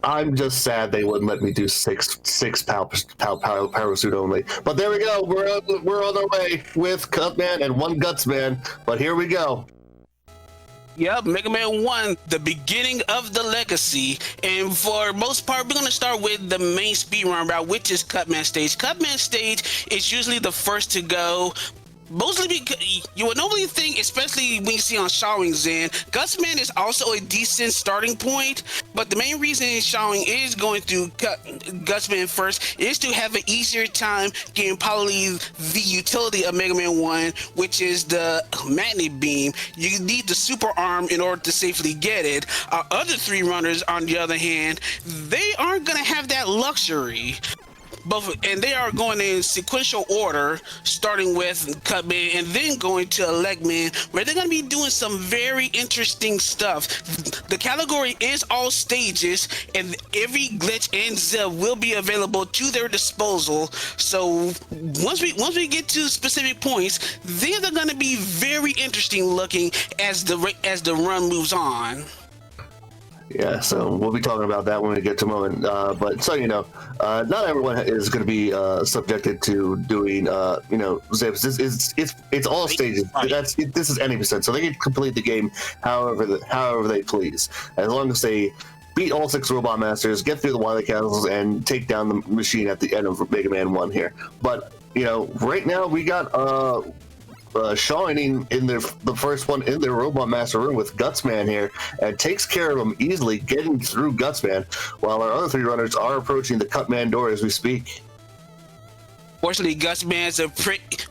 I'm just sad they wouldn't let me do six power suit only. But there we go. We're on our way with Cutman and one Gutsman. But here we go. Yep, Megaman 1, the beginning of the legacy. And for most part, we're going to start with the main speedrun route, which is Cutman stage. Cutman stage is usually the first to go. Mostly because you would normally think, especially when you see on Shawing's end, Gutsman is also a decent starting point, but the main reason Shawing is going through Gutsman first is to have an easier time getting probably the utility of Mega Man 1, which is the magnet beam. You need the super arm in order to safely get it. Our other three runners, on the other hand, they aren't going to have that luxury. And they are going in sequential order, starting with Cutman and then going to Electman, where they're going to be doing some very interesting stuff. The category is all stages, and every glitch and zip will be available to their disposal. So once we get to specific points, these are going to be very interesting looking as the run moves on. Yeah, so we'll be talking about that when we get to a moment. But so you know, not everyone is going to be subjected to doing zips. It's all stages. This is any percent, so they can complete the game however they please, as long as they beat all 6 robot masters, get through the Wily castles, and take down the machine at the end of Mega Man 1 here. But you know, right now we got Shining in the first one in their Robot Master room with Gutsman here, and takes care of him easily, getting through Gutsman, while our other 3 runners are approaching the Cutman door as we speak. Fortunately, Gutsman's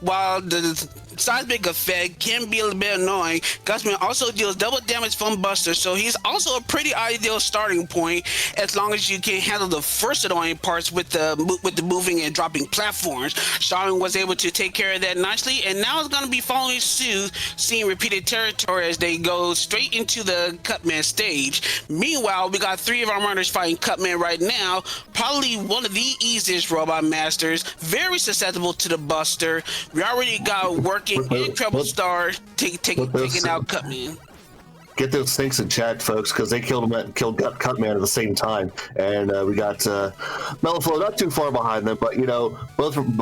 while the seismic effect can be a little bit annoying, Gutsman also deals double damage from Buster, so he's also a pretty ideal starting point as long as you can handle the first annoying parts with the moving and dropping platforms. Sharon was able to take care of that nicely, and now it's going to be following suit, seeing repeated territory as they go straight into the Cutman stage. Meanwhile, we got 3 of our runners fighting Cutman right now, probably one of the easiest robot masters, very susceptible to the Buster. We already got working Incredible Star taking out Cutman. Get those things in chat, folks, because they killed Cutman at the same time, and we got Mellowflow not too far behind them. But you know,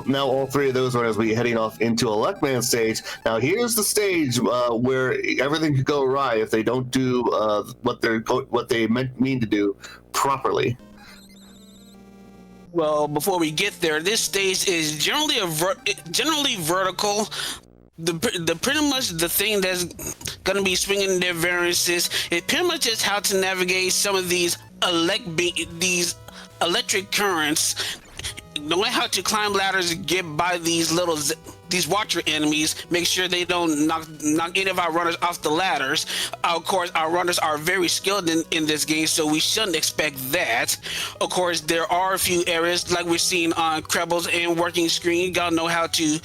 now all 3 of those runners will be heading off into Electman stage. Now here's the stage where everything could go awry if they don't do what they mean to do properly. Well, before we get there, this stage is generally vertical. The pretty much the thing that's gonna be swinging their variances is pretty much just how to navigate some of these electric currents, knowing how to climb ladders and get by these watcher enemies, make sure they don't knock any of our runners off the ladders. Of course, our runners are very skilled in this game, so we shouldn't expect that. Of course, there are a few areas like we're seeing on Krebbles and Working Screen. You gotta know how to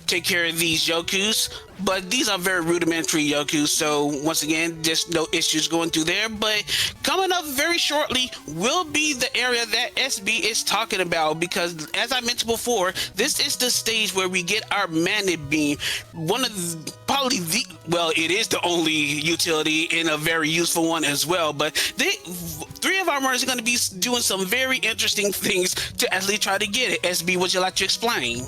take care of these Yokus, but these are very rudimentary Yokus, so once again, just no issues going through there. But coming up very shortly will be the area that SB is talking about, because as I mentioned before, this is the stage where we get our magnet beam, it is the only utility and a very useful one as well. But 3 of our runners are going to be doing some very interesting things to actually try to get it. SB, would you like to explain?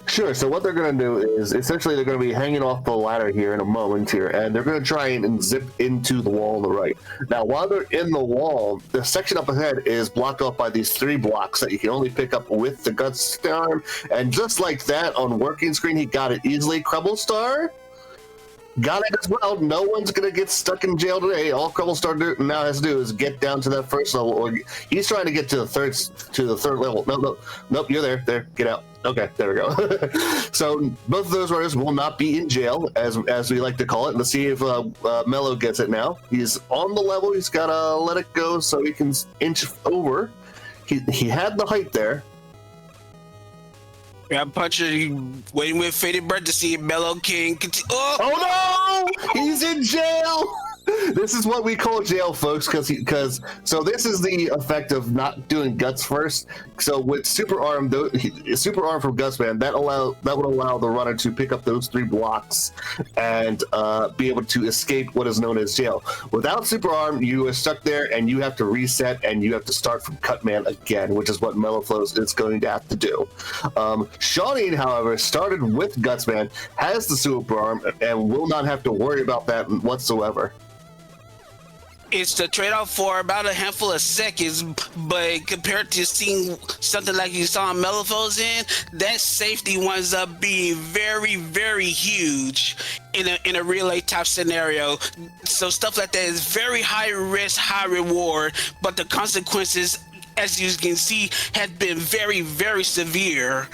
Sure. So what they're going to do is essentially they're going to be hanging off the ladder here in a moment here, and they're going to try and zip into the wall on the right. Now, while they're in the wall, the section up ahead is blocked off by these 3 blocks that you can only pick up with the Guts arm. And just like that, on Working Screen, he got it easily. Crumble Star got it as well. No one's going to get stuck in jail today. All Crumble Star now has to do is get down to that first level, or he's trying to get to the third level. Nope, you're there. There, get out. Okay, there we go. So both of those runners will not be in jail, as we like to call it. Let's see if Mello gets it now. He's on the level. He's got to let it go so he can inch over. He had the height there. Grab Puncher waiting with bated breath to see if Mello can continue. Oh no! He's in jail! This is what we call jail, folks, because so this is the effect of not doing guts first. So with super arm from Gutsman, that would allow the runner to pick up those 3 blocks and be able to escape what is known as jail. Without super arm, you are stuck there and you have to reset and you have to start from Cutman again, which is what Mellowflows is going to have to do. Shawnee, however, started with Gutsman, has the super arm, and will not have to worry about that whatsoever. It's the trade-off for about a handful of seconds, but compared to seeing something like you saw Mellowflows in, that safety winds up being very, very huge in a relay type scenario. So stuff like that is very high risk, high reward, but the consequences, as you can see, have been very, very severe.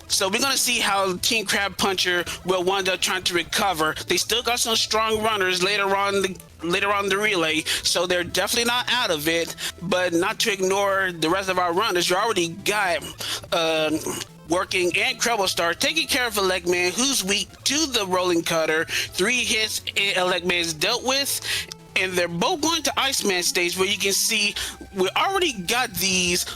So we're going to see how Team Crab Puncher will wind up trying to recover. They still got some strong runners later on the relay, so they're definitely not out of it. But not to ignore the rest of our runners, you already got Working and Treble Star taking care of Electman, who's weak to the rolling cutter. 3 hits and Electman's dealt with. And they're both going to Iceman stage, where you can see we already got these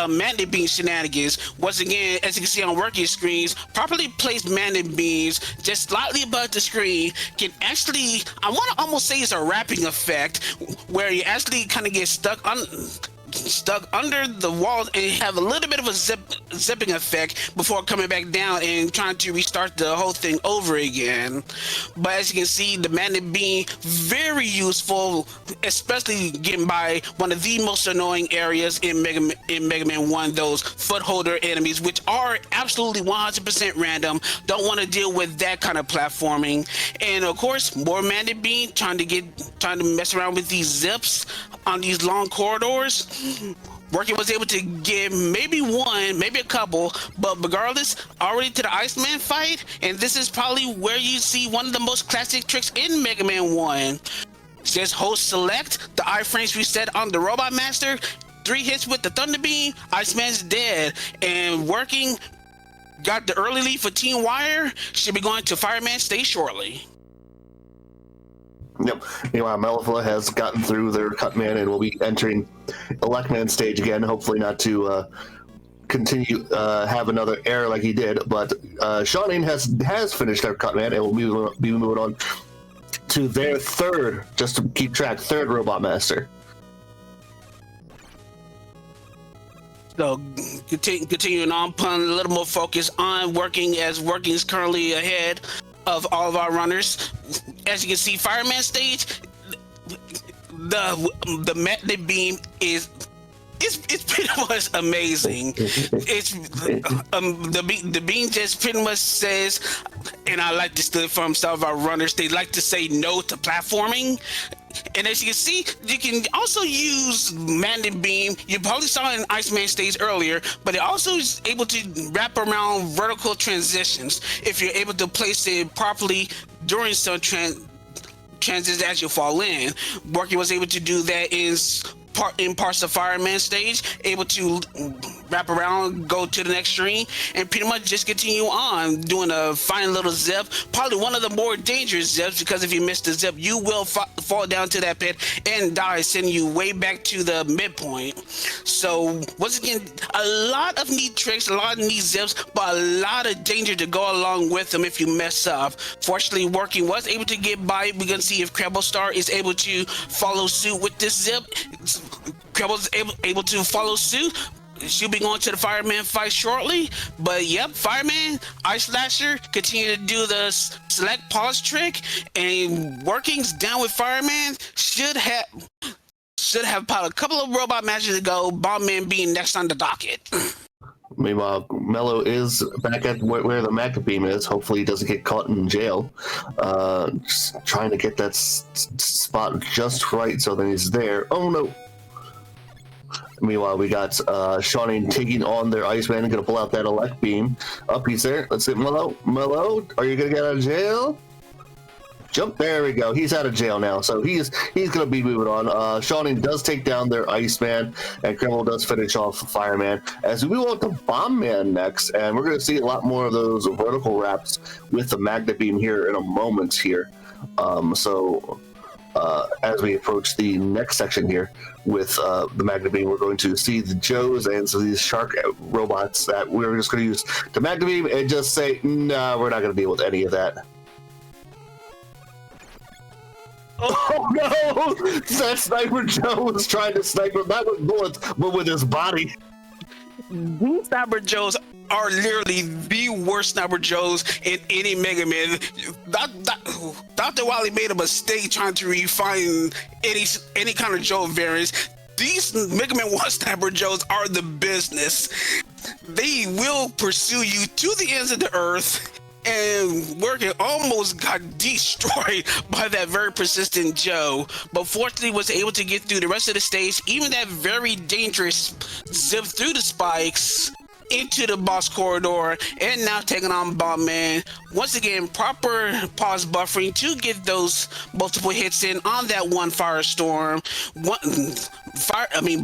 mandate beam shenanigans. Once again, as you can see on working screens, properly placed mandate beams just slightly above the screen can actually, I want to almost say it's a wrapping effect, where you actually kind of get stuck under the wall and have a little bit of a zipping effect before coming back down and trying to restart the whole thing over again. But as you can see, the mandate beam, very useful, especially getting by one of the most annoying areas in Mega Man 1, those footholder enemies, which are absolutely 100% random. Don't want to deal with that kind of platforming. And of course, more mandate beam, trying to mess around with these zips on these long corridors. Working was able to get maybe one, maybe a couple, but regardless, already to the Iceman fight, and this is probably where you see one of the most classic tricks in Mega Man 1. Just hold select, the iframes reset on the Robot Master, 3 hits with the Thunder Beam, Iceman's dead, and Working got the early lead for Team Wire, should be going to Fireman stage shortly. Yep. Meanwhile, Mellowflow has gotten through their Cutman and will be entering Electman stage again. Hopefully not to continue have another error like he did. But Shawnee has finished their Cutman and will be moving on to their third, just to keep track, third Robot Master. So continuing on, putting a little more focus on Working, as Working is currently ahead of all of our runners. As you can see, Fireman stage, the mandate beam is it's pretty much amazing. It's the beam just pretty much says, and I like to steal from some of our runners, they like to say no to platforming. And as you can see, you can also use mandate beam. You probably saw it in Iceman stage earlier, but it also is able to wrap around vertical transitions if you're able to place it properly during some transitions as you fall in. Working was able to do that in parts of Fireman stage, able to wrap around, go to the next screen, and pretty much just continue on doing a fine little zip. Probably one of the more dangerous zips, because if you miss the zip, you will fall down to that pit and die, sending you way back to the midpoint. So once again, a lot of neat tricks, a lot of neat zips, but a lot of danger to go along with them if you mess up. Fortunately, Working was able to get by. We're gonna see if Treble Star is able to follow suit with this zip. Treble's able to follow suit. She'll be going to the Fireman fight shortly. But yep, Fireman, Ice Slasher continue to do the select pause trick, and Working's down with Fireman. Should have about a couple of robot matches to go. Bombman being next on the docket. Meanwhile, Mello is back at where the Mac Beam is. Hopefully he doesn't get caught in jail. Just trying to get that spot just right so that he's there. Oh no. Meanwhile, we got Shawnee taking on their Iceman and going to pull out that Elect Beam. Up, he's there. Let's get Mello. Mello, are you going to get out of jail? Jump. There we go. He's out of jail now, so he's going to be moving on. Shawnee does take down their Iceman, and Criminal does finish off Fireman. As we move on to Bombman next, and we're going to see a lot more of those vertical wraps with the Magna Beam here in a moment here. So as we approach the next section here with the magnet beam, we're going to see the Joes and so these shark robots that we're just going to use the magnet beam and just say, no, we're not going to deal with any of that. Oh no! That Sniper Joe was trying to snipe him, not with bullets, but with his body. These Sniper Joes are literally the worst Sniper Joes in any Mega Man. Dr. Wily made a mistake trying to refine any kind of Joe variants. These Mega Man 1 Sniper Joes are the business. They will pursue you to the ends of the earth, and Working almost got destroyed by that very persistent Joe, but fortunately was able to get through the rest of the stage, even that very dangerous zip through the spikes into the boss corridor, and now taking on Bomb Man. Once again, proper pause buffering to get those multiple hits in on that one firestorm.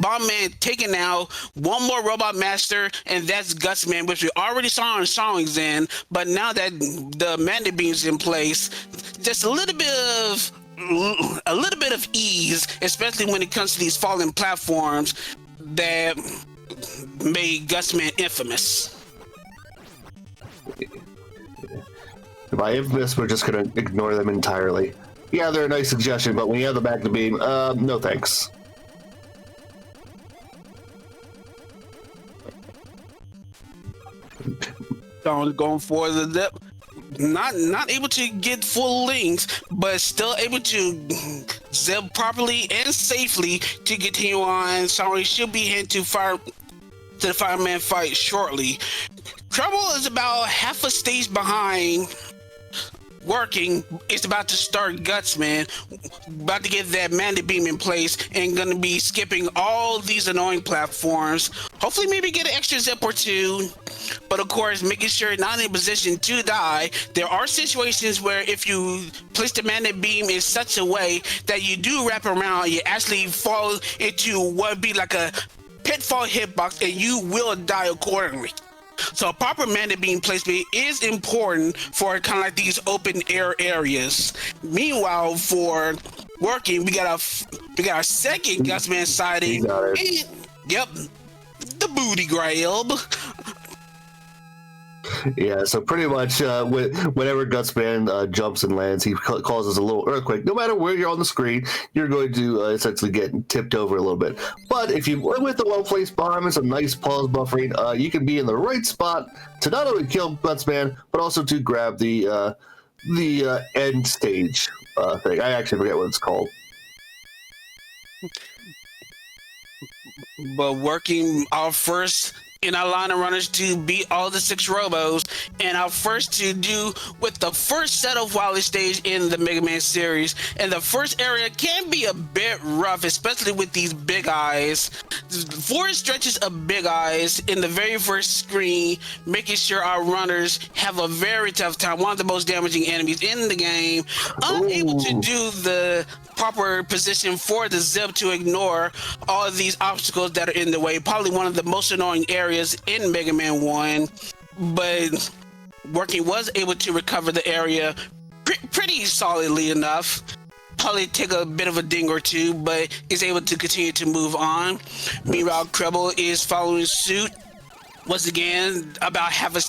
Bomb Man taking out one more Robot Master, and that's Gutsman, which we already saw in Song's End, but now that the Magnet Beam's in place, just a little bit of ease, especially when it comes to these falling platforms that made Gutsman infamous. By infamous, we're just going to ignore them entirely. Yeah, they're a nice suggestion, but when you have the magnet beam, no thanks. Going for the dip. Not able to get full length, but still able to zip properly and safely to continue on. Sorry, should be heading to the fireman fight shortly. Trouble is about half a stage behind. Working, it's about to start Gutsman, about to get that Magnet Beam in place and gonna be skipping all these annoying platforms. Hopefully maybe get an extra zip or two, but of course making sure not in a position to die. There are situations where if you place the Magnet Beam in such a way that you do wrap around, you actually fall into what would be like a pitfall hitbox and you will die accordingly. So a proper Magnet Beam placement is important for kind of like these open air areas. Meanwhile, for Working, we got our second Gutsman sighting. Yep, the booty grab. Yeah, so pretty much whenever Gutsman jumps and lands, he causes a little earthquake. No matter where you're on the screen, you're going to essentially get tipped over a little bit. But if you with the well-placed bomb and some nice pause buffering, you can be in the right spot to not only kill Gutsman, but also to grab the end stage thing. I actually forget what it's called. But Working our first in our line of runners to beat all the 6 robos, and our first to do with the first set of Wily stage in the Mega Man series. And the first area can be a bit rough, especially with these big eyes. 4 stretches of big eyes in the very first screen, making sure our runners have a very tough time. One of the most damaging enemies in the game, unable to do the proper position for the zip to ignore all of these obstacles that are in the way. Probably one of the most annoying areas in Mega Man 1, but Working was able to recover the area pretty solidly enough. Probably take a bit of a ding or two, but is able to continue to move on. Meanwhile, Treble is following suit. Once again, about half a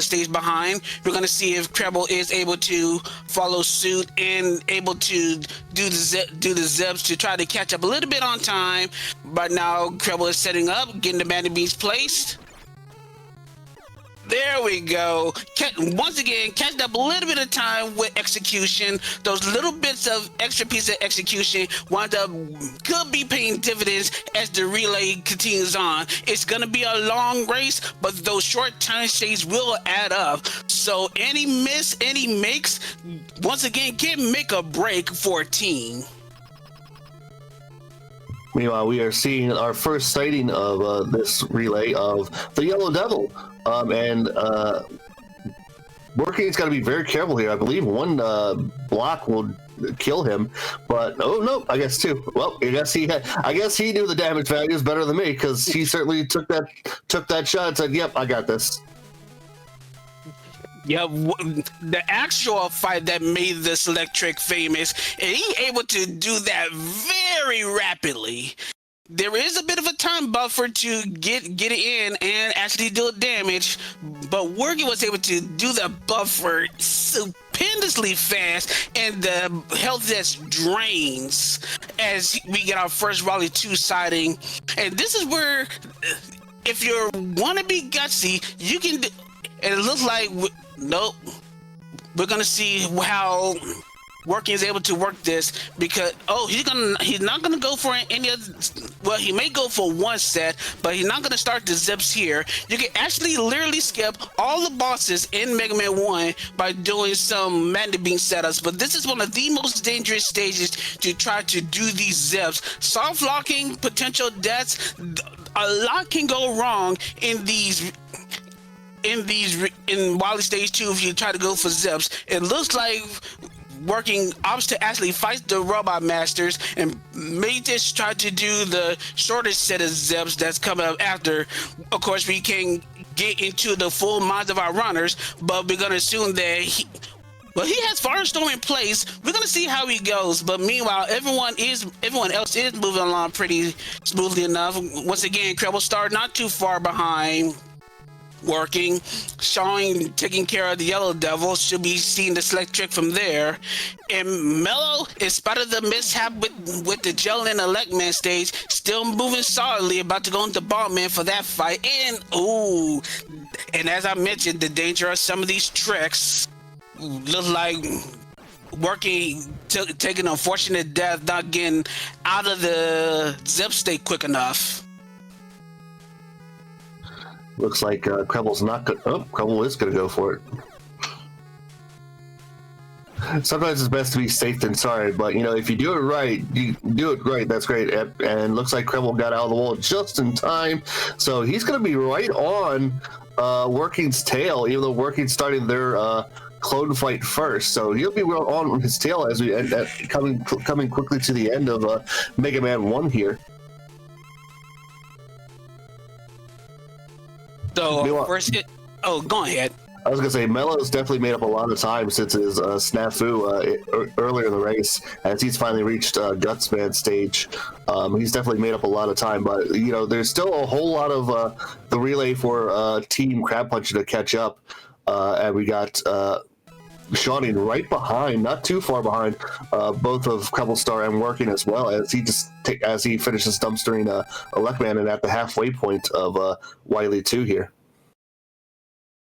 stage behind. We're going to see if Treble is able to follow suit and able to do the zips to try to catch up a little bit on time. But now Treble is setting up, getting the Magnet Beams placed. There we go. Once again, catching up a little bit of time with execution. Those little bits of extra piece of execution could be paying dividends as the relay continues on. It's going to be a long race, but those short time stays will add up. So any miss, any makes, once again, can make a break for a team. Meanwhile, we are seeing our first sighting of this relay of the Yellow Devil. Working's got to be very careful here. I believe one block will kill him, but oh no, I guess 2. Well, I guess he knew the damage values better than me, because he certainly took that shot and said, "Yep, I got this." Yeah, the actual fight that made the select trick famous, and he able to do that very rapidly. There is a bit of a time buffer to get it in and actually do damage, but Worgy was able to do the buffer stupendously fast, and the health just drains as we get our first Raleigh 2 sighting. And this is where, if you want to be gutsy, you can. And it looks like nope. We're gonna see how Working is able to work this because he's not gonna go for any of, well, he may go for one set, but he's not gonna start the zips here. You can actually literally skip all the bosses in Mega Man 1 by doing some Magnet Beam setups, but this is one of the most dangerous stages to try to do these zips. Soft locking, potential deaths, a lot can go wrong in Wily Stage 2 if you try to go for zips. It looks like Working opts to actually fight the Robot Masters and may just try to do the shortest set of zips that's coming up after. Of course, we can get into the full minds of our runners, but we're gonna assume that he has Firestorm in place. We're gonna see how he goes, but meanwhile, everyone else is moving along pretty smoothly enough. Once again, Increíble Star not too far behind Working, showing taking care of the Yellow Devil, should be seeing the select trick from there. And Mellow, in spite of the mishap with the Gel and Electman stage, still moving solidly, about to go into Ballman for that fight. And as I mentioned, the danger of some of these tricks look like Working taking an unfortunate death, not getting out of the zip state quick enough. Looks like Krebble's not good. Oh, Krebble is going to go for it. Sometimes it's best to be safe than sorry, but if you do it right, that's great. And looks like Krebble got out of the wall just in time, so he's going to be right on Working's tail, even though Working's starting their clone fight first. So he'll be well on his tail as we end coming quickly to the end of Mega Man 1 here. So go ahead. I was gonna say Mello's definitely made up a lot of time since his snafu earlier in the race, as he's finally reached Gutsman stage. He's definitely made up a lot of time, but there's still a whole lot of the relay for Team Crab Puncher to catch up, and we got Shawnee right behind, not too far behind, both of Krebble Star and Working as well, as he finishes dumpstering Electman and at the halfway point of Wily 2 here.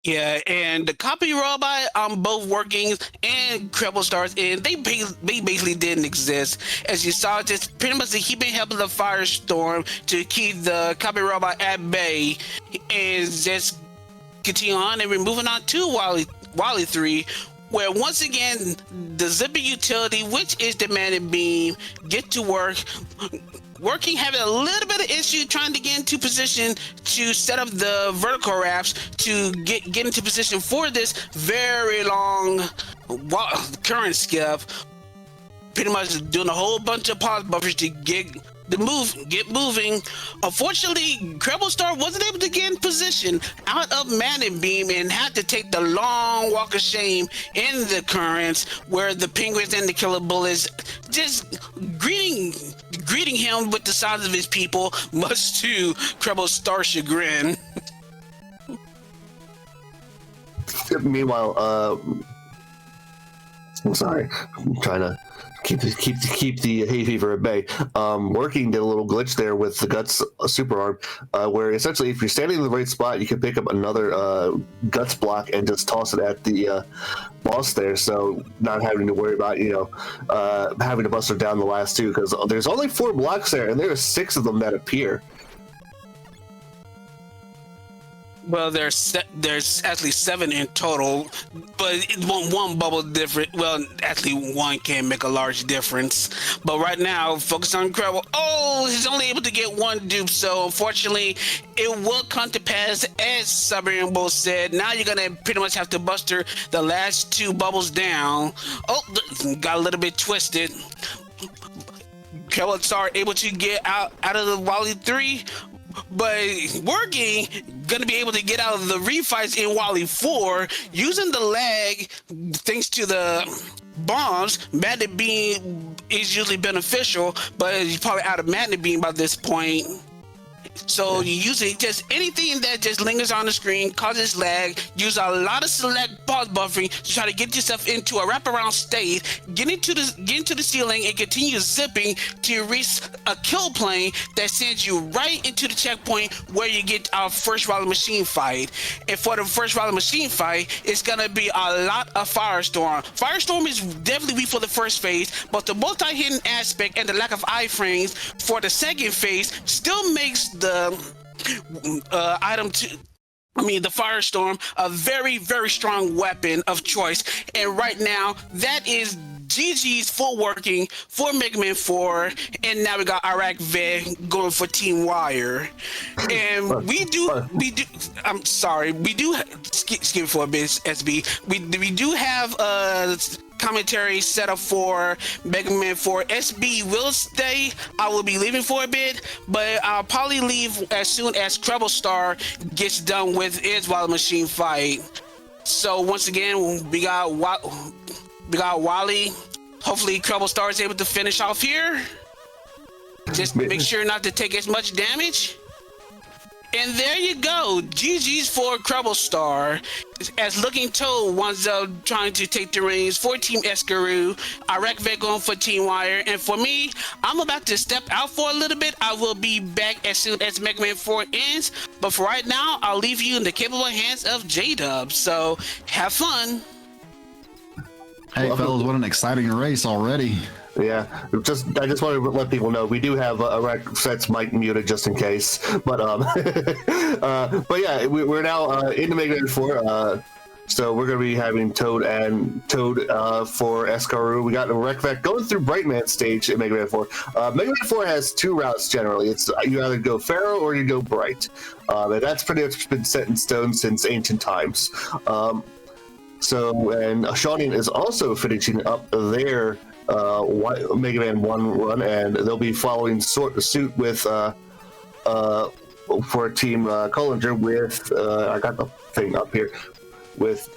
Yeah, and the copy robot on both Working and Krebble Stars, and they basically didn't exist. As you saw, just pretty much he been helping the Firestorm to keep the copy robot at bay, and just continue on, and we're moving on to Wily 3, where once again the zipping utility, which is the Magnet Beam, get to work. Working having a little bit of issue trying to get into position to set up the vertical wraps to get into position for this very long current skip. Pretty much doing a whole bunch of pause buffers to get moving. Unfortunately, Krebble Star wasn't able to get in position out of Magnet Beam and had to take the long walk of shame in the currents, where the penguins and the killer bullets just greeting him with the size of his people, much to Krebble Star's chagrin. Meanwhile, I'm sorry, I'm trying to keep the hay fever at bay. Working did a little glitch there with the Guts super arm, where essentially if you're standing in the right spot, you can pick up another Guts block and just toss it at the boss there. So not having to worry about having to bust her down the last two, because there's only 4 blocks there, and there are 6 of them that appear. Well, there's actually 7 in total, but one bubble different. Well, actually, one can make a large difference. But right now, focus on Incredible. Oh, he's only able to get 1 dupe, so unfortunately, it will come to pass, as Sabrina said. Now you're gonna pretty much have to buster the last 2 bubbles down. Oh, got a little bit twisted. Krebble Star able to get out of the Wily 3. But Working gonna be able to get out of the refights in Wally 4 using the lag thanks to the bombs. Magnet beam is usually beneficial, but you're probably out of magnet beam by this point. So you usually just anything that just lingers on the screen, causes lag, use a lot of select pause buffering to try to get yourself into a wraparound state, get into the ceiling and continue zipping to reach a kill plane that sends you right into the checkpoint where you get our first round of machine fight. And for the first round of machine fight, it's gonna be a lot of Firestorm. Firestorm is definitely weak for the first phase, but the multi-hidden aspect and the lack of iframes for the second phase still makes the the Firestorm a very, very strong weapon of choice. And right now, that is GG's full working for Megaman 4, and now we got Iraq Vet going for Team Wire. And I'm sorry, we do skip for a bit, SB. We do have commentary set up for Megaman 4. SB will stay. I will be leaving for a bit, but I'll probably leave as soon as Treble Star gets done with its Wild Machine fight. So once again, we got Wally. Hopefully Treble Star is able to finish off here. Just make sure not to take as much damage. And there you go, GG's for Treble Star. As Looking Toad winds up trying to take the reins for Team Eskaroo, Iraq Vet going for Team Wire, and for me, I'm about to step out for a little bit. I will be back as soon as Megaman 4 ends, but for right now, I'll leave you in the capable hands of J-Dub, so have fun. Hey fellas, what an exciting race already. Yeah, I just wanted to let people know we do have Iraq Vet's mic muted just in case, but but yeah, we're now into Megaman 4. So we're going to be having Toad for Eskaroo. We got Iraq Vet going through Brightman stage in Megaman 4. Megaman 4 has two routes generally. It's you either go Pharaoh or you go Bright, and that's pretty much been set in stone since ancient times. And Shawnian is also finishing up their Mega Man 1 run, and they'll be following suit with for Team Collinger with I got the thing up here with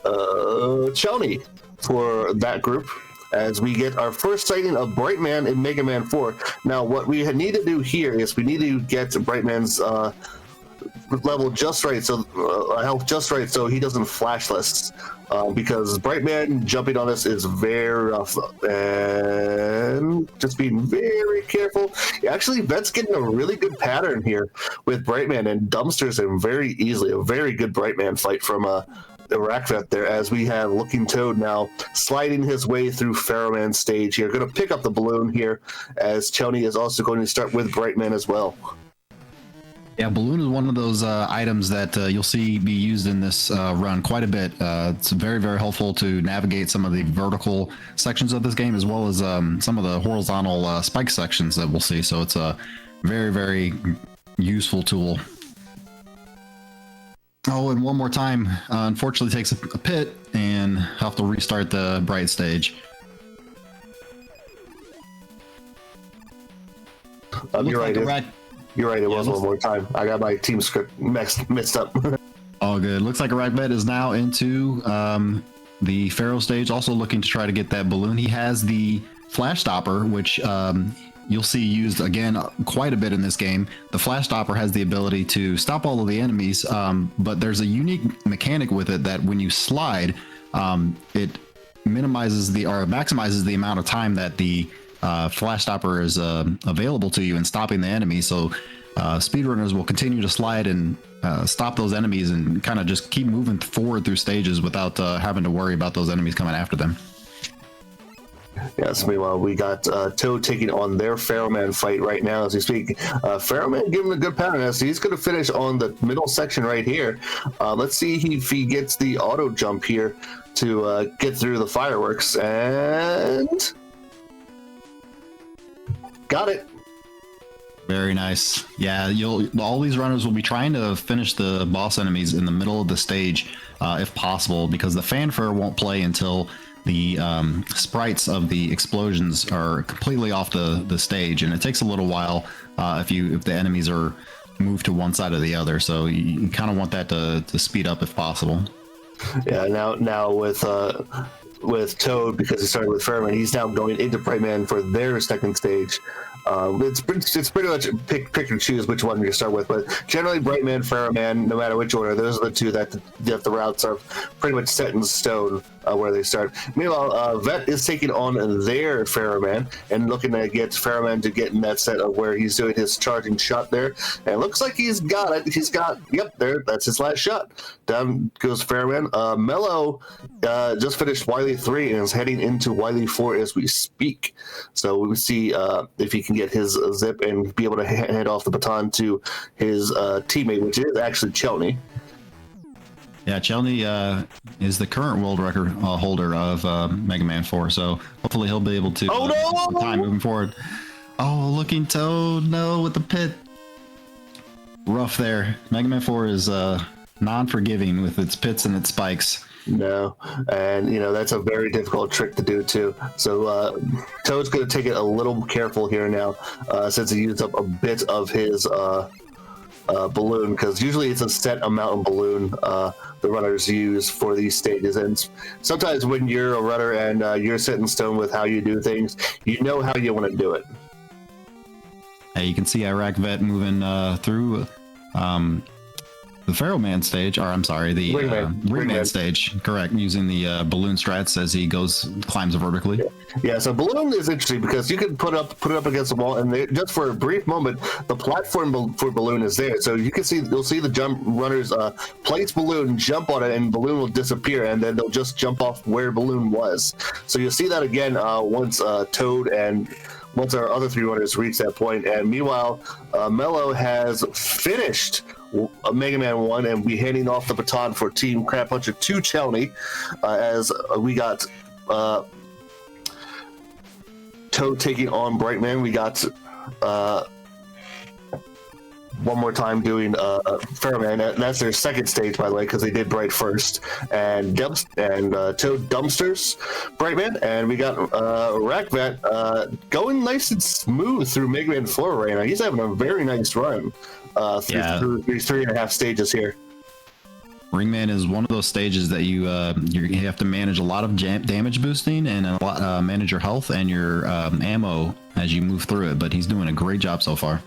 Shawnee for that group, as we get our first sighting of Brightman in Mega Man 4. Now what we need to do here is we need to get Brightman's level just right, so health just right, so he doesn't flashless, because Brightman jumping on us is very rough, and just being very careful. Actually, Vet's getting a really good pattern here with Brightman, and dumpsters him very easily. A very good Brightman fight from Iraq Vet there, as we have Looking Toad now sliding his way through Pharaohman stage here. Going to pick up the balloon here, as Chony is also going to start with Brightman as well. Yeah, balloon is one of those items that you'll see be used in this run quite a bit. It's very, very helpful to navigate some of the vertical sections of this game, as well as some of the horizontal spike sections that we'll see. So it's a very, very useful tool. Oh, and one more time, unfortunately takes a pit and have to restart the Bright stage. You're right. You're right, it was one more time. I got my team script mixed up. All good. Looks like Iraq Vet is now into the Pharaoh stage, also looking to try to get that balloon. He has the Flash Stopper, which you'll see used again quite a bit in this game. The Flash Stopper has the ability to stop all of the enemies, but there's a unique mechanic with it that when you slide, it maximizes the amount of time that the Flash Stopper is available to you in stopping the enemy. So speedrunners will continue to slide and stop those enemies and kind of just keep moving forward through stages without having to worry about those enemies coming after them. Yes, meanwhile, we got Toad taking on their Pharaohman fight right now as we speak. Pharaohman giving a good pattern, so he's going to finish on the middle section right here. Let's see if he gets the auto jump here to get through the fireworks, and got it. Very nice. Yeah, all these runners will be trying to finish the boss enemies in the middle of the stage if possible, because the fanfare won't play until the sprites of the explosions are completely off the stage, and it takes a little while if the enemies are move to one side or the other. So you kind of want that to speed up if possible. Yeah. Now with Toad, because he started with Fairman, he's now going into Brightman for their second stage. It's pretty much pick and choose which one you start with, but generally Brightman, Fairman, no matter which order, those are the two that the routes are pretty much set in stone where they start. Meanwhile, Vet is taking on their Fairman and looking to get Fairman to get in that set of where he's doing his charging shot there, and it looks like he's got it. Yep, there, that's his last shot. Down goes Fairman. Mello just finished Wily 3 and is heading into Wily 4 as we speak. So we will see if he can get his zip and be able to hand off the baton to his teammate, which is actually Chelney. Yeah, Chelney is the current world record holder of Megaman 4, so hopefully he'll be able to the time moving forward. Oh, looking Toad, no, with the pit. Rough there. Megaman 4 is non-forgiving with its pits and its spikes. No, and that's a very difficult trick to do too. So Toad's going to take it a little careful here now, since he used up a bit of his balloon, because usually it's a set amount of balloon the runners use for these stages, and sometimes when you're a runner and you're set in stone with how you do things, you know how you want to do it. Hey, you can see Iraq Vet moving through the Pharaoh Man stage, or I'm sorry, the Ringman stage, correct, using the balloon strats as he climbs vertically. Yeah, so balloon is interesting because you can put it up against the wall, and just for a brief moment, the platform for balloon is there. So you'll see the jump runners place balloon, jump on it, and balloon will disappear, and then they'll just jump off where balloon was. So you'll see that again once Toad and once our other three runners reach that point. And meanwhile, Mello has finished Mega Man 1 and be handing off the baton for Team Crab Puncher to Chelney, as we got Toad taking on Brightman. We got one more time doing Fairman. That's their second stage, by the way, because they did Bright first. And Toad dumpsters Brightman, and we got Rackvat going nice and smooth through Mega Man 4 right now. He's having a very nice run through 3.5 stages here. Ringman is one of those stages that you have to manage a lot of damage boosting and a lot, manage your health and your ammo as you move through it. But he's doing a great job so far.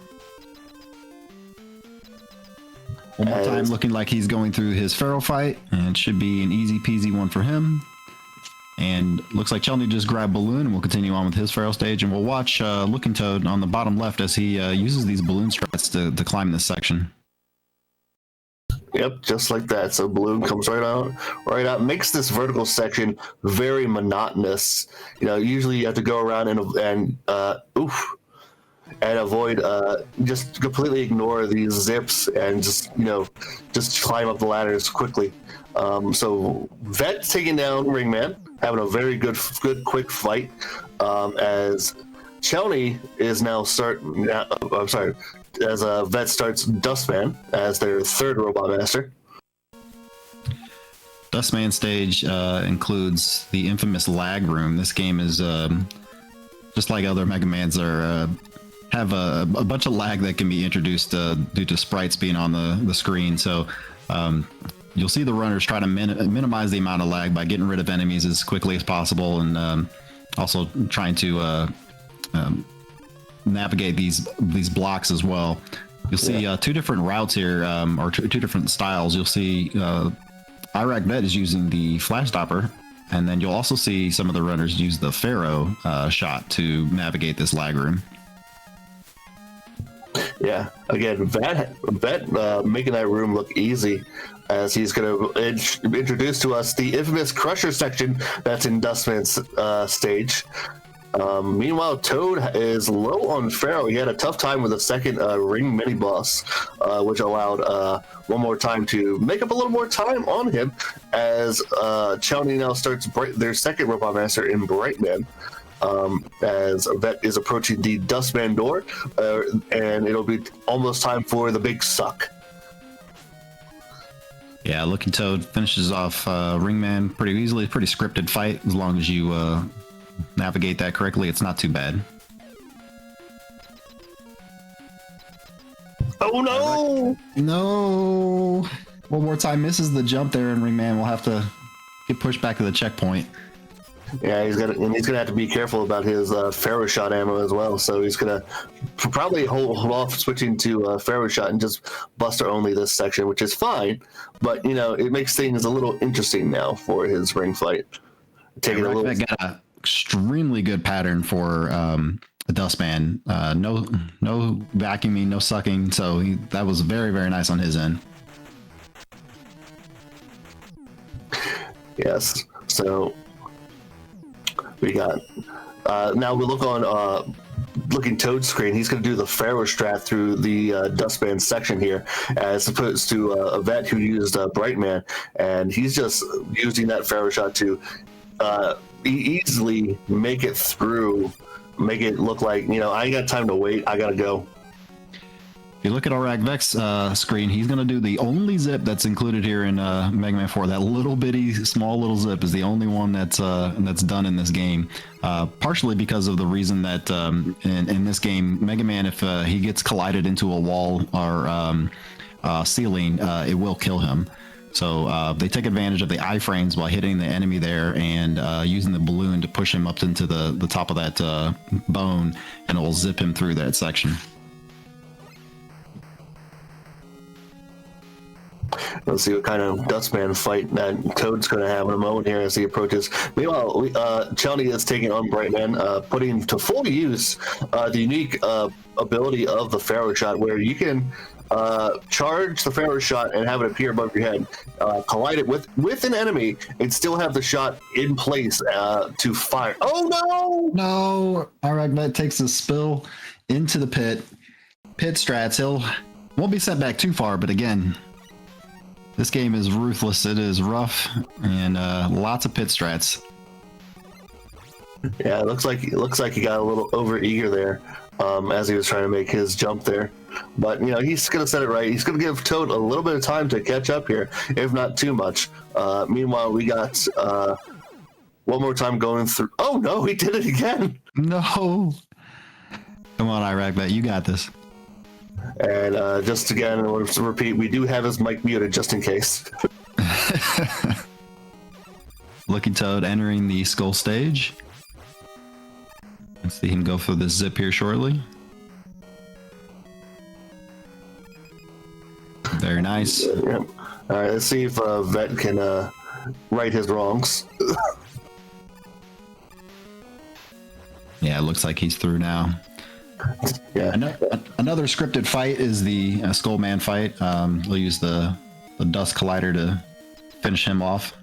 One more time, looking like he's going through his Pharaoh fight, and it should be an easy peasy one for him. And looks like Chelney just grabbed Balloon, and we'll continue on with his Pharaoh stage, and we'll watch Looking Toad on the bottom left as he uses these balloon strats to climb this section. Yep, just like that. So balloon comes right out, makes this vertical section very monotonous. Usually you have to go around and avoid, just completely ignore these zips and just climb up the ladders quickly. So Vet taking down Ringman, having a very good quick fight, as Chelney is now as Vet starts Dustman as their third Robot Master. Dustman stage includes the infamous lag room. This game is just like other Mega Mans have a bunch of lag that can be introduced due to sprites being on the screen. So you'll see the runners try to minimize the amount of lag by getting rid of enemies as quickly as possible, and also trying to navigate these blocks as well. You'll see two different routes here, or two different styles. You'll see Iraq Vet is using the flash stopper, and then you'll also see some of the runners use the Pharaoh shot to navigate this lag room. Yeah, again, Vet making that room look easy, as he's going to introduce to us the infamous Crusher section that's in Dustman's stage. Meanwhile, Toad is low on Pharaoh. He had a tough time with the second ring mini boss, which allowed one more time to make up a little more time on him, as Chelney now starts their second Robot Master in Brightman. As Vet is approaching the Dustman door, and it'll be almost time for the big suck. Yeah, Looking Toad finishes off Ringman pretty easily. Pretty scripted fight. As long as you navigate that correctly, it's not too bad. Oh no! No! One more time, misses the jump there, and Ringman will have to get pushed back to the checkpoint. Yeah, he's gonna have to be careful about his Pharaoh shot ammo as well. So he's gonna probably hold off switching to Pharaoh shot and just Buster only this section, which is fine. But you know, it makes things a little interesting now for his ring fight. Taking a little. Got an extremely good pattern for the Dustman. No vacuuming, no sucking. So that was very, very nice on his end. Yes. So we got now we look on looking Toad's screen. He's going to do the Pharaoh strat through the Dustman section here, as opposed to a vet who used Brightman, and he's just using that Pharaoh shot to easily make it through, make it look like, you know, I ain't got time to wait. I got to go. If you look at our Vec's screen, he's going to do the only zip that's included here in Mega Man 4. That little bitty, small little zip is the only one that's done in this game. Partially because of the reason that in this game, Mega Man, if he gets collided into a wall or ceiling, it will kill him. So they take advantage of the iframes while hitting the enemy there and using the balloon to push him up into the top of that bone, and it will zip him through that section. Let's see what kind of Dustman fight that Toad's going to have in a moment here as he approaches. Meanwhile, Chelny is taking on Brightman, putting to full use the unique ability of the Pharaoh shot, where you can charge the Pharaoh shot and have it appear above your head, collide it with an enemy, and still have the shot in place to fire. Oh no! No! Aragnet takes a spill into the pit. Pit strats. Won't be sent back too far, but again, this game is ruthless. It is rough, and lots of pit strats. Yeah, it looks like he got a little over eager there as he was trying to make his jump there. But you know, he's gonna set it right. He's gonna give Toad a little bit of time to catch up here, if not too much. Meanwhile, we got one more time going through. Oh no, he did it again. No. Come on, Iraqbet, you got this. And just again, in order to repeat, we do have his mic muted just in case. Lucky Toad entering the skull stage. Let's see him go through this zip here shortly. Very nice. Yep. All right, let's see if Vet can right his wrongs. Yeah, it looks like he's through now. Yeah. Another scripted fight is the Skullman fight. We'll use the Dust Collider to finish him off.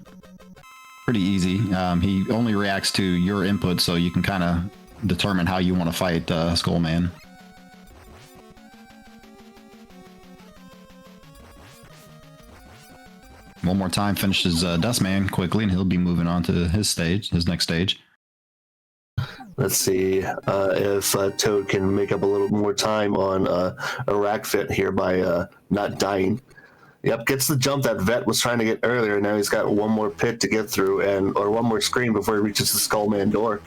Pretty easy. He only reacts to your input, so you can kind of determine how you want to fight Skullman. One more time, finishes Dustman quickly, and he'll be moving on to his next stage. Let's see if Toad can make up a little more time on a rack fit here by not dying. Yep, gets the jump that Vet was trying to get earlier. Now he's got one more pit to get through, or one more screen before he reaches the Skullman door.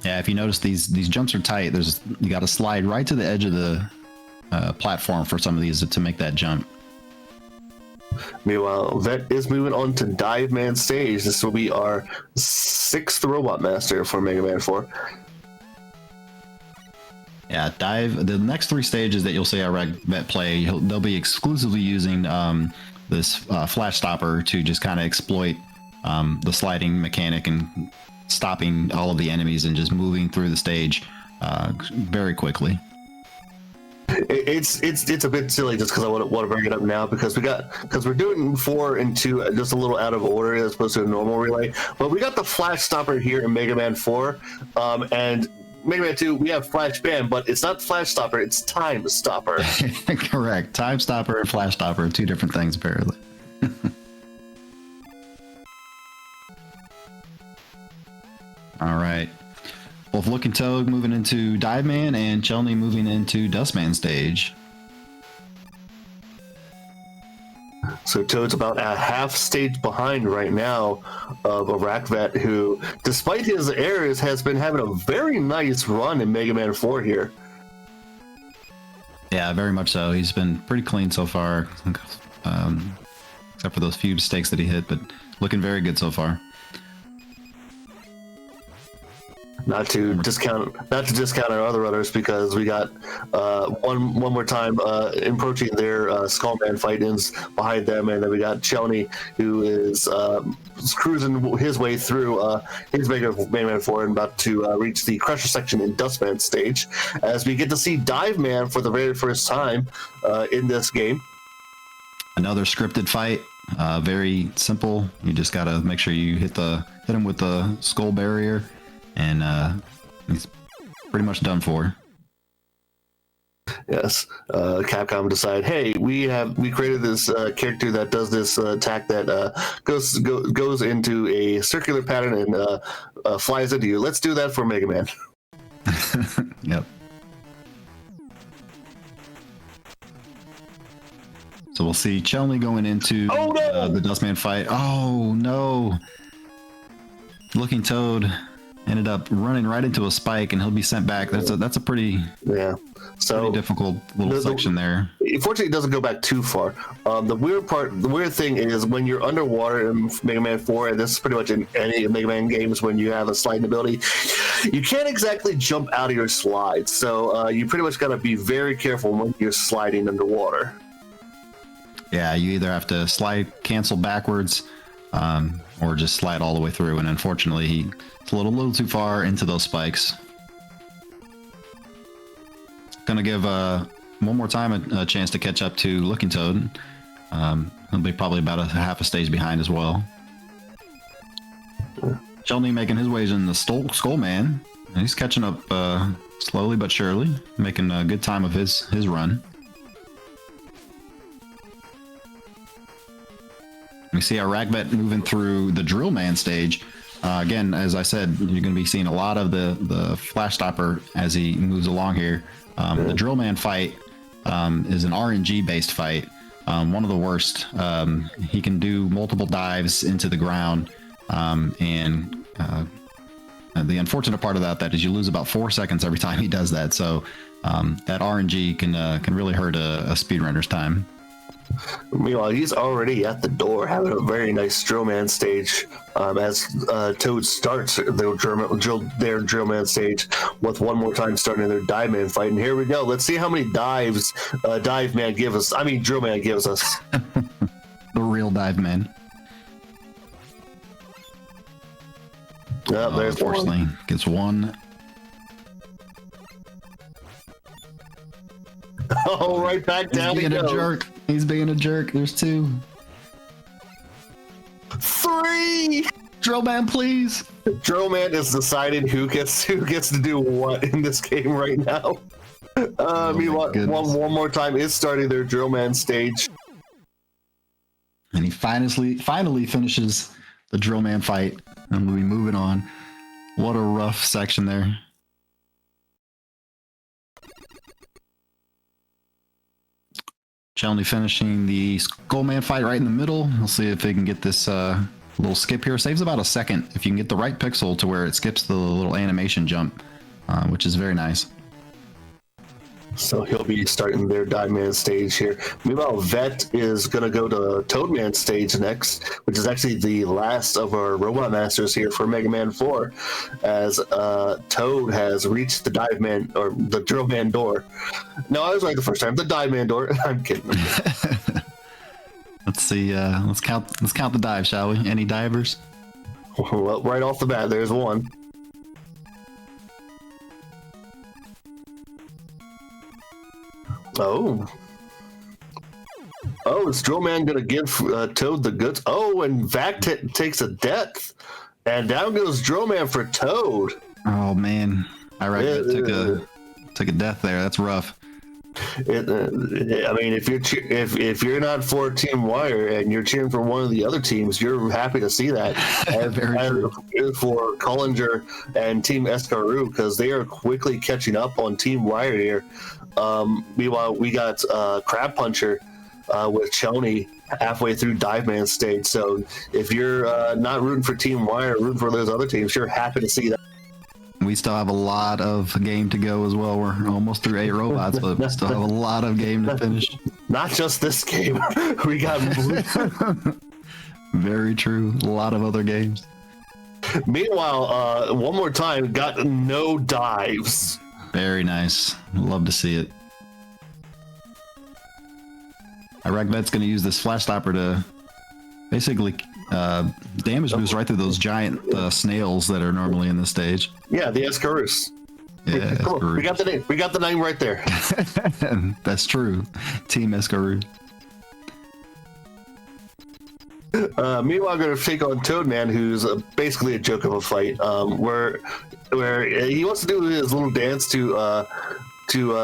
Yeah, if you notice, these jumps are tight. You got to slide right to the edge of the platform for some of these to make that jump. Meanwhile, Vet is moving on to Dive Man stage. This will be our 6th Robot Master for Mega Man 4. Yeah, the next 3 stages that you'll see our Vet play, they'll be exclusively using this flash stopper to just kind of exploit the sliding mechanic and stopping all of the enemies and just moving through the stage very quickly. It's a bit silly just because I want to bring it up now because we're doing 4 and 2 just a little out of order as opposed to a normal relay. But we got the flash stopper here in Mega Man 4, and Mega Man 2 we have flash bam, but it's not flash stopper, it's time stopper. Correct. Time stopper and flash stopper are 2 different things apparently. All right. Both Looking Toad moving into Dive Man and Chelny moving into Dustman stage. So Toad's about a half stage behind right now of Arakvet, who, despite his errors, has been having a very nice run in Mega Man 4 here. Yeah, very much so. He's been pretty clean so far, except for those few mistakes that he hit, but looking very good so far. Not to discount our other runners, because we got one more time approaching their Skullman fight-ins behind them, and then we got Chelny, who is cruising his way through his Megaman 4 and about to reach the Crusher section in Dustman stage, as we get to see Dive Man for the very first time in this game. Another scripted fight, very simple. You just gotta make sure you hit him with the skull barrier, and he's pretty much done for. Yes, Capcom decide, hey, we created this character that does this attack that goes into a circular pattern and flies into you. Let's do that for Mega Man. Yep. So we'll see Chelny going into the Dustman fight. Oh no! Looking Toad ended up running right into a spike, and he'll be sent back. That's a pretty pretty difficult little section there. Fortunately, it doesn't go back too far. The weird thing is when you're underwater in Mega Man 4, and this is pretty much in any Mega Man games, when you have a sliding ability, you can't exactly jump out of your slide. So you pretty much got to be very careful when you're sliding underwater. Yeah, you either have to cancel backwards, or just slide all the way through. And unfortunately, he's a little too far into those spikes. Gonna give one more time a chance to catch up to Looking Toad. He'll be probably about half a stage behind as well. Chelny making his ways in the Skullman. He's catching up slowly but surely, making a good time of his run. We see our Ragvet moving through the Drill Man stage. Again, as I said, you're going to be seeing a lot of the Flash Stopper as he moves along here. The Drill Man fight is an RNG based fight, one of the worst. He can do multiple dives into the ground, and the unfortunate part of that is you lose about 4 seconds every time he does that. So that RNG can really hurt a speedrunner's time. Meanwhile, he's already at the door having a very nice Drill Man stage as Toad starts their Drill Man stage with one more time starting their Dive Man fight. And here we go. Let's see how many dives Drill Man gives us. The real Dive Man. There's unfortunately, gets one. Oh, right back down. He's being a jerk. He's being a jerk. There's 2. 3. Drill Man, please. Drill Man is deciding who gets to do what in this game right now. Meanwhile, one more time is starting their Drill Man stage. And he finally finishes the Drill Man fight, and we'll be moving on. What a rough section there. Chelny finishing the Skullman fight right in the middle. We'll see if they can get this little skip here. Saves about a second if you can get the right pixel to where it skips the little animation jump, which is very nice. So he'll be starting their Dive Man stage here. Meanwhile, Vet is going to go to Toad Man stage next, which is actually the last of our Robot Masters here for Mega Man 4, as Toad has reached the Dive Man, or the Drill Man door. No, I was right the first time. The Dive Man door. I'm kidding. Let's see. Let's count the dive, shall we? Any divers? Well, right off the bat, there's one. Is Drill Man gonna give Toad the goods? And Vac takes a death, and down goes Drill Man for Toad. Oh man, I reckon took a death there. That's rough. I mean, if you're not for Team Wire and you're cheering for one of the other teams, you're happy to see that. And for Collinger and Team Escarou, because they are quickly catching up on Team Wire here. Meanwhile, we got Crab Puncher with Chelny halfway through Dive Man stage. So if you're not rooting for Team Wire, rooting for those other teams, you're happy to see that. we still have a lot of game to go as well. We're almost through 8 robots, but we still have a lot of game to finish. Not just this game. We got... Very true. A lot of other games. Meanwhile, one more time, got no dives. Very nice. Love to see it. Iraqvet's going to use this flash stopper to basically damage boost right through those giant snails that are normally in this stage. Yeah, the Escarus. Yeah, come on, we got the name. We got the name right there. That's true. Team Escarus. Meanwhile, I'm going to take on Toadman, who's basically a joke of a fight, where he wants to do his little dance to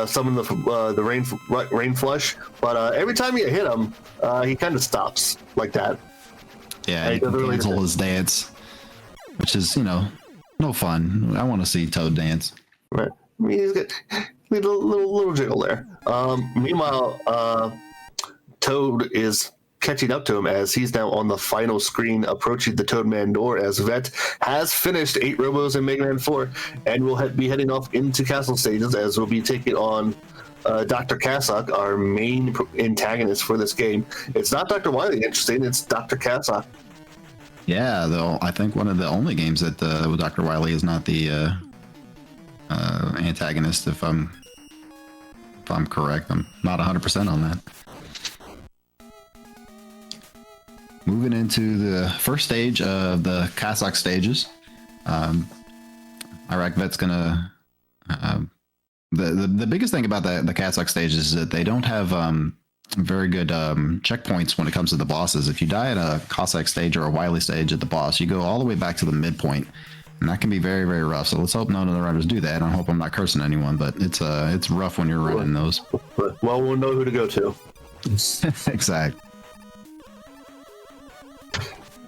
summon the rain flush, but every time you hit him, he kind of stops like that. Yeah, he can cancel his dance, which is, no fun. I want to see Toad dance. Right. I mean, he's got a little jiggle there. Meanwhile, Toad is catching up to him as he's now on the final screen approaching the Toadman door, as Vet has finished 8 robos in Megaman 4 and will be heading off into castle stages, as we'll be taking on Dr. Cassock, our main antagonist for this game. It's not Dr. Wily, interesting, it's Dr. Cassock. Yeah, though I think one of the only games that Dr. Wily is not the antagonist, if I'm correct. I'm not 100% on that. Moving into the first stage of the Cassock stages, Iraqvet's gonna. The biggest thing about the Cassock stages is that they don't have very good checkpoints when it comes to the bosses. If you die at a Cossack stage or a Wily stage at the boss, you go all the way back to the midpoint, and that can be very, very rough. So let's hope none of the runners do that. I hope I'm not cursing anyone, but it's rough when you're running those. Well, we'll know who to go to. Exactly.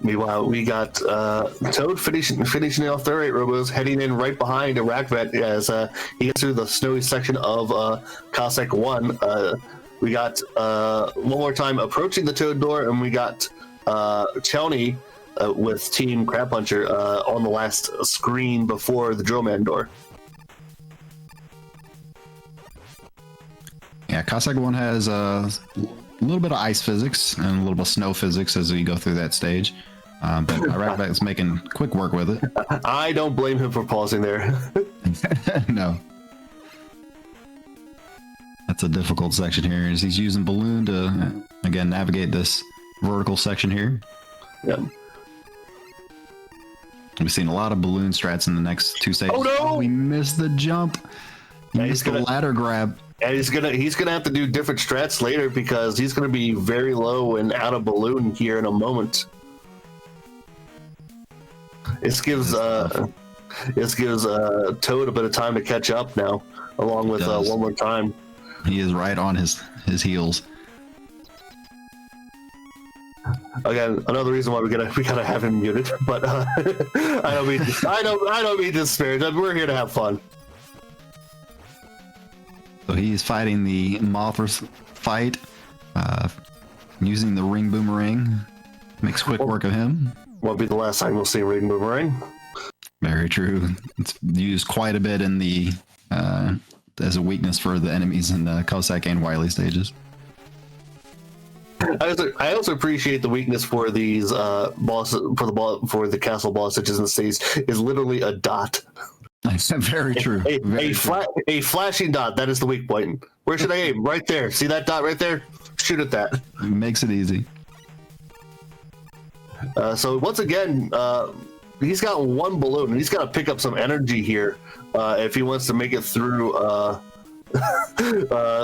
Meanwhile, we got Toad finishing off their 8 robos, heading in right behind Iraqvet as he gets through the snowy section of Cossack 1. We got one more time approaching the Toad door, and we got Chelny with Team Crab Puncher on the last screen before the Drillman door. Yeah, Cossack 1 has a little bit of ice physics and a little bit of snow physics as we go through that stage. But Iraqvet is making quick work with it. I don't blame him for pausing there. No. That's a difficult section here. As he's using Balloon to, again, navigate this vertical section here. Yep. We've seen a lot of Balloon strats in the next 2 stages. Oh no! We missed the jump. He missed the ladder grab. And he's gonna have to do different strats later because he's gonna be very low and out of Balloon here in a moment. This gives Toad a bit of time to catch up now, along with one more time. He is right on his heels. Again, another reason why we gotta have him muted. But I don't mean to disparage. We're here to have fun. So he's fighting the Mothra's fight, using the ring boomerang. Makes quick work of him. Won't be the last time we'll see ring boomerang. Very true. It's used quite a bit in the as a weakness for the enemies in the Cossack and Wily stages. I also appreciate the weakness for these bosses for the castle boss, such as in the stage, is literally a dot. Very true. A flashing dot. That is the weak point. Where should I aim? Right there. See that dot right there? Shoot at that. Makes it easy. So once again, he's got one balloon, and he's got to pick up some energy here if he wants to make it through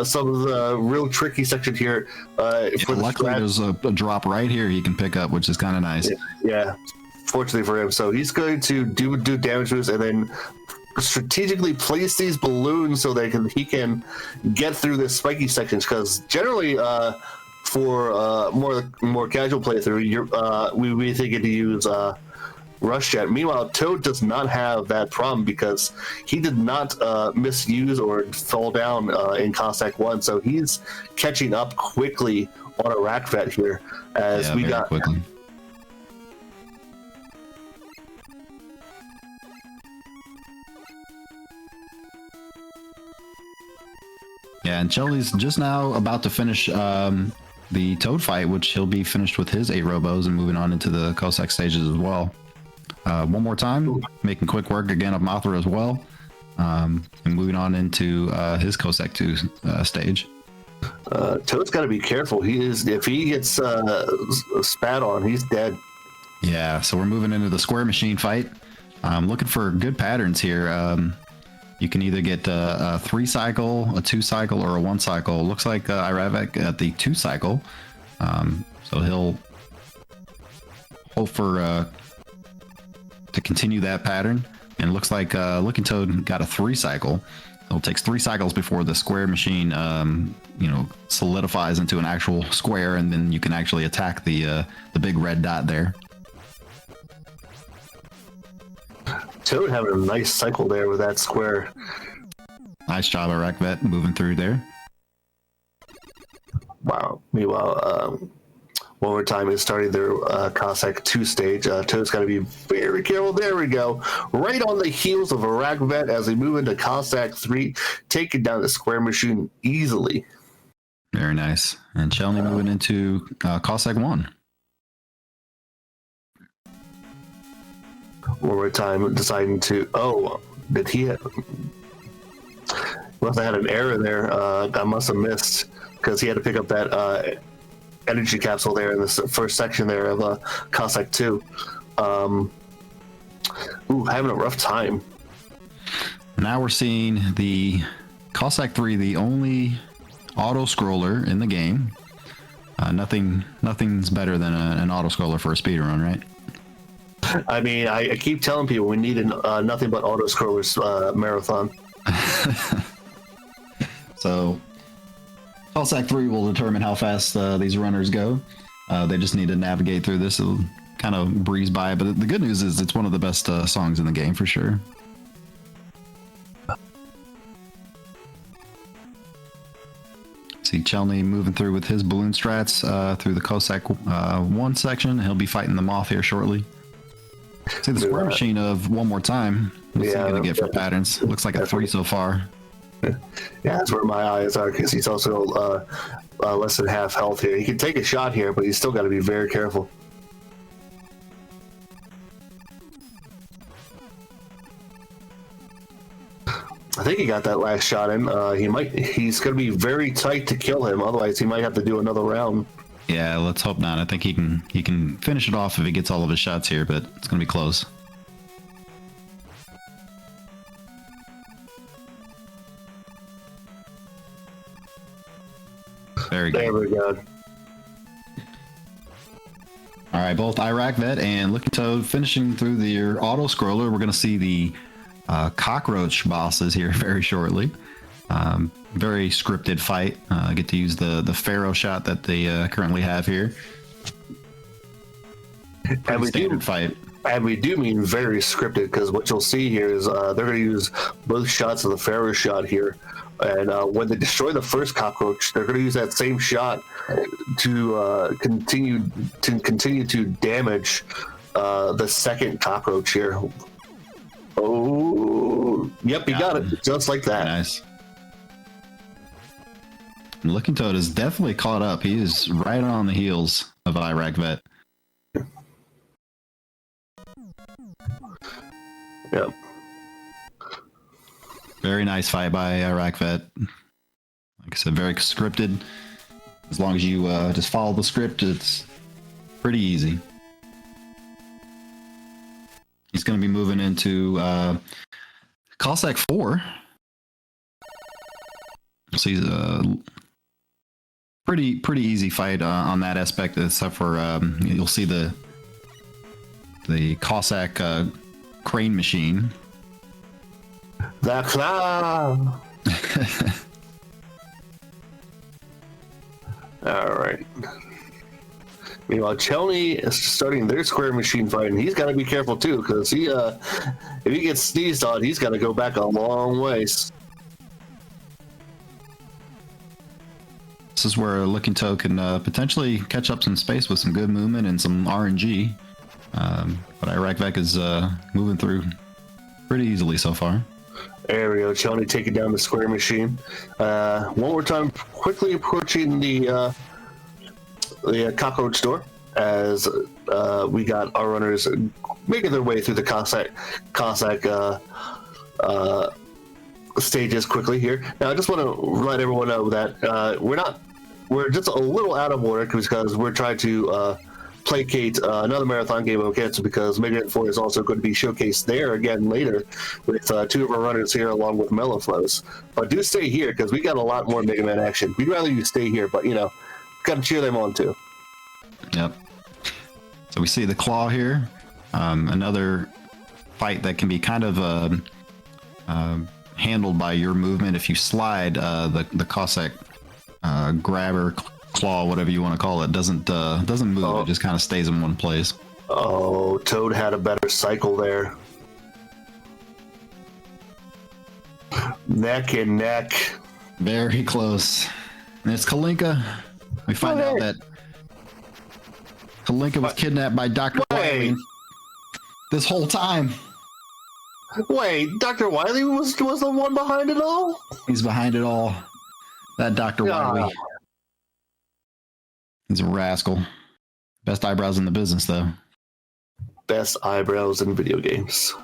some of the real tricky section here. Luckily, there's a drop right here he can pick up, which is kind of nice. Yeah, fortunately for him. So he's going to do damage boost and then strategically place these balloons so he can get through this spiky section, because generally for more casual playthrough, we thinking to use Rush Jet. Meanwhile, Toad does not have that problem because he did not misuse or fall down in Cossack 1, so he's catching up quickly on Iraqvet here as we got quickly. Yeah, and Chelly's just now about to finish the Toad fight, which he'll be finished with his 8 robos and moving on into the Cossack stages as well. One more time, making quick work again of Mothra as well, and moving on into his Cossack 2 stage. Toad's got to be careful. If he gets spat on, he's dead. Yeah, so we're moving into the square machine fight. I'm looking for good patterns here. You can either get a 3 cycle, a 2 cycle, or a 1 cycle. Looks like Iravek at the 2 cycle. So he'll hope for to continue that pattern. And looks like Looking Toad got a 3 cycle. It takes 3 cycles before the square machine, solidifies into an actual square, and then you can actually attack the big red dot there. Toad having a nice cycle there with that square. Nice job, Arakvet, moving through there. Wow. Meanwhile, one more time is starting their Cossack 2 stage. Toad's got to be very careful. There we go. Right on the heels of Arakvet as they move into Cossack 3, taking down the square machine easily. Very nice. And Chelny moving into Cossack 1. One more time, deciding to... Oh, did he... Must have had an error there. I must have missed, because he had to pick up that energy capsule there in the first section there of Cossack 2. Having a rough time. Now we're seeing the Cossack 3, the only auto-scroller in the game. Nothing's better than an auto-scroller for a speedrun, right? I mean, I keep telling people we need a nothing but auto-scrollers marathon. So, Cossack 3 will determine how fast these runners go. They just need to navigate through this. It'll kind of breeze by, but the good news is it's one of the best songs in the game for sure. See Chelny moving through with his balloon strats through the Cossack 1 section. He'll be fighting the Moth here shortly. See the square machine of one more time. What's he gonna get for patterns? Looks like a 3 so far. Yeah, that's where my eyes are, because he's also less than half health here. He can take a shot here, but he's still got to be very careful. I think he got that last shot in. He's going to be very tight to kill him. Otherwise, he might have to do another round. Yeah, let's hope not. I think he can finish it off if he gets all of his shots here, but it's going to be close. Very good. There we go. All right, both Irakvet and Looking Toad finishing through their auto scroller. We're going to see the cockroach bosses here very shortly. Very scripted fight. Get to use the Pharaoh shot that they currently have here. And we standard fight. And we do mean very scripted, because what you'll see here is they're going to use both shots of the Pharaoh shot here. And when they destroy the first cockroach, they're going to use that same shot to continue to damage the second cockroach here. Oh, yep, he got it just like that. Nice. And Looking Toad is definitely caught up. He is right on the heels of Irakvet. Yep. Very nice fight by Irakvet. Like I said, very scripted. As long as you just follow the script, it's pretty easy. He's going to be moving into Cossack 4. So he's a pretty easy fight on that aspect, except for you'll see the Cossack crane machine. The claw. All right. Meanwhile, Chelny is starting their square machine fight, and he's got to be careful too, because if he gets sneezed on, he's got to go back a long ways. This is where Looking Toad can potentially catch up some space with some good movement and some RNG. But Irakvet is moving through pretty easily so far. There we go. Chelny taking down the square machine. One more time, quickly approaching the cockroach door as we got our runners making their way through the Cossack stages quickly here. Now, I just want to let everyone know that we're just a little out of order because we're trying to placate another marathon game of cancer because Megaman 4 is also going to be showcased there again later with two of our runners here along with Mellowflows. But do stay here because we got a lot more Mega Man action. We'd rather you stay here, but got to cheer them on too. Yep. So we see the claw here. Another fight that can be kind of handled by your movement. If you slide, the Cossack grabber, claw, whatever you want to call it, doesn't move. Oh. It just kind of stays in one place. Oh, Toad had a better cycle there. Neck and neck. Very close. And it's Kalinka. We find out that Kalinka was kidnapped by Dr. Wiley this whole time. Wait, Dr. Wiley was the one behind it all? He's behind it all. That Dr. Wiley. He's a rascal. Best eyebrows in the business, though. Best eyebrows in video games.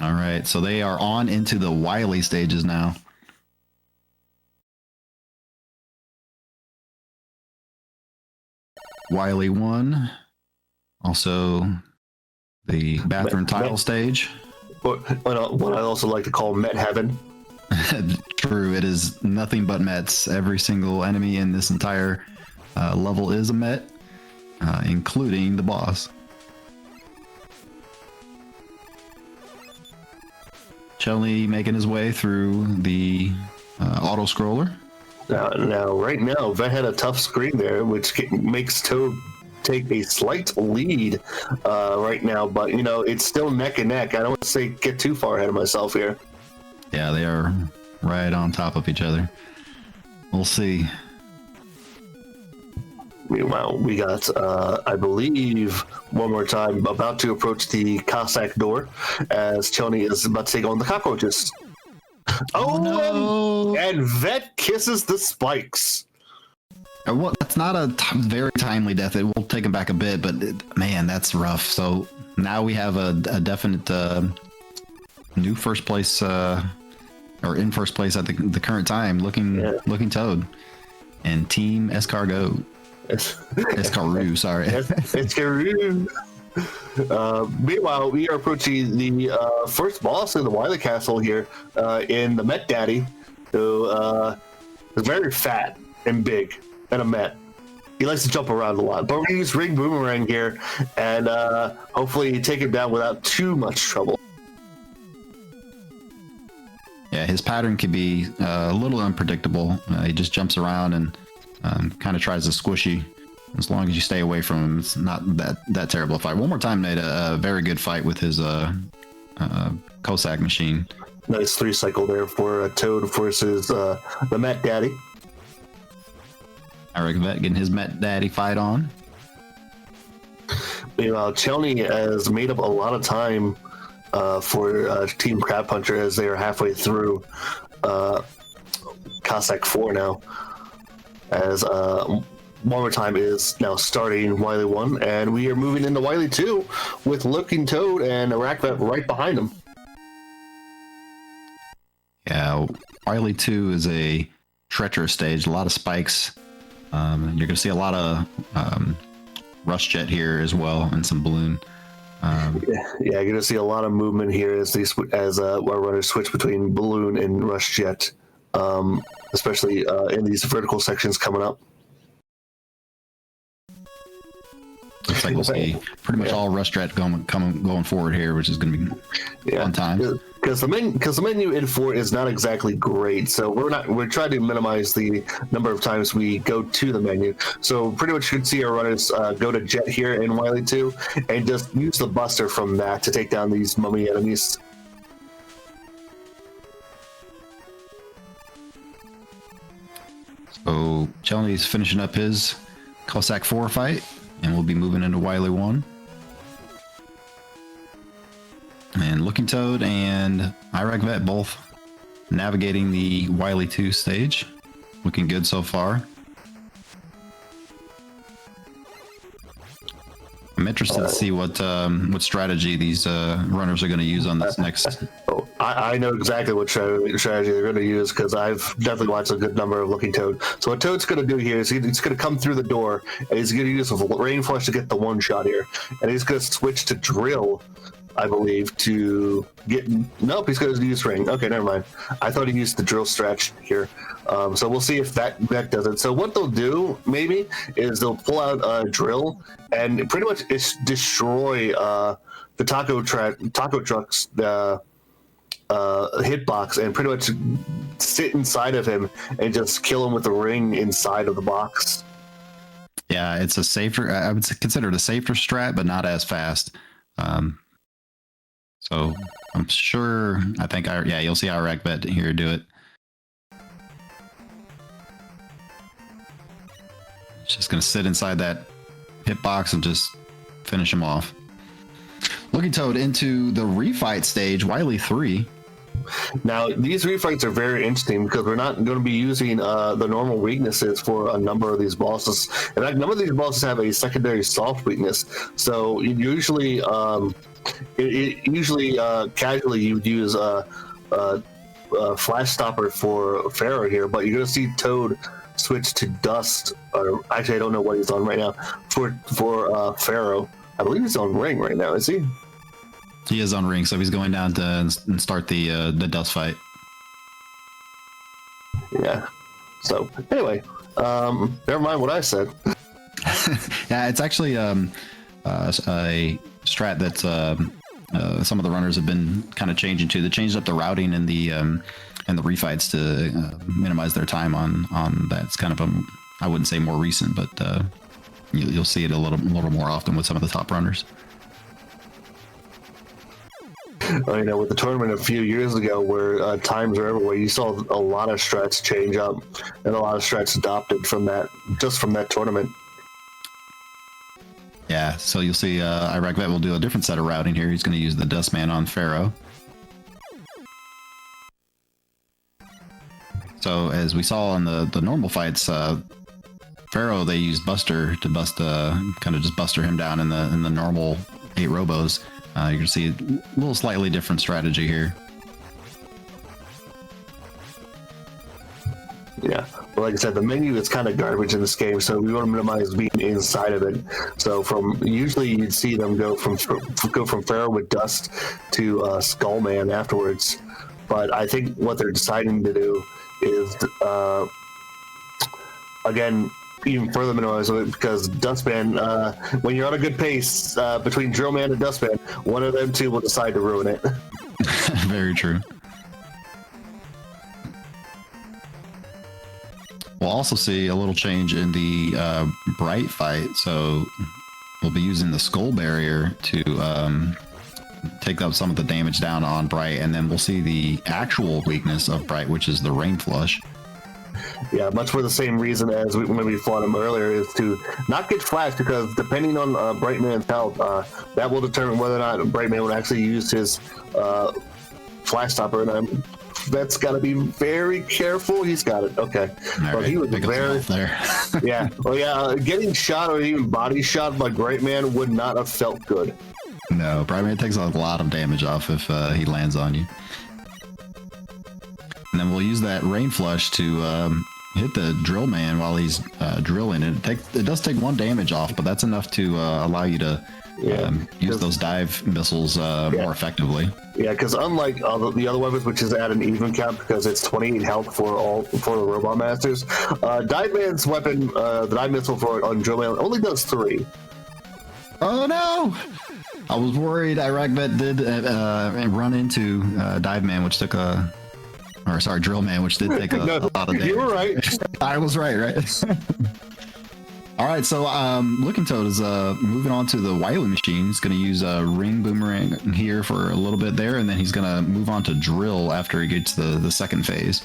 All right, so they are on into the Wiley stages now. Wiley 1. Also, the bathroom tile stage. What I also like to call Met Heaven. True, it is nothing but Mets. Every single enemy in this entire level is a Met, including the boss. Chelny making his way through the auto scroller. Now, right now, Vet had a tough screen there, which makes Toad take a slight lead right now, but it's still neck and neck. I don't want to say get too far ahead of myself here. Yeah, they are right on top of each other. We'll see. Meanwhile, we got, I believe, one more time, about to approach the Cossack door as Chelny is about to take on the cockroaches. Oh, no. And Vet kisses the spikes. Well, that's not a very timely death. It will take him back a bit, but man, that's rough. So now we have a definite new first place, or in first place at the current time, looking Toad, and Team Escargot. Escargot, sorry. Escargot. Meanwhile, we are approaching the first boss in the Wiley Castle here in the Met Daddy, who is very fat and big and a Met. He likes to jump around a lot, but we're going to use Ring Boomerang here and hopefully take him down without too much trouble. Yeah, his pattern can be a little unpredictable. He just jumps around and kind of tries to squishy. As long as you stay away from him, it's not that terrible a fight. One more time, made a very good fight with his Cossack machine. Nice 3 cycle there for Toad versus the Met Daddy. Eric Vet getting his Met Daddy fight on. Meanwhile, Chelny has made up a lot of time for Team Crab Puncher as they are halfway through Cossack 4 now. As one more time is now starting Wiley 1, and we are moving into Wiley 2 with Looking Toad and Arakvet right behind him. Yeah, Wiley 2 is a treacherous stage, a lot of spikes. You're going to see a lot of Rush Jet here as well, and some balloon. Yeah, you're going to see a lot of movement here as our runners switch between balloon and Rush Jet, especially in these vertical sections coming up. Looks like we'll see pretty much all Rush Jet going forward here, which is going to be fun time. Because the menu in 4 is not exactly great, so we're trying to minimize the number of times we go to the menu. So pretty much you can see our runners go to Jet here in Wiley 2 and just use the Buster from that to take down these mummy enemies. So Chelny's finishing up his Cossack 4 fight, and we'll be moving into Wiley 1. And Looking Toad and Iraq Vet both navigating the Wily 2 stage. Looking good so far. I'm interested to see what strategy these runners are going to use on this next. Oh, I know exactly what strategy they're going to use because I've definitely watched a good number of Looking Toad. So what Toad's going to do here is he's going to come through the door and he's going to use a rain flush to get the one shot here, and he's going to switch to drill, I believe, to get. Nope, he's going to use ring. Okay, never mind. I thought he used the drill stretch here. So we'll see if that does it. So what they'll do maybe is they'll pull out a drill and pretty much destroy the taco truck's hitbox and pretty much sit inside of him and just kill him with the ring inside of the box. Yeah, it's a safer. I would consider it a safer strat, but not as fast. So I'm sure. I think you'll see Iraq Vet here do it. Just gonna sit inside that hitbox and just finish him off. Looking Toad into the refight stage, Wily 3. Now, these refights are very interesting because we're not going to be using the normal weaknesses for a number of these bosses. In fact, a number of these bosses have a secondary soft weakness. So usually, casually you would use Flash Stopper for Pharaoh here, but you're going to see Toad switch to Dust, or actually I don't know what he's on right now, for Pharaoh. I believe he's on Ring right now, is he? He is on Ring, so he's going down to start the Dust fight. Yeah. So anyway, never mind what I said. Yeah, it's actually a strat that some of the runners have been kind of changing to. They changed up the routing and the refights to minimize their time on that. It's kind of I wouldn't say more recent, but you'll see it a little more often with some of the top runners. You know, with the tournament a few years ago where times are everywhere, you saw a lot of strats change up and a lot of strats adopted from that tournament. Yeah, so you'll see Iraq Vet will do a different set of routing here. He's going to use the Dustman on Pharaoh. So as we saw in the normal fights, Pharaoh, they used Buster to kind of just buster him down in the normal 8 robos. You're gonna see a little slightly different strategy here. Yeah, but like I said, the menu is kind of garbage in this game, so we want to minimize being inside of it. So usually you'd see them go from Pharaoh with Dust to Skullman afterwards, but I think what they're deciding to do is again, even further minimize it, because Dustman, when you're on a good pace between Drillman and Dustman, one of them two will decide to ruin it. Very true. We'll also see a little change in the Bright fight, so we'll be using the Skull Barrier to take up some of the damage down on Bright, and then we'll see the actual weakness of Bright, which is the Rain Flush. Yeah, much for the same reason as when we fought him earlier, is to not get flashed, because depending on Brightman's health, that will determine whether or not Brightman would actually use his Flash Stopper, and that's got to be very careful. He's got it. Okay. Well, he was very there. Yeah. Well, yeah. Getting shot or even body shot by Brightman would not have felt good. No, Brightman takes a lot of damage off if he lands on you. And then we'll use that Rain Flush to hit the Drill Man while he's drilling. It does take 1 damage off, but that's enough to allow you to use those dive missiles more effectively. Yeah, because unlike the other weapons, which is at an even count because it's 28 health for the Robot Masters, Dive Man's weapon, the dive missile on Drill Man only does 3. Oh no! I was worried Iraq Vet did run into Dive Man, which took Drill Man, which did take a lot of damage. You were right. I was right? All right, so Looking Toad is moving on to the Wily machine. He's going to use a Ring Boomerang here for a little bit there, and then he's going to move on to Drill after he gets the second phase.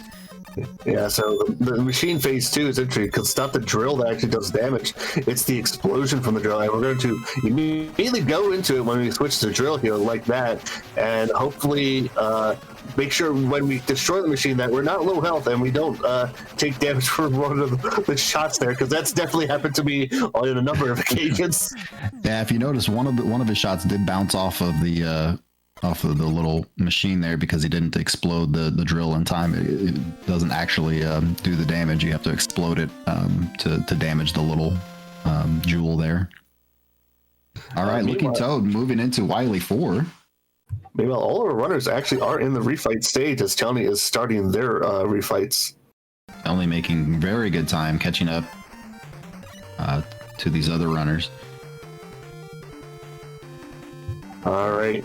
Yeah, so the machine phase 2 is interesting because it's not the drill that actually does damage. It's the explosion from the drill. And we're going to immediately go into it when we switch to drill here like that. And hopefully make sure when we destroy the machine that we're not low health and we don't take damage from one of the shots there, because that's definitely happened to me on a number of occasions. Yeah, if you notice, one of his shots did bounce off of the little machine there because he didn't explode the drill in time. It doesn't actually do the damage. You have to explode it to damage the little jewel there. All right, Looking Toad moving into Wily 4. Meanwhile, all our runners actually are in the refight stage as Tony is starting their refights. Only making very good time catching up to these other runners. All right.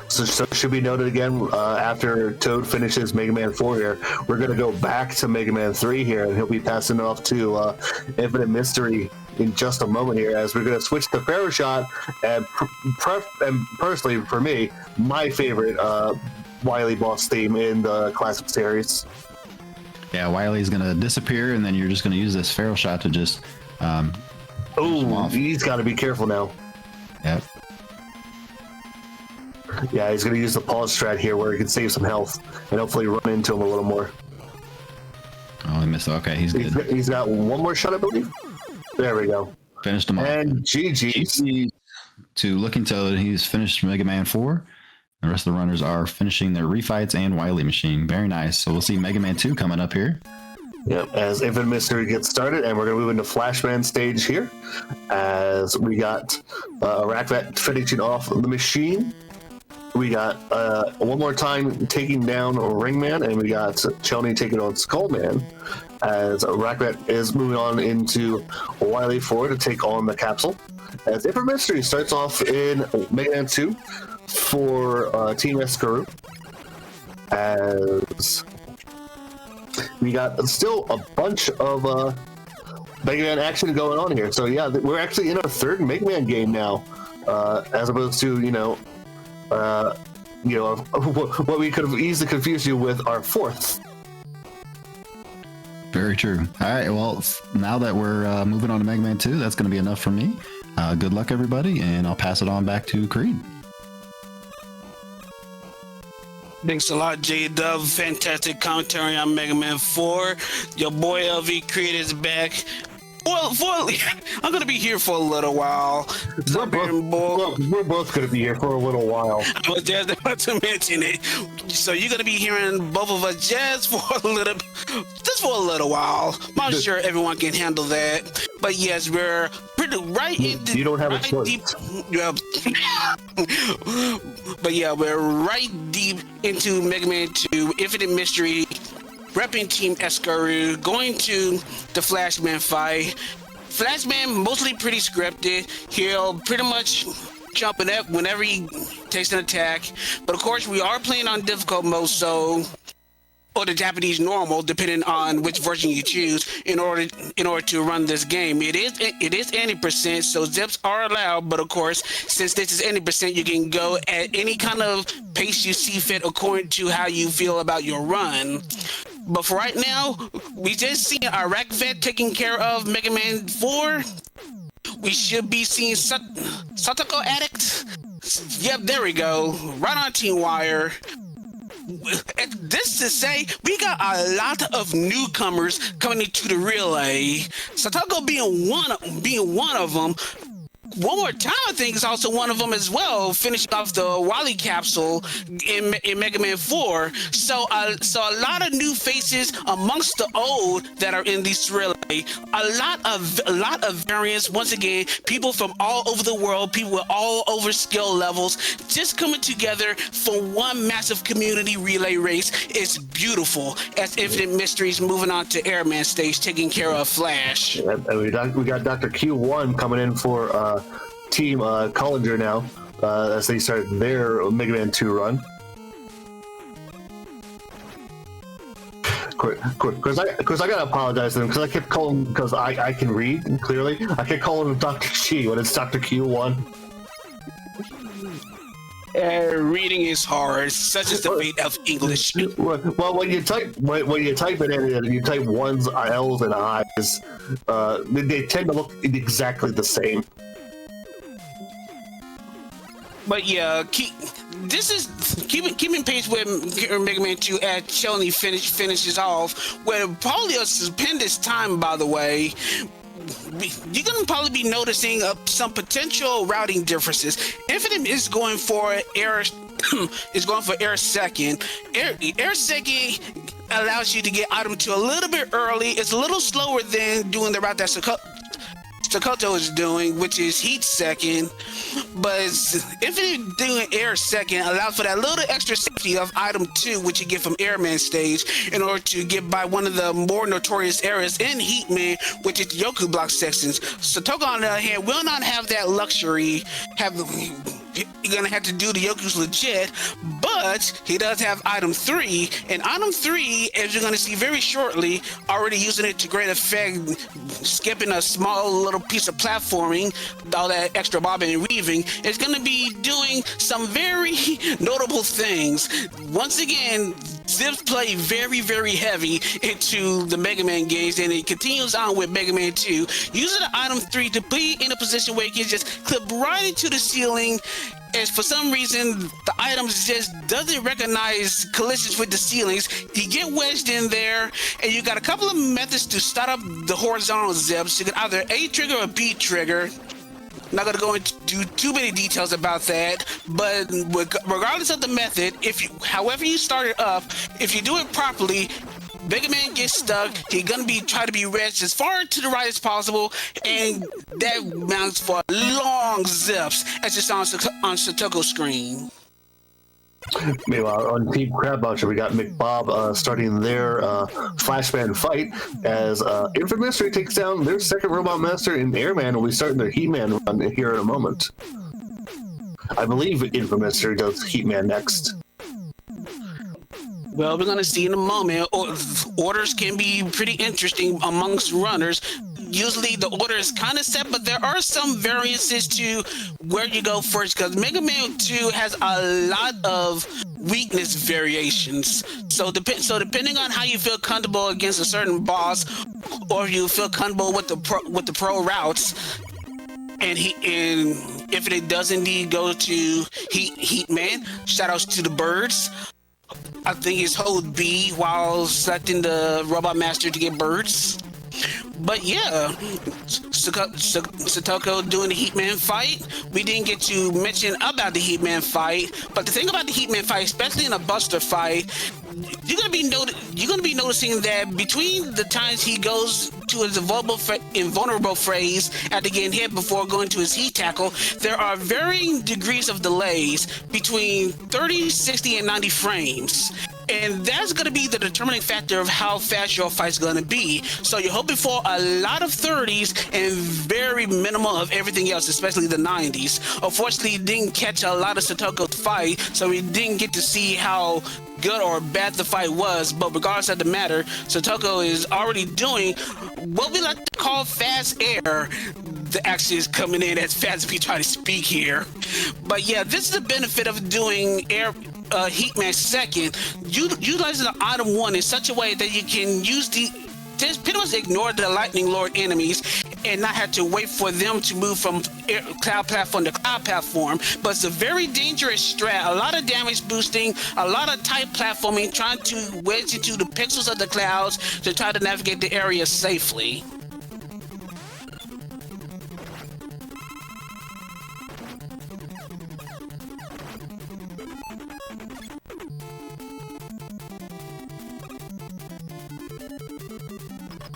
So it should be noted again, after Toad finishes Mega Man 4 here, we're going to go back to Mega Man 3 here, and he'll be passing it off to Infinite Mystery in just a moment here, as we're going to switch to Pharaoh Shot, and personally, for me, my favorite Wily boss theme in the classic series. Yeah, Wily's going to disappear, and then you're just going to use this Pharaoh Shot to just... oh, he's got to be careful now. Yep. Yeah, he's going to use the pause strat here where he can save some health and hopefully run into him a little more. Oh, he missed. Okay, he's good. He's got one more shot, I believe. There we go. Finished him off. And GG's. To Looking Toad, he's finished Mega Man 4. The rest of the runners are finishing their refights and Wily Machine. Very nice. So we'll see Mega Man 2 coming up here. Yep, as Infinite Mystery gets started, and we're going to move into Flashman stage here, as we got Rackvat finishing off the machine. We got one more time taking down Ringman, and we got Chony taking on Skullman, as Rackvat is moving on into Wily 4 to take on the capsule. As Infinite Mystery starts off in Mega Man 2 for Team Escaru, as we got still a bunch of Mega Man action going on here. So yeah, we're actually in our third Mega Man game now, as opposed to what we could have easily confused you with our fourth. Very true. All right, well, now that we're moving on to Mega Man 2, that's going to be enough for me. Good luck, everybody, and I'll pass it on back to Creed. Thanks a lot, J-Dub. Fantastic commentary on Mega Man 4. Your boy LV Creed is back. Well, I'm going to be here for a little while. We're both going to be here for a little while. I was just about to mention it. So you're going to be hearing both of us just for a little while. I'm not sure everyone can handle that. But yes, we're pretty right into... You don't have a choice. But yeah, we're right deep into Mega Man 2, Infinite Mystery, repping Team Escaru, going to the Flashman fight. Flashman mostly pretty scripted. He'll pretty much jump it up whenever he takes an attack. But of course, we are playing on difficult mode, or the Japanese normal, depending on which version you choose. In order to run this game, it is 80%, so zips are allowed. But of course, since this is 80%, you can go at any kind of pace you see fit according to how you feel about your run. But for right now, we just seen our Rackvat taking care of Mega Man 4. We should be seeing Satoko Addict. Yep, there we go. Right on Team Wire. This to say, we got a lot of newcomers coming into the relay. Satoko being one of them. One more time, I think, is also one of them as well, finishing off the Wily capsule in Mega Man 4. So a lot of new faces amongst the old that are in this relay. A lot of variants. Once again, people from all over the world, people with all over skill levels, just coming together for one massive community relay race. It's beautiful. As Infinite Mysteries moving on to Airman stage, taking care of Flash. And we got Dr. Q1 coming in for Team Collinger now, as they start their Mega Man 2 run. Because I gotta apologize to them, because I kept calling, because I can read clearly, I kept calling him Dr. Chi when it's Dr. Q1. Reading is hard, such as the fate of English. Well, when you type it in and you type ones, L's, and I's, they tend to look exactly the same. But yeah, keeping pace with Megaman 2 as Shelly finishes off with probably a stupendous time, by the way. You're gonna probably be noticing some potential routing differences. Infinite is going for error second. Error second allows you to get item 2 a little bit early. It's a little slower than doing the route that Staccato is doing, which is heat second, but Infinite doing air second allows for that little extra safety of item 2, which you get from Airman stage, in order to get by one of the more notorious errors in Heatman, which is Yoku block sections. Staccato, on the other hand, will not have that luxury. You're gonna have to do the Yoku's legit, but he does have item 3, and item 3, as you're gonna see very shortly, already using it to great effect, skipping a small little piece of platforming, all that extra bobbing and weaving, is gonna be doing some very notable things. Once again, Zips play very, very heavy into the Mega Man games, and it continues on with Mega Man 2, using the item 3 to be in a position where you can just clip right into the ceiling. And for some reason, the items just doesn't recognize collisions with the ceilings. You get wedged in there, and you got a couple of methods to start up the horizontal zips. You can either A trigger or B trigger. Not gonna go into too many details about that, but regardless of the method, however you start it up, if you do it properly, Mega Man gets stuck. He's gonna try to be wedged as far to the right as possible, and that amounts for long zips, as it's on Satoko's screen. Meanwhile, on Team Crab Launcher, we got McBob starting their Flashman fight as Infinite Mystery takes down their second Robot Master, and Airman will be starting their Heatman run here in a moment. I believe Infinite Mystery does Heatman next. Well, we're gonna see in a moment. Orders can be pretty interesting amongst runners. Usually the order is kind of set, but there are some variances to where you go first, because Mega Man 2 has a lot of weakness variations. So depending on how you feel comfortable against a certain boss, or if you feel comfortable with the pro routes, and if it does indeed go to Heatman, shout outs to the birds. I think it's hold B while selecting the Robot Master to get birds. But yeah, Satoko doing the Heatman fight. We didn't get to mention about the Heatman fight, but the thing about the Heatman fight, especially in a Buster fight, you're gonna be noticing that between the times he goes to his invulnerable phase after getting hit before going to his heat tackle, there are varying degrees of delays between 30, 60, and 90 frames. And that's going to be the determining factor of how fast your fight's going to be. So you're hoping for a lot of 30s and very minimal of everything else, especially the 90s. Unfortunately, didn't catch a lot of Satoko's fight, so we didn't get to see how good or bad the fight was. But regardless of the matter, Satoko is already doing what we like to call fast air. The action is coming in as fast as we try to speak here. But yeah, this is the benefit of doing Heatman second, utilizing the item 1 in such a way that you can just pretty much ignore the Lightning Lord enemies and not have to wait for them to move from cloud platform to cloud platform. But it's a very dangerous strat, a lot of damage boosting, a lot of tight platforming, trying to wedge into the pixels of the clouds to try to navigate the area safely.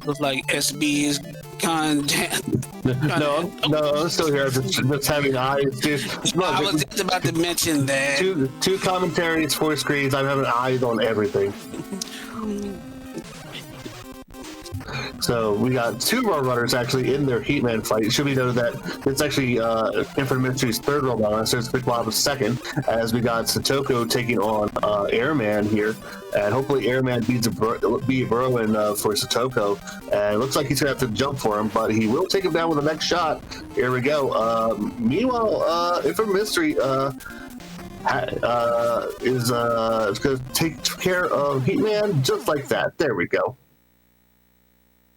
Looks like SB is No, I'm still here. Just having eyes. I was just about to mention that. Two commentaries, 4 screens. I'm having eyes on everything. So we got 2 of our runners actually in their Heatman fight. It should be noted that it's actually Infinite Mystery's third Robot Master. It's McBob's second, as we got Satoko taking on Airman here. And hopefully Airman beats Burrowin for Satoko. And it looks like he's going to have to jump for him, but he will take him down with the next shot. Here we go. Meanwhile, Infinite Mystery is going to take care of Heatman just like that. There we go.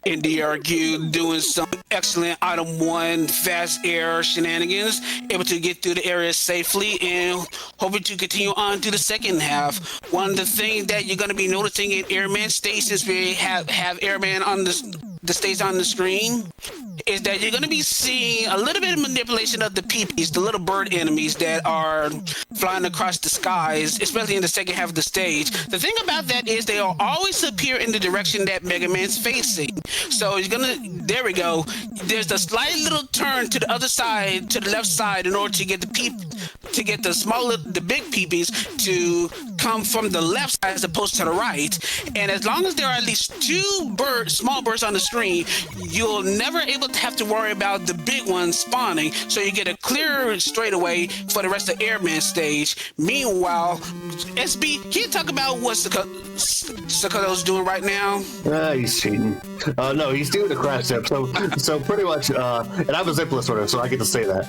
In DRQ, doing some excellent item 1 fast air shenanigans, able to get through the area safely and hoping to continue on to the second half. One of the things that you're going to be noticing in airman stage, since we have airman on the stage on the screen, is that you're going to be seeing a little bit of manipulation of the peepees, the little bird enemies that are flying across the skies, especially in the second half of the stage. The thing about that is they will always appear in the direction that Megaman's facing. So you're gonna, there we go. There's a slight little turn to the other side, to the left side, in order to get the the big peepees to come from the left side as opposed to the right. And as long as there are at least 2 small birds on the screen, you'll never able to have to worry about the big ones spawning. So you get a clear straightaway for the rest of Airman stage. Meanwhile, SB, can you talk about what Sakato's doing right now? He's cheating. No, he's doing a crash zip. So pretty much, and I'm a zipless runner, so I get to say that.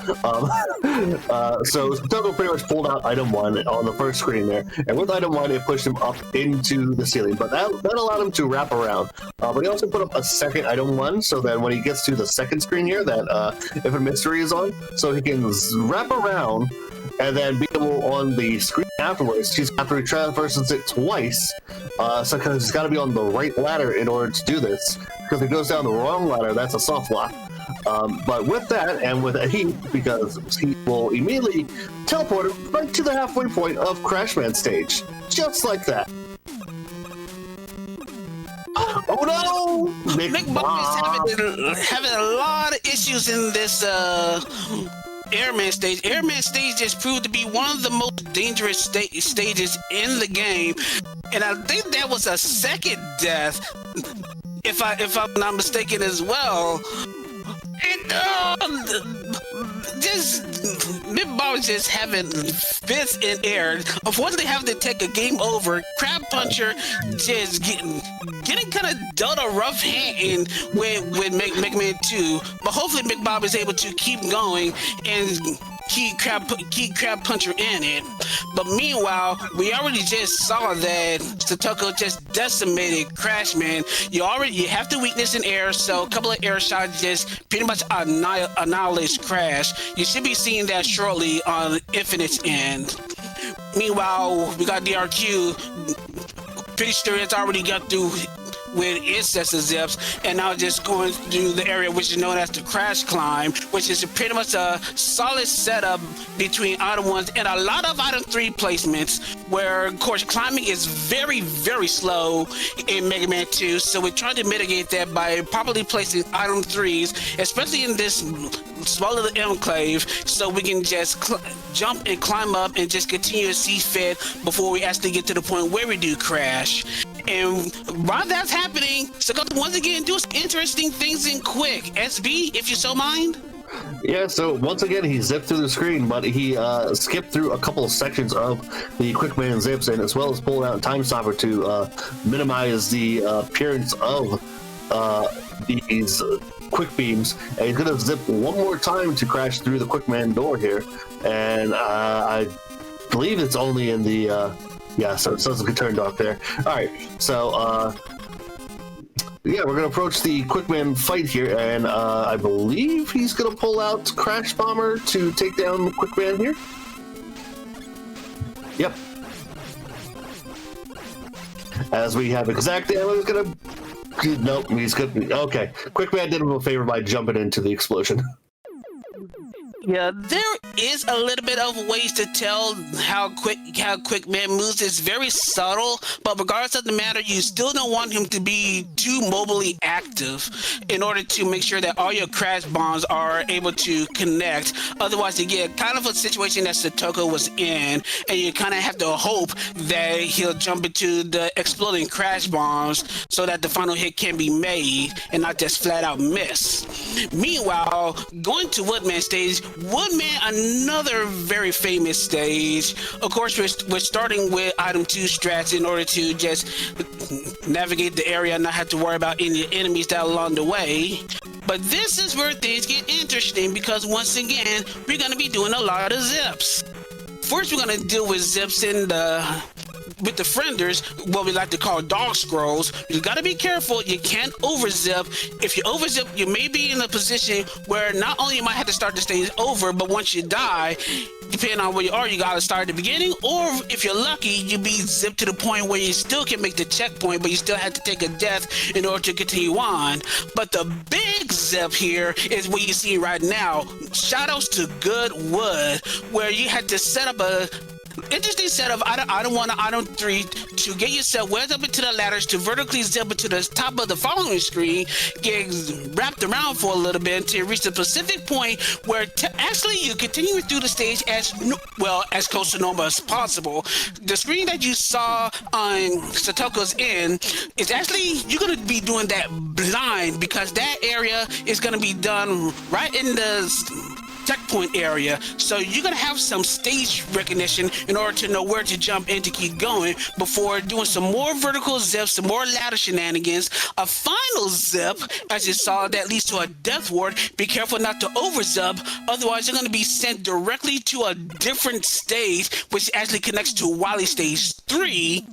So Sakато pretty much pulled out item 1 on the first screen there, and with item 1, it pushed him up into the ceiling. But that allowed him to wrap around. But he also put up a second item 1, so then when he gets to the second screen here, that if a mystery is on, so he can wrap around and then be able on the screen afterwards. After he traverses it twice, so because he's got to be on the right ladder in order to do this. Because if he goes down the wrong ladder, that's a soft lock. But with that, and with a heat, because he will immediately teleport him right to the halfway point of Crashman stage, just like that. Oh no! Megaman is having a lot of issues in this Airman stage. Airman stage just proved to be one of the most dangerous stages in the game, and I think that was a second death, if I'm not mistaken as well. And just Bob is just having fits in air. Unfortunately, having to take a game over. Crab Puncher just getting kind of dealt a rough hand with Megaman 2, but hopefully McBob is able to keep going and keep Crab Puncher in it. But meanwhile, we already just saw that Satoko just decimated Crashman. You have the weakness in air, so a couple of air shots just pretty much annihilates Crash. You should be seeing that shortly on Infinite's end. Meanwhile, we got DRQ. Pretty sure it's already got through with its sets of zips, and now just going through the area which is known as the crash climb, which is pretty much a solid setup between item 1s and a lot of item 3 placements, where of course climbing is very, very slow in Mega Man 2, so we're trying to mitigate that by properly placing item 3s, especially in this small little enclave, so we can just jump and climb up and just continue to see fit before we actually get to the point where we do crash. And while that's happening, Sakata once again do some interesting things in quick. SB, if you so mind. Yeah, so once again, he zipped through the screen, but he skipped through a couple of sections of the Quickman zips, and as well as pulling out Time Stopper to minimize the appearance of these quick beams. And he's going to zip one more time to crash through the Quickman door here, and I believe it's only in the... yeah, so it sounds like it turned off there. Alright, so, yeah, we're going to approach the Quickman fight here, and I believe he's going to pull out Crash Bomber to take down the Quickman here. Yep. As we have exact ammo, he's going to... Nope, he's good. Okay, Quickman did him a favor by jumping into the explosion. Yeah, there is a little bit of ways to tell how Quickman moves. It's very subtle, but regardless of the matter, you still don't want him to be too mobily active in order to make sure that all your crash bombs are able to connect. Otherwise, you get kind of a situation that Satoko was in, and you kind of have to hope that he'll jump into the exploding crash bombs so that the final hit can be made and not just flat out miss. Meanwhile, going to Woodman stage, Woodman, another very famous stage. Of course, we're starting with item 2 strats in order to just navigate the area and not have to worry about any enemies that are along the way. But this is where things get interesting, because once again, we're going to be doing a lot of zips. First, we're gonna deal with zips in the with the frienders, what we like to call dog scrolls. You gotta be careful. You can't overzip. If you overzip, you may be in a position where not only you might have to start the stage over, but once you die, depending on where you are, you gotta start at the beginning, or if you're lucky, you be zipped to the point where you still can make the checkpoint, but you still have to take a death in order to continue on. But the big zip here is what you see right now. Shoutouts to Good Wood, where you had to set up a interesting setup. Item 1 and Item 3 to get yourself wedged up into the ladders to vertically zip into the top of the following screen, get wrapped around for a little bit until you reach the specific point where actually you continue through the stage as close to normal as possible. The screen that you saw on Satoko's end is actually, you're going to be doing that blind because that area is going to be done right in the checkpoint area, so you're gonna have some stage recognition in order to know where to jump in to keep going before doing some more vertical zips, some more ladder shenanigans, a final zip, as you saw, that leads to a death ward. Be careful not to over zip, otherwise you're gonna be sent directly to a different stage, which actually connects to Wily Stage 3.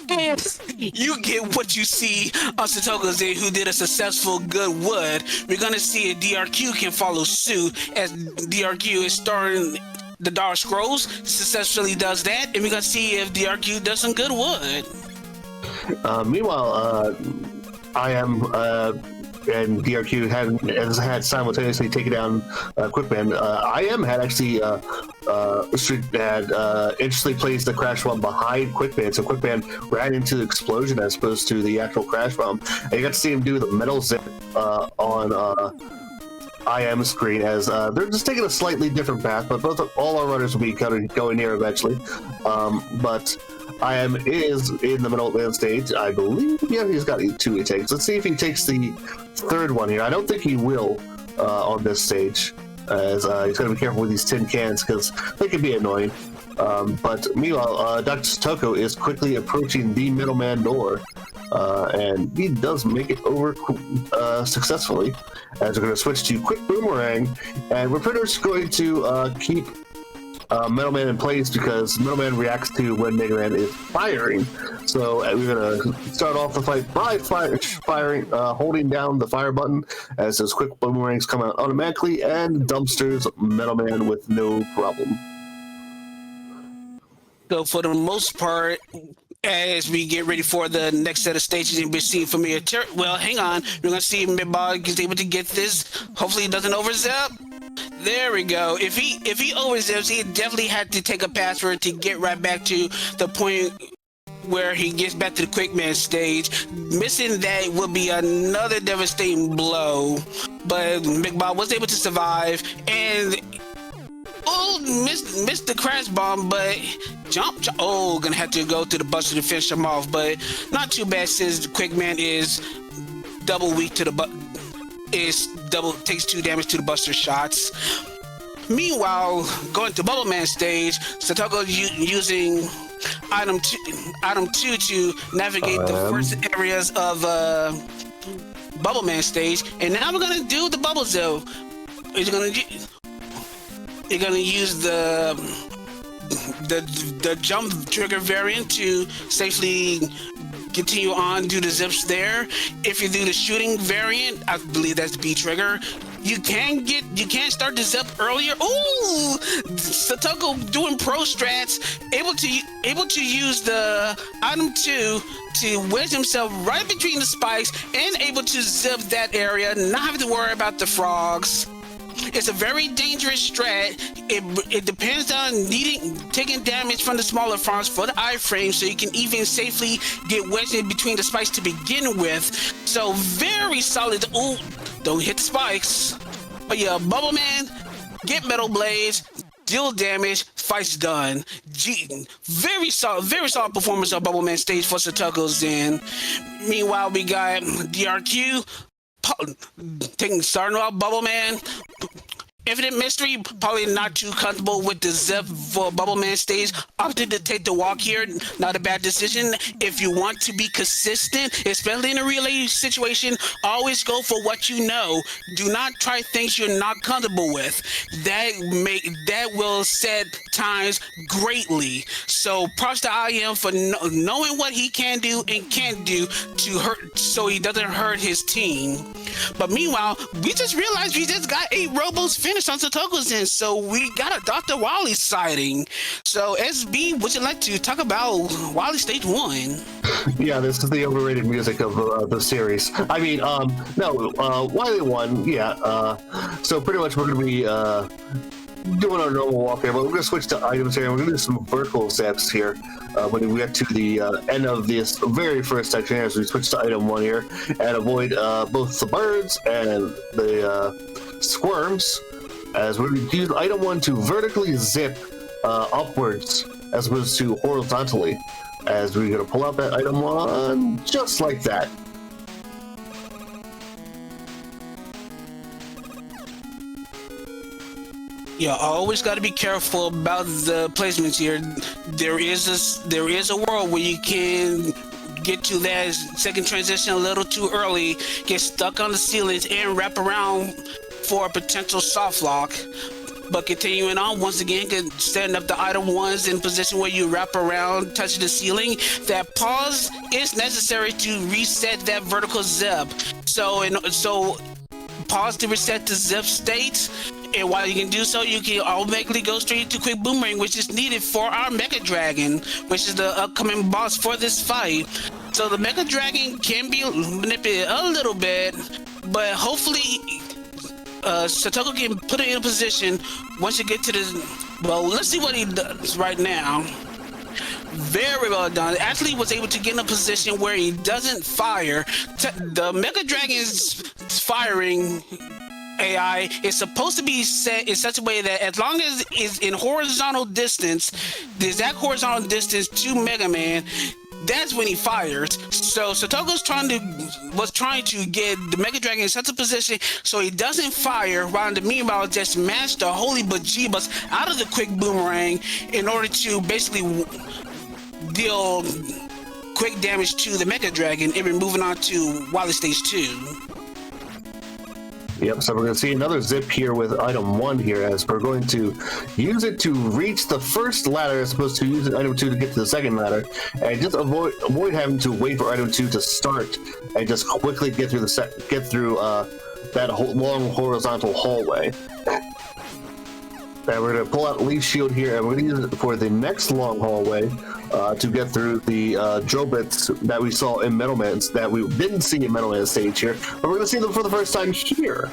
And you get what you see on Satoko's end, who did a successful Good Wood. We're gonna see if DRQ can follow suit, as DRQ is starting the Dark Scrolls, successfully does that, and we're gonna see if DRQ does some Good Wood. Meanwhile, I am and DRQ had simultaneously taken down Quickman. I am had actually interestingly placed the crash bomb behind Quickman, so Quickman ran into the explosion as opposed to the actual crash bomb. And you got to see him do the metal zip on IM screen, as they're just taking a slightly different path, but all our runners will be going here eventually. But IM is in the middle of the stage, I believe. Yeah, he's got 2 he takes. Let's see if he takes the third one here. I don't think he will on this stage, as he's got to be careful with these tin cans because they can be annoying. But meanwhile, Dr. Satoko is quickly approaching the middleman door, and he does make it over successfully, as we're going to switch to Quick Boomerang, and we're pretty much going to keep Middleman in place because Middleman reacts to when Megaman is firing. So we're gonna start off the fight by firing, holding down the fire button as those quick boomerangs come out automatically and dumpsters Middleman with no problem. So for the most part, as we get ready for the next set of stages and we're seeing familiar well, hang on, we're gonna see if Midbog is able to get this. Hopefully he doesn't overzip. There we go. If he overzips, he definitely had to take a password to get right back to the point where he gets back to the Quickman stage. Missing that would be another devastating blow. But Big Bob was able to survive and missed the crash bomb, but gonna have to go to the buster to finish him off. But not too bad since the Quickman is double weak to the takes 2 damage to the buster shots. Meanwhile, going to Bubble Man stage, Satoko using item 2 to navigate the first areas of Bubble Man stage, and now we're gonna do the bubble zone. You're gonna use the jump trigger variant to safely continue on, do the zips there. If you do the shooting variant, I believe that's the B trigger. You can start the zip earlier. Ooh, Satoko doing pro strats, able to use the item 2 to wedge himself right between the spikes and able to zip that area, not having to worry about the frogs. It's a very dangerous strat. It depends on taking damage from the smaller frogs for the iframe, so you can even safely get wedged in between the spikes to begin with. So very solid. Ooh, don't hit the spikes. But yeah, Bubble Man, get metal blades, deal damage, fight's done. Very solid performance on Bubble Man stage for Satoko's end. Meanwhile, we got DRQ starting off Bubble Man, Infinite Mystery, probably not too comfortable with the zip for Bubble Man stage. Opted to take the walk here, not a bad decision. If you want to be consistent, especially in a relay situation, always go for what you know. Do not try things you're not comfortable with. That will set times greatly. So props to IM for knowing what he can do and can't do to hurt, so he doesn't hurt his team. But meanwhile, we just realized we just got 8 robos finished on Satoko's end, so we got a Dr. Wily sighting. So SB, would you like to talk about Wily Stage 1? Yeah, this is the overrated music of the series. I mean, no, Wily 1, yeah. So pretty much we're going to be doing our normal walk here, but we're going to switch to items here, and we're going to do some vertical zaps here. When we get to the end of this very first section here, as we switch to item 1 here, and avoid both the birds and the squirms, as we're going to use item 1 to vertically zip upwards as opposed to horizontally, as we're going to pull out that item 1 just like that. Yeah, always got to be careful about the placements here. There is a world where you can get to that second transition a little too early, get stuck on the ceilings, and wrap around for a potential soft lock. But continuing on, once again, setting up the item 1s in position where you wrap around, touch the ceiling. That pause is necessary to reset that vertical zip. So pause to reset the zip state. And while you can do so, you can automatically go straight to quick boomerang, which is needed for our Mega Dragon, which is the upcoming boss for this fight. So the Mega Dragon can be manipulated a little bit, but hopefully Satoko can put it in a position once you get to this. Well, let's see what he does right now. Very well done. Actually was able to get in a position where he doesn't fire. The Mega Dragon's firing AI is supposed to be set in such a way that as long as it's in horizontal distance, the exact horizontal distance to Mega Man, that's when he fires. So Satoko's was trying to get the Mega Dragon in such a position so he doesn't fire, while in the meanwhile just mash the holy bejeebus out of the quick boomerang in order to basically deal quick damage to the Mega Dragon, and we're moving on to Wily Stage 2. Yep, so we're going to see another zip here with item 1 here, as we're going to use it to reach the first ladder as opposed to using item 2 to get to the second ladder, and just avoid having to wait for item 2 to start and just quickly get through that long horizontal hallway. And we're going to pull out Leaf Shield here, and we're going to use it for the next long hallway to get through the drill bits that we saw in Metal Man's, that we didn't see in Metal Man's stage here, but we're going to see them for the first time here.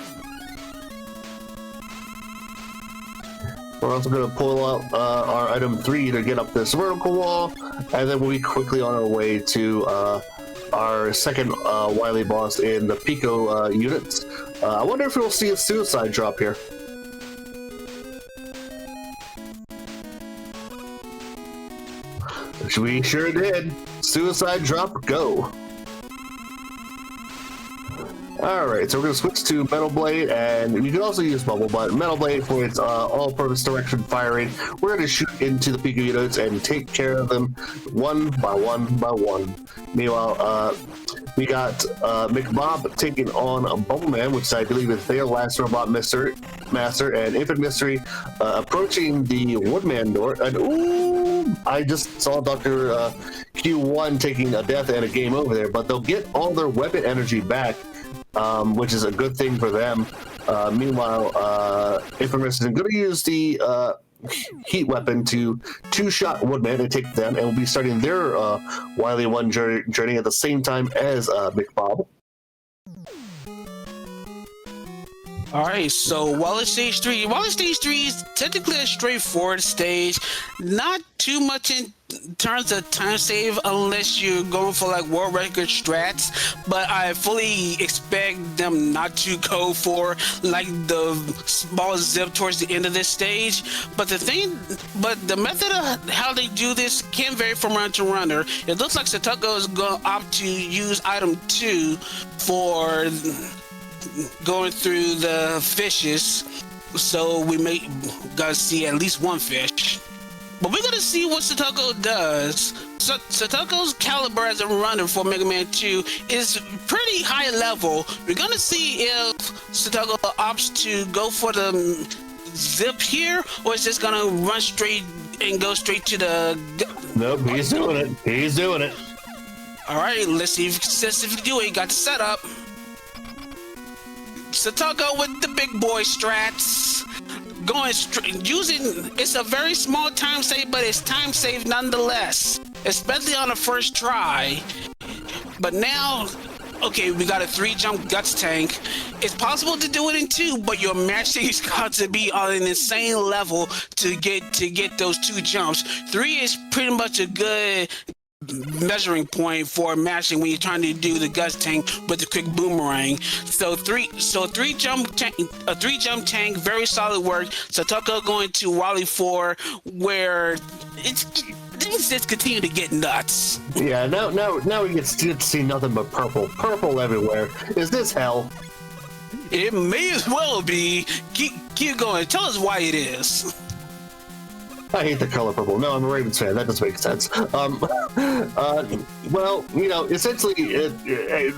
We're also going to pull out our item 3 to get up this vertical wall, and then we'll be quickly on our way to our second Wily boss in the Pico units. I wonder if we'll see a suicide drop here. We sure did. Suicide drop, go. Alright, so we're going to switch to Metal Blade, and you can also use Bubble, but Metal Blade for its all-purpose direction firing, we're going to shoot into the Pico units and take care of them one by one by one. Meanwhile, we got McBob taking on Bubble Man, which I believe is their last robot master, and Infinite Mystery approaching the Woodman door, and ooh, I just saw Dr. Q1 taking a death and a game over there, but they'll get all their weapon energy back, which is a good thing for them. Meanwhile, Infamous is going to use the heat weapon to two-shot Woodman and take them, and will be starting their Wily 1 journey at the same time as McBob. Alright, so Wally Stage 3. Wally Stage 3 is technically a straightforward stage. Not too much in terms of time save unless you're going for like world record strats, but I fully expect them not to go for like the small zip towards the end of this stage. But the method of how they do this can vary from runner to runner. It looks like Satoko is going to opt to use item 2 for going through the fishes, So we may gotta see at least one fish. But we're gonna see what Satoko does. So Satoko's caliber as a runner for Mega Man 2 is pretty high level. We're gonna see if Satoko opts to go for the zip here, or is just gonna run straight and go straight to the... Nope, he's doing it. He's doing it. Alright, let's see if you do it. Got the setup. Satoko with the big boy strats. Going straight, using, it's a very small time save, but it's time save nonetheless, especially on the first try. But now, okay, we got a 3-jump guts tank. It's possible to do it in 2, but your matching's got to be on an insane level to get those 2 jumps. 3 is pretty much a good measuring point for matching when you're trying to do the guts tank with the quick boomerang. So a 3-jump tank, very solid work. Satoko going to Wally 4, where things just continue to get nuts. Yeah, now we get to see nothing but purple everywhere. Is this hell? It may as well be. Keep going. Tell us why it is. I hate the color purple. No, I'm a Ravens fan. That doesn't make sense. Well, you know, essentially, I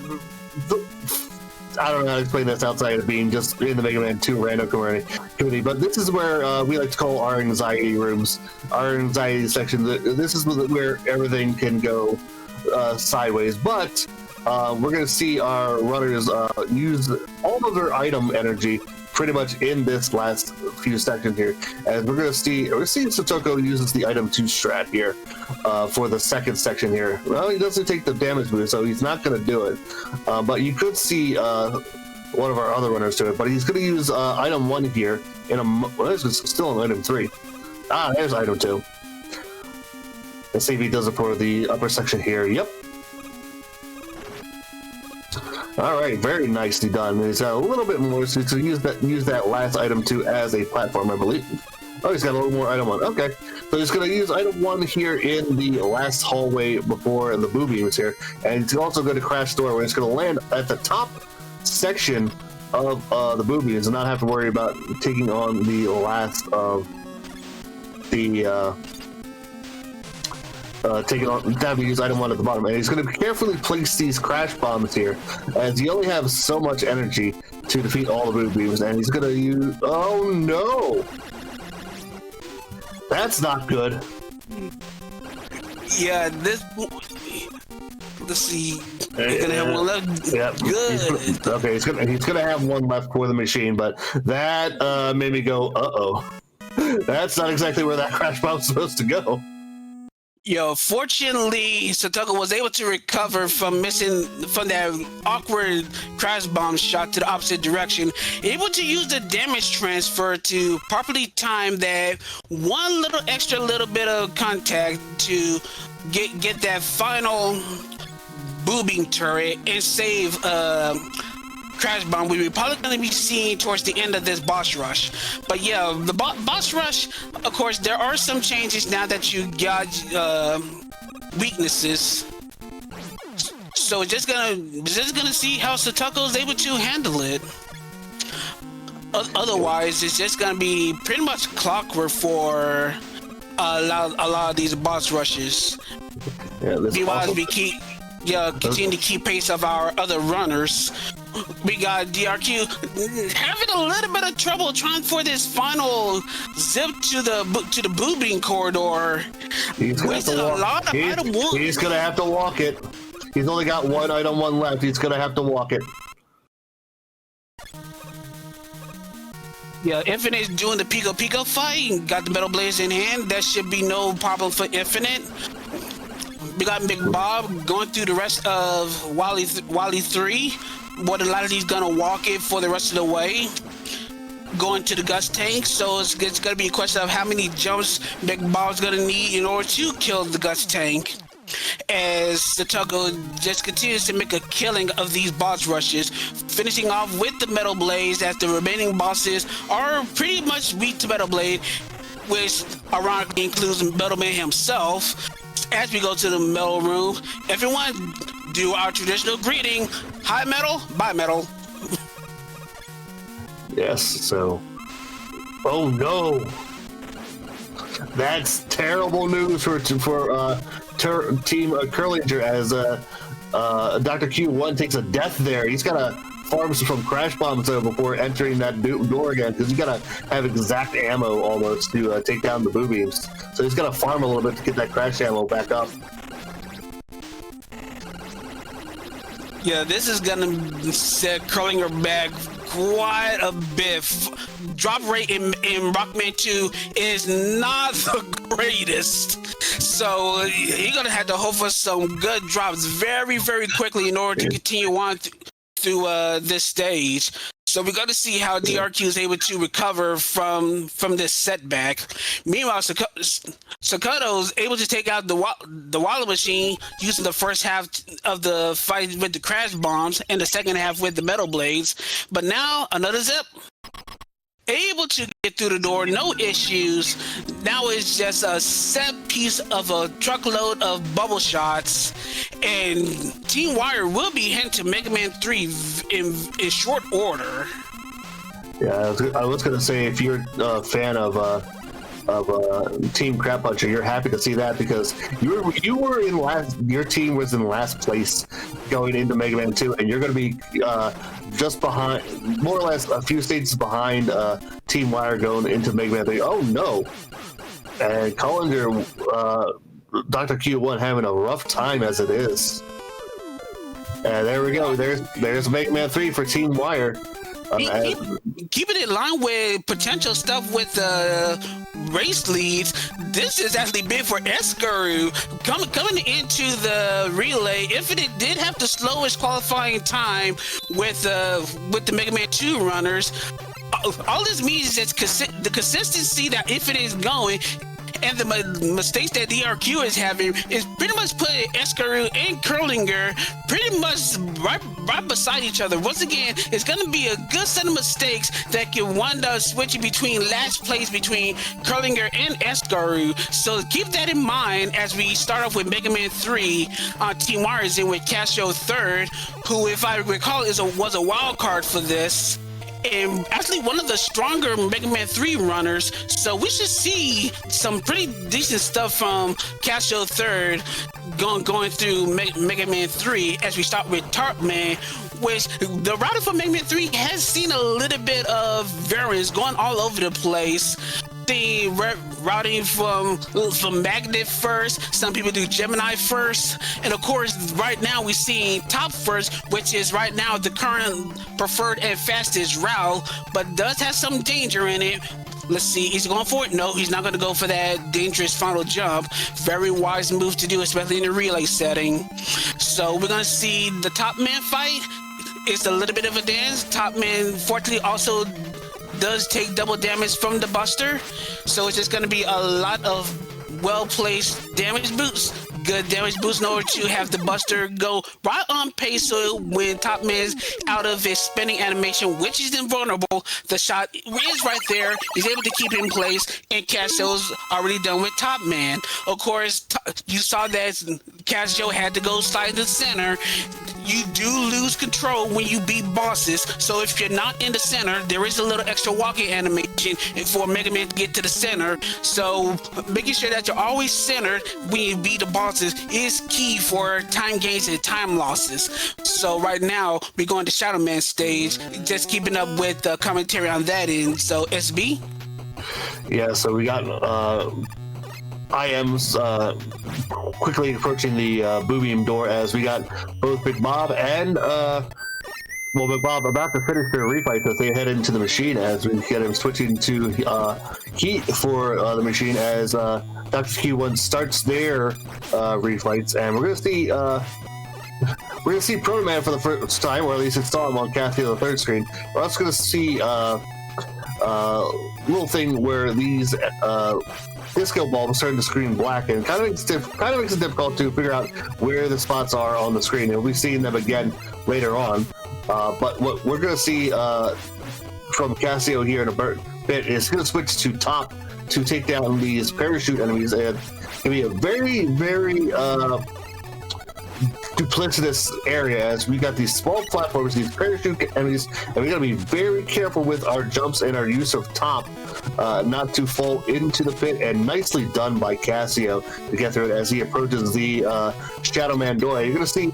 don't know how to explain this outside of being just in the Mega Man 2 random community, but this is where we like to call our anxiety rooms, our anxiety section. This is where everything can go sideways, but we're going to see our runners use all of their item energy pretty much in this last few sections here, and we're seeing Satoko uses the item 2 strat here for the second section here. Well, he doesn't take the damage boost, so he's not going to do it. But you could see one of our other runners do it, but he's going to use item 1 here in this is still in item 3. Ah, there's item 2. Let's see if he does it for the upper section here. Yep. All right, very nicely done. He's got a little bit more, so to use that last item 2 as a platform, I believe. Oh, he's got a little more item 1. Okay, so he's going to use item 1 here in the last hallway before the boo beam is here, and he's also going to crash door where it's going to land at the top section of the boo beams and not have to worry about taking on the last of the. Have to use item 1 at the bottom, and he's going to carefully place these crash bombs here, as you only have so much energy to defeat all the boo beams, and he's going to use. Oh no, that's not good. Yeah, this. Let's see. He's gonna have one left. Yep. Good. Okay, he's gonna have one left for the machine, but that made me go, uh-oh. That's not exactly where that crash bomb's supposed to go. Yo, fortunately, Satoko was able to recover from that awkward crash bomb shot to the opposite direction, able to use the damage transfer to properly time that one extra little bit of contact to get that final booming turret and save crash bomb we're probably going to be seeing towards the end of this boss rush. But yeah, the boss rush, of course, there are some changes now that you got weaknesses. So just gonna see how Satoko is able to handle it. Otherwise, it's just gonna be pretty much clockwork for a lot of these boss rushes. Yeah, continue to keep pace of our other runners. We got DRQ having a little bit of trouble trying for this final zip to the boobing corridor. He's gonna have to walk it. He's only got one item 1 left. He's gonna have to walk it. Yeah, Infinite's doing the Pico fight. Got the Metal Blades in hand. That should be no problem for Infinite. We got Big Bob going through the rest of Wally 3. More than likely he's gonna walk it for the rest of the way, going to the Gus tank. So it's gonna be a question of how many jumps Big Bob's gonna need in order to kill the Gus tank. As Satoko just continues to make a killing of these boss rushes, finishing off with the Metal Blades, as the remaining bosses are pretty much weak to Metal Blade, which ironically includes Metal Man himself. As we go to the metal room, everyone do our traditional greeting: high metal, bye metal. Yes, so Oh no! That's terrible news for Team Curlinger as Dr. Q1 takes a death there. He's got to farm some crash bombs before entering that door again, because he's got to have exact ammo almost to take down the boo beams. So he's got to farm a little bit to get that crash ammo back up. Yeah, this is gonna set Curlinger back quite a bit. Drop rate in Rockman 2 is not the greatest, so you're gonna have to hope for some good drops very, very quickly in order to continue on through this stage. So we're going to see how DRQ is able to recover from this setback. Meanwhile, Sakoto's able to take out the Wallow Machine using the first half of the fight with the crash bombs and the second half with the metal blades. But now another zip. Able to get through the door, no issues. Now it's just a set piece of a truckload of bubble shots, and Team Wire will be heading to Mega Man 3 in short order. Yeah, I was gonna say, if you're a fan of Team Crab Puncher, you're happy to see that, because you were in your team was in last place going into Mega Man 2, and you're going to be just behind, more or less a few stages behind Team Wire going into Mega Man 3. Oh no! And Collinger, Dr. Q1 having a rough time as it is. And there we go. There's Mega Man 3 for Team Wire. Keeping it in line with potential stuff with race leads, this is actually big for Eskaru coming into the relay. Infinite did have the slowest qualifying time with the Mega Man 2 runners. All this means is the consistency that Infinite is going, and the mistakes that DRQ is having is pretty much putting Eskaru and Curlinger pretty much right beside each other. Once again, it's going to be a good set of mistakes that can wind up switching between last place between Curlinger and Eskaru. So keep that in mind as we start off with Mega Man 3 on Team Wire is in with Casio third, who, if I recall, was a wild card for this, and actually one of the stronger Mega Man 3 runners. So we should see some pretty decent stuff from Casio third going through Mega Man 3 as we start with Tartman, which the routing for Mega Man 3 has seen a little bit of variance going all over the place. The routing from Magnet first, some people do Gemini first, and of course right now we're seeing Top first, which is right now the current preferred and fastest route, but does have some danger in it. Let's see, he's going for it? No, he's not going to go for that dangerous final jump. Very wise move to do, especially in the relay setting. So we're going to see the Top Man fight. It's a little bit of a dance. Top Man fortunately also does take double damage from the Buster, so it's just going to be a lot of well-placed damage boosts. Good damage boost in order to have the Buster go right on pace, so when Top Man's out of his spinning animation, which is invulnerable, the shot is right there. He's able to keep it in place, and Casio's already done with Top Man. Of course, you saw that Casio had to go slide to the center. You do lose control when you beat bosses, so if you're not in the center, there is a little extra walking animation for Mega Man to get to the center. So making sure that you're always centered when you beat the bosses is key for time gains and time losses. So right now we're going to Shadow Man stage, just keeping up with the commentary on that end. So SB? Yeah, so we got IM's quickly approaching the Boo Beam door as we got both Big Bob and Big Bob about to finish their refight as they head into the machine, as we get him switching to heat for the machine as Dr. Q1 starts their refights, and we're gonna see Proto Man for the first time, or at least it's on Casio the third screen. We're also gonna see little thing where these disco bulbs starting to screen black, and kind of makes it difficult to figure out where the spots are on the screen, and we'll be seeing them again later on. But what we're going to see from Casio here in a bit is going to switch to Top to take down these parachute enemies, and it's going to be a very, very duplicitous area as we got these small platforms, these parachute enemies, and we got to be very careful with our jumps and our use of Top not to fall into the pit, and nicely done by Cassio to get through it as he approaches the Shadow Man door. You're going to see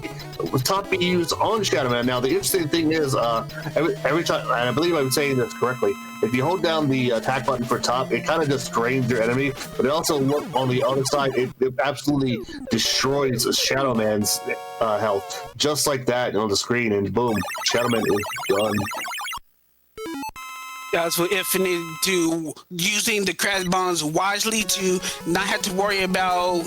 top be used on Shadow Man. Now, the interesting thing is, every time, and I believe I'm saying this correctly, if you hold down the attack button for top, it kind of just drains your enemy, but it also look on the other side, it absolutely destroys Shadow Man's health, just like that on the screen, and boom, Shadow Man is done. So if to using the crash bombs wisely to not have to worry about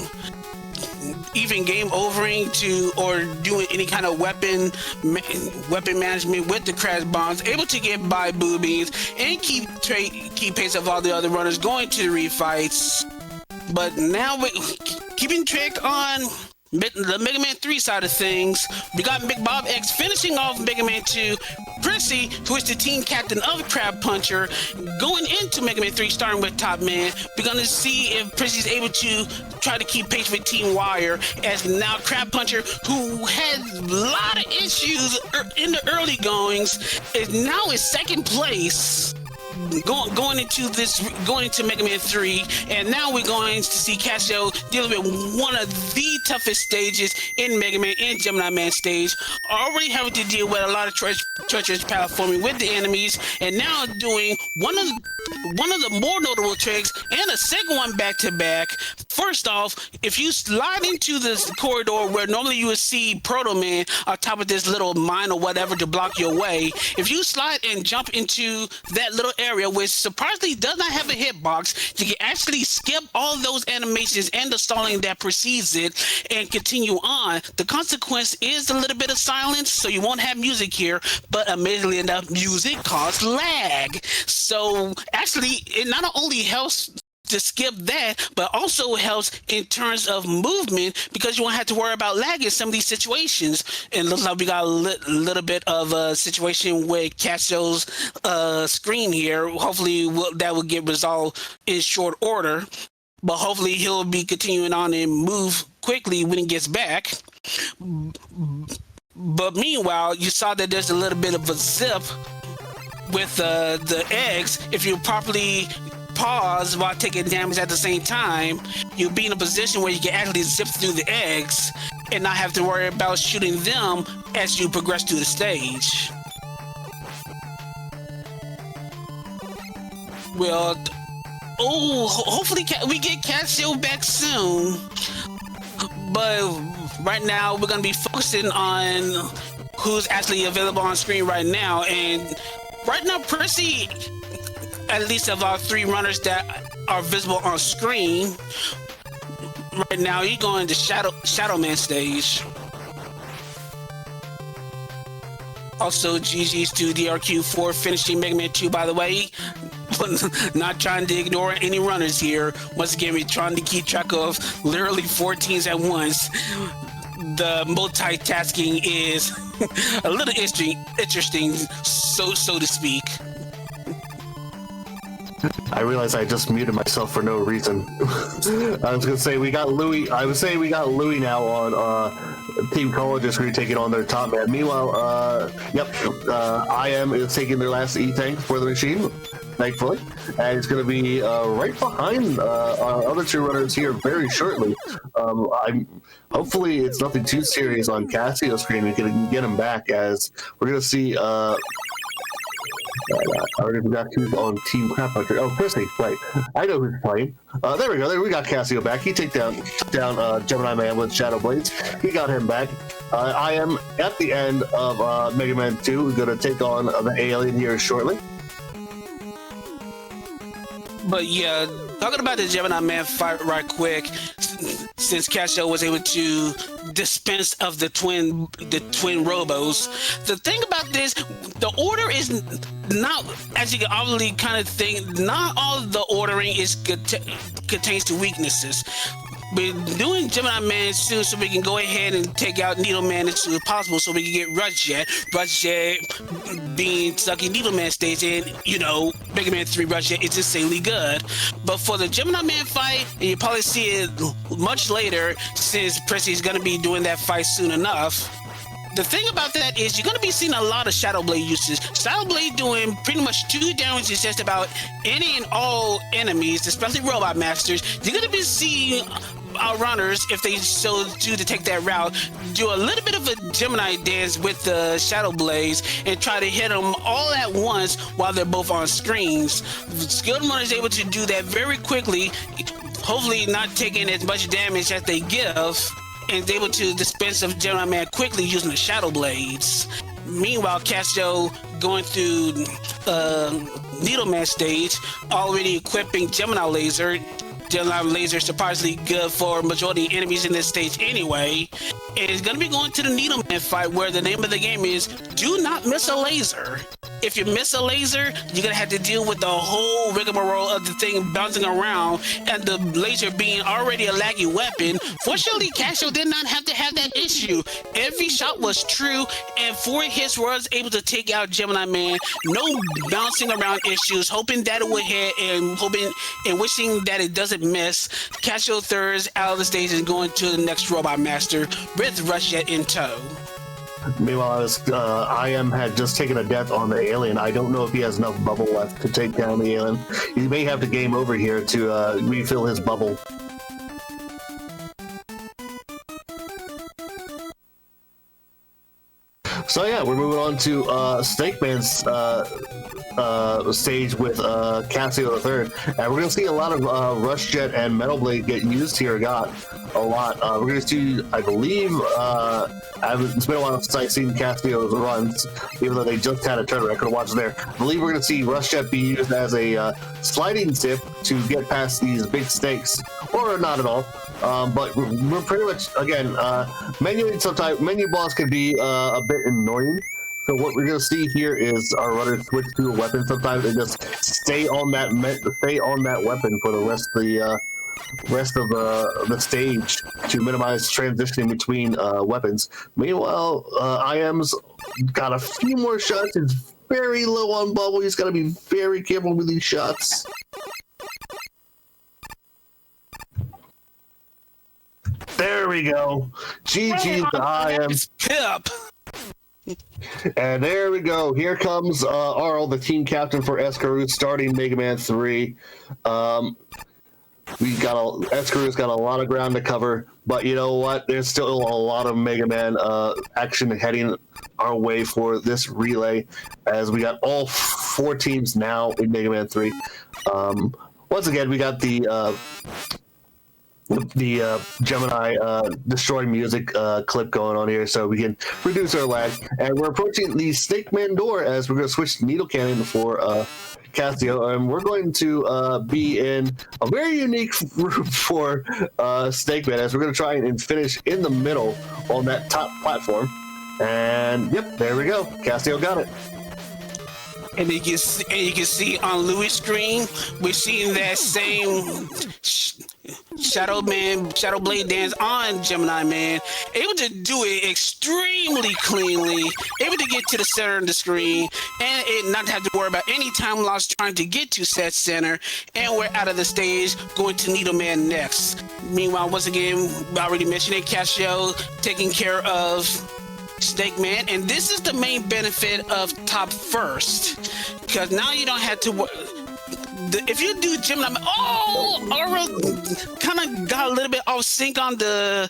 even game overing to or doing any kind of weapon management with the crash bombs, able to get by boobies and keep pace of all the other runners going to the refights. But now we keeping track on the Mega Man 3 side of things. We got Big Bob X finishing off Mega Man 2. Prissy, who is the team captain of Crab Puncher, going into Mega Man 3, starting with Top Man. We're going to see if Prissy's able to try to keep pace with Team Wire, as now Crab Puncher, who had a lot of issues in the early goings, is now in second place. Going into Mega Man 3, and now we're going to see Cassio dealing with one of the toughest stages in Mega Man and Gemini Man stage, already having to deal with a lot of treacherous platforming with the enemies, and now doing one of the more notable tricks, and a second one back to back. First off, if you slide into this corridor where normally you would see Proto Man on top of this little mine or whatever to block your way, if you slide and jump into that little area, which surprisingly does not have a hitbox, you can actually skip all those animations and the stalling that precedes it and continue on. The consequence is a little bit of silence, so you won't have music here, but amazingly enough, music causes lag. So actually, it not only helps to skip that, but also helps in terms of movement, because you won't have to worry about lag in some of these situations. And it looks like we got a little bit of a situation with Cassio's screen here. Hopefully that will get resolved in short order, but hopefully he'll be continuing on and move quickly when he gets back. But meanwhile, you saw that there's a little bit of a zip with the eggs. If you properly pause while taking damage at the same time, you'll be in a position where you can actually zip through the eggs and not have to worry about shooting them as you progress through the stage. Well, hopefully we get Cassio back soon. But right now we're gonna be focusing on who's actually available on screen right now, and right now Percy, at least of our three runners that are visible on screen right now, he's going to Shadow Man stage. Also, GG's to DRQ for finishing Mega Man 2, by the way. Not trying to ignore any runners here. Once again, we're trying to keep track of literally 4 teams at once. The multitasking is a little interesting, so to speak. I realized I just muted myself for no reason. I was gonna say we got Louis. I was saying we got Louis now on Team College's crew taking on their top man. Meanwhile, IM is taking their last E-tank for the machine, thankfully, and it's gonna be right behind our other two runners here very shortly. Hopefully it's nothing too serious on Cassio's screen. We can get him back, as we're gonna see. I already forgot who's on Team Crab Puncher. Oh, Christy, right. I know who's playing. There we go. There we got Cassio back. He took down Gemini Man with Shadow Blades. He got him back. I am at the end of Mega Man 2. We're going to take on the alien here shortly. But yeah, talking about the Gemini Man fight right quick, since Cassio was able to dispense of the twin robos. The thing about this, the order is not, as you can obviously kind of think, not all of the ordering is contains to weaknesses. We're doing Gemini Man soon, so we can go ahead and take out Needle Man as soon as possible, so we can get Rush Jet being stuck in Needle Man stage, and Mega Man 3 Rush Jet is insanely good. But for the Gemini Man fight, and you probably see it much later, since Pressy's gonna be doing that fight soon enough. The thing about that is you're going to be seeing a lot of Shadow Blade uses. Shadow Blade doing pretty much 2 damage to just about any and all enemies, especially Robot Masters. You're going to be seeing runners, if they so do to take that route, do a little bit of a Gemini dance with the Shadow Blades and try to hit them all at once while they're both on screens. Skilled one is able to do that very quickly, hopefully not taking as much damage as they give, and able to dispense of Gemini Man quickly using the Shadow Blades. Meanwhile, Casio going through Needleman stage, already equipping Gemini Laser. Gemini Laser is surprisingly good for majority enemies in this stage anyway. And it's going to be going to the Needleman fight, where the name of the game is Do Not Miss a Laser. If you miss a laser, you're going to have to deal with the whole rigmarole of the thing bouncing around and the laser being already a laggy weapon. Fortunately, Casio did not have to have that issue. Every shot was true, and 4 hits was able to take out Gemini Man. No bouncing around issues, hoping that it would hit and hoping and wishing that it doesn't miss. Casio thirds out of the stage and going to the next Robot Master with Rush Jet in tow. Meanwhile, IM had just taken a death on the alien. I don't know if he has enough bubble left to take down the alien. He may have to game over here to refill his bubble. So yeah, we're moving on to Snake Man's stage with Casio III, and we're going to see a lot of Rush Jet and Metal Blade get used here. Got a lot. We're going to see, I believe, it's been a while since I've seen Casio's runs, even though they just had a tournament. I could have watched there. I believe we're going to see Rush Jet be used as a sliding zip to get past these big snakes, or not at all. But we're pretty much, again, menu boss can be a bit annoying. So what we're gonna see here is our runners switch to a weapon sometimes and just stay on that weapon for the rest of the stage to minimize transitioning between weapons. Meanwhile, IM's got a few more shots. He's very low on bubble. He's got to be very careful with these shots. There we go. GG to IM. Pip. And there we go. Here comes Arl, the team captain for Escarut, starting Megaman 3. Escarut's got a lot of ground to cover, but you know what? There's still a lot of Megaman action heading our way for this relay, as we got all 4 teams now in Megaman 3. Once again, we got the Gemini destroy music clip going on here, so we can reduce our lag. And we're approaching the Snake Man door, as we're going to switch to Needle Cannon for Casio, and we're going to be in a very unique group for Snake Man, as we're going to try and finish in the middle on that top platform. And yep, there we go. Casio got it. And you can see on Louis' screen, we're seeing that same Shadow Blade dance on Gemini Man, able to do it extremely cleanly, able to get to the center of the screen, and it not have to worry about any time loss trying to get to set center. And we're out of the stage, going to Needleman next. Meanwhile, once again, I already mentioned it, Casio taking care of Snake Man, and this is the main benefit of top first, because now you don't have to if you do Gemini, Aurora kind of got a little bit off sync on the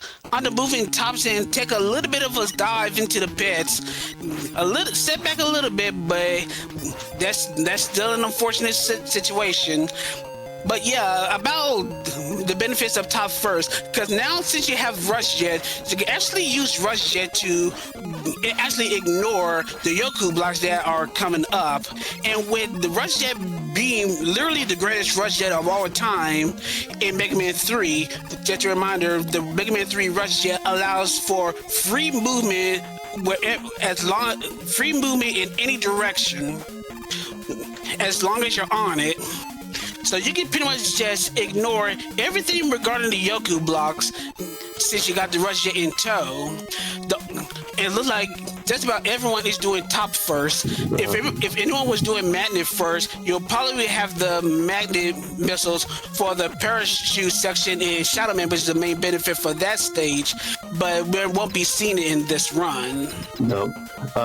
moving tops and take a little bit of a dive into the pits, a little set back a little bit, but that's still an unfortunate situation. But yeah, about the benefits of top first, because now since you have Rush Jet, you can actually use Rush Jet to actually ignore the Yoku blocks that are coming up. And with the Rush Jet being literally the greatest Rush Jet of all time in Mega Man 3, just a reminder, the Mega Man 3 Rush Jet allows for free movement free movement in any direction as long as you're on it. So you can pretty much just ignore everything regarding the Yoku blocks since you got the Rush Jet in tow. It looks like just about everyone is doing top first. If anyone was doing magnet first, you'll probably have the magnet missiles for the parachute section in Shadow Man, which is the main benefit for that stage, but we won't be seeing it in this run. No.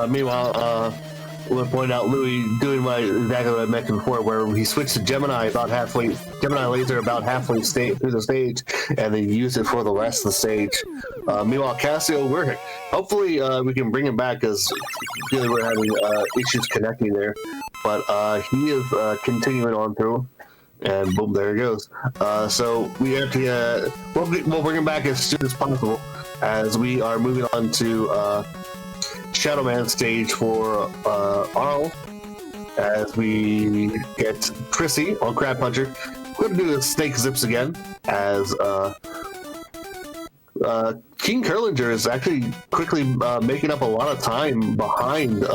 Meanwhile, we'll point out Louis doing exactly what I mentioned before, where he switched to Gemini laser about halfway through the stage, and then used it for the rest of the stage. Meanwhile, Cassio, hopefully we can bring him back, because really we're having issues connecting there. But he is continuing on through, and boom, there he goes. So we have to we'll bring him back as soon as possible, as we are moving on to Shadow Man stage for Abril, as we get Chrissy on Crab Puncher. We're going to do the snake zips again, as King Curlinger is actually quickly making up a lot of time behind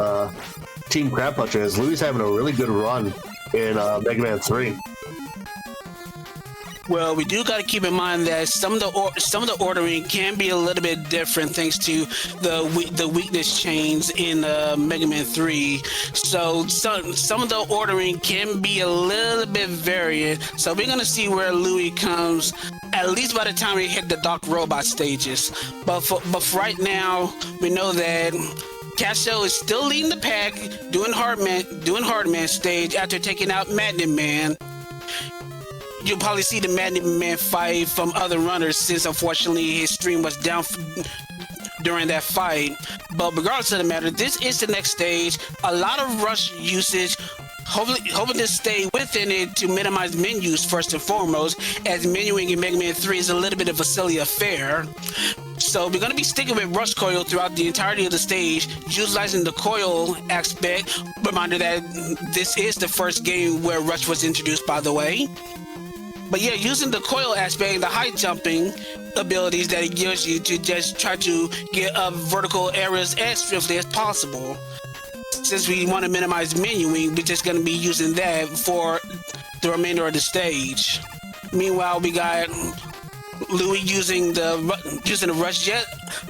Team Crab Puncher, as Louis having a really good run in Megaman 3. Well, we do got to keep in mind that some of the ordering can be a little bit different thanks to the weakness chains in Mega Man 3. So some of the ordering can be a little bit variant. So we're gonna see where Louis comes, at least by the time we hit the Dark Robot stages. But for right now, we know that Cassio is still leading the pack, doing Hardman stage after taking out Magnet Man. You'll probably see the Magnet Man fight from other runners, since unfortunately his stream was down during that fight. But regardless of the matter, this is the next stage. A lot of rush usage, hoping to stay within it to minimize menus first and foremost, as menuing in Mega Man 3 is a little bit of a silly affair. So we're going to be sticking with rush coil throughout the entirety of the stage, utilizing the coil aspect. Reminder that this is the first game where rush was introduced, by the way. But yeah, using the coil aspect, the high jumping abilities that it gives you to just try to get up vertical areas as swiftly as possible. Since we want to minimize menuing, we're just going to be using that for the remainder of the stage. Meanwhile, we got Louis using the rush jet,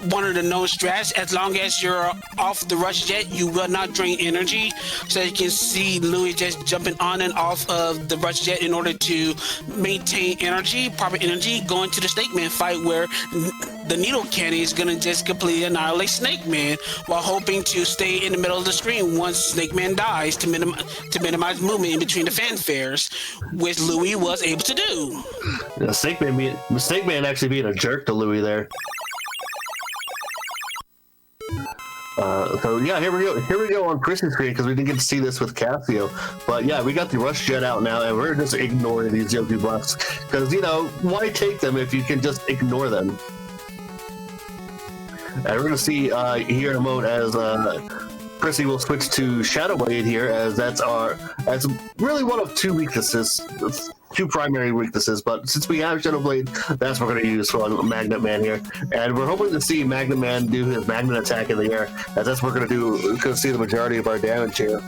one of the known strats. As long as you're off the rush jet, you will not drain energy. So you can see Louis just jumping on and off of the rush jet in order to maintain proper energy, going to the Snake Man fight, where the needle cannon is gonna just completely annihilate Snake Man, while hoping to stay in the middle of the screen once Snake Man dies to minimize movement in between the fanfares, which Louis was able to do. The Snake Man actually being a jerk to Louis there. So yeah, here we go on Chris's screen, because we didn't get to see this with Cassio. But yeah, we got the rush jet out now, and we're just ignoring these Yoku blocks, because why take them if you can just ignore them? And we're gonna see here in a moment as Chrissy will switch to Shadow Blade here, as that's really one of two weaknesses. Two primary weaknesses, but since we have Shadow Blade, that's what we're going to use for Magnet Man here. And we're hoping to see Magnet Man do his magnet attack in the air, as that's what we're going to do. We're going to see the majority of our damage here,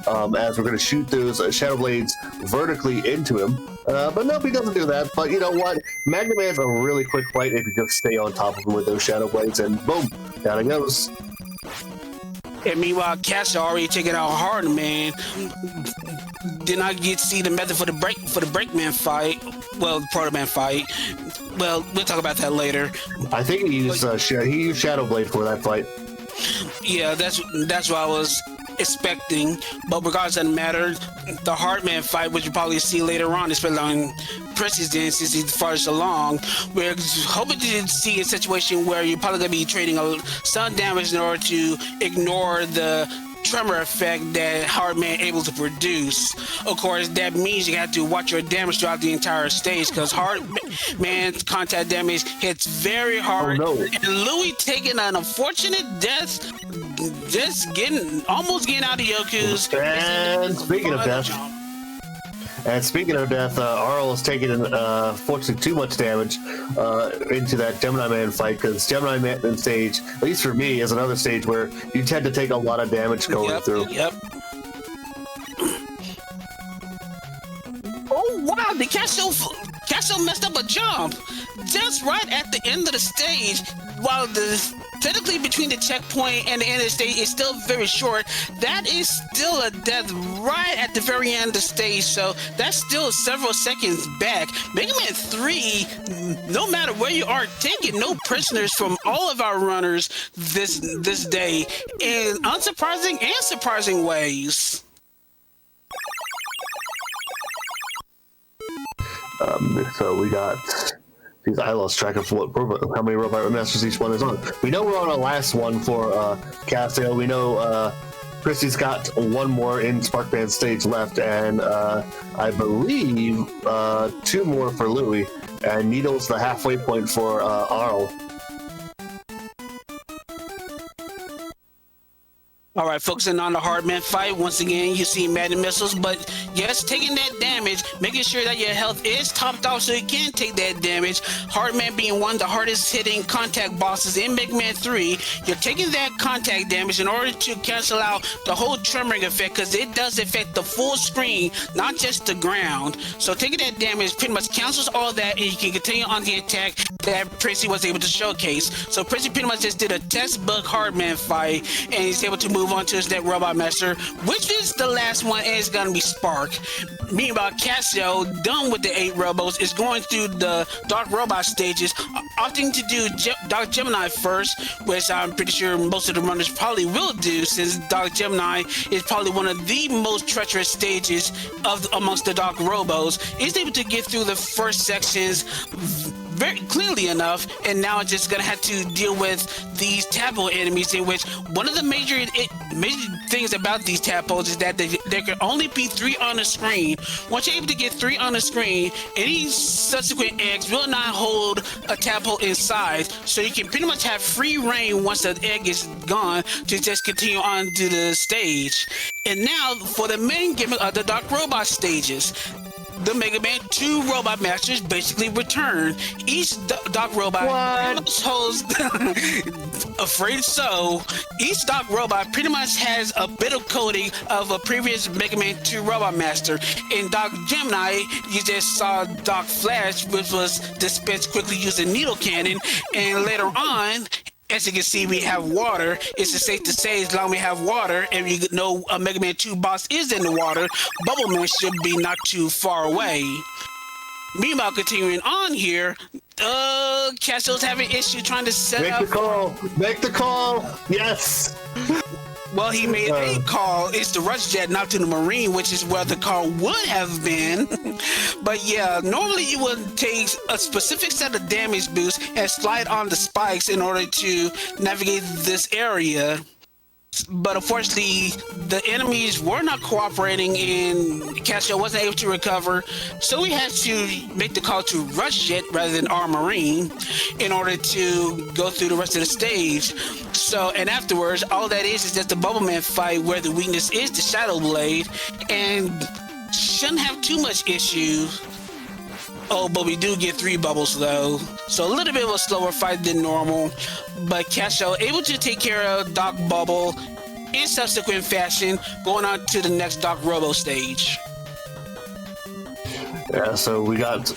as we're going to shoot those Shadow Blades vertically into him. But nope, he doesn't do that. But you know what? Magnet Man's a really quick fight if you just stay on top of him with those Shadow Blades, and boom, down he goes. And meanwhile, Cassio already taking out Hardman. Did not get to see the method for the Breakman fight. Well, the Proto Man fight. Well, we'll talk about that later. I think he used Shadow Blade for that fight. Yeah, that's what I was expecting. But regardless of the matter, the Hardman fight, which you'll probably see later on, especially on Chris's den, since he's farthest along, we're hoping to see a situation where you're probably going to be trading some damage in order to ignore the tremor effect that Hardman able to produce. Of course, that means you have to watch your damage throughout the entire stage, because Hardman's contact damage hits very hard. Oh, no. And Louis taking an unfortunate death, just almost getting out of Yoku's. And speaking of death, Abril is taking fortunately too much damage into that Gemini Man fight, because Gemini Man stage, at least for me, is another stage where you tend to take a lot of damage going through. Yep. Oh wow, the Cassio messed up a jump just right at the end of the stage, while the technically between the checkpoint and the end of the stage is still very short. That is still a death right at the very end of the stage, so that's still several seconds back. Mega Man 3, no matter where you are, taking no prisoners from all of our runners this day in unsurprising and surprising ways. So we got these. I lost track of how many robot masters each one is on. We know we're on our last one for Casio. We know Chrissy's got one more in Sparkman stage left, and I believe 2 more for Louie. And Needle's the halfway point for Arl. All right, focusing on the Hardman fight. Once again, you see Madden missiles, but yes, taking that damage, making sure that your health is topped off so you can take that damage. Hardman being one of the hardest hitting contact bosses in Mega Man 3. You're taking that contact damage in order to cancel out the whole tremoring effect, because it does affect the full screen, not just the ground. So taking that damage pretty much cancels all that, and you can continue on the attack that Prissy was able to showcase. So Prissy pretty much just did a textbook Hardman fight, and he's able to move on to his next Robot Master, which is the last one, and it's gonna be Spark. Meanwhile, Casio, done with the 8 robos, is going through the Dark Robot stages, opting to do Dark Gemini first, which I'm pretty sure most of the runners probably will do, since Dark Gemini is probably one of the most treacherous stages amongst the Dark Robos. He's able to get through the first sections very clearly enough, and now it's just gonna have to deal with these tadpole enemies, in which one of the major things about these tadpoles is that there can only be 3 on the screen. Once you're able to get 3 on the screen, any subsequent eggs will not hold a tadpole inside, so you can pretty much have free reign once the egg is gone to just continue on to the stage. And now for the main gimmick of the Dark Robot stages. The Mega Man 2 Robot Masters basically return. Each Dark Robot holds afraid so. Each Dark Robot pretty much has a bit of coding of a previous Mega Man 2 Robot Master. In Dark Gemini, you just saw Dark Flash, which was dispensed quickly using needle cannon, and later on, as you can see, we have water. It's safe to say, as long as we have water, and you know a Mega Man 2 boss is in the water, Bubble Man should be not too far away. Meanwhile, continuing on here, Casio's having issue trying to set up... Make the call! Yes! Well, he made a call. It's the rush jet, not to the marine, which is where the call would have been. But yeah, normally you would take a specific set of damage boosts and slide on the spikes in order to navigate this area. But unfortunately, the enemies were not cooperating, and Casio wasn't able to recover. So we had to make the call to rush jet rather than our marine in order to go through the rest of the stage. So, and afterwards, all that is just the Bubble Man fight, where the weakness is the Shadow Blade, and shouldn't have too much issue. Oh, but we do get 3 bubbles though, so a little bit of a slower fight than normal. But Casio able to take care of Doc Bubble in subsequent fashion, going on to the next Doc Robo stage. Yeah, so we got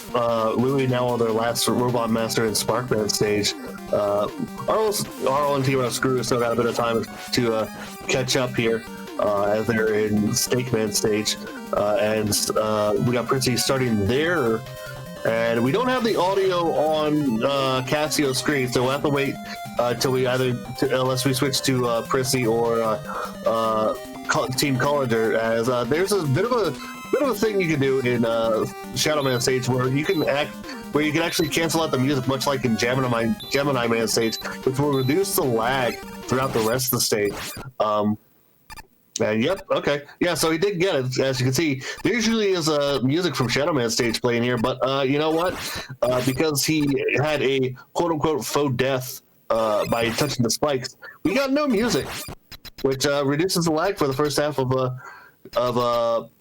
Louie now on their last Robot Master and Sparkman stage. Arl and T-Row Screw still got a bit of time to catch up here as they're in Snakeman stage. And we got Prissy starting there. And we don't have the audio on Casio's screen, so we'll have to wait until we unless we switch to Prissy or Team Collender, as there's a bit of a thing you can do in Shadow Man stage where you can actually cancel out the music, much like in Gemini Man stage, which will reduce the lag throughout the rest of the stage. Yep, okay. Yeah, so he did get it. As you can see, there usually is music from Shadow Man stage playing here, but you know what? Because he had a quote-unquote faux death by touching the spikes, we got no music, which reduces the lag for the first half of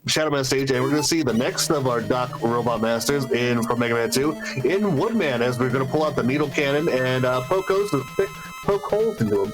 Shadow Man stage, and we're going to see the next of our Doc Robot Masters from Mega Man 2 in Woodman, as we're going to pull out the needle cannon and poke holes into him.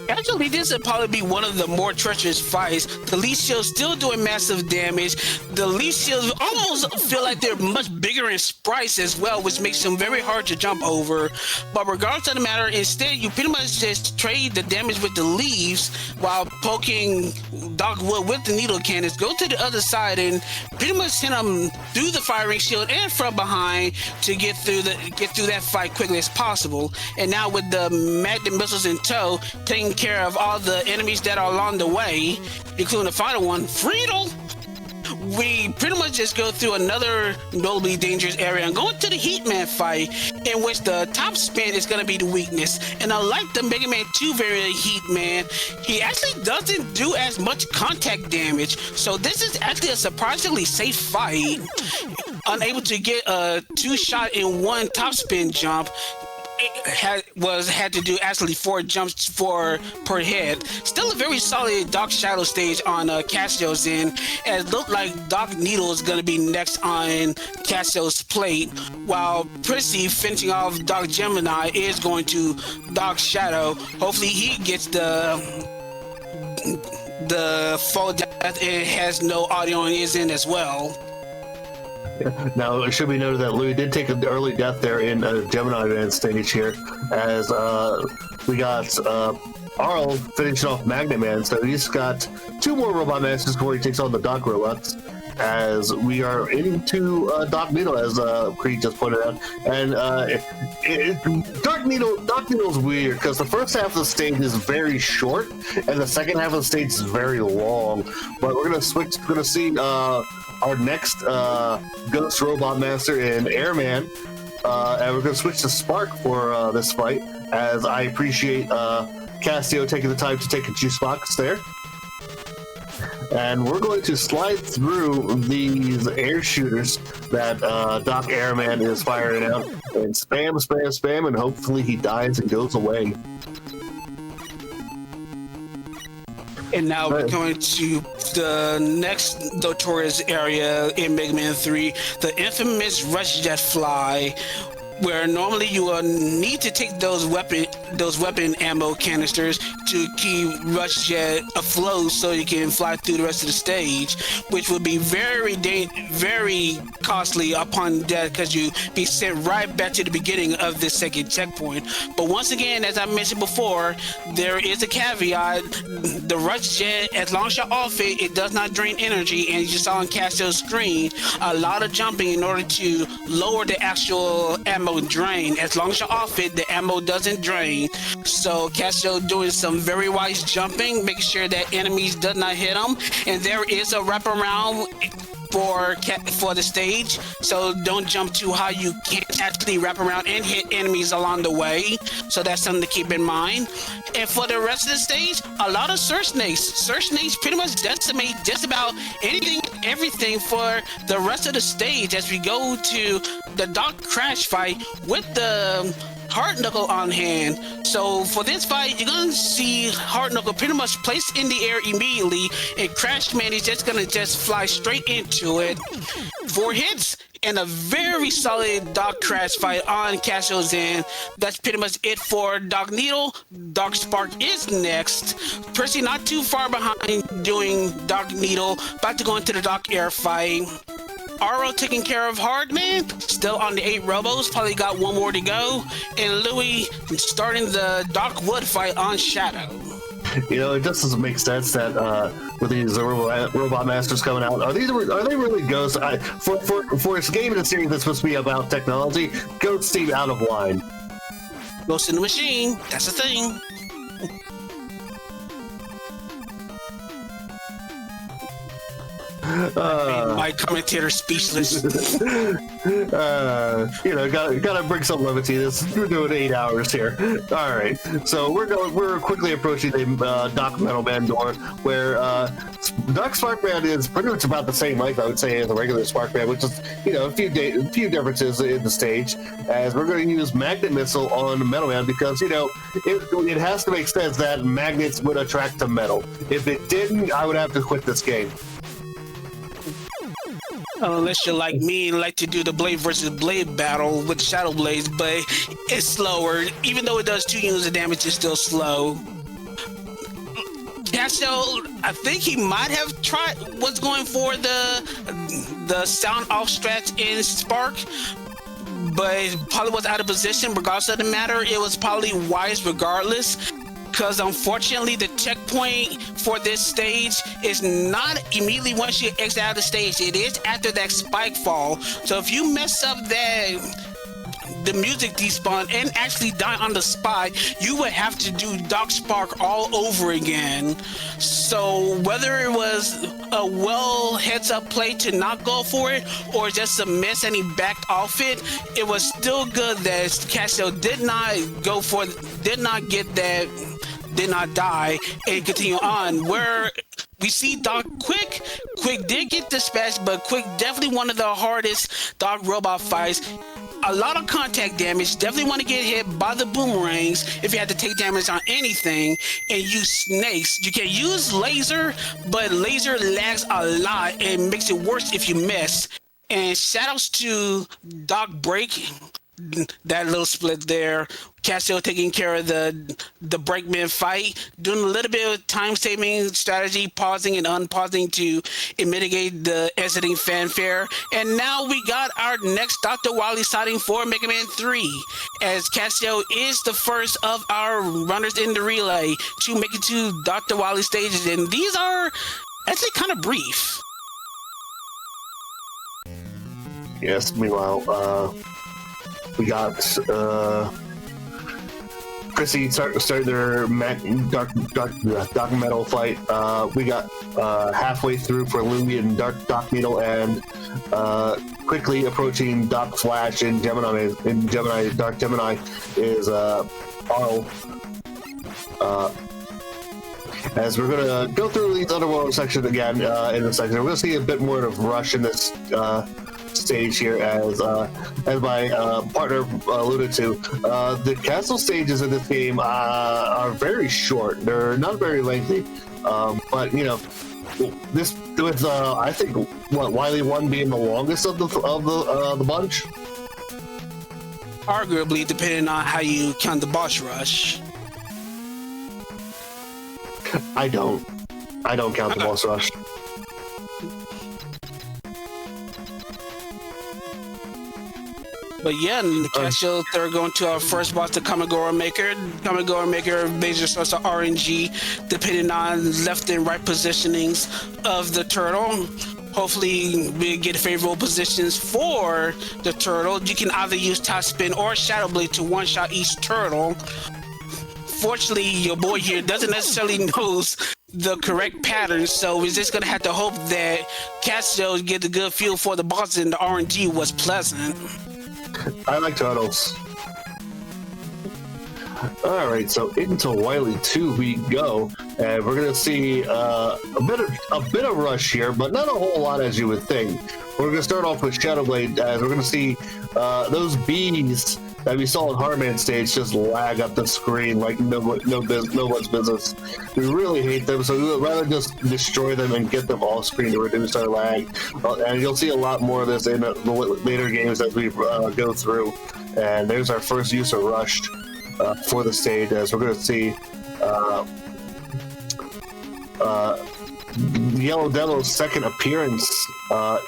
Actually, this would probably be one of the more treacherous fights. The least shields still doing massive damage. The least shields almost feel like they're much bigger in sprites as well, which makes them very hard to jump over. But regardless of the matter, instead, you pretty much just trade the damage with the leaves while poking Doc Wood with the needle cannons. Go to the other side and pretty much hit them through the firing shield and from behind to get through that fight quickly as possible. And now with the magnet missiles in tow, taking care of all the enemies that are along the way, including the final one, Friedel, we pretty much just go through another notably dangerous area and go into the Heatman fight, in which the top spin is going to be the weakness. And unlike the Mega Man 2 variant Heatman, he actually doesn't do as much contact damage. So this is actually a surprisingly safe fight. Unable to get a 2-shot in one top spin jump, had to do actually 4 jumps per head. Still a very solid Doc Shadow stage on Cassio's end, and it looked like Doc Needle is going to be next on Cassio's plate, while Prissy finishing off Doc Gemini is going to Doc Shadow. Hopefully he gets the full death and has no audio on his end as well. Now, it should be noted that Louis did take an early death there in Gemini Advanced stage here, as we got Arl finishing off Magnet Man, so he's got 2 more Robot Masters before he takes on the Doc Robots, as we are into Doc Needle, as Creed just pointed out. And Doc Needle's weird, because the first half of the stage is very short, and the second half of the stage is very long. But we're going to see our next Ghost Robot Master in Airman, and we're going to switch to Spark for this fight, as I appreciate Cassio taking the time to take a juice box there. And we're going to slide through these air shooters that Doc Airman is firing out, and spam, and hopefully he dies and goes away. And now we're going to the next notorious area in Mega Man 3, the infamous Rush Jet Fly, where normally you will need to take those weapon ammo canisters to keep Rush Jet afloat so you can fly through the rest of the stage, which would be very costly upon death, because you be sent right back to the beginning of this second checkpoint. But once again, as I mentioned before, there is a caveat. The Rush Jet, as long as you're off it, it does not drain energy, and you just saw on Cassio's screen a lot of jumping in order to lower the actual ammo drain. As long as you're off it, the ammo doesn't drain. So Cassio doing some very wise jumping, making sure that enemies does not hit them. And there is a wraparound for the stage, so don't jump too high. You can't actually wrap around and hit enemies along the way, so that's something to keep in mind. And for the rest of the stage, a lot of Surge Snakes pretty much decimate just about everything for the rest of the stage, as we go to the Doc Crash fight with the Hard Knuckle on hand. So for this fight, you're gonna see Hard Knuckle pretty much placed in the air immediately, and Crash Man is just gonna fly straight into it. 4 hits and a very solid Doc Crash fight on Cassio's end. That's pretty much it for Doc Needle. Doc Spark is next. Percy not too far behind doing Doc Needle, about to go into the Doc Air fight. Aro taking care of Hardman, still on the 8 Robos, probably got 1 more to go. And Louis starting the Doc Wood fight on Shadow. You know, it just doesn't make sense that with these Robot Masters coming out, are they really ghosts? For a game in a series that's supposed to be about technology, ghosts seem out of line. Ghost in the machine, that's the thing. My commentator speechless. You know, gotta bring some levity. We're doing 8 hours here. All right, so we're quickly approaching the Doc Metal Man door, where Doc Sparkman is pretty much about the same length, I would say, as the regular Sparkman, which is, you know, a few differences in the stage. As we're going to use Magnet Missile on Metal Man, because, you know, it has to make sense that magnets would attract to metal. If it didn't, I would have to quit this game. Unless you're like me and like to do the blade versus blade battle with Shadow Blades, but it's slower. Even though it does 2 units of damage, it's still slow. Casio, I think he might have was going for the sound off stretch in Spark, but it probably was out of position. Regardless of the matter, it was probably wise regardless, because unfortunately the checkpoint for this stage is not immediately once you exit out of the stage. It is after that spike fall. So if you mess up the music despawn and actually die on the spot, you would have to do Doc Spark all over again. So whether it was a well heads up play to not go for it or just a miss and he backed off it, it was still good that Casio did not die and continue on. Where we see Doc Quick did get dispatched, but Quick definitely one of the hardest Doc robot fights. A lot of contact damage. Definitely want to get hit by the boomerangs if you have to take damage on anything, and use snakes. You can use laser, but laser lags a lot and makes it worse if you miss. And shoutouts to Doc Break, that little split there. Casio taking care of the brakeman fight, doing a little bit of time-saving strategy, pausing and unpausing to mitigate the exiting fanfare. And now we got our next Dr. Wily sighting for Megaman 3, as Casio is the first of our runners in the relay to make it to Dr. Wily stages, and these are actually kind of brief. Yes, meanwhile, we got Chrissy started their Dark Metal fight. We got halfway through for Lumi and Dark Needle, and quickly approaching Doc Flash and Gemini. Dark Gemini is Arl. As we're gonna go through these underworld sections again in this section, we're gonna see a bit more of Rush in this stage here, as my partner alluded to. The castle stages in this game are very short. They're not very lengthy, but you know, this with I think Wily 1 being the longest of the bunch. Arguably, depending on how you count the boss rush. I don't count the boss rush. But yeah, in the Casio, they're going to our first boss, the Kamigoro Maker. Kamigoro Maker, major source of RNG, depending on left and right positionings of the turtle. Hopefully, we get favorable positions for the turtle. You can either use top spin or shadow blade to one-shot each turtle. Fortunately, your boy here doesn't necessarily knows the correct pattern, so we're just gonna have to hope that Casio get a good feel for the boss and the RNG was pleasant. I like turtles. Alright, so into Wily 2 we go, and we're gonna see a bit of rush here, but not a whole lot as you would think. We're gonna start off with Shadow Blade, as we're gonna see those bees that we saw in Hardman stage just lag up the screen like no one's business. We really hate them, so we would rather just destroy them and get them off screen to reduce our lag. And you'll see a lot more of this in the later games as we go through. And there's our first use of Rush for the stage, as we're going to see Yellow Devil's second appearance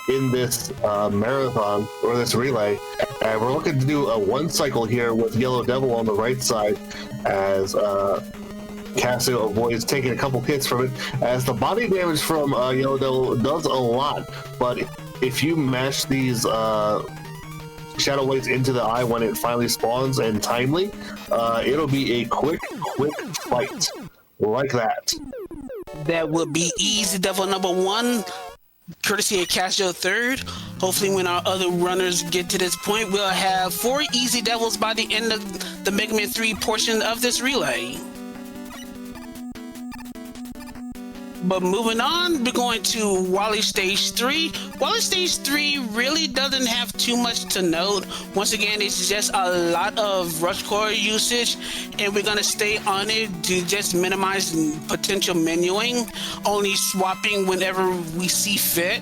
in this marathon, or this relay. And we're looking to do a one cycle here with Yellow Devil on the right side, as Casio avoids taking a couple hits from it, as the body damage from Yellow Devil does a lot. But if you mash these Shadow Blades into the eye when it finally spawns and timely, it'll be a quick fight like that. That would be Easy Devil number 1, courtesy of Casio 3rd. Hopefully when our other runners get to this point, we'll have 4 Easy Devils by the end of the Mega Man 3 portion of this relay. But moving on, we're going to Wily Stage 3. Wily Stage 3 really doesn't have too much to note. Once again, it's just a lot of rush core usage, and we're going to stay on it to just minimize potential menuing, only swapping whenever we see fit.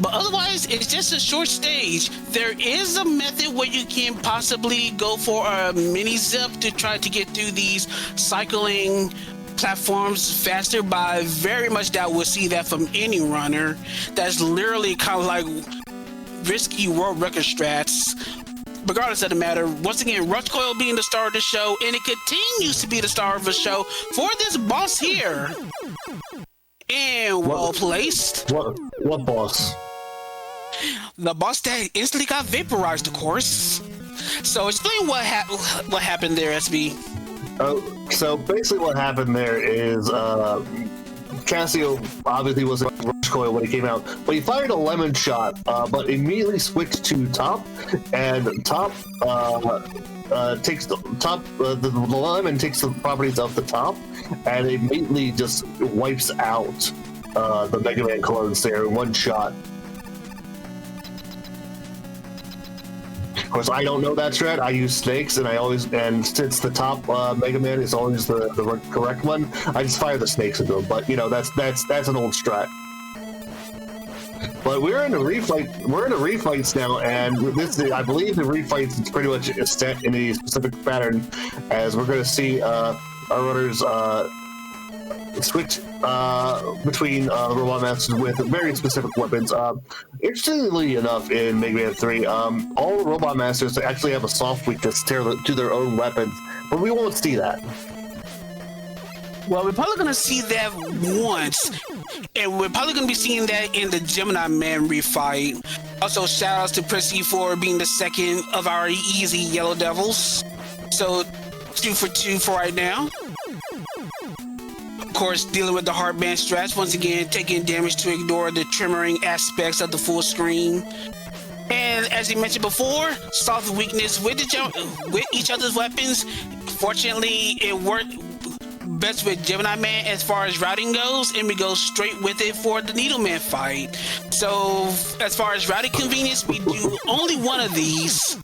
But otherwise, it's just a short stage. There is a method where you can possibly go for a mini zip to try to get through these cycling platforms faster, but I very much doubt we'll see that from any runner. That's literally kind of like risky world record strats. Regardless of the matter, once again, Rush Coil being the star of the show, and it continues to be the star of the show for this boss here. And well placed. What boss? The boss that instantly got vaporized, of course. So explain what happened there, SB. So basically what happened there is Cassio obviously was in Rush Coil when he came out, but he fired a lemon shot, but immediately switched to top, and top takes the top. The lemon takes the properties of the top, and it immediately just wipes out the Megaman clones there in one shot. Of course, I don't know that strat. I use snakes, and since the top Mega Man is always the correct one, I just fire the snakes into them. But you know, that's an old strat. But we're in a refight. We're in a refights now, and this is, I believe the refights is pretty much set in a specific pattern, as we're going to see our runners switch between Robot Masters with very specific weapons. Interestingly enough, in Mega Man 3, all Robot Masters actually have a soft weakness to their own weapons, but we won't see that. Well, we're probably going to see that once, and we're probably going to be seeing that in the Gemini Man refight. Also, shout-outs to Prissy for being the second of our easy Yellow Devils. So, 2 for 2 for right now. Of course, dealing with the hardband strats, once again, taking damage to ignore the trimmering aspects of the full screen. And as you mentioned before, soft weakness with each other's weapons. Fortunately, it worked best with Gemini Man as far as routing goes, and we go straight with it for the Needleman fight. So, as far as routing convenience, we do only one of these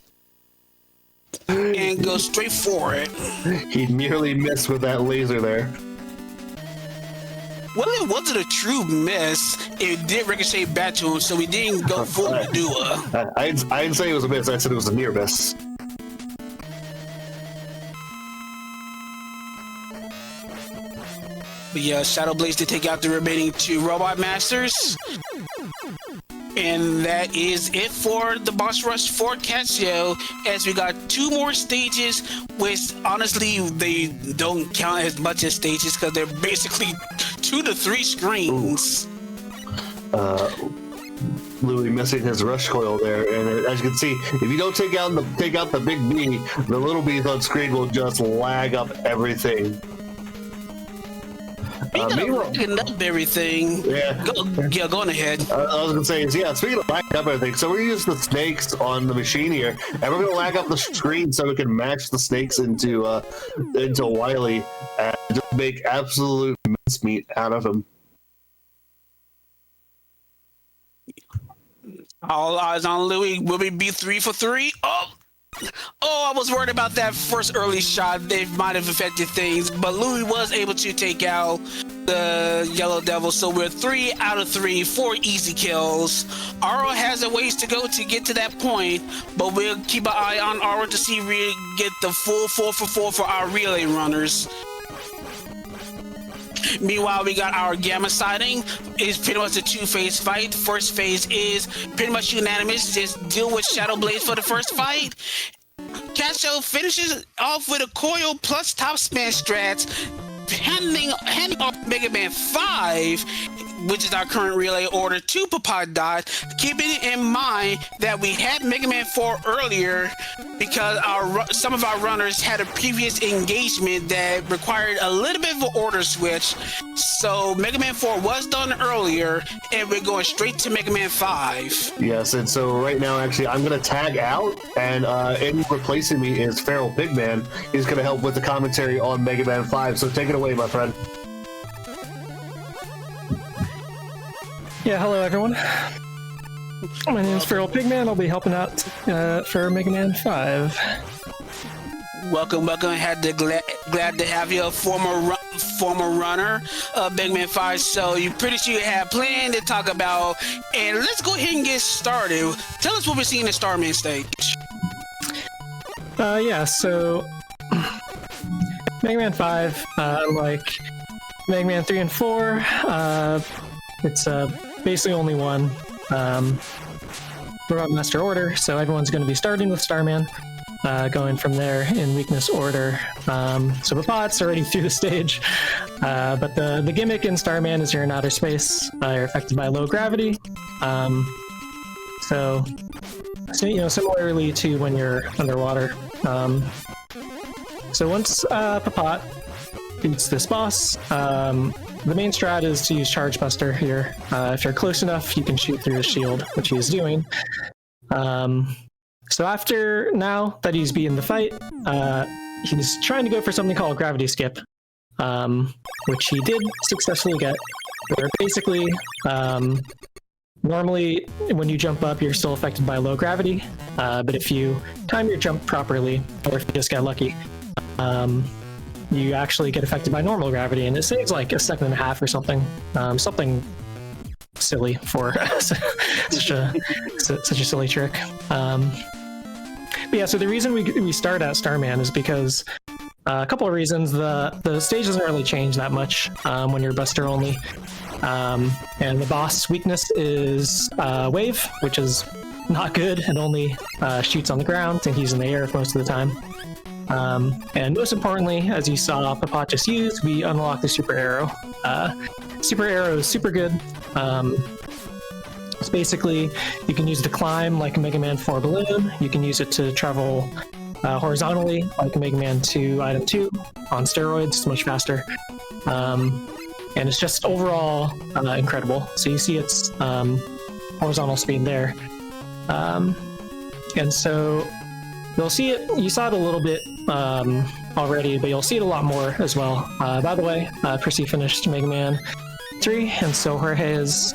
and go straight for it. He nearly missed with that laser there. Well, it wasn't a true miss. It did ricochet back to him, so we didn't go full Medulla. I didn't say it was a miss. I said it was a near miss. But yeah, Shadow Blaze to take out the remaining 2 Robot Masters. And that is it for the boss rush for Cassio, as we got 2 more stages, which honestly they don't count as much as stages because they're basically 2 to 3 screens. Louis missing his rush coil there, and as you can see, if you don't take out the big B, the little B's on screen will just lag up everything. Locking up everything. Yeah. Go on ahead. I was gonna say, yeah, speaking of lacking up everything, so we're using the snakes on the machine here, and we're gonna lag up the screen so we can match the snakes into Wily and just make absolute mincemeat out of them. All eyes on Louis. Will we be 3 for 3? Oh, I was worried about that first early shot. They might have affected things, but Louis was able to take out the Yellow Devil, so we're 3 out of 3 for easy kills. Aro has a ways to go to get to that point, but we'll keep an eye on Aro to see if we get the full 4 for 4 for our relay runners. Meanwhile, we got our Gamma sighting. It's pretty much a 2-phase fight. First phase is pretty much unanimous. Just deal with Shadow Blaze for the first fight. Cassio finishes off with a coil plus top span strats, handing off Mega Man 5, which is our current relay order, to Papa Dot, keeping in mind that we had Mega Man 4 earlier because some of our runners had a previous engagement that required a little bit of an order switch. So Mega Man 4 was done earlier, and we're going straight to Mega Man 5. Yes, and so right now, actually, I'm going to tag out, and in replacing me is Feral Pigman. He's going to help with the commentary on Mega Man 5, so take it away, my friend. Yeah, hello everyone. My name is Feral Pigman. I'll be helping out for Mega Man 5. Welcome. Had to glad to have you, a former runner of Mega Man 5. So you pretty sure you have planned to talk about, and let's go ahead and get started. Tell us what we're seeing in Starman stage. Yeah, so Mega Man 5, like Megaman 3 and 4, it's basically only one robot master order, so everyone's going to be starting with Starman, going from there in weakness order. So Papat's already through the stage, but the gimmick in Starman is you're in outer space, you're affected by low gravity. So similarly to when you're underwater. So once Papat beats this boss, the main strat is to use Charge Buster here. If you're close enough, you can shoot through his shield, which he's doing. So after now that he's beaten the fight, he's trying to go for something called Gravity Skip, which he did successfully get. Where basically, normally when you jump up, you're still affected by low gravity, but if you time your jump properly, or if you just get lucky, you actually get affected by normal gravity, and it saves like a second and a half or something. Something silly for such a silly trick. But yeah, so the reason we start at Starman is because a couple of reasons. The stage doesn't really change that much when you're Buster only, and the boss weakness is Wave, which is not good. It only shoots on the ground, and he's in the air most of the time. And most importantly, as you saw Papat just use, we unlock the Super Arrow. Super Arrow is super good. It's basically, you can use it to climb like a Mega Man 4 balloon. You can use it to travel horizontally like a Mega Man 2 Item 2 on steroids. It's much faster. And it's just overall incredible. So you see its horizontal speed there. And so you'll see it, you saw it a little bit already, but you'll see it a lot more as well. By the way, Percy finished Mega Man 3, and so Jorge is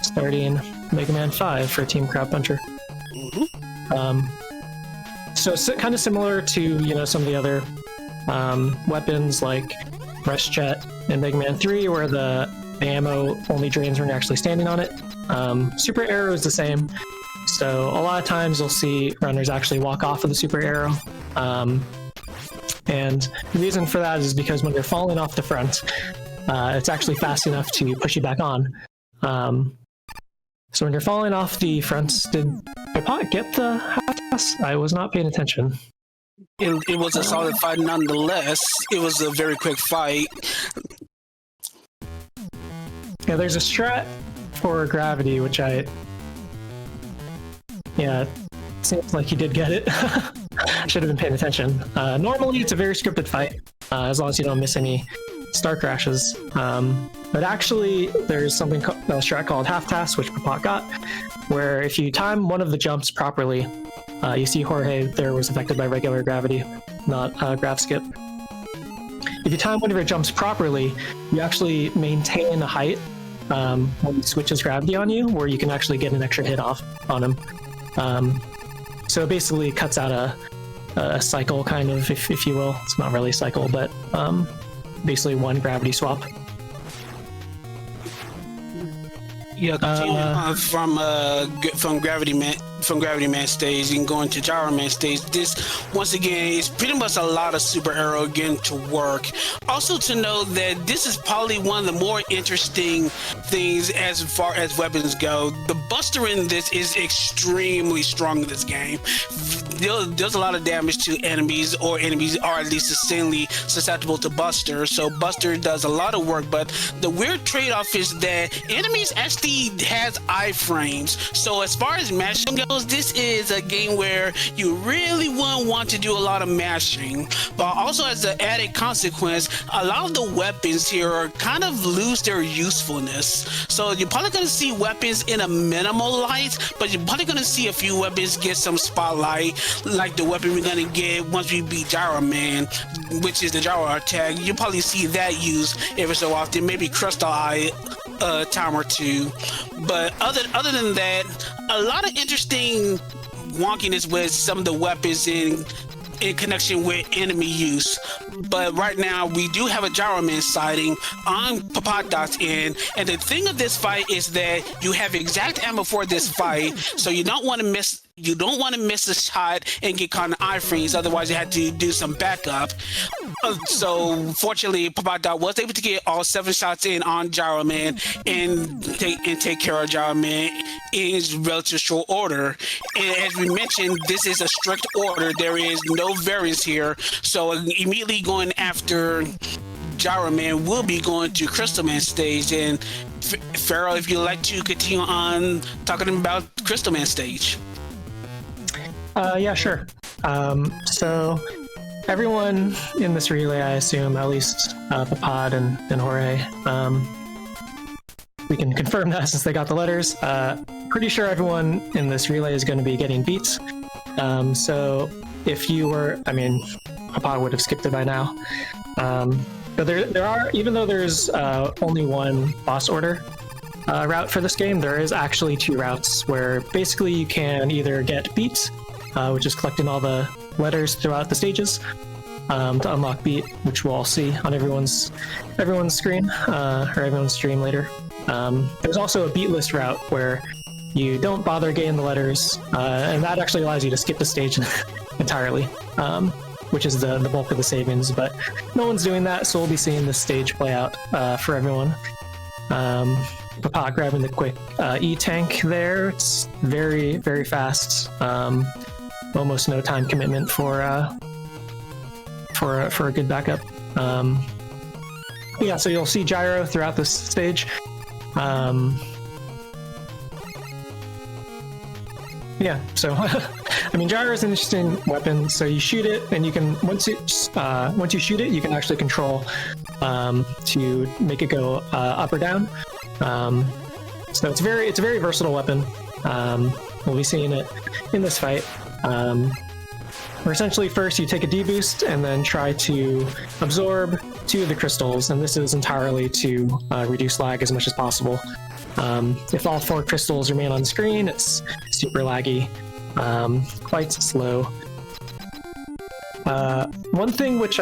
starting Mega Man 5 for Team Crowd Puncher. So kind of similar to, some of the other weapons like Rush Jet in Mega Man 3, where the ammo only drains when you're actually standing on it. Super Arrow is the same. So a lot of times you'll see runners actually walk off of the Super Arrow. And the reason for that is because when you're falling off the front, it's actually fast enough to push you back on. So when you're falling off the front, did Papat get the half pass? I was not paying attention. It was a solid fight nonetheless. It was a very quick fight. Yeah, there's a strat for gravity, which it seems like he did get it. Should have been paying attention. Normally, it's a very scripted fight, as long as you don't miss any star crashes. But actually, there's something a strat called half task, which Papat got, where if you time one of the jumps properly, you see Jorge there was affected by regular gravity, not grav skip. If you time one of your jumps properly, you actually maintain a height when he switches gravity on you, where you can actually get an extra hit off on him. So it basically cuts out a cycle, kind of, if you will. It's not really a cycle, but basically one gravity swap. Yeah, continuing from Gravity Man stage and going to Gyro Man stage. This, once again, is pretty much a lot of Super Arrow getting to work. Also to know that this is probably one of the more interesting things as far as weapons go. The Buster in this is extremely strong in this game. Does a lot of damage to enemies, or enemies are at least insanely susceptible to Buster. So Buster does a lot of work, but the weird trade-off is that enemies actually has iframes. So as far as mashing goes, this is a game where you really wouldn't want to do a lot of mashing. But also, as an added consequence, a lot of the weapons here are kind of lose their usefulness. So you're probably going to see weapons in a minimal light, but you're probably going to see a few weapons get some spotlight, like the weapon we're going to get once we beat Gyro Man, which is the Gyro attack. You'll probably see that used every so often, maybe Crystal Eye a time or two. But other than that, a lot of interesting wonkiness with some of the weapons in connection with enemy use. But right now we do have a Gyro Man sighting on Papat.'s end, and the thing of this fight is that you have exact ammo for this fight, so you don't want to miss You don't want to miss a shot and get caught in iframes, otherwise you had to do some backup. So fortunately, Papata was able to get all 7 shots in on Gyro Man and take care of Gyro Man in relative short order. And as we mentioned, this is a strict order. There is no variance here. So immediately going after Gyro Man will be going to Crystal Man stage. And Pharaoh, if you'd like to continue on talking about Crystal Man stage. Yeah, sure. So everyone in this relay, I assume, at least Papad and Jorge, we can confirm that since they got the letters. Pretty sure everyone in this relay is going to be getting beats. So if you were, I mean, Papad would have skipped it by now. But there are, even though there's only one boss order route for this game, there is actually 2 routes where basically you can either get beats, which is collecting all the letters throughout the stages to unlock beat, which we'll all see on everyone's screen or everyone's stream later. There's also a beat list route where you don't bother getting the letters, and that actually allows you to skip the stage entirely, which is the bulk of the savings, but no one's doing that, so we'll be seeing this stage play out for everyone. Papa grabbing the quick E-tank there. It's very, very fast. Almost no time commitment for a good backup. Yeah, so you'll see Gyro throughout this stage. Yeah, so I mean, Gyro is an interesting weapon. So you shoot it, and you can once you shoot it, you can actually control to make it go up or down. So it's a very versatile weapon. We'll be seeing it in this fight. Where essentially first you take a D-boost and then try to absorb 2 of the crystals, and this is entirely to reduce lag as much as possible. If all 4 crystals remain on screen, it's super laggy, quite slow. One thing which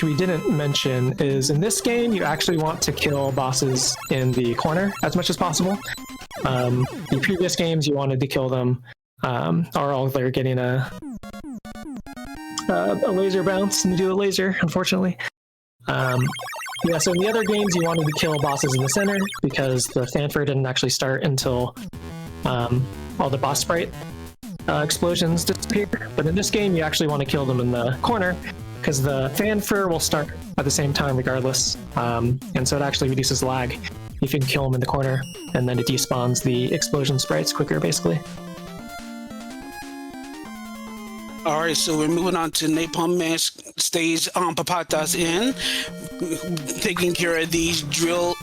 we didn't mention is in this game you actually want to kill bosses in the corner as much as possible. The previous games you wanted to kill them or they're getting a laser bounce and do a laser, unfortunately. Yeah, so in the other games you wanted to kill bosses in the center because the fanfare didn't actually start until all the boss sprite explosions disappear. But in this game you actually want to kill them in the corner because the fanfare will start at the same time regardless. And so it actually reduces lag if you can kill them in the corner, and then it despawns the explosion sprites quicker, basically. All right, so we're moving on to Napalm Man stage on Papata's end, taking care of these drill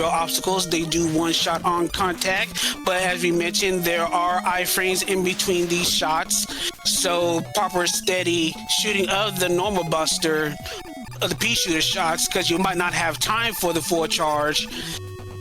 obstacles. They do 1 shot on contact, but as we mentioned, there are iframes in between these shots. So proper steady shooting of the normal buster, of the pea shooter shots, because you might not have time for the full charge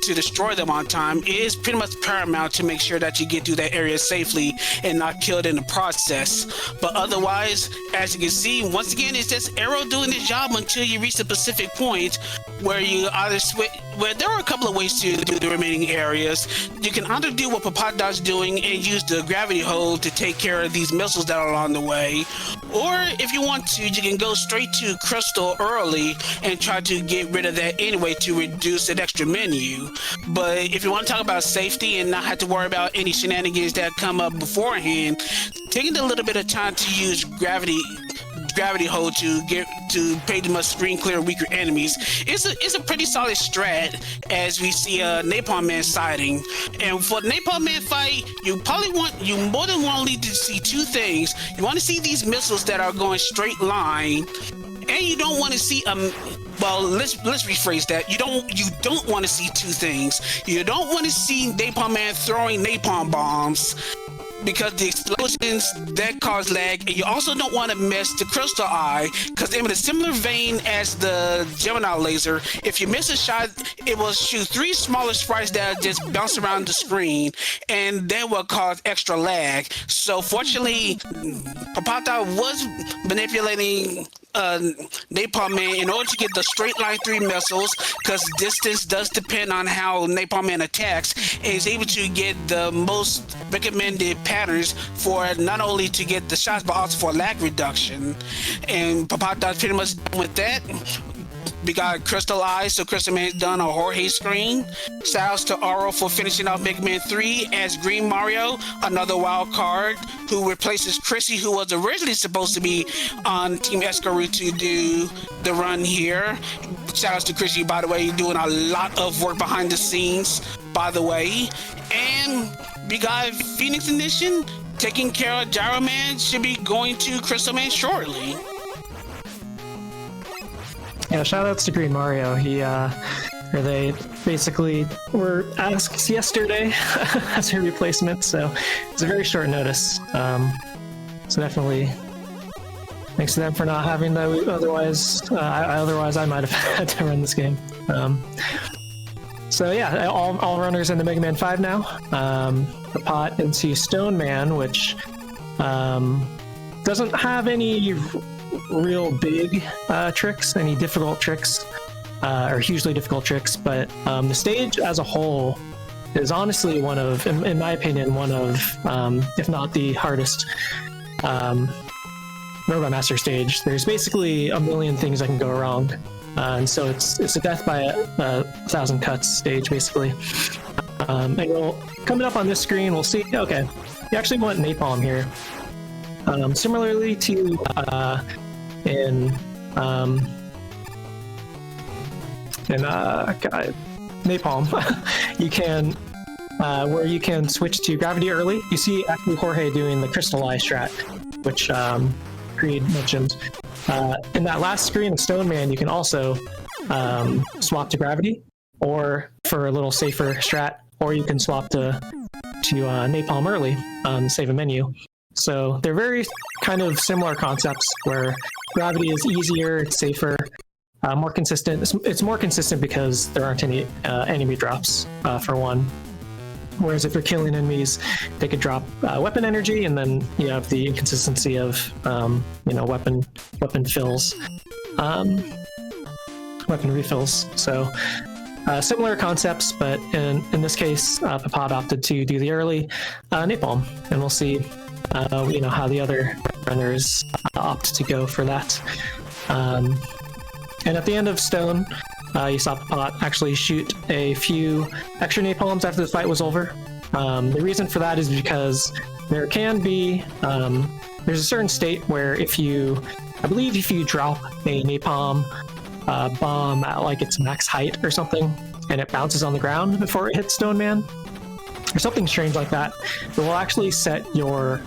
to destroy them on time, is pretty much paramount to make sure that you get through that area safely and not killed in the process. But otherwise, as you can see, once again, it's just arrow doing its job until you reach the specific point where you either switch. Where there are a couple of ways to do the remaining areas. You can either do what Papada's doing and use the gravity hold to take care of these missiles that are along the way, or if you want to, you can go straight to Crystal early and try to get rid of that anyway to reduce an extra menu. But if you want to talk about safety and not have to worry about any shenanigans that come up beforehand, taking a little bit of time to use gravity hold to pretty much screen clear weaker enemies is a pretty solid strat, as we see Napalm Man sighting. And for the Napalm Man fight, you more than likely to see 2 things. You want to see these missiles that are going straight line, and you don't want to see well, let's rephrase that. You don't want to see 2 things. You don't want to see Napalm Man throwing napalm bombs, because the explosions that cause lag, and you also don't want to miss the crystal eye, because in a similar vein as the Gemini laser, if you miss a shot, it will shoot 3 smaller sprites that just bounce around the screen, and that will cause extra lag. So fortunately, Papata was manipulating Napalm Man in order to get the straight line 3 missiles, because distance does depend on how Napalm Man attacks, and is able to get the most recommended path patterns for not only to get the shots, but also for lag reduction. And Papa does pretty much done with that. We got Crystal Eyes, so Crystal Man's done a Jorge screen. Shouts to Aro for finishing off Mega Man 3 as Green Mario, another wild card who replaces Chrissy, who was originally supposed to be on Team Escaru to do the run here. Shouts to Chrissy, by the way, doing a lot of work behind the scenes, by the way. And we got Phoenix Edition taking care of Gyro Man, should be going to Crystal Man shortly. Yeah, shoutouts to Green Mario. They basically were asked yesterday as a replacement, so it's a very short notice. So definitely thanks to them for not having that. Otherwise, I might have had to run this game. So yeah, all runners in the Mega Man 5 now. The pot into Stone Man, which doesn't have any real big tricks, any difficult tricks, or hugely difficult tricks, but the stage as a whole is honestly one of, in my opinion, one of, if not the hardest Robot Master stage. There's basically a million things that can go wrong, and so it's a death by a 1,000 cuts stage, basically. And coming up on this screen, we'll see, okay, you actually want napalm here. Similarly to napalm, you can where you can switch to gravity early. You see actually Jorge doing the crystal eye strat, which Creed mentioned. In that last screen of Stone Man, you can also swap to gravity, or for a little safer strat, or you can swap to napalm early, save a menu. So they're very kind of similar concepts where gravity is easier, it's safer, more consistent. It's more consistent because there aren't any enemy drops, for one. Whereas if you're killing enemies, they could drop weapon energy, and then you have the inconsistency of weapon fills, weapon refills. So similar concepts, but in this case, Papad opted to do the early napalm, and we'll see how the other runners opt to go for that. And at the end of Stone, you saw Papad actually shoot a few extra napalms after the fight was over. The reason for that is because there can be, there's a certain state where I believe if you drop a napalm bomb at like its max height or something, and it bounces on the ground before it hits Stone Man, or something strange like that, it will actually set your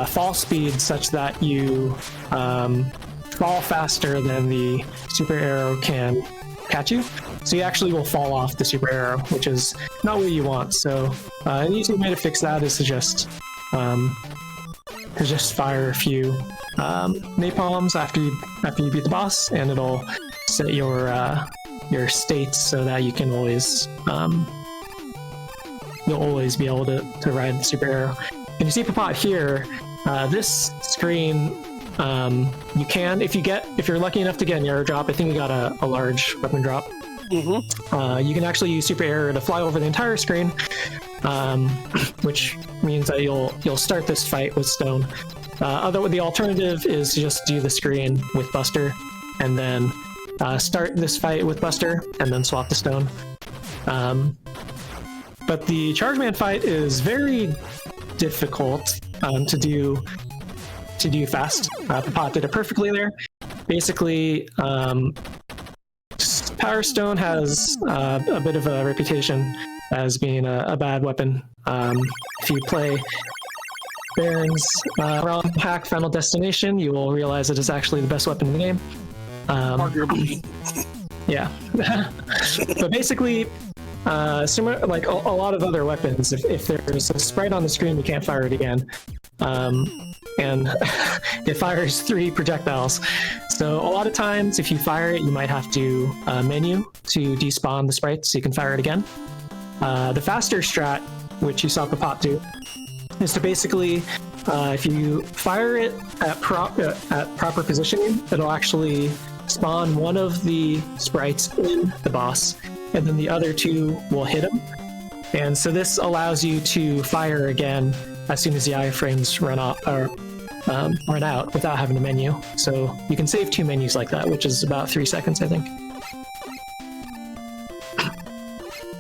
fall speed such that you fall faster than the super arrow can catch you. So you actually will fall off the super arrow, which is not what you want. So an easy way to fix that is to just fire a few napalms after you beat the boss, and it'll set your states so that you can always you'll always be able to ride the super arrow. And you see Papad here, this screen, you can, if you're lucky enough to get an arrow drop, I think we got a large weapon drop. Mm-hmm. You can actually use super arrow to fly over the entire screen, which means that you'll start this fight with Stone. The alternative is to just do the screen with Buster, and then start this fight with Buster, and then swap to Stone. But the Charge Man fight is very difficult to do fast. Papad did it perfectly there. Basically, Power Stone has a bit of a reputation as being a bad weapon. If you play Baron's ROM hack Final Destination, you will realize it is actually the best weapon in the game. Arguably. Yeah. But basically, similar, like a lot of other weapons, if there's a sprite on the screen, you can't fire it again. And it fires 3 projectiles. So a lot of times, if you fire it, you might have to menu to despawn the sprite so you can fire it again. The faster strat, which you saw Papad do, is to basically, if you fire it at proper positioning, it'll actually spawn one of the sprites in the boss, and then the other 2 will hit him. And so this allows you to fire again as soon as the iframes run out without having a menu. So you can save 2 menus like that, which is about 3 seconds, I think.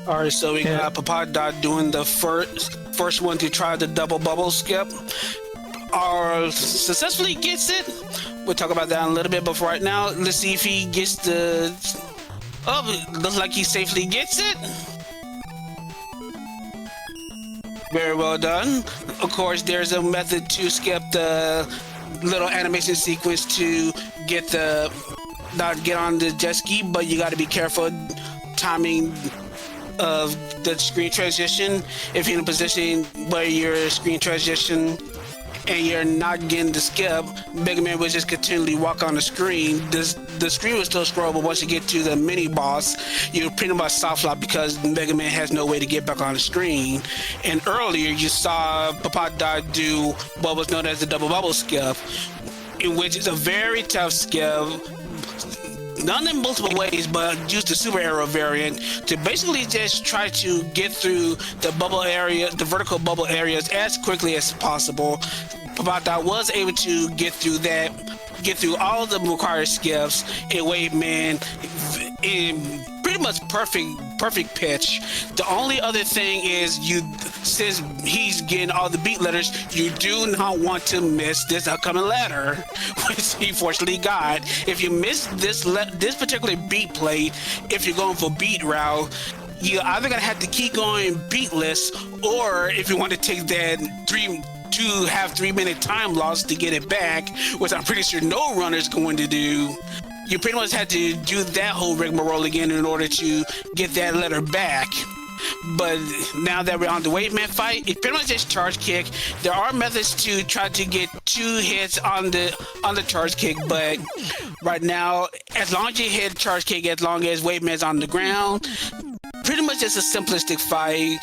All right, so we got Papa Dot doing the first one to try the double bubble skip. Successfully gets it. We'll talk about that in a little bit, but for right now, let's see if he gets the... Oh, looks like he safely gets it. Very well done. Of course, there's a method to skip the little animation sequence to not get on the jet ski, but you got to be careful timing of the screen transition. If you're in a position where your screen transition and you're not getting the skip, Megaman will just continually walk on the screen. The screen will still scroll, but once you get to the mini boss, you're pretty much soft lock because Megaman has no way to get back on the screen. And earlier you saw Papa Dot do what was known as the double bubble skip, in which is a very tough skip. Not in multiple ways, but use the super arrow variant to basically just try to get through the bubble area, the vertical bubble areas as quickly as possible. Papa Dot was able to get through all of the required skips in Waveman in pretty much perfect pitch. The only other thing is since he's getting all the beat letters, you do not want to miss this upcoming letter, which he fortunately got. If you miss this particular beat plate, if you're going for beat route, you're either gonna have to keep going beatless, or if you want to take that 3-minute time loss to get it back, which I'm pretty sure no runner's going to do, you pretty much had to do that whole rigmarole again in order to get that letter back. But now that we're on the Waveman fight, it's pretty much just charge kick. There are methods to try to get 2 hits on the charge kick, but right now, as long as you hit charge kick, as long as Waveman's on the ground, pretty much just a simplistic fight.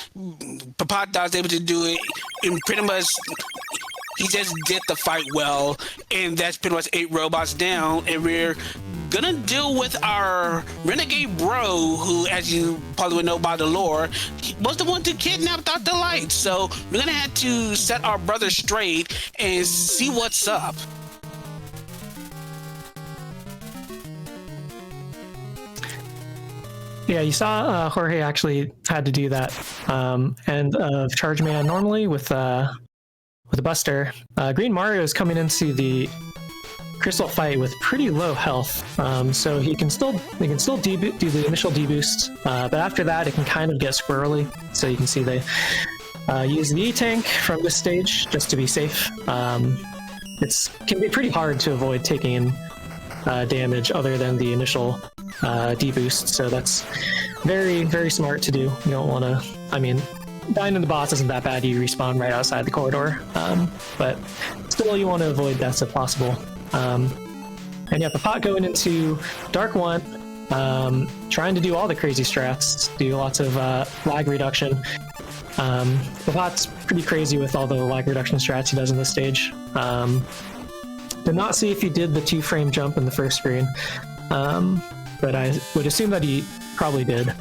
Papa Dot's able to do it in pretty much... He just did the fight well, and that's pretty much 8 robots down, and we're gonna deal with our renegade bro, who, as you probably would know by the lore, was the one to kidnap Dr. Light. So we're gonna have to set our brother straight and see what's up. Yeah, you saw Jorge actually had to do that end of Charge Man normally with a Buster. Green Mario is coming into the Crystal fight with pretty low health, so he can still do the initial deboost, but after that it can kind of get squirrely. So you can see they use the E-Tank from this stage just to be safe. It can be pretty hard to avoid taking damage other than the initial deboost, so that's very, very smart to do. You don't want to, I mean, dying in the boss isn't that bad. You respawn right outside the corridor, but still you want to avoid deaths if possible. And yeah, the pot going into Dark 1, trying to do all the crazy strats, do lots of lag reduction. The pot's pretty crazy with all the lag reduction strats he does in this stage. Did not see if he did the 2-frame jump in the first screen, but I would assume that he probably did.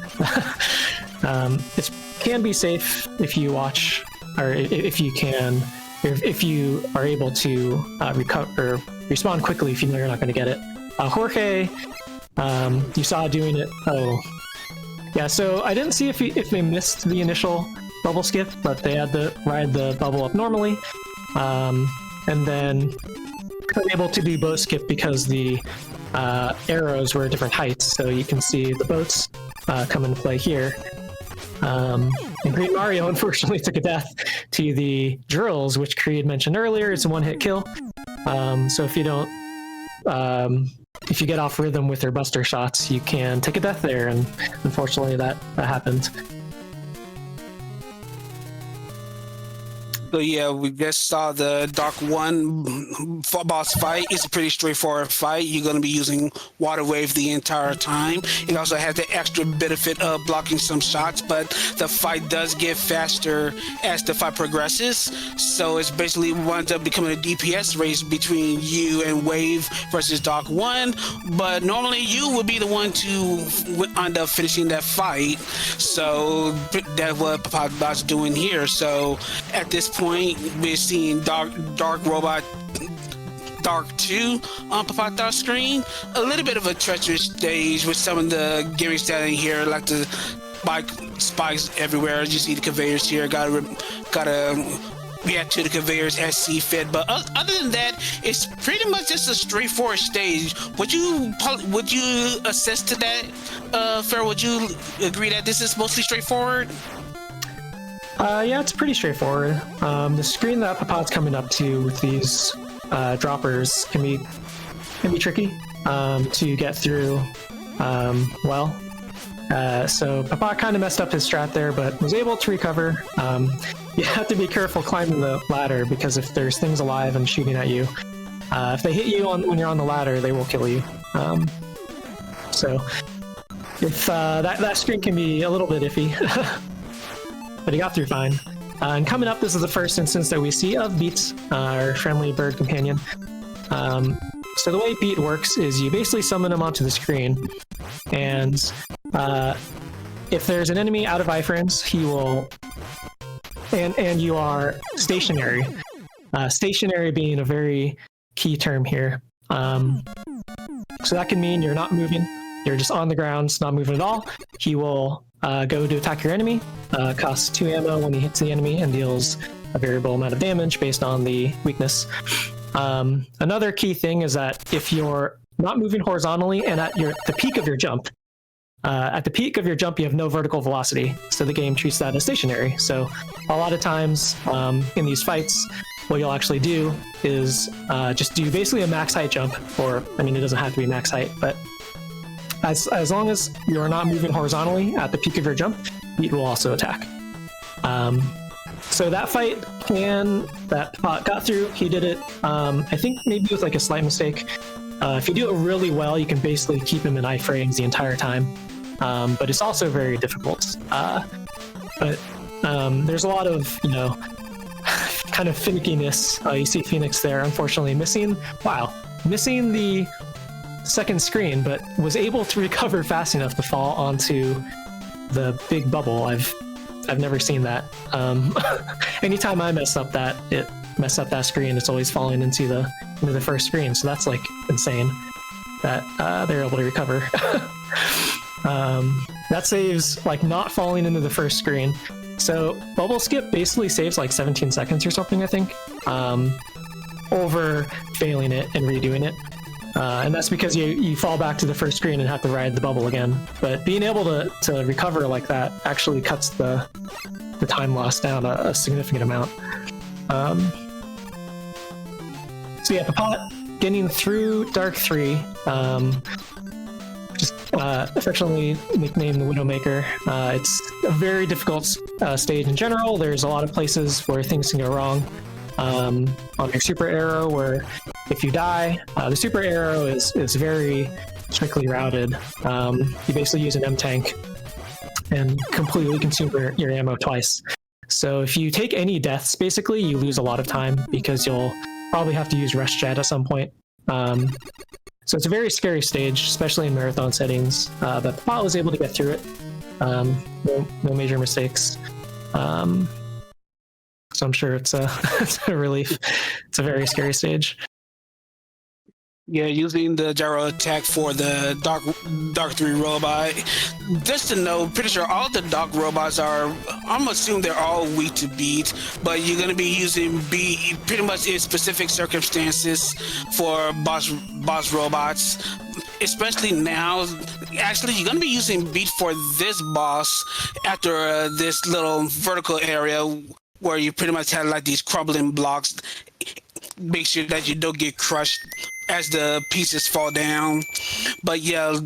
It can be safe if you watch, or if you are able to recover or respawn quickly if you know you're not going to get it. Jorge, you saw doing it. Oh, yeah. So I didn't see if they missed the initial bubble skip, but they had to ride the bubble up normally, and then were able to do boat skip because the arrows were at different heights. So you can see the boats come into play here. And Green Mario unfortunately took a death to the drills, which Creed mentioned earlier. It's a one-hit kill. So if you don't, if you get off rhythm with their buster shots, you can take a death there, and unfortunately that happened. So yeah, we just saw the Dark 1 boss fight. It's a pretty straightforward fight. You're going to be using Water Wave the entire time. It also has the extra benefit of blocking some shots, but the fight does get faster as the fight progresses. So it's basically winds up becoming a DPS race between you and Wave versus Dark 1. But normally you would be the one to end up finishing that fight. So that's what Papa Dot's doing here. So at this point, point, we're seeing Dark Robot Dark 2 on pop out screen. A little bit of a treacherous stage with some of the gimmicks that in here, like the spikes everywhere. You see the conveyors here. Gotta react to the conveyors as see fit. But other than that, it's pretty much just a straightforward stage. Would you assess to that, Farrell? Would you agree that this is mostly straightforward? Yeah, it's pretty straightforward. The screen that Papat's coming up to with these droppers can be tricky to get through well. So Papat kind of messed up his strat there, but was able to recover. You have to be careful climbing the ladder, because if there's things alive and shooting at you, if they hit you when you're on the ladder, they will kill you. So if that screen can be a little bit iffy, but he got through fine. And coming up, this is the first instance that we see of Beats, our friendly bird companion. So the way Beat works is you basically summon him onto the screen, and if there's an enemy out of iframes, he will, and you are stationary. Stationary being a very key term here. So that can mean you're not moving, you're just on the ground, not moving at all. He will go to attack your enemy, costs 2 ammo when he hits the enemy, and deals a variable amount of damage based on the weakness. Another key thing is that if you're not moving horizontally and at the peak of your jump, you have no vertical velocity, so the game treats that as stationary. So a lot of times in these fights, what you'll actually do is just do basically a max height jump, or I mean, it doesn't have to be max height, but as long as you're not moving horizontally at the peak of your jump, Beat will also attack. So that fight that Pot got through, he did it, I think maybe with like a slight mistake. If you do it really well, you can basically keep him in iframes the entire time. But it's also very difficult. But there's a lot of, kind of finickiness. You see Phoenix there, unfortunately missing the second screen, but was able to recover fast enough to fall onto the big bubble. I've never seen that. Anytime I mess up that screen, it's always falling into the first screen. So that's like insane that they're able to recover. That saves like not falling into the first screen. So bubble skip basically saves like 17 seconds or something, I think, over failing it and redoing it. And that's because you fall back to the first screen and have to ride the bubble again. But being able to recover like that actually cuts the time loss down a significant amount. So yeah, Papat getting through Dark 3, just affectionately nicknamed the Widowmaker. It's a very difficult stage in general. There's a lot of places where things can go wrong. On your super arrow, where if you die, the super arrow is very strictly routed. You basically use an M tank and completely consume your ammo twice. So if you take any deaths, basically you lose a lot of time, because you'll probably have to use rush jet at some point. So it's a very scary stage, especially in marathon settings. But Papat was able to get through it. No major mistakes. So I'm sure it's a relief. It's a very scary stage. Yeah, using the gyro attack for the Dark 3 robot. Just to know, pretty sure all the Dark robots I'm assuming they're all weak to Beat, but you're going to be using Beat pretty much in specific circumstances for boss robots. Especially now, actually, you're going to be using Beat for this boss after this little vertical area where you pretty much have like these crumbling blocks. Make sure that you don't get crushed as the pieces fall down. But yeah,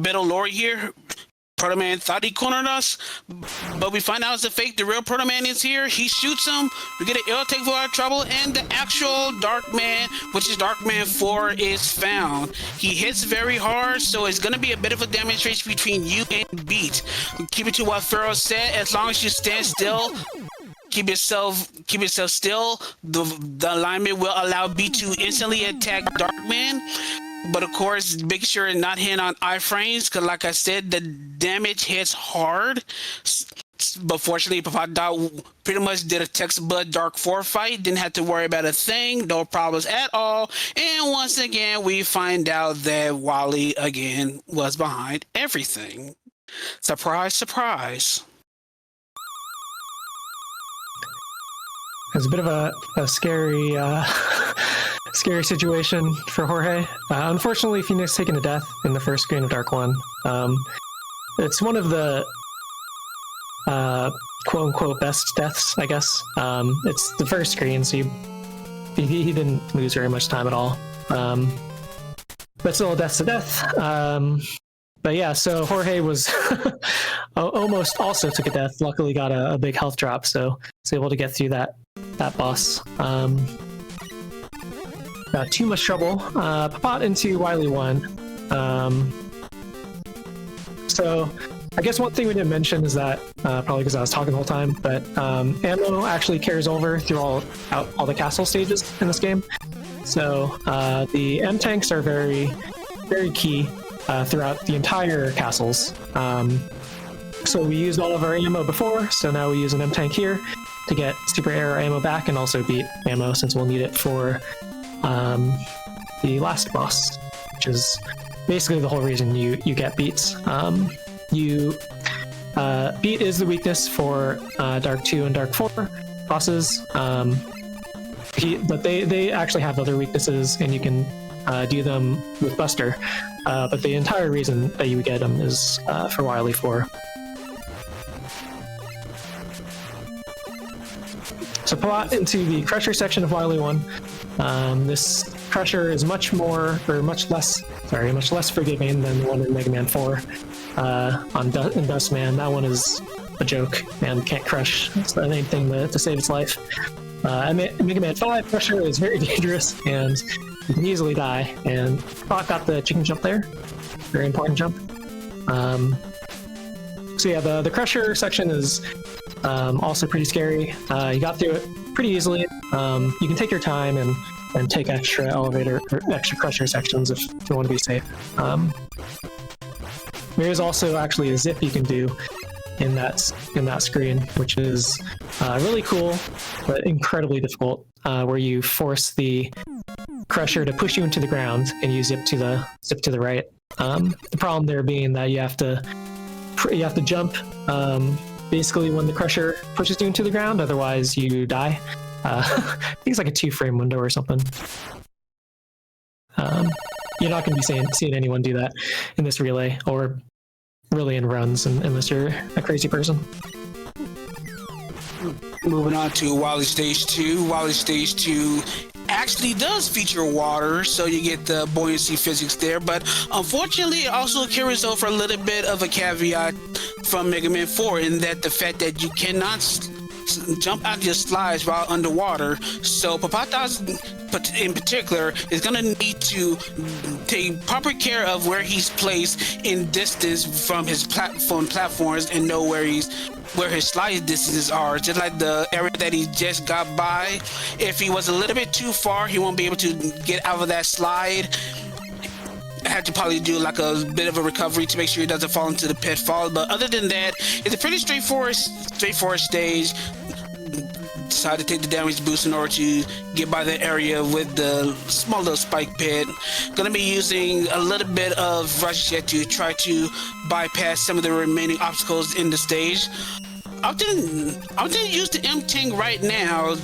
bit of lore here. Proto Man thought he cornered us, but we find out it's a fake. The real Proto Man is here. He shoots him. We get an arrow take for our trouble, and the actual Dark Man, which is Dark Man 4, is found. He hits very hard, so it's gonna be a bit of a demonstration between you and Beat. Keep it to what Pharaoh said. As long as you stand still, keep yourself still, the alignment will allow Beat to instantly attack Darkman. But of course, make sure not hit on iframes, because like I said, the damage hits hard. But fortunately, Papa Dot pretty much did a textbook Dark 4 fight, didn't have to worry about a thing, no problems at all. And once again, we find out that Wally again was behind everything. Surprise, surprise. It was a bit of a scary, scary situation for Jorge. Unfortunately, Phoenix taken to death in the first screen of Dark 1. It's one of the quote-unquote best deaths, I guess. It's the first screen, so he didn't lose very much time at all. But still, death's a death. But yeah, so Jorge was almost also took a death. Luckily got a big health drop, so was able to get through that boss. Not too much trouble. Pop into Wily 1. So I guess one thing we didn't mention is that, probably because I was talking the whole time, but ammo actually carries over through all the castle stages in this game. So the M tanks are very, very key throughout the entire castles. So we used all of our ammo before, so now we use an M tank here to get super arrow ammo back and also beat ammo, since we'll need it for the last boss, which is basically the whole reason you get beats. Beat is the weakness for Dark 2 and Dark 4 bosses, but they actually have other weaknesses, and you can do them with Buster. But the entire reason that you get them is for Wily 4. So plot into the Crusher section of Wily 1. This Crusher is much less forgiving than the one in Megaman 4. In Dustman, that one is a joke and can't crush anything to save its life. Mega Man 5 Crusher is very dangerous and you can easily die, and Spot got the chicken jump there. Very important jump. So yeah, the Crusher section is also pretty scary. You got through it pretty easily. You can take your time and take extra elevator or extra Crusher sections if you want to be safe. There's also actually a zip you can do in that screen, which is really cool, but incredibly difficult, where you force the Crusher to push you into the ground and you zip to the right. The problem there being that you have to jump basically when the Crusher pushes you into the ground, otherwise you die. I think it's like a 2-frame window or something. You're not going to be seeing anyone do that in this relay, or really in runs, unless you're a crazy person. Moving on to Wily Stage 2. Wily Stage 2 actually does feature water, so you get the buoyancy physics there, but unfortunately it also carries over a little bit of a caveat from Mega Man 4, in that the fact that you cannot jump out your slides while underwater. So Papatas in particular is going to need to take proper care of where he's placed in distance from his platforms and know where his slide distances are. Just like the area that he just got by, if he was a little bit too far, he won't be able to get out of that slide. I had to probably do like a bit of a recovery to make sure he doesn't fall into the pitfall. But other than that, it's a pretty straightforward stage. Decided to take the damage boost in order to get by the area with the small little spike pit. Gonna be using a little bit of rush jet to try to bypass some of the remaining obstacles in the stage. I'm gonna use the M tank right now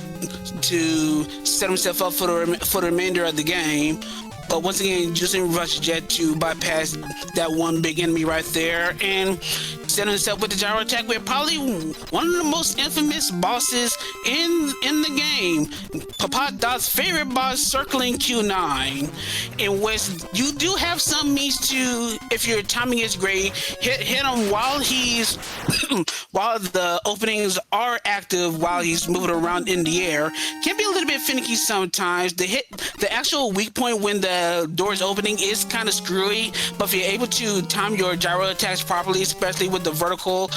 to set himself up for the remainder of the game. But once again, using Rush Jet to bypass that one big enemy right there, and setting himself with the gyro attack with probably one of the most infamous bosses in the game, Papa Dot's favorite boss, circling Q9, in which you do have some means to, if your timing is great, hit him while he's while the openings are active, while he's moving around in the air. Can be a little bit finicky sometimes. The actual weak point when the door's opening is kind of screwy, but if you're able to time your gyro attacks properly, especially with the vertical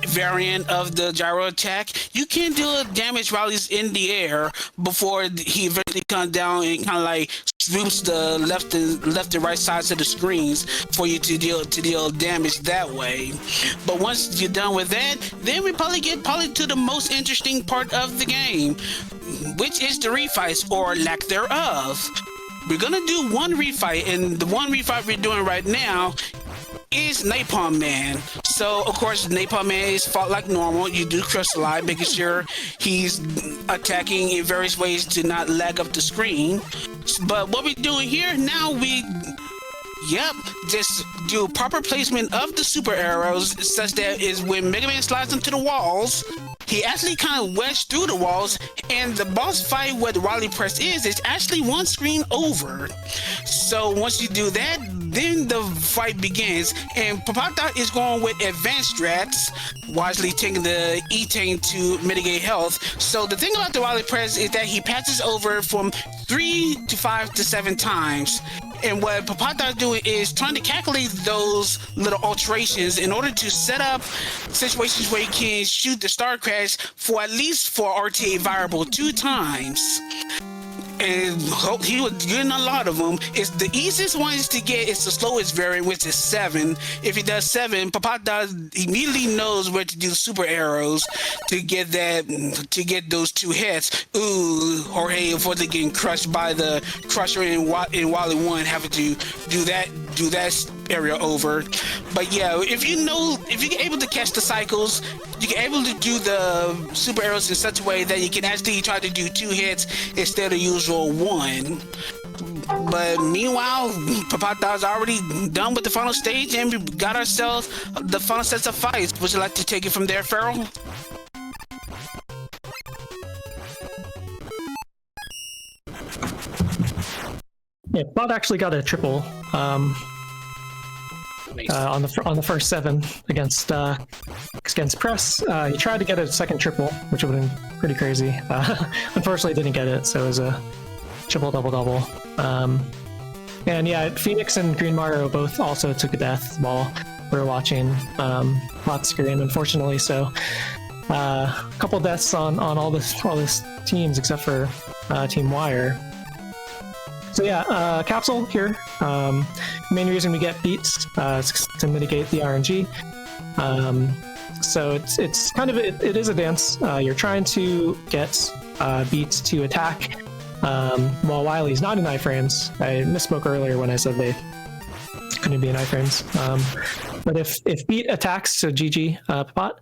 variant of the gyro attack, you can do damage while he's in the air before he eventually comes down and kind of like swoops the left and right sides of the screens for you to deal damage that way. But once you're done with that, then we probably get to the most interesting part of the game, which is the refights or lack thereof. We're gonna do one refight, and the one refight we're doing right now is Napalm Man. So of course Napalm Man is fought like normal. You do crystallize, making sure he's attacking in various ways to not lag up the screen. But what we're doing here now, just do proper placement of the super arrows such that is when Mega Man slides into the walls, he actually kind of wedged through the walls, and the boss fight where the Wily Press is actually one screen over. So once you do that, then the fight begins, and Papata is going with advanced strats, wisely taking the E-Tank to mitigate health. So the thing about the Wily Press is that he passes over from 3 to 5 to 7 times. And what Papata is doing is trying to calculate those little alterations in order to set up situations where he can shoot the Star Crash for at least for RTA variable 2 times. And he was getting a lot of them. It's the easiest ones to get. It's the slowest variant, which is 7. If he does 7, Papata immediately knows where to do super arrows to get those 2 hits. Ooh, or hey, avoid getting crushed by the Crusher in Wily 1, having to do that area over. But yeah, if you're able to catch the cycles, you're able to do the super arrows in such a way that you can actually try to do 2 hits instead of usual 1. But meanwhile, Papata's already done with the final stage, and we got ourselves the final sets of fights. Would you like to take it from there, Farrell? Yeah, Bot actually got a triple on the first 7 against Press. He tried to get a second triple, which would have been pretty crazy. Unfortunately, didn't get it, so it was a triple double. And yeah, Phoenix and Green Mario both also took a death while we were watching Bot's screen, unfortunately. So a couple deaths on all this teams except for Team Wire. So yeah, Capsule here. Main reason we get beats is to mitigate the RNG. So it's kind of it is a dance. You're trying to get beats to attack while Wily's not in iframes. I misspoke earlier when I said they couldn't be in iframes. But if beat attacks, so GG Papat.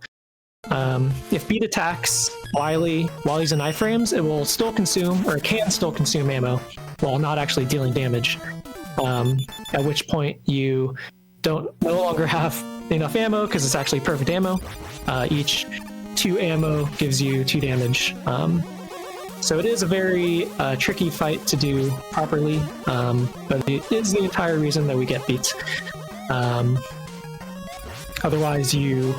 If beat attacks while he's in iframes, it will still consume, or it can still consume ammo while not actually dealing damage. At which point you no longer have enough ammo because it's actually perfect ammo. Each 2 ammo gives you 2 damage. So it is a very tricky fight to do properly, but it is the entire reason that we get beats. Otherwise, you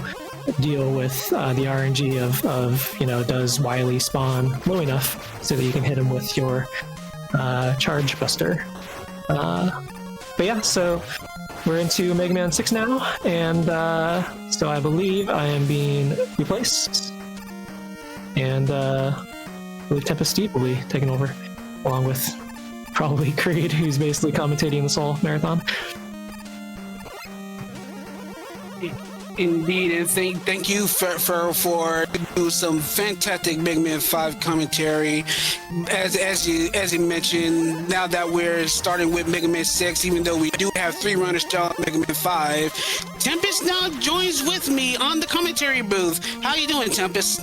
deal with the RNG of does Wily spawn low enough so that you can hit him with your Charge Buster. But yeah, so we're into Mega Man 6 now, and so I believe I am being replaced, and I believe Tempest Steve will be taking over, along with probably Creed, who's basically commentating this whole marathon. Indeed, and thank you for doing some fantastic Mega Man 5 commentary. As you mentioned, now that we're starting with Mega Man 6, even though we do have 3 runners still on Mega Man 5, Tempest now joins with me on the commentary booth. How you doing, Tempest?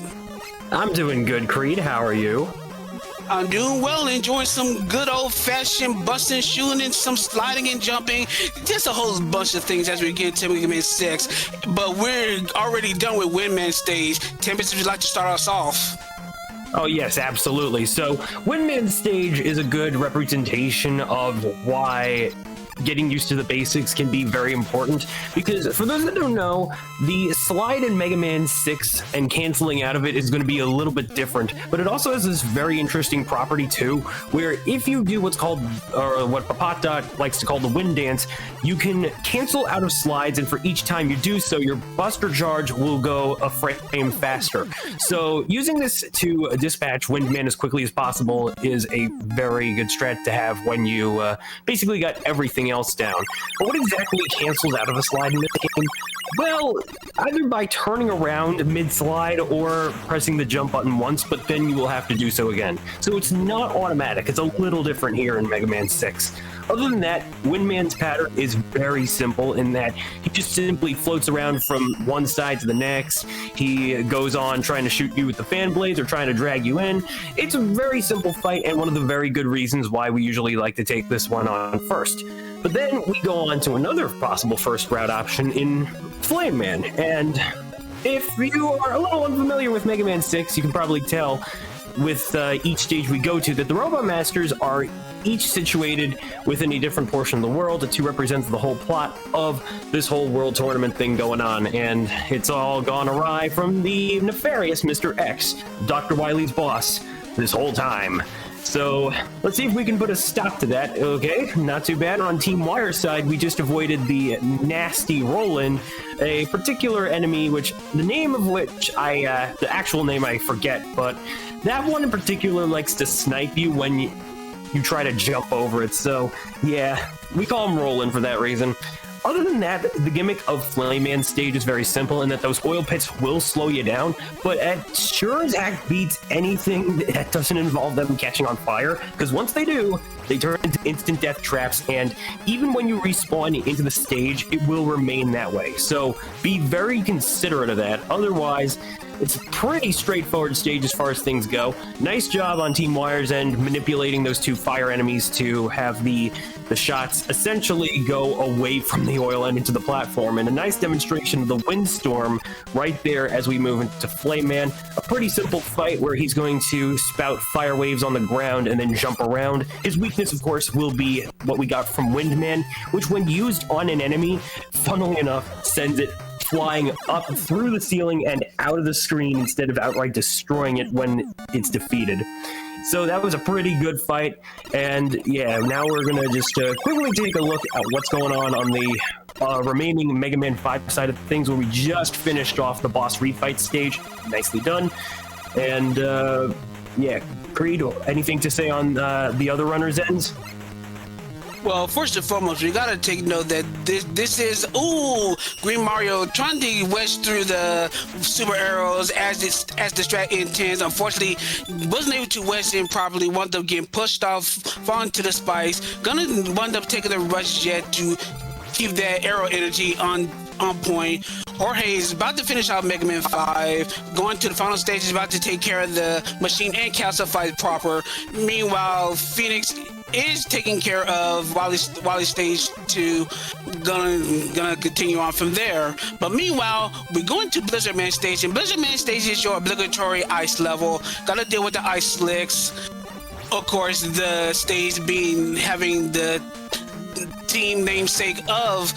I'm doing good, Creed. How are you? I'm doing well, enjoying some good old-fashioned busting, shooting, and some sliding and jumping. Just a whole bunch of things as we get into Mega Man 6. But we're already done with Windman stage. Tempest, would you like to start us off? Oh, yes, absolutely. So, Windman stage is a good representation of why getting used to the basics can be very important, because for those that don't know, the slide in Mega Man 6 and canceling out of it is going to be a little bit different, but it also has this very interesting property too, where if you do what's called, or what Papata likes to call the wind dance, you can cancel out of slides, and for each time you do so, your buster charge will go a frame faster. So using this to dispatch Windman as quickly as possible is a very good strat to have when you basically got everything else down. But what exactly cancels out of a slide in this game? Well, either by turning around mid-slide or pressing the jump button once, but then you will have to do so again. So it's not automatic. It's a little different here in Mega Man 6. Other than that, Windman's pattern is very simple in that he just simply floats around from one side to the next. He goes on trying to shoot you with the fan blades or trying to drag you in. It's a very simple fight, and one of the very good reasons why we usually like to take this one on first. But then we go on to another possible first route option in Flame Man. And if you are a little unfamiliar with Mega Man 6, you can probably tell with each stage we go to that the Robot Masters are each situated within a different portion of the world to represent the whole plot of this whole world tournament thing going on, and it's all gone awry from the nefarious Mr. X, Dr. Wily's boss, this whole time. So let's see if we can put a stop to that. Okay, not too bad. On Team Wire's side, we just avoided the nasty Roland, a particular enemy which the name of which the actual name I forget, but that one in particular likes to snipe you when you try to jump over it. So yeah, we call him Roland for that reason. Other than that, the gimmick of Flame Man stage is very simple in that those oil pits will slow you down, but it sure as heck beats anything that doesn't involve them catching on fire, because once they do, they turn into instant death traps, and even when you respawn into the stage, it will remain that way. So be very considerate of that. Otherwise, it's a pretty straightforward stage as far as things go. Nice job on Team Wire's end manipulating those two fire enemies to have the shots essentially go away from the oil and into the platform, and a nice demonstration of the windstorm right there as we move into Flame Man. A pretty simple fight where he's going to spout fire waves on the ground and then jump around. His weakness, of course, will be what we got from Windman, which when used on an enemy, funnily enough, sends it flying up through the ceiling and out of the screen instead of outright destroying it when it's defeated. So that was a pretty good fight, and yeah, now we're gonna just quickly take a look at what's going on the remaining Mega Man 5 side of things, where we just finished off the boss refight stage. Nicely done. And yeah, Creed, anything to say on the other runners' ends? Well, first and foremost, we gotta take note that this is Green Mario trying to wedge through the super arrows as the strat intends. Unfortunately, wasn't able to wedge in properly. Wound up getting pushed off, falling to the spikes. Gonna wind up taking the rush jet to keep that arrow energy on point. Jorge is about to finish out Mega Man 5, going to the final stage, is about to take care of the machine and calcify proper. Meanwhile, Phoenix is taking care of Wily stage 2, gonna continue on from there. But meanwhile, we're going to Blizzard Man stage, and Blizzard Man stage is your obligatory ice level. Gotta deal with the ice slicks. Of course, the stage having the team namesake of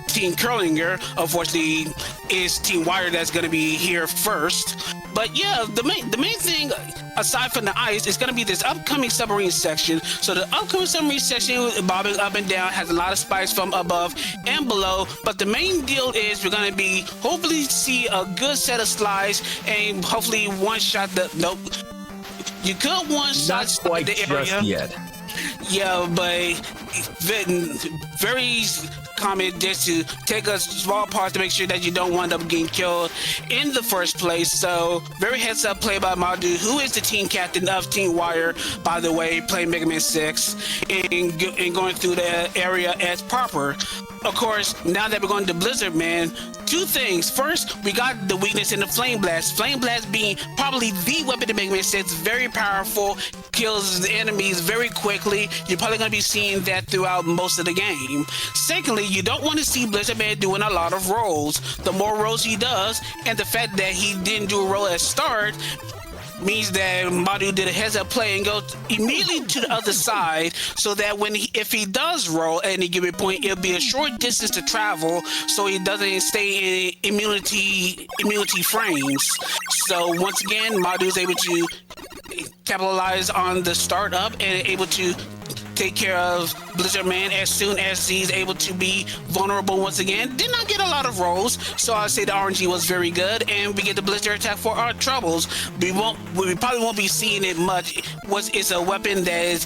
Team Curlinger. Unfortunately, is Team Wire that's going to be here first. But yeah, the main thing aside from the ice is going to be this upcoming submarine section. So the upcoming submarine section, bobbing up and down, has a lot of spikes from above and below. But the main deal is we're going to be hopefully see a good set of slides and hopefully one shot the You could one shot the area. Just yet. Yeah, but very common just to take a small part to make sure that you don't wind up getting killed in the first place. So very heads up play by Madu, who is the team captain of Team Wire, by the way, playing Mega Man 6 and going through the area as proper. Of course, now that we're going to Blizzard Man, two things. First, we got the weakness in the Flame Blast. Flame Blast being probably the weapon in Mega Man 6, very powerful, kills the enemies very quickly. You're probably going to be seeing that throughout most of the game. Secondly, you don't want to see Blizzard Man doing a lot of rolls. The more rolls he does, and the fact that he didn't do a roll at start, means that Madu did a heads-up play and go immediately to the other side, so that if he does roll at any given point, it'll be a short distance to travel, so he doesn't stay in immunity frames. So once again, Madu is able to capitalize on the startup and able to take care of Blizzard Man as soon as he's able to be vulnerable once again. Did not get a lot of rolls, so I'd say the RNG was very good, and we get the Blizzard attack for our troubles. We probably won't be seeing it much. It's a weapon that is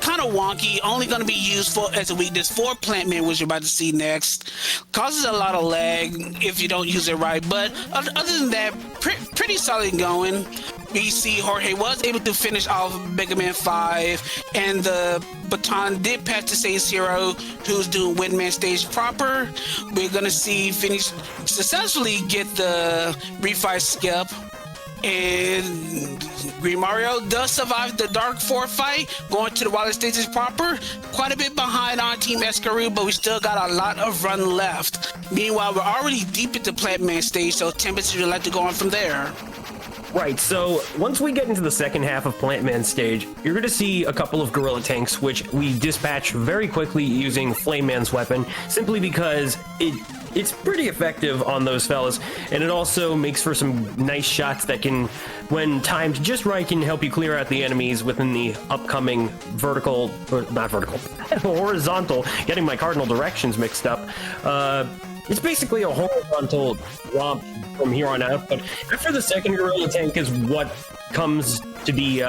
kind of wonky, only going to be used as a weakness for Plant Man, which you're about to see next. Causes a lot of lag if you don't use it right, but other than that, pretty solid going. We see Jorge was able to finish off Megaman 5, and the baton did pass to Sage Zero, who's doing Windman stage proper. We're gonna see finish successfully get the refight skip, and Green Mario does survive the Dark 4 fight, going to the Wildlife stages proper. Quite a bit behind on Team Escaroo, but we still got a lot of run left. Meanwhile, we're already deep into Plant Man stage, so Tempest would like to go on from there. Right, so once we get into the second half of Plant Man stage, you're going to see a couple of gorilla tanks, which we dispatch very quickly using Flame Man's weapon, simply because it's pretty effective on those fellas, and it also makes for some nice shots that can, when timed just right, can help you clear out the enemies within the upcoming horizontal, getting my cardinal directions mixed up. It's basically a horizontal romp from here on out, but after the second gorilla tank is what comes to be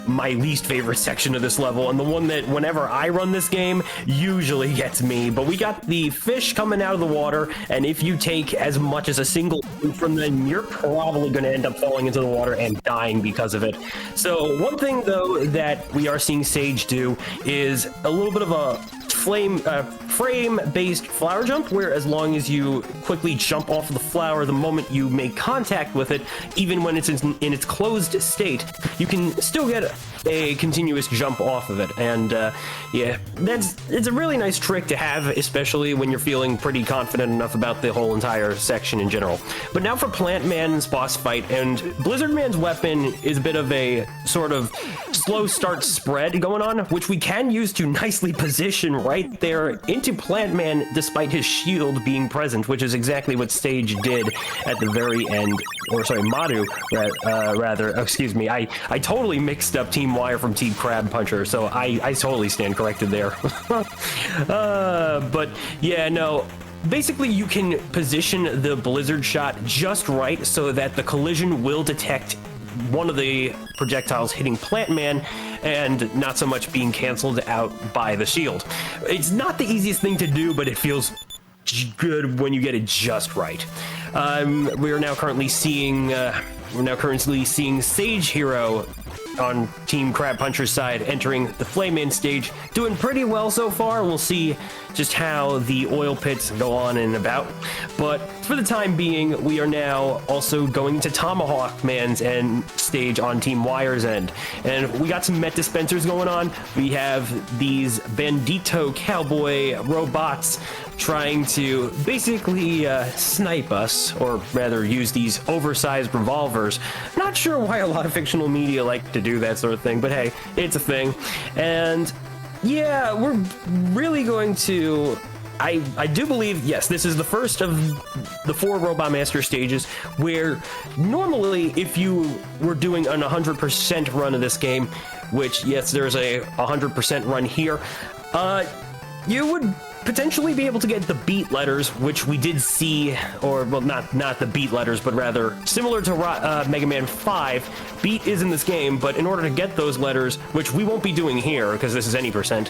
my least favorite section of this level, and the one that whenever I run this game usually gets me. But we got the fish coming out of the water, and if you take as much as a single from them, you're probably going to end up falling into the water and dying because of it. So one thing though that we are seeing Sage do is a little bit of a frame-based flower jump, where as long as you quickly jump off of the flower the moment you make contact with it, even when it's in its closed state, you can still get a continuous jump off of it. And yeah, it's a really nice trick to have, especially when you're feeling pretty confident enough about the whole entire section in general. But now for Plant Man's boss fight, and Blizzard Man's weapon is a bit of a sort of slow start spread going on, which we can use to nicely position right there into Plant Man despite his shield being present, which is exactly what Sage did at the very end, or sorry, Madu, rather, excuse me, I totally mixed up Team Wire from Team Crab Puncher, so I totally stand corrected there. But yeah, no, basically you can position the Blizzard shot just right so that the collision will detect one of the projectiles hitting Plant Man and not so much being canceled out by the shield. It's not the easiest thing to do, but it feels good when you get it just right. We are now currently seeing Sage Hero on Team Crab Puncher's side entering the Flame Man stage, doing pretty well so far. We'll see just how the oil pits go on and about, but for the time being, we are now also going to Tomahawk Man's end stage on Team Wire's end, and we got some Met dispensers going on. We have these Bandito cowboy robots trying to basically snipe us, or rather use these oversized revolvers. Not sure why a lot of fictional media like to do that sort of thing, but hey, it's a thing. And yeah, we're really going to... I do believe, yes, this is the first of the 4 Robot Master stages where normally if you were doing an 100% run of this game, which, yes, there's a 100% run here, you would potentially be able to get the beat letters, which we did see, or well, not the beat letters, but rather similar to Mega Man 5. Beat is in this game, but in order to get those letters, which we won't be doing here because this is any percent,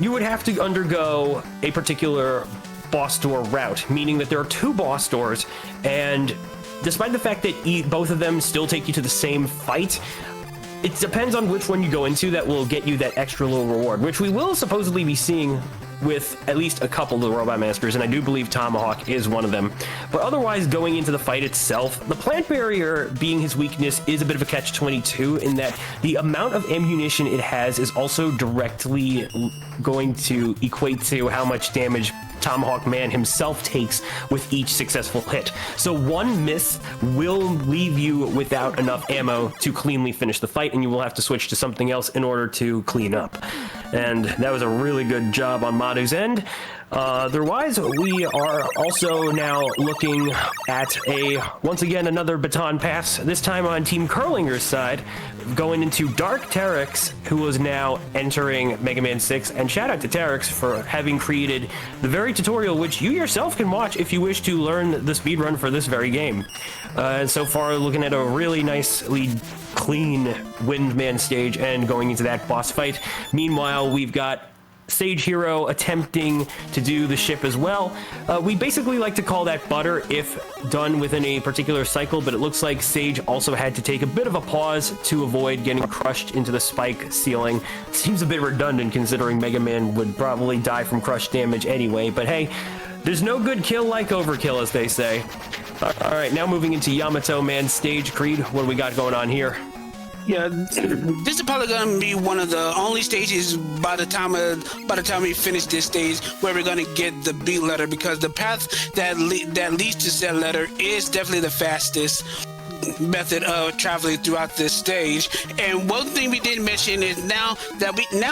you would have to undergo a particular boss door route, meaning that there are 2 boss doors, and despite the fact that both of them still take you to the same fight, it depends on which one you go into that will get you that extra little reward, which we will supposedly be seeing with at least a couple of the Robot Masters, and I do believe Tomahawk is one of them. But otherwise, going into the fight itself, the plant barrier being his weakness is a bit of a catch-22 in that the amount of ammunition it has is also directly going to equate to how much damage Tomahawk Man himself takes with each successful hit. So one miss will leave you without enough ammo to cleanly finish the fight, and you will have to switch to something else in order to clean up. And that was a really good job on Madu's end. Otherwise, we are also now looking at once again, another baton pass, this time on Team Curlinger's side, going into Dark Terex, who was now entering Mega Man 6. And shout out to Terex for having created the very tutorial which you yourself can watch if you wish to learn the speedrun for this very game. And so far, looking at a really nicely clean Windman stage and going into that boss fight. Meanwhile, we've got Sage Hero attempting to do the ship as well. We basically like to call that butter if done within a particular cycle, but it looks like Sage also had to take a bit of a pause to avoid getting crushed into the spike ceiling. Seems a bit redundant considering Mega Man would probably die from crush damage anyway, but hey, there's no good kill like overkill, as they say. All right, now moving into Yamato Man's stage. Creed, what do we got going on here? Yeah, this is probably gonna be one of the only stages by the time we finish this stage where we're gonna get the B letter, because the path that leads to said letter is definitely the fastest method of traveling throughout this stage. And one thing we didn't mention is now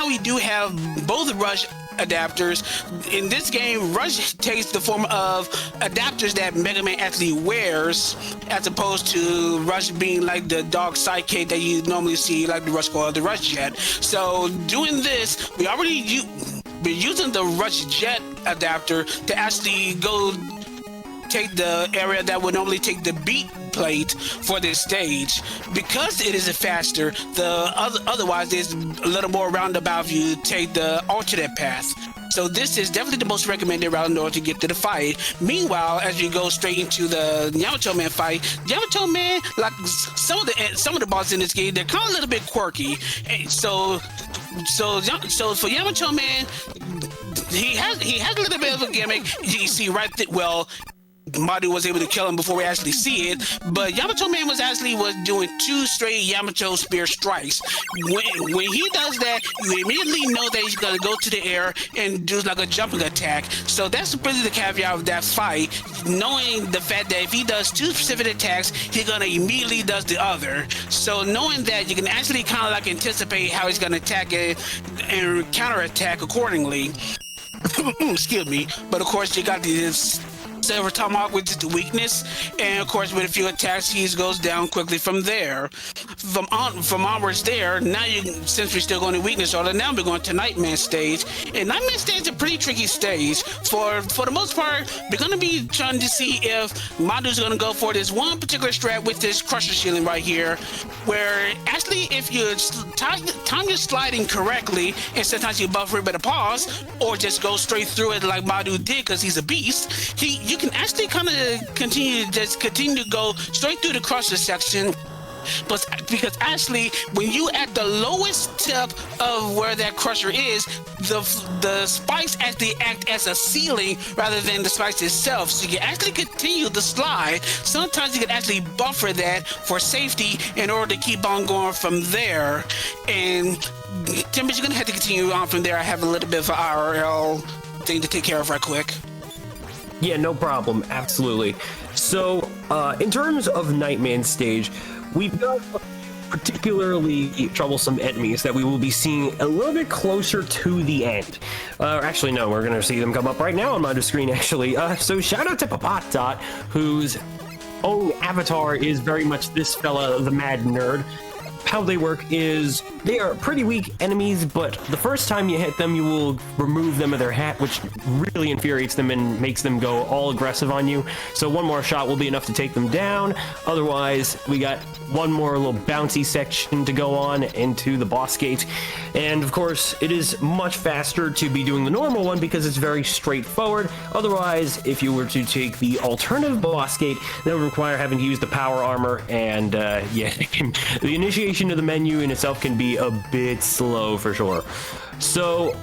we do have both rush adapters. In this game, Rush takes the form of adapters that Mega Man actually wears, as opposed to Rush being like the dog sidekick that you normally see, like the Rush Coil, the Rush Jet. So doing this, we're using the Rush Jet adapter to actually go take the area that would normally take the beat plate for this stage. Because it is faster, otherwise there's a little more roundabout if you take the alternate path. So this is definitely the most recommended route in order to get to the fight. Meanwhile, as you go straight into the Yamato Man fight, Yamato Man, like some of the bosses in this game, they're kind of a little bit quirky. And so for Yamato Man, he has a little bit of a gimmick. You see Madu was able to kill him before we actually see it, but Yamato Man was doing 2 straight Yamato spear strikes. When he does that, you immediately know that he's gonna go to the air and do like a jumping attack. So that's really the caveat of that fight, knowing the fact that if he does 2 specific attacks, he's gonna immediately does the other. So knowing that, you can actually kind of like anticipate how he's gonna attack it and counterattack accordingly. Excuse me. But of course, you got this Silver Tomahawk, which is the weakness, and of course with a few attacks he goes down quickly from there. From onwards there, now since we're still going to weakness order, now we're going to Nightmare stage. And Nightmare stage is a pretty tricky stage. For the most part, we're going to be trying to see if Madu's going to go for this one particular strat with this crusher shielding right here, where actually if you time your sliding correctly, and sometimes you buffer it with a pause, or just go straight through it like Madu did because he's a beast, you can actually kind of continue to go straight through the crusher section. But because actually, when you at the lowest tip of where that crusher is, the spikes actually act as a ceiling rather than the spikes itself. So you can actually continue the slide. Sometimes you can actually buffer that for safety in order to keep on going from there. And Tim, you're gonna have to continue on from there. I have a little bit of an IRL thing to take care of right quick. Yeah, no problem. Absolutely. So, in terms of Nightman stage, we've got particularly troublesome enemies that we will be seeing a little bit closer to the end. Actually, no, we're going to see them come up right now on my screen, actually. So shout out to Papatot, whose own avatar is very much this fella, the Mad Nerd. How they work is they are pretty weak enemies, but the first time you hit them, you will remove them of their hat, which really infuriates them and makes them go all aggressive on you. So one more shot will be enough to take them down. Otherwise, we got one more little bouncy section to go on into the boss gate. And of course, it is much faster to be doing the normal one because it's very straightforward. Otherwise, if you were to take the alternative boss gate, that would require having to use the power armor, and yeah, the initiation navigation to the menu in itself can be a bit slow for sure. So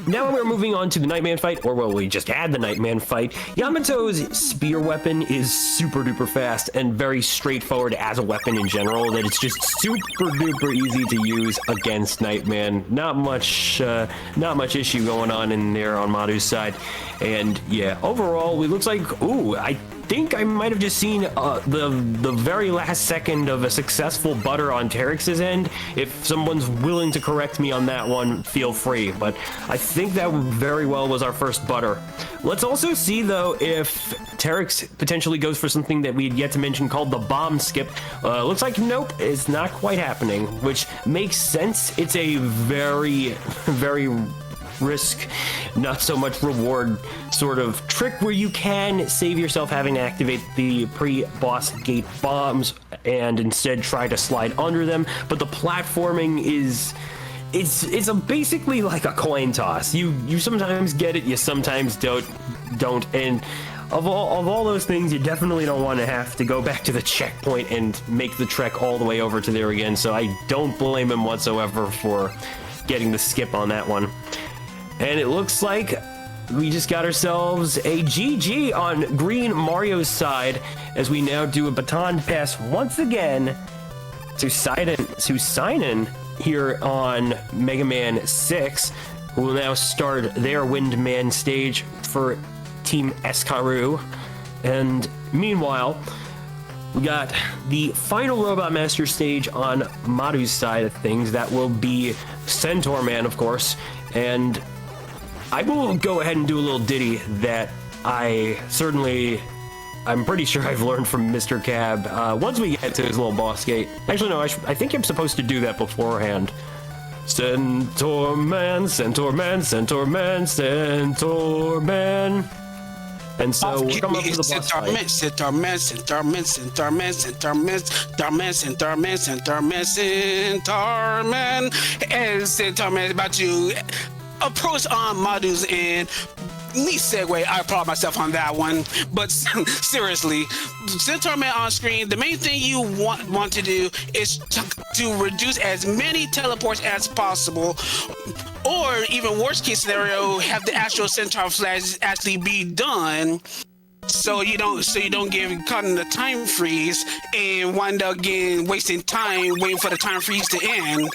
now we're moving on to the Nightman fight, or well, we just had the Nightman fight. Yamato's spear weapon is super duper fast and very straightforward as a weapon in general, that it's just super duper easy to use against Nightman. Not much issue going on in there on Madu's side. And yeah, overall, it looks like, ooh, I think I might have just seen the very last second of a successful butter on Terex's end. If someone's willing to correct me on that one, feel free. But I think that very well was our first butter. Let's also see, though, if Terex potentially goes for something that we had yet to mention called the bomb skip. Looks like nope, it's not quite happening, which makes sense. It's a very, very risk, not so much reward sort of trick where you can save yourself having to activate the pre-boss gate bombs and instead try to slide under them. But the platforming is it's basically like a coin toss. You sometimes get it, you sometimes don't. And of all those things, you definitely don't want to have to go back to the checkpoint and make the trek all the way over to there again. So I don't blame him whatsoever for getting the skip on that one. And it looks like we just got ourselves a GG on Green Mario's side, as we now do a baton pass once again to Seinen here on Mega Man 6, who will now start their Windman stage for Team Eskaru. And meanwhile, we got the final Robot Master stage on Madu's side of things. That will be Centaur Man, of course. And I will go ahead and do a little ditty that I'm pretty sure I've learned from Mr. Cab once we get to his little boss gate. Actually, no, I think I'm supposed to do that beforehand. Centaur Man, Centaur Man, Centaur Man, Centaur Man. And so we'll come up with the boss fight. Centaur Man, Centaur Man, Centaur Man, Centaur Man, Centaur Man, Centaur Man, Centaur Man, Centaur Man, and Centaur Man is about to approach on Madu's end. Neat segue, I applaud myself on that one. But seriously, Centaur Man on screen, the main thing you want to do is to reduce as many teleports as possible, or even worst case scenario, have the actual Centaur flash actually be done, so you don't get caught in the time freeze and wind up wasting time waiting for the time freeze to end.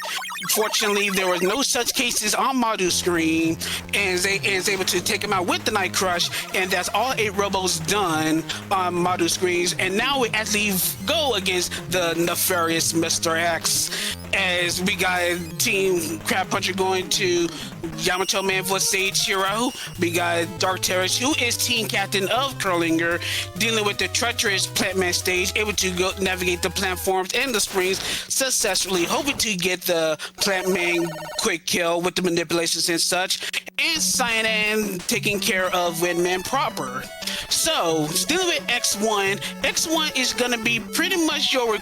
Fortunately, there was no such cases on Madu's screen, and is able to take him out with the Night Crush, and that's all 8 robos done on Madu's screens. And now we actually go against the nefarious Mr. X, as we got Team Crab Puncher going to Yamato Man for Sage Hero. We got Dark Terrace, who is team captain of Curlinger, dealing with the treacherous Plantman stage, able to go navigate the platforms and the springs successfully, hoping to get the Plantman quick kill with the manipulations and such, and Cyan taking care of Windman proper. So, dealing with X1 is gonna be pretty much your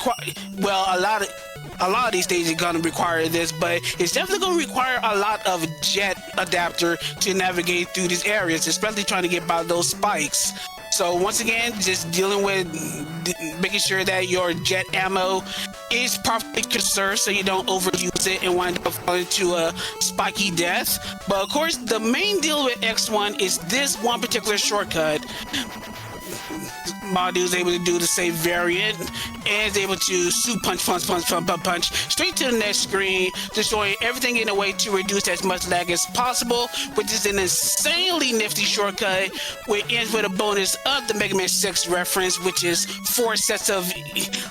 a lot of these stages are gonna require this, but it's definitely gonna require a lot of jet adapter to navigate through these areas, especially trying to get by those spikes. So once again, just dealing with making sure that your jet ammo is properly conserved so you don't overuse it and wind up falling to a spiky death. But of course, the main deal with X1 is this one particular shortcut. Madu's able to do the same variant and is able to punch straight to the next screen, destroying everything in a way to reduce as much lag as possible, which is an insanely nifty shortcut, which ends with a bonus of the Mega Man 6 reference, which is 4 sets of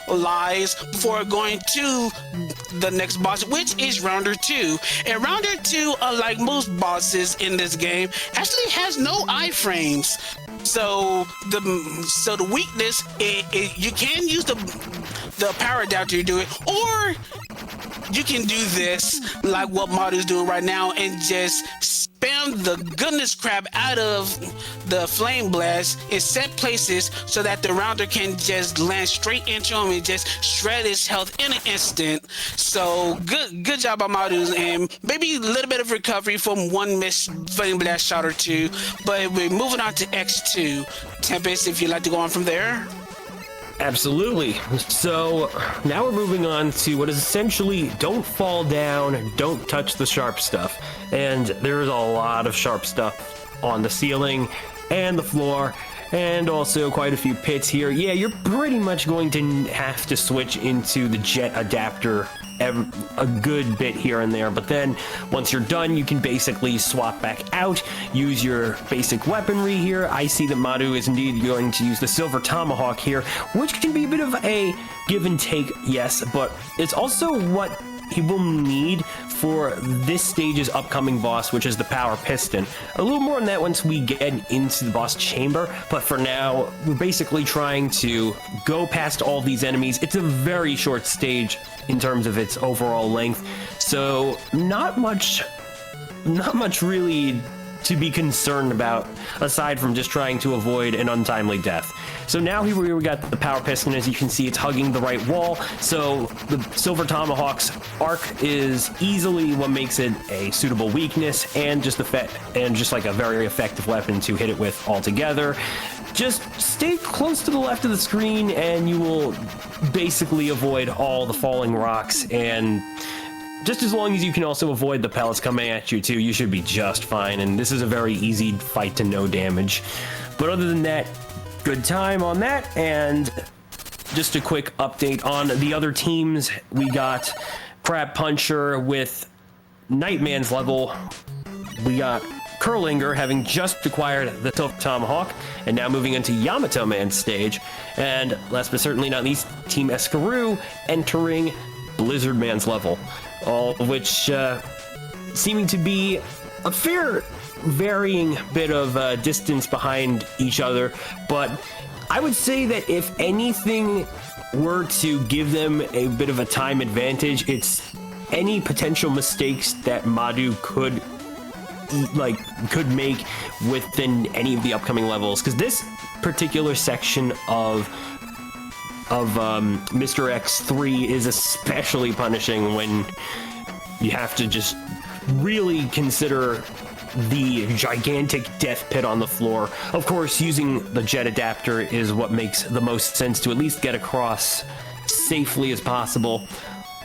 lives before going to the next boss, which is Rounder 2. And Rounder 2, unlike most bosses in this game, actually has no iframes. So the weakness, you can use the power adapter to do it, or you can do this like what Madu's doing right now and just spam the goodness crap out of the flame blast in set places so that the rounder can just land straight into him and just shred his health in an instant. So good job by Madu's, and maybe a little bit of recovery from one missed flame blast shot or two. But we're moving on to X2. Tempest, if you'd like to go on from there. Absolutely. So now we're moving on to what is essentially don't fall down, don't touch the sharp stuff. And there's a lot of sharp stuff on the ceiling and the floor, and also quite a few pits here. Yeah, you're pretty much going to have to switch into the jet adapter a good bit here and there, but then once you're done, you can basically swap back out, use your basic weaponry here. I see that Madu is indeed going to use the silver tomahawk here, which can be a bit of a give and take, yes, but it's also what he will need for this stage's upcoming boss, which is the power piston. A little more on that once we get into the boss chamber, but for now, we're basically trying to go past all these enemies. It's a very short stage in terms of its overall length, so not much really to be concerned about, aside from just trying to avoid an untimely death. So now here we got the power piston. As you can see, it's hugging the right wall, so the silver tomahawk's arc is easily what makes it a suitable weakness, and just like a very effective weapon to hit it with altogether. Just stay close to the left of the screen and you will basically avoid all the falling rocks, and just as long as you can also avoid the pellets coming at you too, you should be just fine. And this is a very easy fight to no damage. But other than that, good time on that. And just a quick update on the other teams. We got Crab Puncher with Nightman's level. We got Curlinger having just acquired the Silver Tomahawk, and now moving into Yamato Man's stage. And last but certainly not least, Team Eskaroo entering Blizzard Man's level. All of which seeming to be a fair varying bit of distance behind each other, but I would say that if anything were to give them a bit of a time advantage, it's any potential mistakes that Madu could make within any of the upcoming levels, because this particular section of Mr. X3 is especially punishing when you have to just really consider the gigantic death pit on the floor. Of course, using the jet adapter is what makes the most sense to at least get across safely as possible.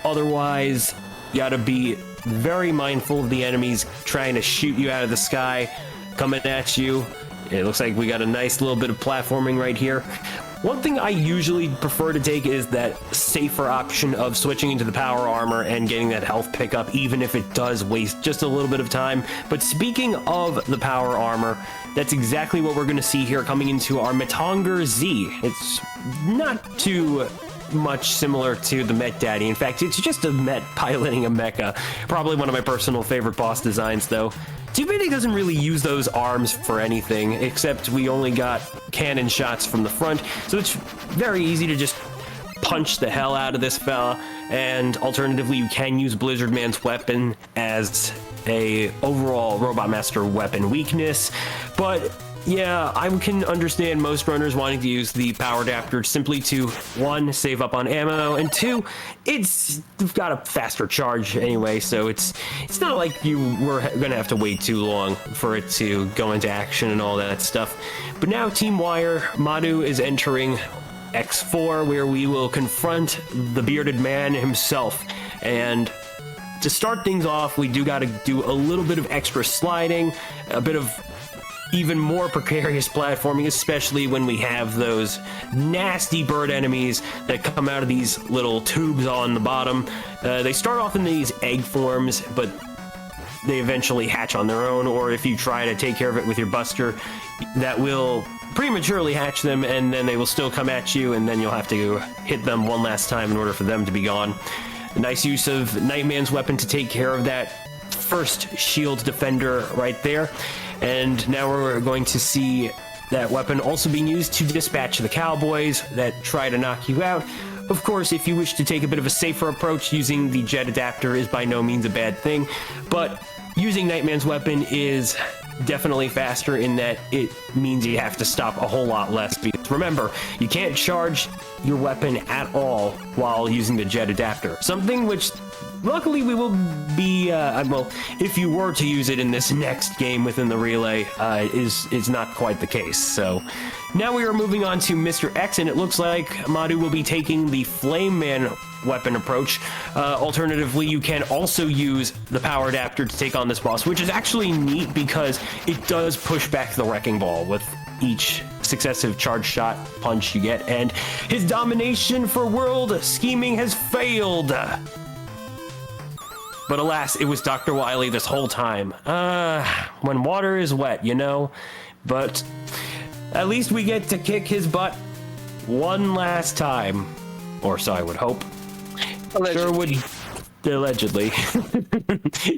Otherwise, you gotta be very mindful of the enemies trying to shoot you out of the sky, coming at you. It looks like we got a nice little bit of platforming right here. One thing I usually prefer to take is that safer option of switching into the power armor and getting that health pickup, even if it does waste just a little bit of time. But speaking of the power armor, that's exactly what we're going to see here coming into our Metonger Z. It's not too much similar to the Met Daddy. In fact, it's just a Met piloting a mecha. Probably one of my personal favorite boss designs, though. Too bad he doesn't really use those arms for anything, except we only got cannon shots from the front, so it's very easy to just punch the hell out of this fella. And alternatively, you can use Blizzard Man's weapon as a overall Robot Master weapon weakness. But yeah, I can understand most runners wanting to use the power adapter simply to, one, save up on ammo, and two, it's got a faster charge anyway, so it's not like you were gonna have to wait too long for it to go into action and all that stuff. But now Team Wire, Madu is entering X4, where we will confront the bearded man himself. And to start things off, we do gotta do a little bit of extra sliding, a bit of even more precarious platforming, especially when we have those nasty bird enemies that come out of these little tubes on the bottom. They start off in these egg forms, but they eventually hatch on their own, or if you try to take care of it with your buster, that will prematurely hatch them, and then they will still come at you, and then you'll have to hit them one last time in order for them to be gone. A nice use of Nightman's weapon to take care of that first shield defender right there. And now we're going to see that weapon also being used to dispatch the cowboys that try to knock you out. Of course, if you wish to take a bit of a safer approach, using the jet adapter is by no means a bad thing, but using Nightman's weapon is definitely faster in that it means you have to stop a whole lot less. Because remember, you can't charge your weapon at all while using the jet adapter. Something which luckily we will be, well, if you were to use it in this next game within the relay, is not quite the case. So now we are moving on to Mr. X, and it looks like Madu will be taking the Flame Man weapon approach. Alternatively, you can also use the power adapter to take on this boss, which is actually neat because it does push back the Wrecking Ball with each successive charge shot punch you get, and his domination for world scheming has failed. But alas, it was Dr. Wily this whole time. When water is wet, you know? But at least we get to kick his butt one last time. Or so I would hope. Allegedly.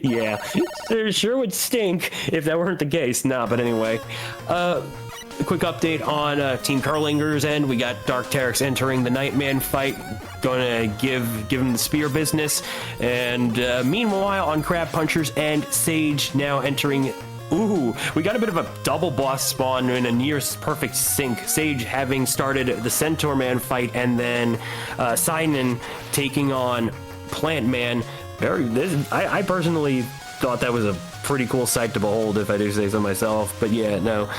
Yeah. Sure would stink if that weren't the case. Nah, but anyway. A quick update on Team Curlinger's end. We got Dark Terex entering the Nightman fight. Gonna give him the spear business. And meanwhile, on Crab Puncher's end, Sage now entering. Ooh, we got a bit of a double boss spawn in a near perfect sync. Sage having started the Centaur Man fight, and then Sinan taking on Plant Man. I personally thought that was a pretty cool sight to behold, if I do say so myself. But yeah, no.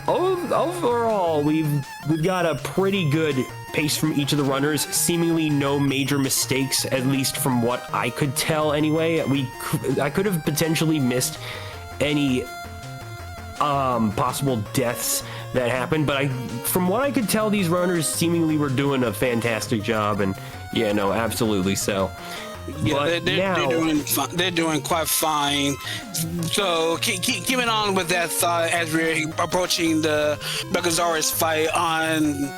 Overall, we've got a pretty good pace from each of the runners. Seemingly no major mistakes, at least from what I could tell. Anyway, I could have potentially missed any possible deaths that happened, but from what I could tell, these runners seemingly were doing a fantastic job, and yeah, no, absolutely so. Yeah, they're doing quite fine. So keeping on with that thought as we're approaching the Megasaurus fight on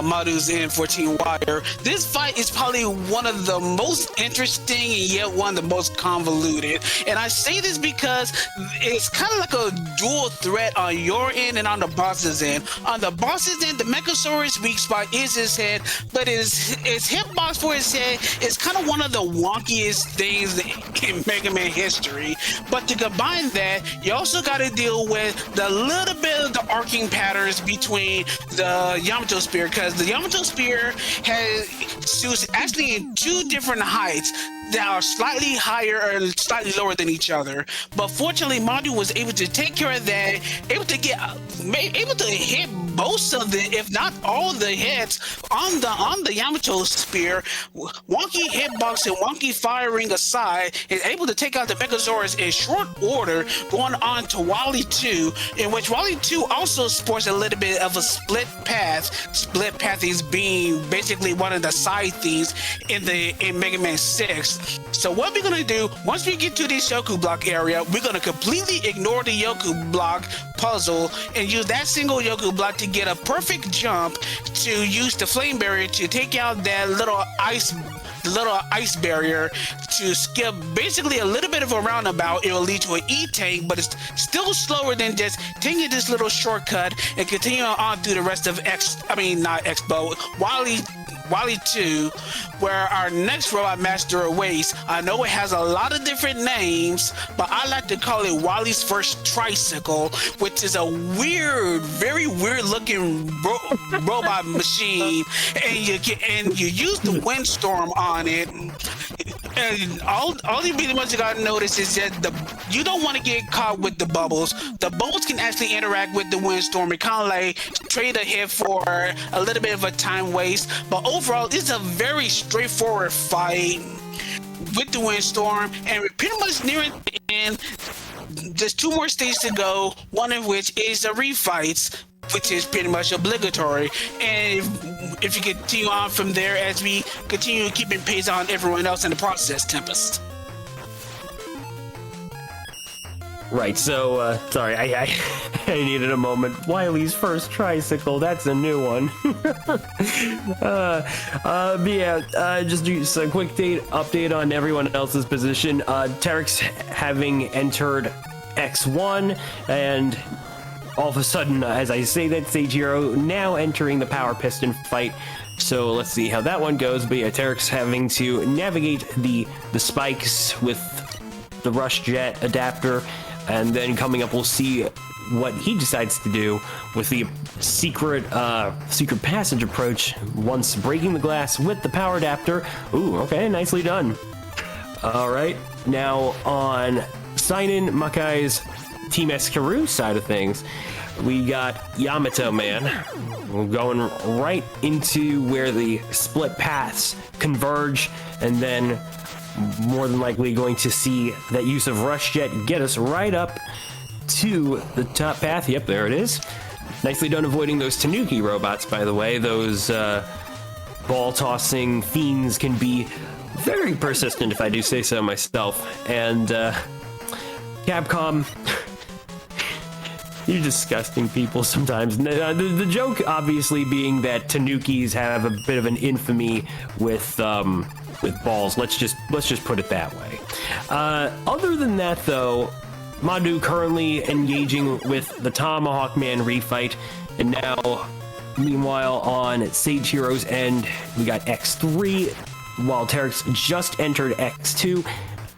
Madu's end for Team Wire. This fight is probably one of the most interesting and yet one of the most convoluted. And I say this because it's kind of like a dual threat on your end and on the boss's end. On the boss's end, the Megasaurus weak spot is his head, but his hitbox for his head is kind of one of the wonkiest things in Mega Man history. But to combine that, you also got to deal with the little bit of the arcing patterns between the Yamato Spear, because the Yamato Spear has suits actually in two different heights that are slightly higher or slightly lower than each other. But fortunately, Madu was able to take care of that, able to hit most of the, if not all the hits on the Yamato Spear. Wonky hitbox and wonky firing aside, is able to take out the Megasaurus in short order, going on to Wily 2, in which Wily 2 also sports a little bit of a split path. Split path is being basically one of the side themes in Mega Man 6. So what we're gonna do, once we get to this Yoku block area, we're gonna completely ignore the Yoku block puzzle and use that single Yoku block to get a perfect jump to use the flame barrier to take out that little ice barrier, to skip basically a little bit of a roundabout. It will lead to an E-tank, but it's still slower than just taking this little shortcut and continuing on through the rest of Wily 2, where our next robot master awaits. I know it has a lot of different names, but I like to call it Wily's first tricycle, which is a weird, very weird looking robot machine, and you use the windstorm on it. And all you really much gotta notice is that you don't want to get caught with the bubbles. The bubbles can actually interact with the windstorm. It kind of like trade a hit for a little bit of a time waste, but overall it's a very straightforward fight with the windstorm, and we're pretty much nearing the end. There's 2 more stages to go, one of which is the refights, which is pretty much obligatory. And if you continue on from there as we continue keeping pace on everyone else in the process, Tempest. Right, so, sorry, I needed a moment. Wily's first tricycle, that's a new one. Just do a quick update on everyone else's position. Terex having entered X1, and all of a sudden, as I say that, Sage Hero now entering the Power Piston fight. So let's see how that one goes. But yeah, Terex having to navigate the spikes with the Rush Jet adapter, and then coming up, we'll see what he decides to do with the secret passage approach once breaking the glass with the power adapter. Ooh, okay, nicely done. All right, now on sign-in Makai's Team Eskaroo side of things, we got Yamato Man. We're going right into where the split paths converge, and then more than likely going to see that use of Rush Jet get us right up to the top path. Yep, there it is. Nicely done avoiding those Tanuki robots, by the way. Those ball-tossing fiends can be very persistent, if I do say so myself. And Capcom, you're disgusting people sometimes. The joke, obviously, being that Tanukis have a bit of an infamy with balls. Let's just put it that way. Other than that, though, Madu currently engaging with the Tomahawk Man refight, and now, meanwhile, on Sage Hero's end, we got X3, while Terex just entered X2.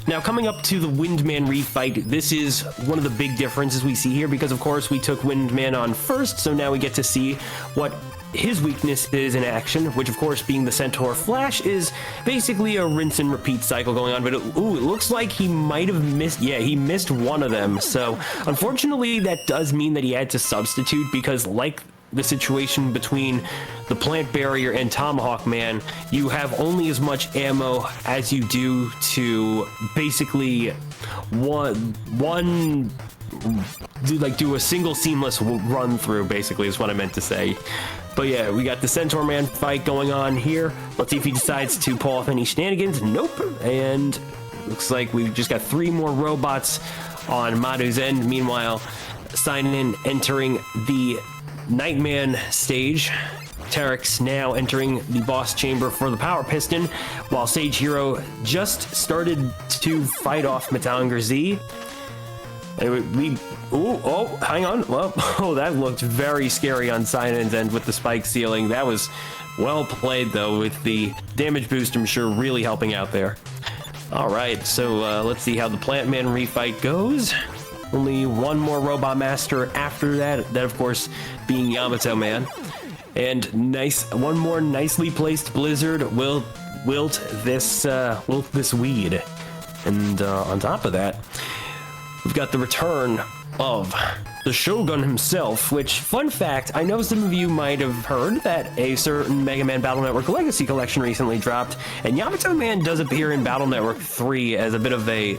Now, coming up to the Windman refight, this is one of the big differences we see here, because, of course, we took Windman on first, so now we get to see what his weakness is in action, which, of course, being the Centaur Flash, is basically a rinse and repeat cycle going on. But it looks like he might have missed. Yeah, he missed one of them. So unfortunately, that does mean that he had to substitute, because like the situation between the Plant Barrier and Tomahawk Man, you have only as much ammo as you do to basically do a single seamless run through, basically, is what I meant to say. But yeah, we got the Centaur Man fight going on here. Let's see if he decides to pull off any shenanigans. Nope. And looks like we've just got 3 more robots on Madu's end. Meanwhile, signing in, entering the Nightman stage. Terex now entering the boss chamber for the Power Piston, while Sage Hero just started to fight off Metalingar Z. And hang on. Well, that looked very scary on Sinan's end with the spike ceiling. That was well played, though, with the damage boost, I'm sure, really helping out there. All right, so let's see how the Plant Man refight goes. Only one more Robot Master after that. That, of course, being Yamato Man. And one more nicely placed Blizzard will wilt this weed. And on top of that, we've got the return of the Shogun himself, which, fun fact, I know some of you might have heard that a certain Mega Man Battle Network Legacy Collection recently dropped, and Yamato Man does appear in Battle Network 3 as a bit of a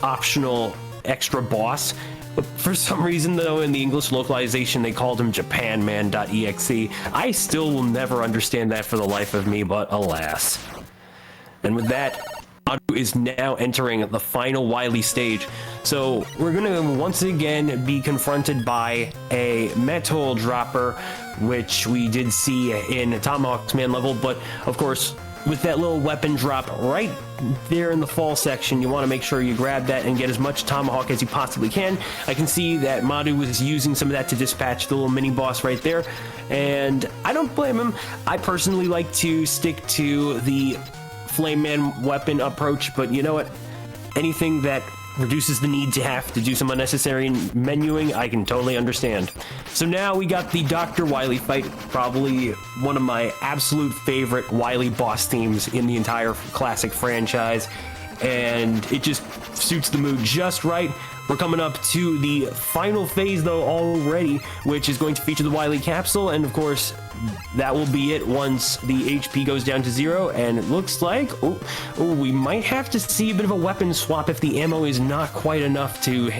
optional extra boss. But for some reason, though, in the English localization, they called him JapanMan.exe. I still will never understand that for the life of me, but alas. And with that, Madu is now entering the final Wily stage. So we're going to once again be confronted by a metal dropper, which we did see in Tomahawk's Man level. But of course, with that little weapon drop right there in the fall section, you want to make sure you grab that and get as much Tomahawk as you possibly can. I can see that Madu was using some of that to dispatch the little mini boss right there, and I don't blame him. I personally like to stick to the Flame Man weapon approach, but you know what? Anything that reduces the need to have to do some unnecessary menuing, I can totally understand. So now we got the Dr. Wily fight, probably one of my absolute favorite Wily boss themes in the entire classic franchise, and it just suits the mood just right. We're coming up to the final phase, though, already, which is going to feature the Wily capsule, and of course, that will be it once the HP goes down to 0, and it looks like, we might have to see a bit of a weapon swap if the ammo is not quite enough to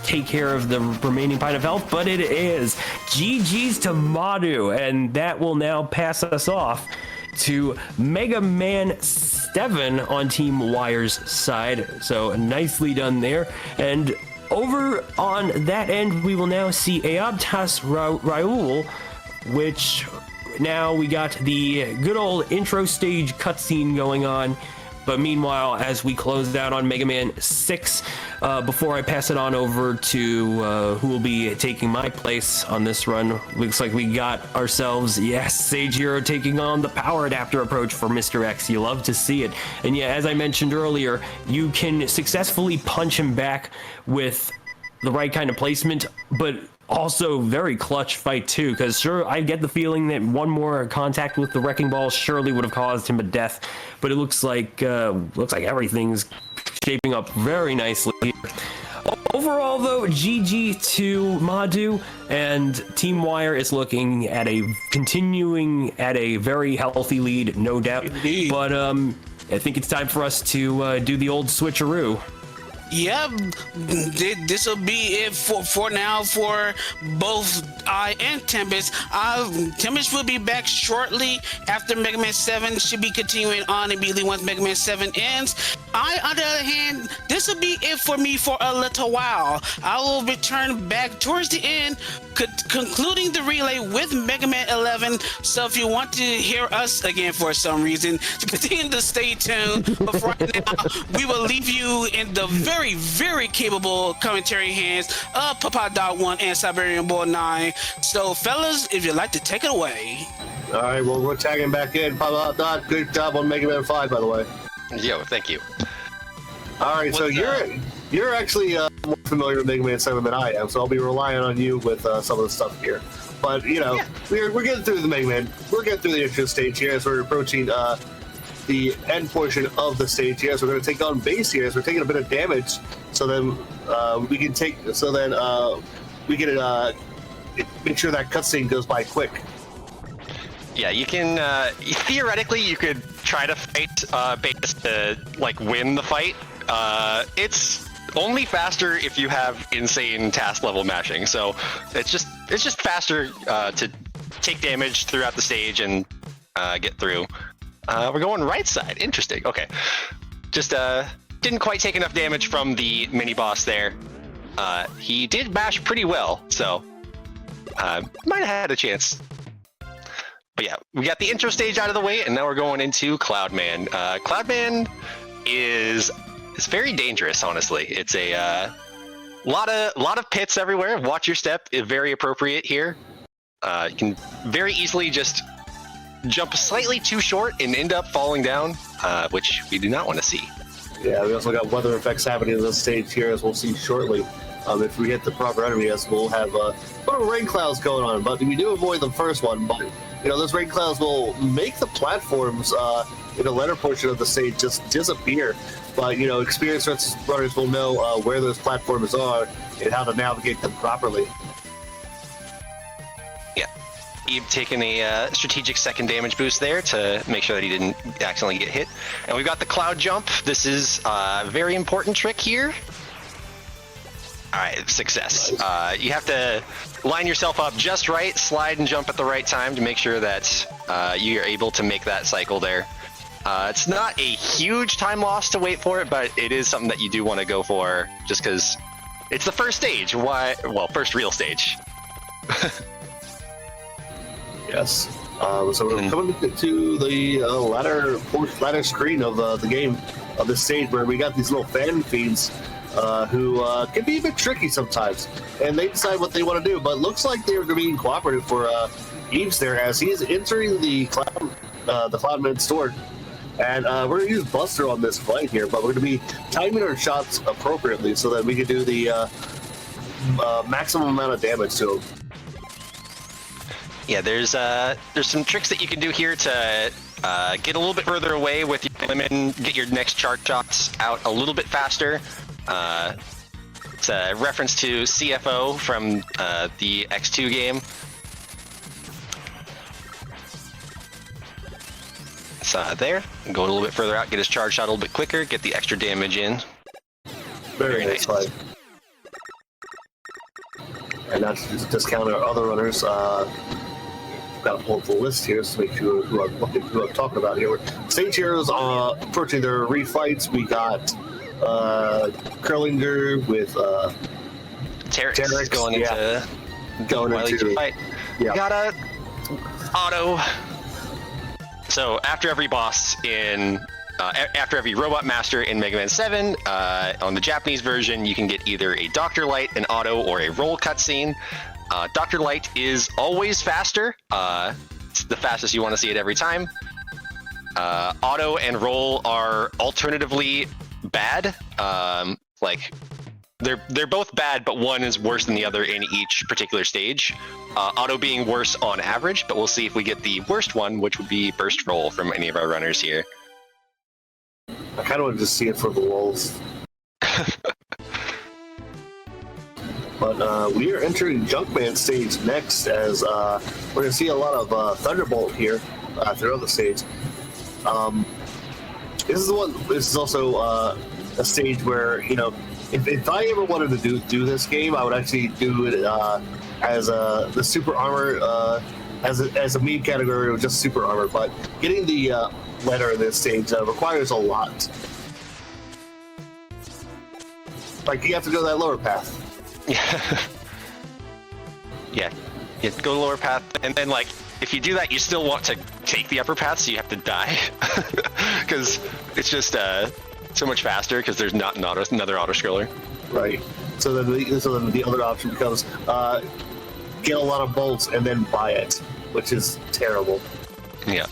take care of the remaining pint of health, but it is. GG's to Madu, and that will now pass us off to Mega Man 7 on Team Wire's side. So nicely done there. And over on that end, we will now see Eabtas Raul, which now we got the good old intro stage cutscene going on. But meanwhile, as we close out on Mega Man 6, before I pass it on over to who will be taking my place on this run, looks like we got ourselves, yes, Sage Hero taking on the power adapter approach for Mr. X. You love to see it. And yeah, as I mentioned earlier, you can successfully punch him back with the right kind of placement, but Also, very clutch fight too, because sure, I get the feeling that one more contact with the wrecking ball surely would have caused him a death, but it looks like everything's shaping up very nicely here. Overall, though, GG to Madhu, and Team Wire is looking at continuing at a very healthy lead, no doubt. Indeed. But I think it's time for us to do the old switcheroo. Yep, this will be it for now for both I and Tempest. Tempest will be back shortly after Mega Man 7 should be continuing on immediately once Mega Man 7 ends. On the other hand, this will be it for me for a little while. I will return back towards the end, concluding the relay with Mega Man 11. So if you want to hear us again for some reason, continue to stay tuned. But for right now, we will leave you in the very, very capable commentary hands of Papa.1 and Siberian Bull 9. So fellas, if you'd like to take it away. All right, well, we're tagging back in. Papa. Good job on Mega Man 5, by the way. Yo, thank you. All right, so you're actually more familiar with Mega Man 7 than I am, so I'll be relying on you with some of the stuff here. But you know, we're getting through the Mega Man. We're getting through the intro stage here as we're approaching the end portion of the stage here. So we're going to take on base here as we're taking a bit of damage. So then we can take. So then we can make sure that cutscene goes by quick. Yeah, you can theoretically you could try to fight base to like win the fight. It's only faster if you have insane task level mashing. So it's just faster to take damage throughout the stage and get through. We're going right side. Interesting. Okay, just didn't quite take enough damage from the mini boss there. He did mash pretty well, so might have had a chance. But yeah, we got the intro stage out of the way, and now we're going into Cloudman. Cloudman is very dangerous, honestly. It's a lot of pits everywhere. Watch your step is very appropriate here. You can very easily just jump slightly too short and end up falling down, which we do not want to see. Yeah, we also got weather effects happening on this stage here, as we'll see shortly. If we hit the proper enemy, as we'll have little rain clouds going on, but we do avoid the first one. But you know, those rain clouds will make the platforms in the latter portion of the stage just disappear. But you know, experienced runners will know where those platforms are and how to navigate them properly. Yeah, Eve taking a strategic second damage boost there to make sure that he didn't accidentally get hit. And we've got the cloud jump. This is a very important trick here. All right, success. You have to line yourself up just right, slide and jump at the right time to make sure that you're able to make that cycle there. It's not a huge time loss to wait for it, but it is something that you do want to go for just because it's the first stage. Why? Well, first real stage. Yes. So we're coming to the latter screen of the game, of this stage, where we got these little fan feeds who can be a bit tricky sometimes, and they decide what they want to do. But looks like they're being cooperative for Eves there, as he's entering the Cloudman store. And we're going to use Buster on this fight here, but we're going to be timing our shots appropriately so that we can do the maximum amount of damage to him. Yeah, there's some tricks that you can do here to get a little bit further away with your lemon, get your next charge shots out a little bit faster. It's a reference to CFO from the X2 game. There, go a little bit further out, get his charge shot a little bit quicker, get the extra damage in. Very nice fight. And not to discount our other runners. Got to pull up the list here to make sure who I'm talking about here. Stage heroes approaching their refights. We got Curlinger with Terex going into fight. Yeah. We got a Otto. So after every boss in after every robot master in Mega Man 7, on the Japanese version, you can get either a Dr. Light, an Auto, or a roll cutscene. Dr. Light is always faster. It's the fastest you want to see it every time. Auto and roll are alternatively bad. Like they're both bad, but one is worse than the other in each particular stage. Auto being worse on average, but we'll see if we get the worst one, which would be burst roll from any of our runners here. I kind of want to just see it for the lulz. But we are entering Junkman stage next, as we're going to see a lot of Thunderbolt here throughout the stage. This is also a stage where, you know, if I ever wanted to do this game, I would actually do it as the super armor, as a meme category with just super armor. But getting the letter in this stage requires a lot. Like, you have to go that lower path. Yeah, you have to go the lower path, and then, like, if you do that, you still want to take the upper path, so you have to die, because it's just so much faster, because there's not another auto-scroller. Right. So then the other option becomes get a lot of bolts and then buy it, which is terrible. Yeah.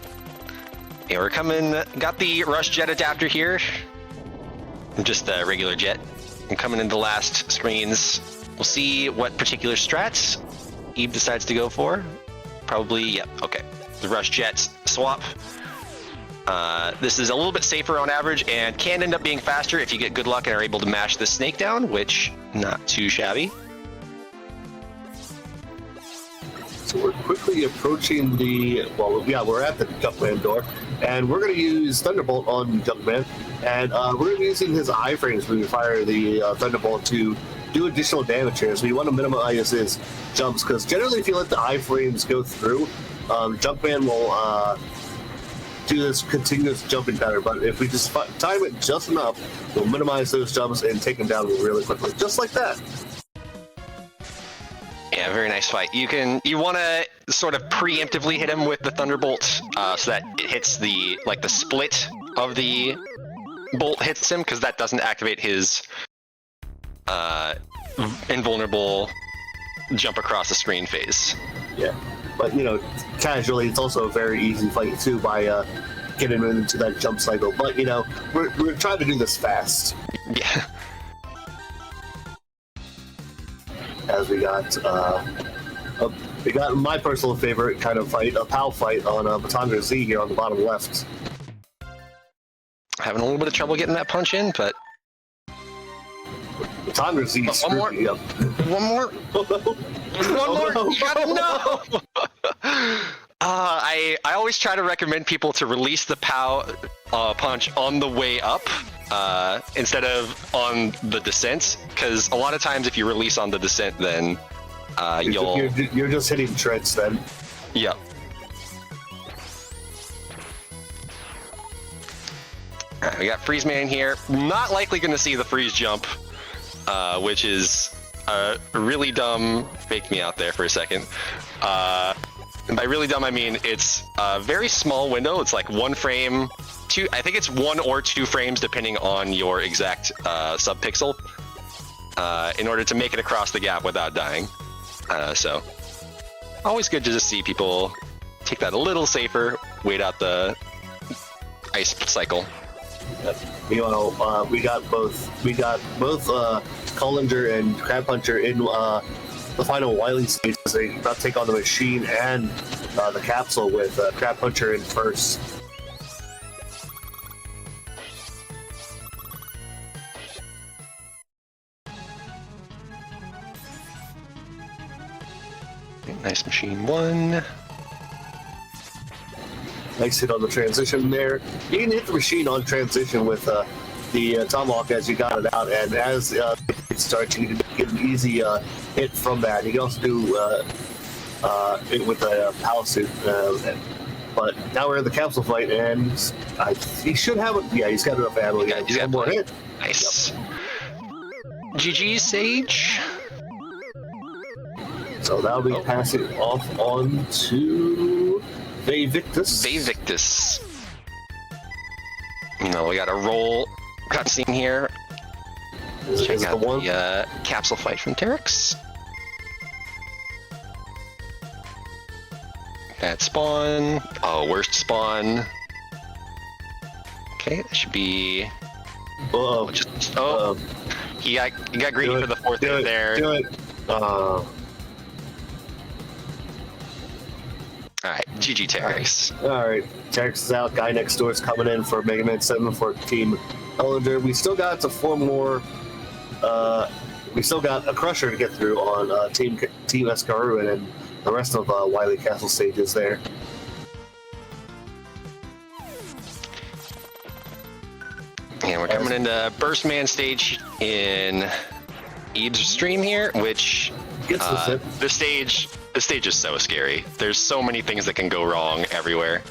Yeah, we're coming. Got the Rush Jet adapter here. Just a regular jet. I'm coming into the last screens. We'll see what particular strats Eve decides to go for. Probably, yeah, okay. The Rush Jet swap. This is a little bit safer on average and can end up being faster if you get good luck and are able to mash the snake down, which not too shabby. So we're quickly approaching we're at the Junkman door, and we're going to use Thunderbolt on Junkman, and we're going to be using his iframes when we fire the Thunderbolt to do additional damage here. So we want to minimize his jumps, because generally if you let the iframes go through, Junkman will do this continuous jumping pattern, but if we just time it just enough, we'll minimize those jumps and take him down really quickly, just like that. Yeah, very nice fight. You want to sort of preemptively hit him with the Thunderbolt, so that it hits the split of the bolt hits him, because that doesn't activate his invulnerable jump across the screen phase. Yeah, but you know, casually, it's also a very easy fight too by getting him into that jump cycle. But you know, we're trying to do this fast. Yeah. As we got my personal favorite kind of fight, a PAL fight on Batanga Z here on the bottom left. Having a little bit of trouble getting that punch in, but Batanga Z screwed me up. One more. One more. No. You gotta know. I always try to recommend people to release the POW punch on the way up instead of on the descent, because a lot of times if you release on the descent, then you're just hitting treads then. Yep. Alright, we got Freeze Man here. Not likely going to see the freeze jump, which is really dumb. Faked me out there for a second. And by really dumb, I mean it's a very small window. It's like one frame, two. I think it's 1 or 2 frames depending on your exact subpixel, in order to make it across the gap without dying. So always good to just see people take that a little safer, wait out the ice cycle. You know, we got both Collinger and Crab Puncher in the final Wily stage. They about to take on the machine and the capsule with Crab Puncher in first. Nice machine 1. Nice hit on the transition there. You can hit the machine on transition with the Tomahawk as you got it out, and as it starts, you can get an easy hit from that. You can also do it with a PAL suit. But now we're in the capsule fight, and he should have it. Yeah, he's got enough ammo. He's got one more hit. Nice. Yep. GG, Sage. So that'll be passing off on to Vevictus. Vevictus. No, we got a roll cutscene here. Check out the capsule fight from Terex. Bad spawn. Oh, worst spawn. Okay, that should be. he got greedy for the fourth hit there. Do it. All right, GG Terex. All right, Terex is out. Guy next door is coming in for Megaman 7 for Team Ellinger. We still got to 4 more. We still got a crusher to get through on Team Escaru and the rest of Wily Castle stages there. And we're coming into Burst Man stage in Eve's stream here, which the stage is so scary. There's so many things that can go wrong everywhere.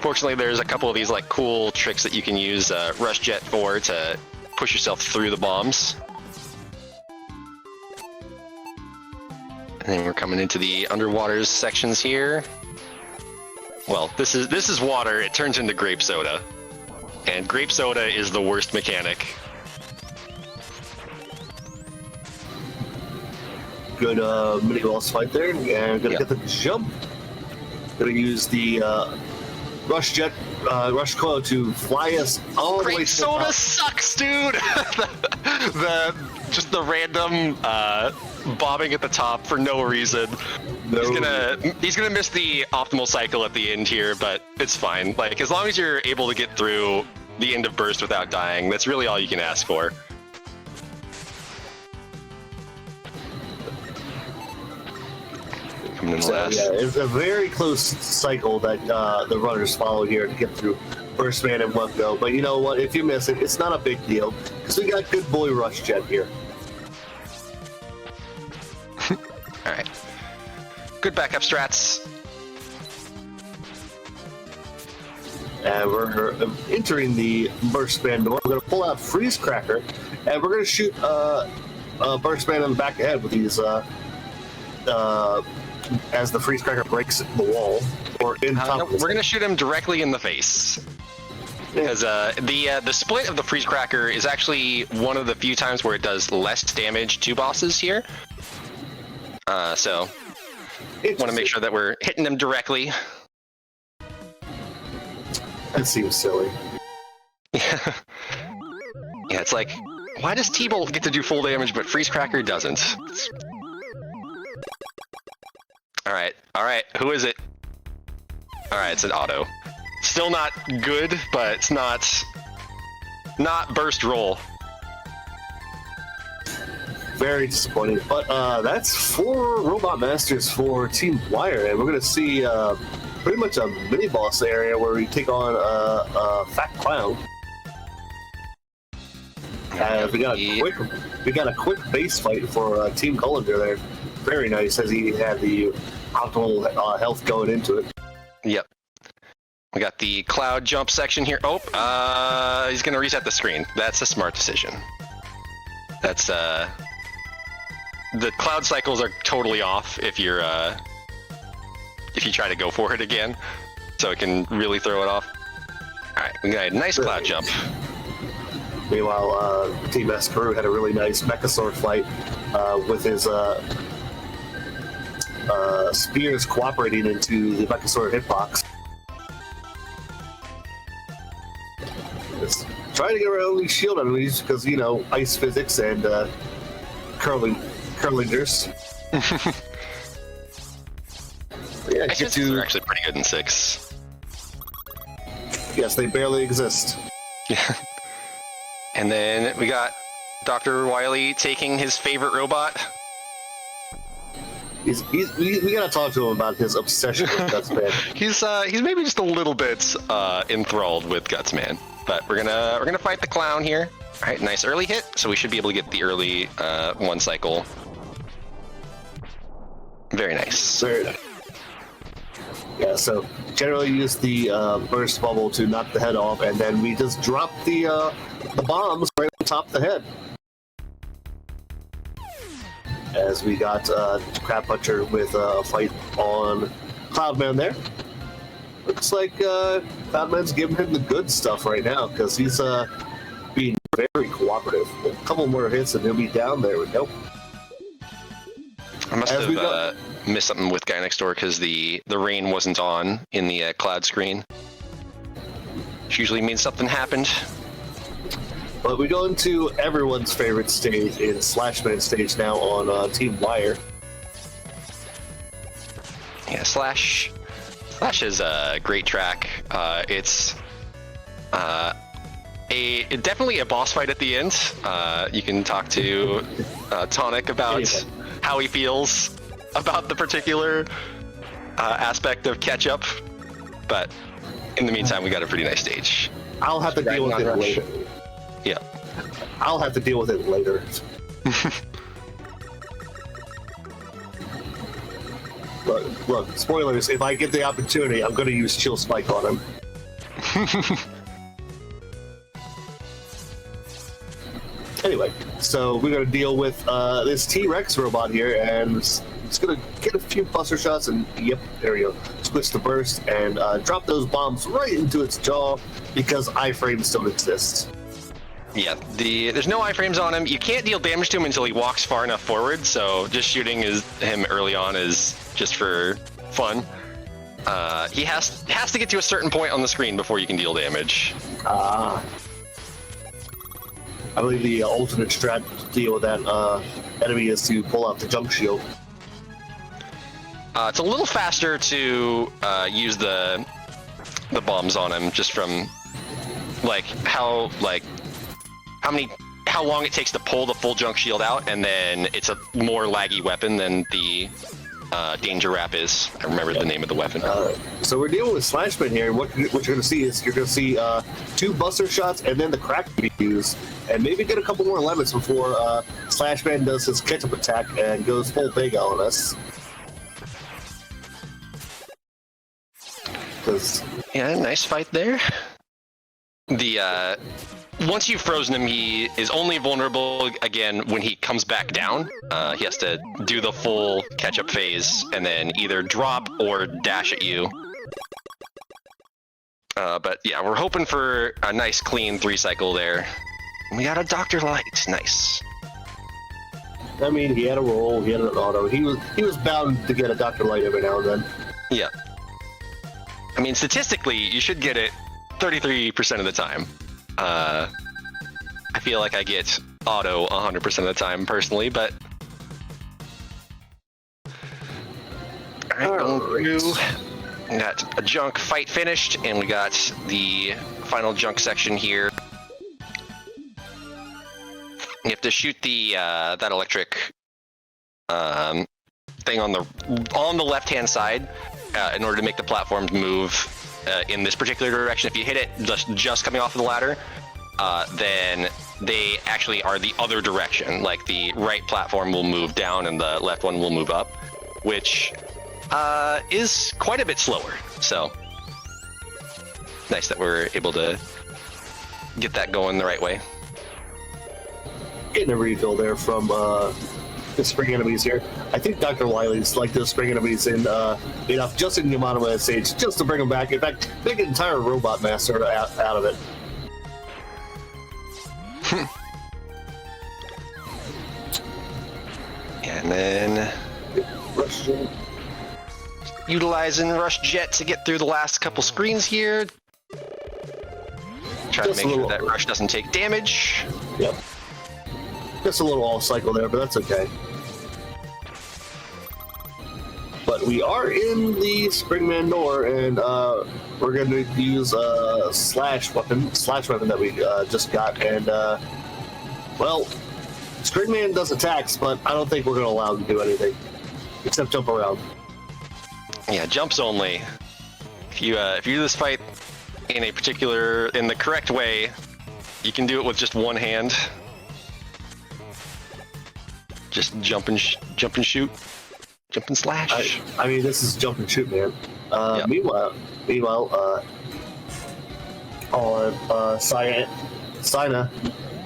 Fortunately, there's a couple of these like cool tricks that you can use Rush Jet for to push yourself through the bombs. And then we're coming into the underwater sections here. Well, this is water. It turns into grape soda. And grape soda is the worst mechanic. Good mini boss fight there, and gonna get the jump. Gonna use the rush coil to fly us all the way to Grape the soda top. sucks, dude. Just the random bobbing at the top for no reason. No. He's gonna miss the optimal cycle at the end here, but it's fine. Like as long as you're able to get through the end of burst without dying, that's really all you can ask for. Coming in last. Yeah, it's a very close cycle that the runners follow here to get through Burst Man in one go. But you know what? If you miss it, it's not a big deal because we got good boy Rush Jet here. All right. Good backup strats. And we're entering the Burst Man door. We're going to pull out Freeze Cracker, and we're going to shoot Burst Man in the back of the head with these as the Freeze Cracker breaks the wall or in top. No, we're going to shoot him directly in the face. Because the split of the Freeze Cracker is actually one of the few times where it does less damage to bosses here. So want to make sure that we're hitting them directly. That seems silly. Yeah, it's like, why does T-Bolt get to do full damage, but Freeze Cracker doesn't? All right, who is it? All right, it's an auto. Still not good, but it's not burst roll. Very disappointing. But that's 4 Robot Masters for Team Wire, and we're going to see pretty much a mini boss area where we take on a Fat Clown. We got a quick base fight for Team Cullender there. Very nice, as he had the optimal health going into it. Yep. We got the cloud jump section here. Oh, he's gonna reset the screen. That's a smart decision. That's the cloud cycles are totally off if you're if you try to go for it again, so it can really throw it off. All right, we got a nice cloud jump. Meanwhile, Team Escaru had a really nice Mechasaur fight with his spears cooperating into the Mechasaur hitbox. It's trying to get around the shield enemies because, you know, ice physics and curlingers. Yeah, Ice physics are actually pretty good in 6. Yes, they barely exist. Yeah. And then we got Dr. Wily taking his favorite robot. We gotta talk to him about his obsession with Gutsman. He's maybe just a little bit enthralled with Gutsman, but we're gonna fight the clown here. All right, nice early hit, so we should be able to get the early 1 cycle. Very nice. Very nice. Yeah, so generally use the burst bubble to knock the head off, and then we just drop the bombs right on top of the head. As we got Crab Puncher with a fight on Cloudman there. Looks like Cloudman's giving him the good stuff right now, because he's being very cooperative. A couple more hits and he'll be down there. Nope. I must have missed something with Guy Next Door because the rain wasn't on in the cloud screen. Which usually means something happened. But we go into everyone's favorite stage in Slashman stage now on Team Wire. Yeah, Slash is a great track. It's definitely a boss fight at the end. You can talk to Tonic about how he feels about the particular aspect of catch-up, but in the meantime, we got a pretty nice stage. I'll have to deal with it later. Yeah. I'll have to deal with it later. Look, spoilers, if I get the opportunity, I'm going to use Chill Spike on him. Anyway, so we're going to deal with this T-Rex robot here, and it's going to get a few buster shots, and yep, there we go. Switch the burst, and drop those bombs right into its jaw, because iframes don't exist. Yeah, there's no iframes on him. You can't deal damage to him until he walks far enough forward, so just shooting him early on is just for fun. He has to get to a certain point on the screen before you can deal damage. I believe the alternate strat to deal with that enemy is to pull out the junk shield. It's a little faster to use the bombs on him, just from how long it takes to pull the full junk shield out, and then it's a more laggy weapon than the danger wrap is. I remember the name of the weapon. So we're dealing with Slashman here. What you're going to see is you're going to see 2 buster shots and then the crack be used, and maybe get a couple more lemons before Slashman does his catch-up attack and goes full big on us. Yeah, nice fight there. Once you've frozen him, he is only vulnerable again when he comes back down. He has to do the full catch-up phase and then either drop or dash at you. But yeah, we're hoping for a nice clean 3-cycle there. We got a Dr. Light, nice. I mean, he had a roll, he had an auto. He was bound to get a Dr. Light every now and then. Yeah. I mean, statistically, you should get it 33% of the time. I feel like I get auto 100% of the time personally, but alright, going through. We got a junk fight finished, and we got the final junk section here. You have to shoot the that electric thing on the left-hand side in order to make the platform move in this particular direction. If you hit it just coming off of the ladder, then they actually are the other direction. Like the right platform will move down and the left one will move up, which is quite a bit slower. So nice that we're able to get that going the right way. Getting a refill there from the spring enemies here. I think Dr. Wily's like those spring enemies in enough just in the Yamano stage just to bring them back. In fact, make an entire robot master out of it. And then utilizing Rush Jet to get through the last couple screens here. Try to make sure that Rush doesn't take damage. Yep. Just a little off cycle there, but that's okay. But we are in the Springman door, and we're going to use a slash weapon that we just got, and well, Springman does attacks, but I don't think we're going to allow him to do anything except jump around. Yeah, jumps only. If you do this fight in the correct way, you can do it with just one hand. Just jump and shoot, jump and slash. I mean, this is jump and shoot, man. Yep. Meanwhile, Sina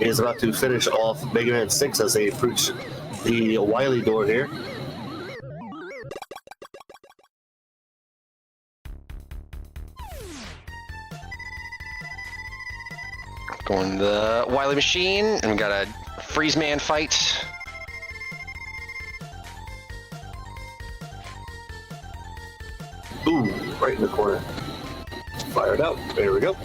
is about to finish off Megaman 6 as they approach the Wily door here. Going to the Wily machine, and we got a Freeze Man fight. Ooh, right in the corner. Fire it out. There we go.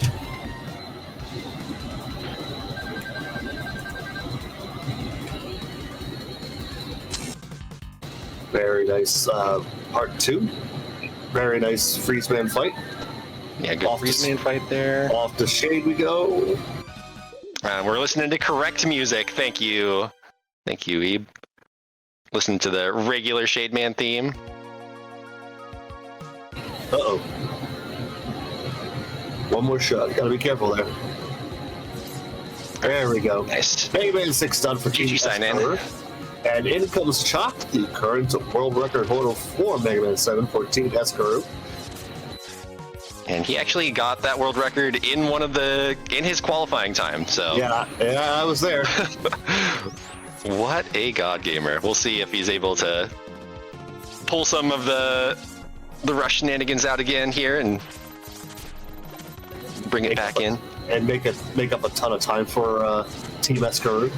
Very nice. Part 2. Very nice freeze man fight. Yeah, good freeze man fight there. Off the shade we go. We're listening to correct music. Thank you. Thank you, Ebe. Listen to the regular Shade Man theme. Uh-oh. One more shot. Gotta be careful there. There we go. Nice. Megaman 6 done for GG sign in. And in comes Chalk, the current world record holder for Megaman 7 for Team Escaru. And he actually got that world record in in his qualifying time. So yeah, I was there. What a god gamer. We'll see if he's able to pull some of the rush shenanigans out again here and bring it back in. And make up a ton of time for Team Escaru.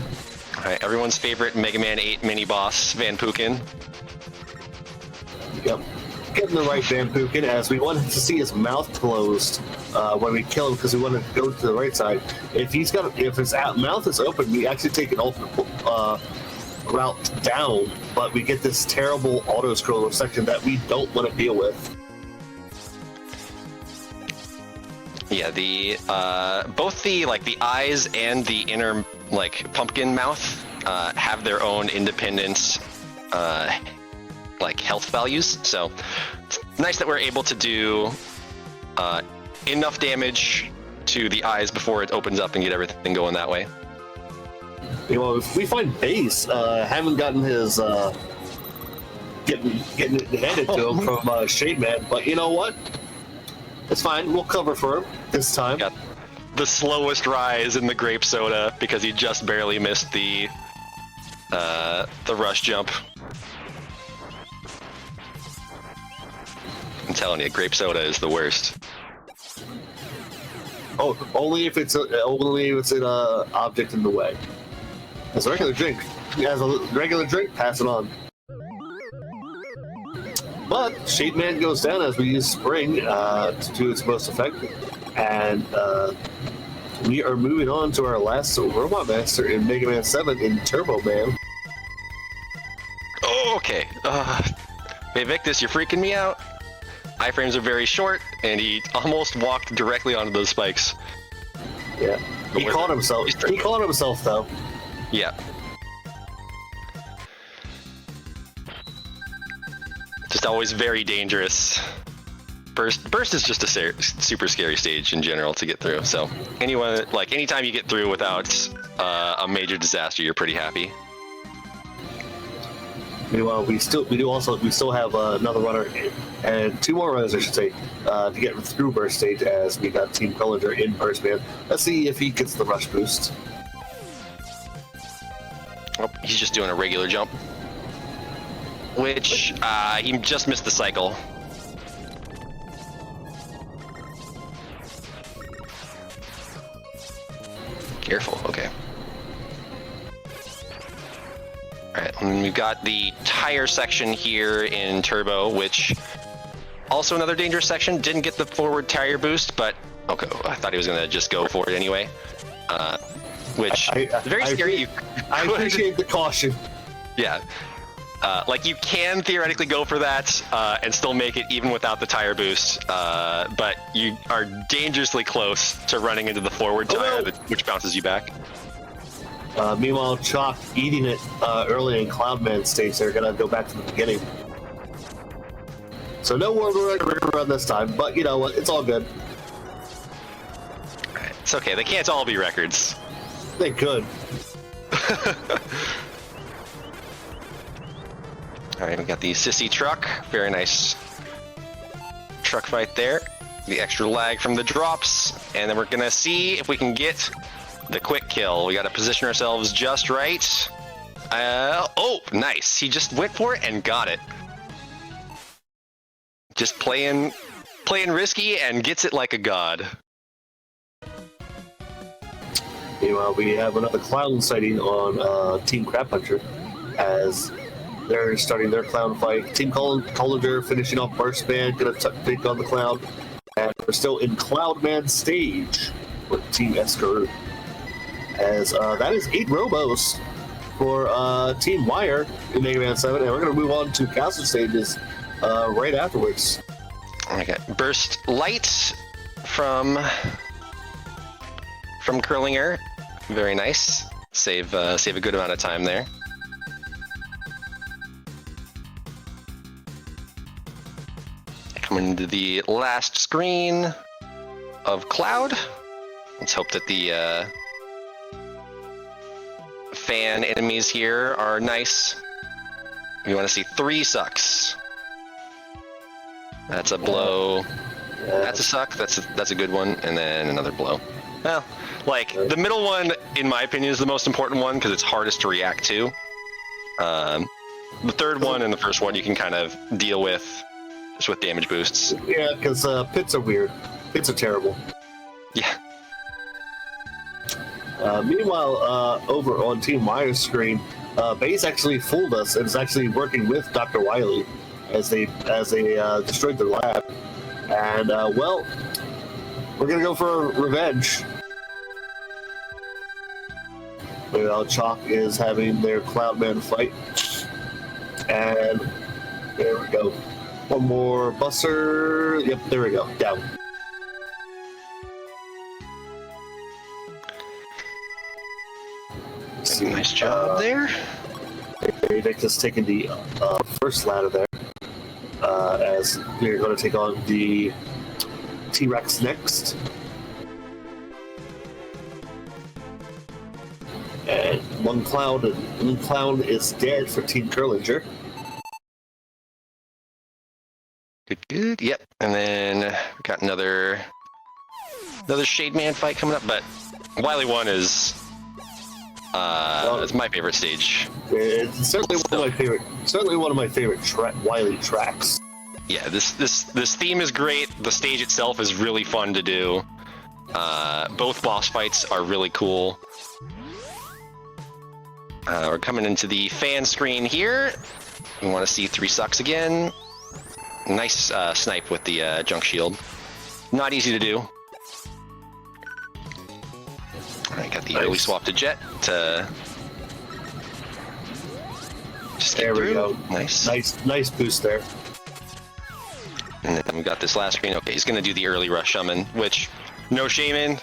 All right, everyone's favorite Mega Man 8 mini boss, Van Pookin. Yep. Getting the right Van Pookin, as we wanted to see his mouth closed when we kill him, because we wanted to go to the right side. If his mouth is open, we actually take an alternate route down, but we get this terrible auto scroller section that we don't want to deal with. Yeah, both the eyes and the inner pumpkin mouth have their own independent health values. So it's nice that we're able to do enough damage to the eyes before it opens up and get everything going that way. You know, if we find Base, haven't gotten his getting it handed to him from Shade Man, but you know what? It's fine. We'll cover for him this time. Got the slowest rise in the grape soda because he just barely missed the rush jump. I'm telling you, grape soda is the worst. Oh, only if it's an object in the way. As a regular drink, pass it on. But Shade Man goes down as we use Spring to do its most effect, and we are moving on to our last Robot Master in Mega Man 7 in Turbo Man. Oh, okay. Hey Victus, you're freaking me out. Iframes are very short, and he almost walked directly onto those spikes. Yeah, he caught himself. He caught himself though. Yeah. Just always very dangerous. Burst is just a super scary stage in general to get through. So anytime you get through without a major disaster, you're pretty happy. Meanwhile, we still have another runner and two more runners, I should say, to get through Burst stage, as we got Team Cullinger in Burst Man. Let's see if he gets the rush boost. Oh, he's just doing a regular jump, which he just missed the cycle. Careful, okay. Alright, and we've got the tire section here in Turbo, which also another dangerous section. Didn't get the forward tire boost, but okay, I thought he was gonna just go for it anyway. Which very scary. I appreciate the caution. Yeah. You can theoretically go for that and still make it even without the tire boost, but you are dangerously close to running into the forward tire, which bounces you back. Meanwhile, Chalk eating it early in Cloudman stage. They're gonna go back to the beginning. So no world record run this time, but you know what? It's all good. It's okay. They can't all be records. They could. Alright, we got the Sissy truck. Very nice truck fight there. The extra lag from the drops. And then we're gonna see if we can get the quick kill. We gotta position ourselves just right. Oh, nice. He just went for it and got it. Just playing risky and gets it like a god. Meanwhile, we have another clown sighting on Team Crab Puncher, as they're starting their clown fight. Team Collinger finishing off Burst Man, gonna take on the clown. And we're still in Cloudman stage with Team Escaru. As that is 8 robos for Team Wire in Mega Man 7, and we're going to move on to castle stages right afterwards. I got burst light from Curlinger. Very nice. Save a good amount of time there. Coming into the last screen of Cloud. Let's hope that the fan enemies here are nice. We want to see 3 sucks. That's a blow. That's a suck. That's a good one, and then another blow. Well, like the middle one, in my opinion, is the most important one because it's hardest to react to. The third one and the first one you can kind of deal with just with damage boosts. Yeah, because pits are weird. Pits are terrible. Yeah. Meanwhile, over on Team Wire's screen, Base actually fooled us and is actually working with Dr. Wily as they destroyed the lab. And well, we're gonna go for revenge. Meanwhile, Chalk is having their Cloudman fight, and there we go. One more buster. Yep, there we go. Down. Nice job there. Just taking the first ladder there, as we're going to take on the T-Rex next. And one cloud is dead for Team Curlinger. Good. Yep. And then we got another Shade Man fight coming up, but Wily 1 is it's my favorite stage. It's certainly one of my favorite Wily tracks. Yeah, this theme is great. The stage itself is really fun to do. Both boss fights are really cool. We're coming into the fan screen here. We want to see 3 sucks again. Nice snipe with the junk shield. Not easy to do. Alright, got the early swap to Jet to just get through. There we go. Nice boost there. And then we got this last screen. Okay, he's gonna do the early rush summon, which no shame in.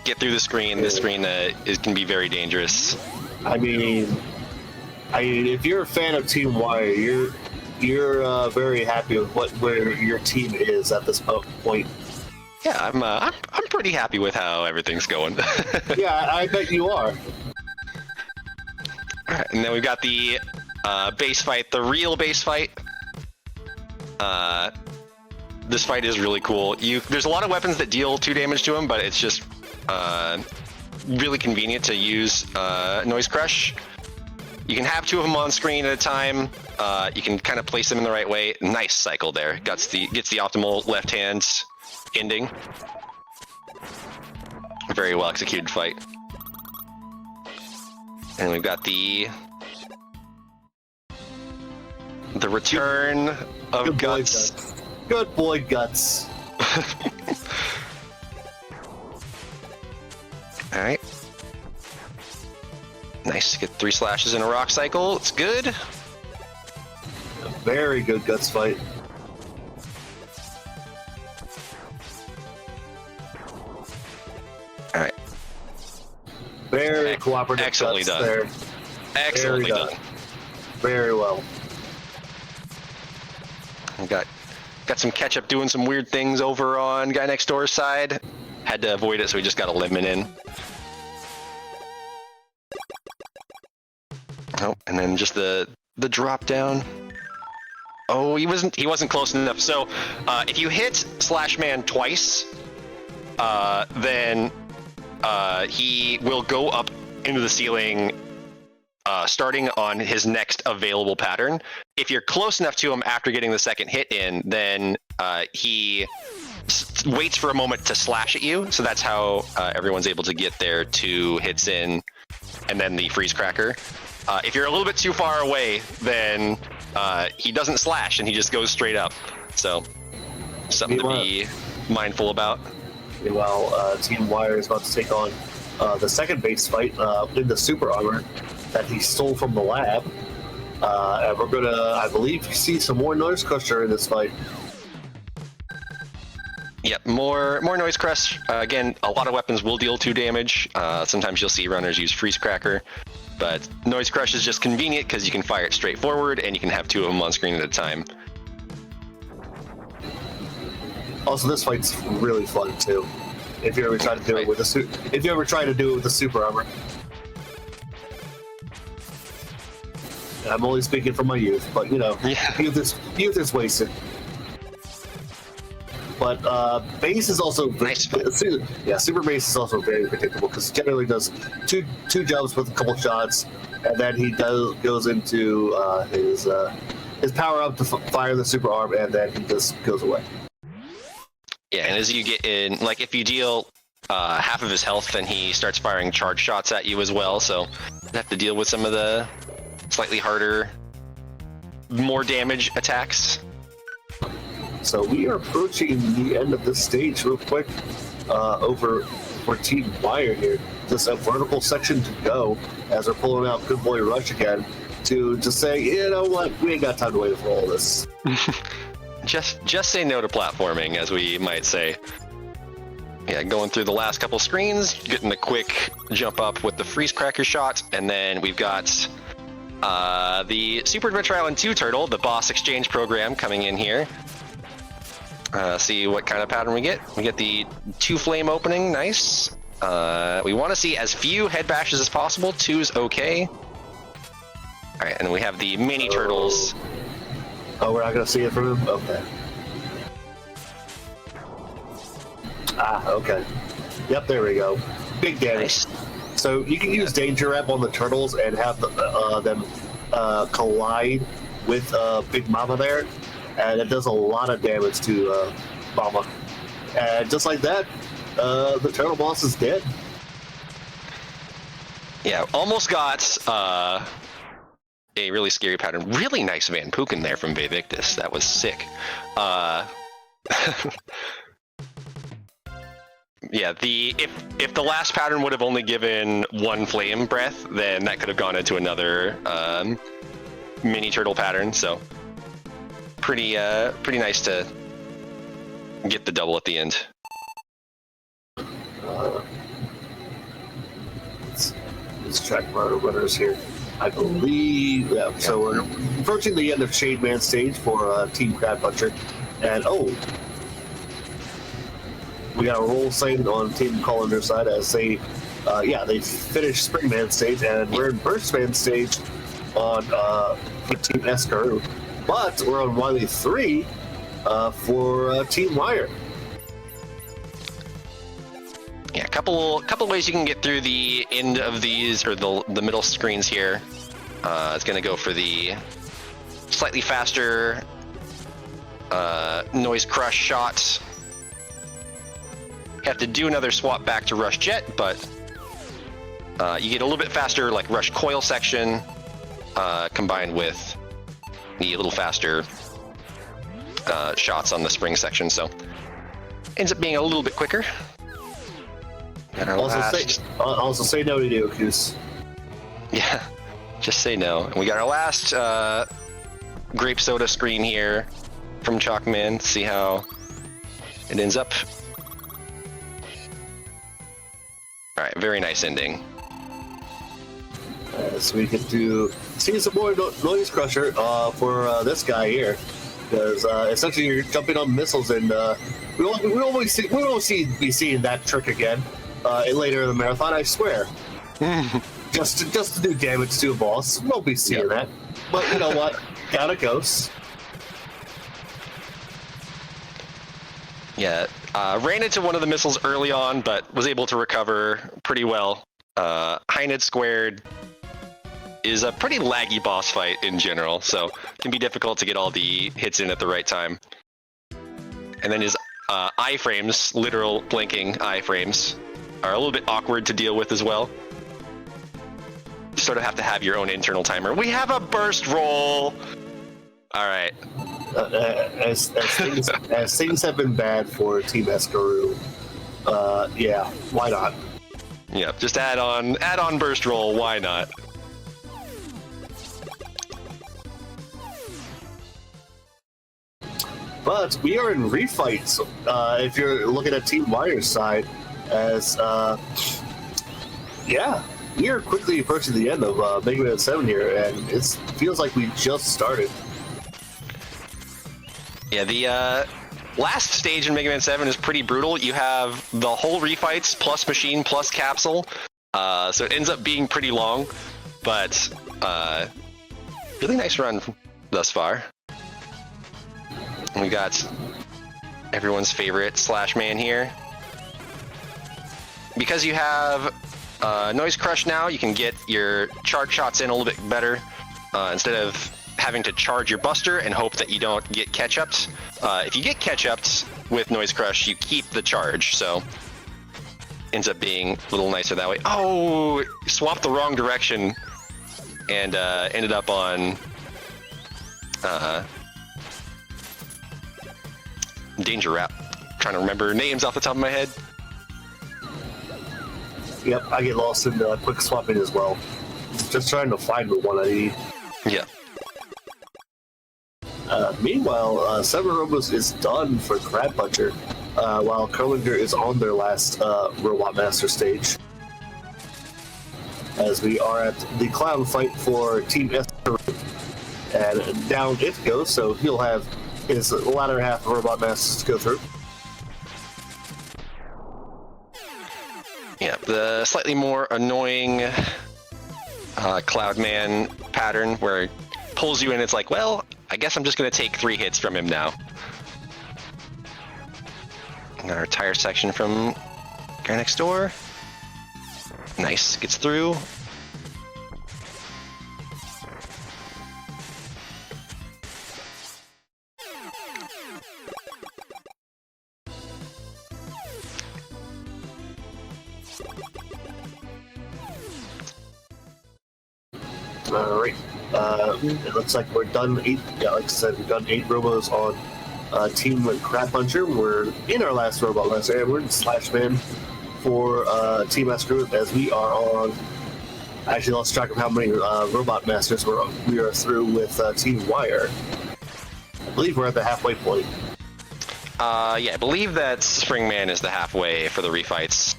Get through the screen. This screen can be very dangerous. I mean, if you're a fan of Team Wire, you're very happy with where your team is at this point. Yeah, I'm pretty happy with how everything's going. Yeah, I bet you are. Alright, and then we've got the base fight, the real base fight. This fight is really cool. There's a lot of weapons that deal 2 damage to him, but it's just really convenient to use Noise Crush. You can have 2 of them on screen at a time. You can kind of place them in the right way. Nice cycle there. Gets the optimal left hand ending. Very well executed fight. And we've got the return of Guts. Good boy, Guts. Alright. Nice. Get 3 slashes in a rock cycle. It's good. Very good Guts fight. Alright. Very cooperative. Excellently Guts done. there. Excellently done. Very well. We got some ketchup doing some weird things over on guy next door's side. Had to avoid it, so we just got a lemon in. Oh, and then just the drop down. Oh, he wasn't close enough. So if you hit Slash Man twice, then he will go up into the ceiling, starting on his next available pattern. If you're close enough to him after getting the second hit in, then he waits for a moment to slash at you. So that's how everyone's able to get their 2 hits in, and then the freeze cracker. If you're a little bit too far away, then he doesn't slash and he just goes straight up. So something to be mindful about. Meanwhile, Team Wire is about to take on the second base fight in the super armor. that he stole from the lab. And we're gonna, I believe, see some more Noise Crusher in this fight. Yep, more Noise Crush. Again, a lot of weapons will deal 2 damage. Sometimes you'll see runners use Freeze Cracker, but Noise Crush is just convenient because you can fire it straight forward and you can have 2 of them on screen at a time. Also, this fight's really fun too. If you ever try to do it with a if you ever try to do it with the super armor. I'm only speaking from my youth, but you know, youth is wasted. But base is also nice. Yeah, super base is also very predictable because generally does two jumps with a couple shots, and then he goes into his power up to fire the super arm, and then he just goes away. Yeah, and as you get in, like if you deal half of his health, then he starts firing charge shots at you as well. So you have to deal with some of the slightly harder, more damage attacks. So we are approaching the end of this stage real quick over for Team Wire here. Just a vertical section to go as we're pulling out Good Boy Rush again to just say, you know what, we ain't got time to wait for all this. Just say no to platforming, as we might say. Yeah, going through the last couple screens, getting the quick jump up with the Freeze Cracker shot, and then we've got the Super Adventure Island 2 Turtle, the boss exchange program, coming in here. See what kind of pattern we get. We get the 2 flame opening, nice. We want to see as few head bashes as possible. 2 is okay. All right, and we have the mini turtles. Oh, we're not gonna see it from him? Okay. Okay. Yep, there we go. Big damage. Nice. So you can use Danger Wrap on the turtles and have them collide with Big Mama there, and it does a lot of damage to Mama. And just like that, the turtle boss is dead. Yeah, almost got a really scary pattern. Really nice Van Pookin there from Vevictus. That was sick. Yeah, if the last pattern would have only given 1 flame breath, then that could have gone into another mini turtle pattern. So pretty nice to get the double at the end. Let's track our runners here. I believe, yeah. So we're approaching the end of Shade Man stage for Team Crab Puncher, and we got a roll signed on Team Colander side as they finished Spring Man stage, and we're in Burst Man stage on Team Escaroo, but we're on Wily 3 for Team Wire. Yeah, a couple ways you can get through the end of these, or the middle screens here. It's going to go for the slightly faster Noise Crush shot. Have to do another swap back to Rush Jet, but you get a little bit faster, like Rush Coil section, combined with the little faster shots on the spring section, so ends up being a little bit quicker. Also say no to Diokus. Yeah, just say no. And we got our last grape soda screen here from Chalkman. See how it ends up. All right, very nice ending. So we get to see some more Noise Crusher for this guy here, because essentially you're jumping on missiles, and we won't be seeing that trick again later in the marathon. I swear. just to do damage to a boss, won't be seeing that. But you know what? Down it goes. Yeah, ran into one of the missiles early on, but was able to recover pretty well. Hynid Squared is a pretty laggy boss fight in general, so it can be difficult to get all the hits in at the right time. And then his iframes, literal blinking iframes, are a little bit awkward to deal with as well. You sort of have to have your own internal timer. We have a burst roll! Alright. As things have been bad for Team Escaroo, yeah, why not? Yeah, just add on burst roll, why not? But we are in refights. If you're looking at Team Wire's side, as yeah, we are quickly approaching the end of Megaman 7 here, and it feels like we just started. Yeah, the last stage in Megaman 7 is pretty brutal. You have the whole refights plus machine plus capsule, so it ends up being pretty long, but really nice run thus far. We got everyone's favorite Slash Man here. Because you have Noise Crush now, you can get your charge shots in a little bit better instead of having to charge your Buster and hope that you don't get catch-ups. If you get catch-ups with Noise Crush, you keep the charge, so ends up being a little nicer that way. Oh, swapped the wrong direction and ended up on Danger Rap. Trying to remember names off the top of my head. Yep, I get lost in quick swapping as well. Just trying to find the one I need. Yeah. Meanwhile, Seven Robos is done for Crab Puncher, while Curlinger is on their last Robot Master stage. As we are at the clown fight for Team S, and down it goes, so he'll have his latter half of Robot Masters to go through. Yeah, the slightly more annoying Cloudman pattern where it pulls you in. It's like, well, I guess I'm just going to take 3 hits from him now. And our tire section from guy next door. Nice, gets through. Alright, it looks like we're done 8, yeah, like I said, we've done 8 Robos on Team Crab Puncher. We're in our last Robot Master, and we're in Slash Man for Team Master as we are on, I actually lost track of how many Robot Masters we are through with Team Wire. I believe we're at the halfway point. Yeah, I believe that Springman is the halfway for the refights.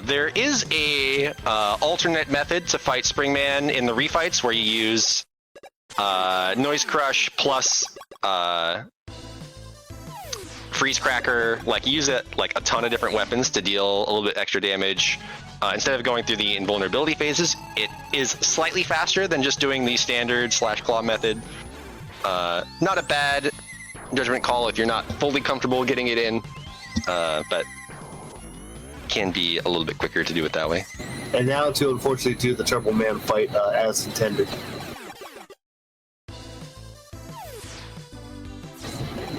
There is a alternate method to fight Springman in the refights where you use Noise Crush plus Freeze Cracker. Like, you use it like a ton of different weapons to deal a little bit extra damage. Instead of going through the invulnerability phases, it is slightly faster than just doing the standard /claw method. Not a bad judgment call if you're not fully comfortable getting it in, but can be a little bit quicker to do it that way. And now to unfortunately do the Turbo Man fight as intended.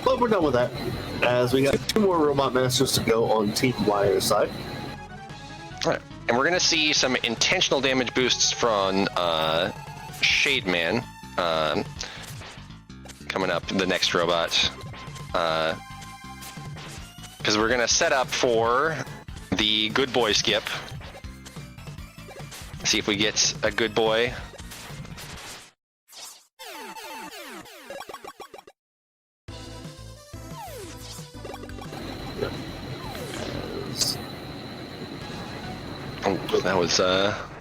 But we're done with that, as we got 2 more Robot Masters to go on Team Wire's side. Alright, and we're going to see some intentional damage boosts from Shade Man coming up, the next robot. Because we're going to set up for the good boy skip. See if we get a good boy. Oh, that was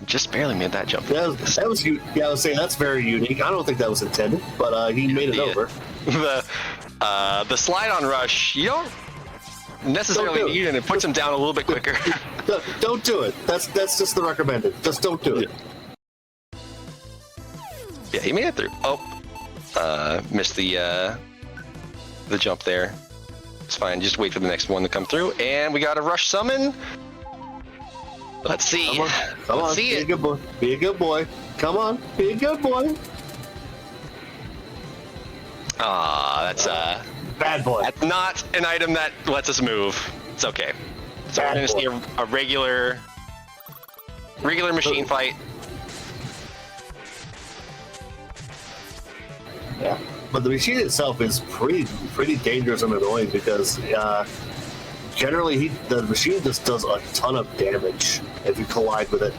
just barely made that jump. That was yeah, I was saying that's very unique. I don't think that was intended, but he made it over. The slide on rush, you don't necessarily need it, and it puts him down a little bit quicker. Don't do it. That's just the recommended. Just don't do it. Yeah, he made it through. Oh, missed the jump there. It's fine. Just wait for the next one to come through, and we got a rush summon. Let's see. Come on. See be it. a good boy. Be a good boy. Come on. Be a good boy. Ah, that's bad boy. That's not an item that lets us move. It's okay. So we're gonna see a regular machine fight. Yeah, but the machine itself is pretty dangerous and annoying because generally the machine just does a ton of damage if you collide with it.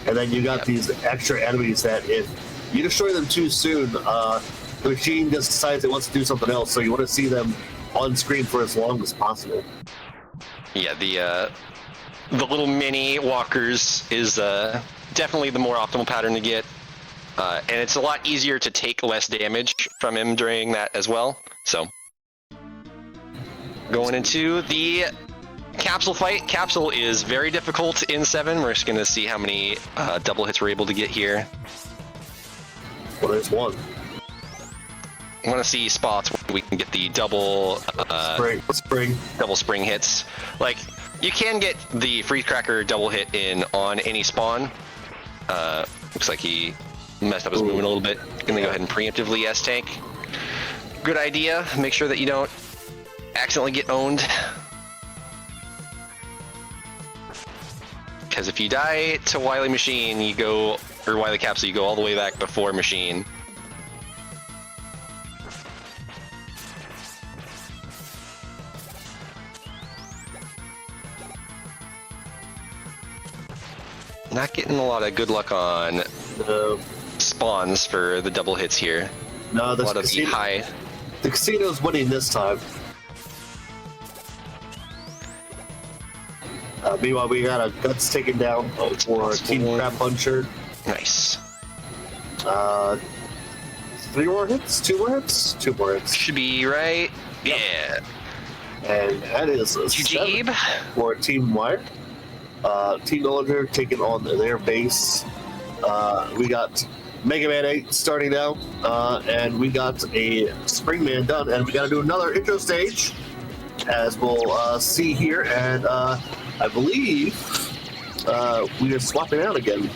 And then you got these extra enemies that if you destroy them too soon, the machine just decides it wants to do something else, so you want to see them on screen for as long as possible. Yeah, the little mini walkers is definitely the more optimal pattern to get, and it's a lot easier to take less damage from him during that as well. So, going into the capsule fight. Capsule is very difficult in 7. We're just going to see how many double hits we're able to get here. Well, there's one. I want to see spots where we can get the double double spring hits. Like, you can get the freeze cracker double hit in on any spawn. Looks like he messed up his movement a little bit. Gonna go ahead and preemptively S-tank. Good idea. Make sure that you don't accidentally get owned. Because if you die to Wily Machine, you go, or Wily Capsule, you go all the way back before Machine. Not getting a lot of good luck on spawns for the double hits here. No, a lot of the high. The casino's winning this time. Meanwhile, we got a guts taken down for Team Crab Puncher. Nice. 3 more hits? 2 more hits? 2 more hits. Should be right. Yep. Yeah. And that is a 7 for Team Wire. Team Villager taking on their base. We got Megaman 8 starting now, and we got a Springman done, and we got to do another intro stage, as we'll see here, and I believe we are swapping out again.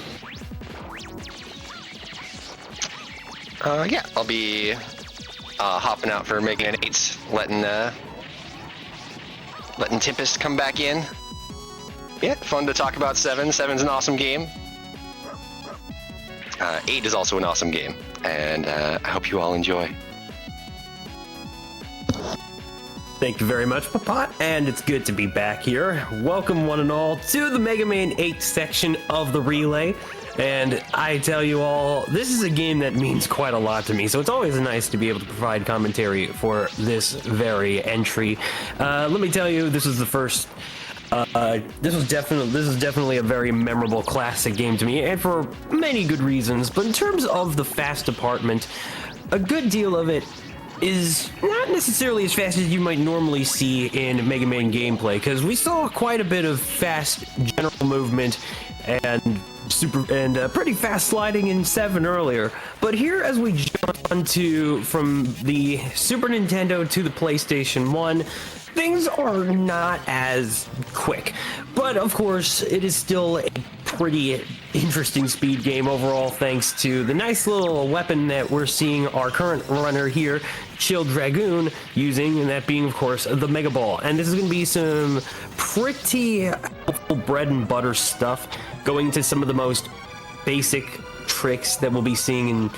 Yeah, I'll be hopping out for Megaman 8, letting Tempest come back in. Yeah, fun to talk about 7. 7's an awesome game. 8 is also an awesome game, and I hope you all enjoy. Thank you very much, Papat, and it's good to be back here. Welcome one and all to the Mega Man 8 section of the relay. And I tell you all, this is a game that means quite a lot to me, so it's always nice to be able to provide commentary for this very entry. Let me tell you, this is the first... this is definitely a very memorable classic game to me, and for many good reasons. But in terms of the fast department, a good deal of it is not necessarily as fast as you might normally see in Mega Man gameplay, because we saw quite a bit of fast general movement and pretty fast sliding in 7 earlier. But here, as we jump onto from the Super Nintendo to the PlayStation 1, things are not as quick, but of course it is still a pretty interesting speed game overall, thanks to the nice little weapon that we're seeing our current runner here, Chill Dragoon, using, and that being of course the Mega Ball. And this is going to be some pretty helpful bread and butter stuff, going to some of the most basic tricks that we'll be seeing in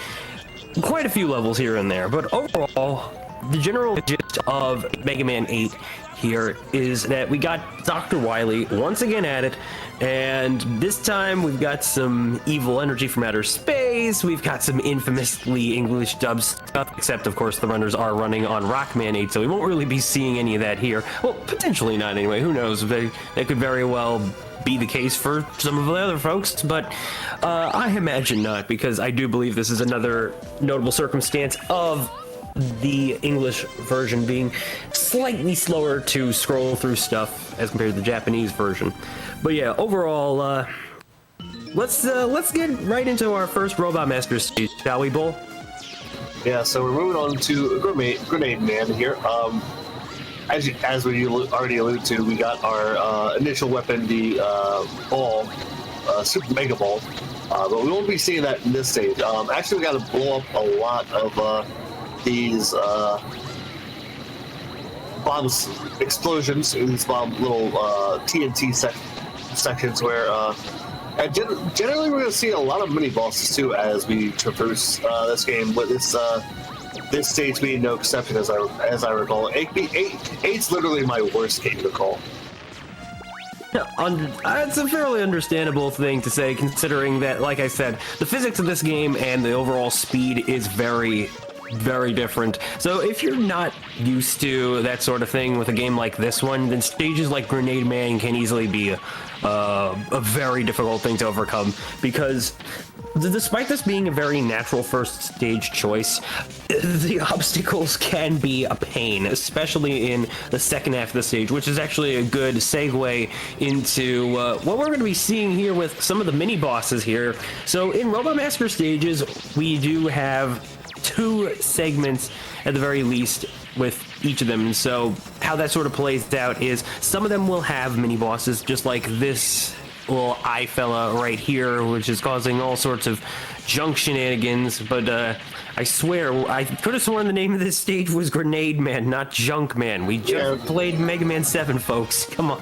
quite a few levels here and there. But overall, the general gist of Mega Man 8 here is that we got Dr. Wily once again at it, and this time we've got some evil energy from outer space, we've got some infamously English dub stuff, except of course the runners are running on Rockman 8, so we won't really be seeing any of that here. Well, potentially not anyway, who knows, that could very well be the case for some of the other folks, but I imagine not, because I do believe this is another notable circumstance of the English version being slightly slower to scroll through stuff as compared to the Japanese version. But yeah, overall, let's get right into our first Robot Master stage, shall we, Bull? Yeah, so we're moving on to Grenade Man here. As we already alluded to, we got our initial weapon, the ball, Super Mega Ball, but we won't be seeing that in this stage. Actually, we got to blow up a lot of these bombs, explosions in these little TNT sections where, and generally we're going to see a lot of mini bosses too as we traverse this game. But this stage being no exception, as I recall. 8's literally my worst game to call. It's a fairly understandable thing to say, considering that, like I said, the physics of this game and the overall speed is very very different. So if you're not used to that sort of thing with a game like this one, then stages like Grenade Man can easily be a very difficult thing to overcome, because despite this being a very natural first stage choice, the obstacles can be a pain, especially in the second half of the stage, which is actually a good segue into what we're going to be seeing here with some of the mini bosses here. So in Robot Master stages, we do have 2 segments at the very least with each of them, and so how that sort of plays out is some of them will have mini bosses, just like this little eye fella right here, which is causing all sorts of junk shenanigans. But I swear, I could have sworn the name of this stage was Grenade Man, not Junk Man. We just played Mega Man 7, folks. Come on.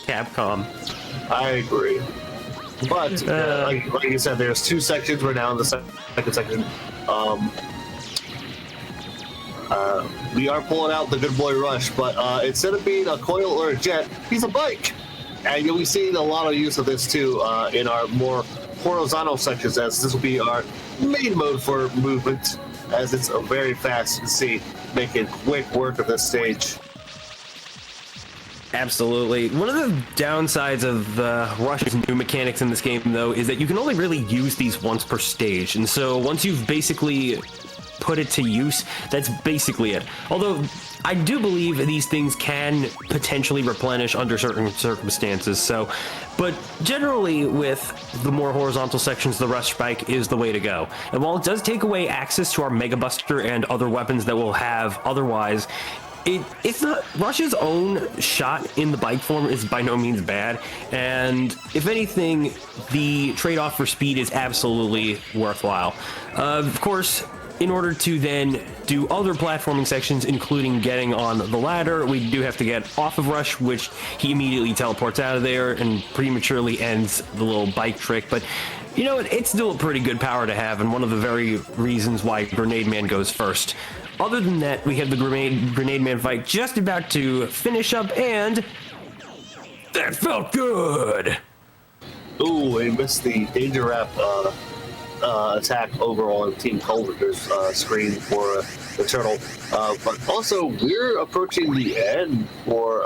Capcom. I agree. But like you said, there's 2 sections. We're now in the second section. We are pulling out the good boy Rush, but instead of being a coil or a jet, he's a bike. And you'll be seeing a lot of use of this too in our more horizontal sections, as this will be our main mode for movement, as it's very fast. You can see, making quick work of this stage. Absolutely. One of the downsides of Rush's new mechanics in this game, though, is that you can only really use these once per stage. And so once you've basically put it to use, that's basically it. Although I do believe these things can potentially replenish under certain circumstances. So, but generally with the more horizontal sections, the Rush Spike is the way to go. And while it does take away access to our Mega Buster and other weapons that we'll have otherwise, it's not. Rush's own shot in the bike form is by no means bad, and if anything, the trade-off for speed is absolutely worthwhile. Of course, in order to then do other platforming sections, including getting on the ladder, we do have to get off of Rush, which he immediately teleports out of there and prematurely ends the little bike trick. But you know, it's still a pretty good power to have, and one of the very reasons why Grenade Man goes first. Other than that, we have the Grenade Man fight just about to finish up, and that felt good. Ooh, we missed the Danger Wrap attack over on Team Culver's screen for the turtle. But also, we're approaching the end for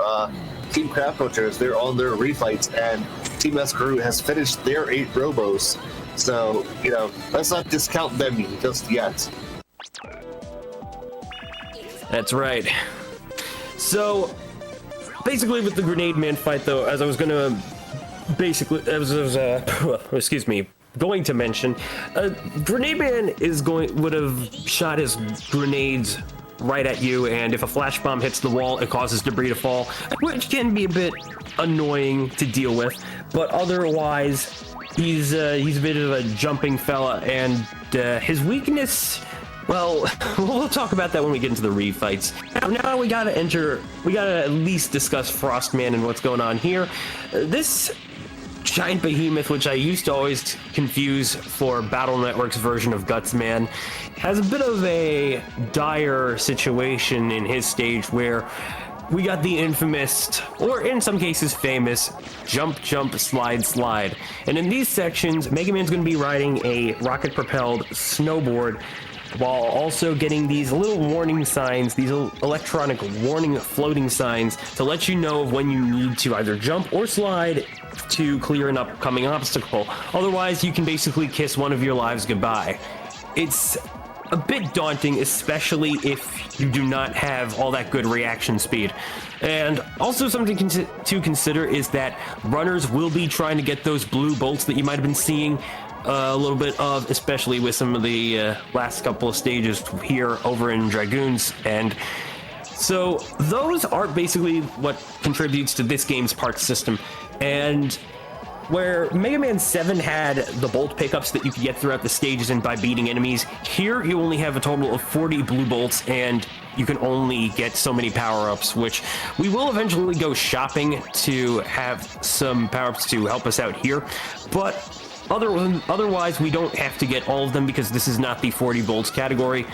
Team Craft Coachers. They're on their refights, and Team Escaroo has finished their 8 robos. So, you know, let's not discount them just yet. That's right. So, basically with the Grenade Man fight, though, as I was gonna excuse me, going to mention, Grenade Man would have shot his grenades right at you, and if a flash bomb hits the wall, it causes debris to fall, which can be a bit annoying to deal with. But otherwise, he's a bit of a jumping fella, and his weakness, well, we'll talk about that when we get into the refights. Now we gotta at least discuss Frostman and what's going on here. This giant behemoth, which I used to always confuse for Battle Network's version of Gutsman, has a bit of a dire situation in his stage where we got the infamous, or in some cases famous, jump, jump, slide, slide. And in these sections, Mega Man's going to be riding a rocket-propelled snowboard, while also getting these little warning signs, these electronic warning floating signs to let you know of when you need to either jump or slide to clear an upcoming obstacle. Otherwise, you can basically kiss one of your lives goodbye. It's a bit daunting, especially if you do not have all that good reaction speed. And also something to consider is that runners will be trying to get those blue bolts that you might have been seeing a little bit of, especially with some of the last couple of stages here over in Dragoons. And so those are basically what contributes to this game's parts system. And where Mega Man 7 had the bolt pickups that you could get throughout the stages and by beating enemies, here you only have a total of 40 blue bolts, and you can only get so many power-ups, which we will eventually go shopping to have some power-ups to help us out here. But otherwise, we don't have to get all of them because this is not the 40 bolts category.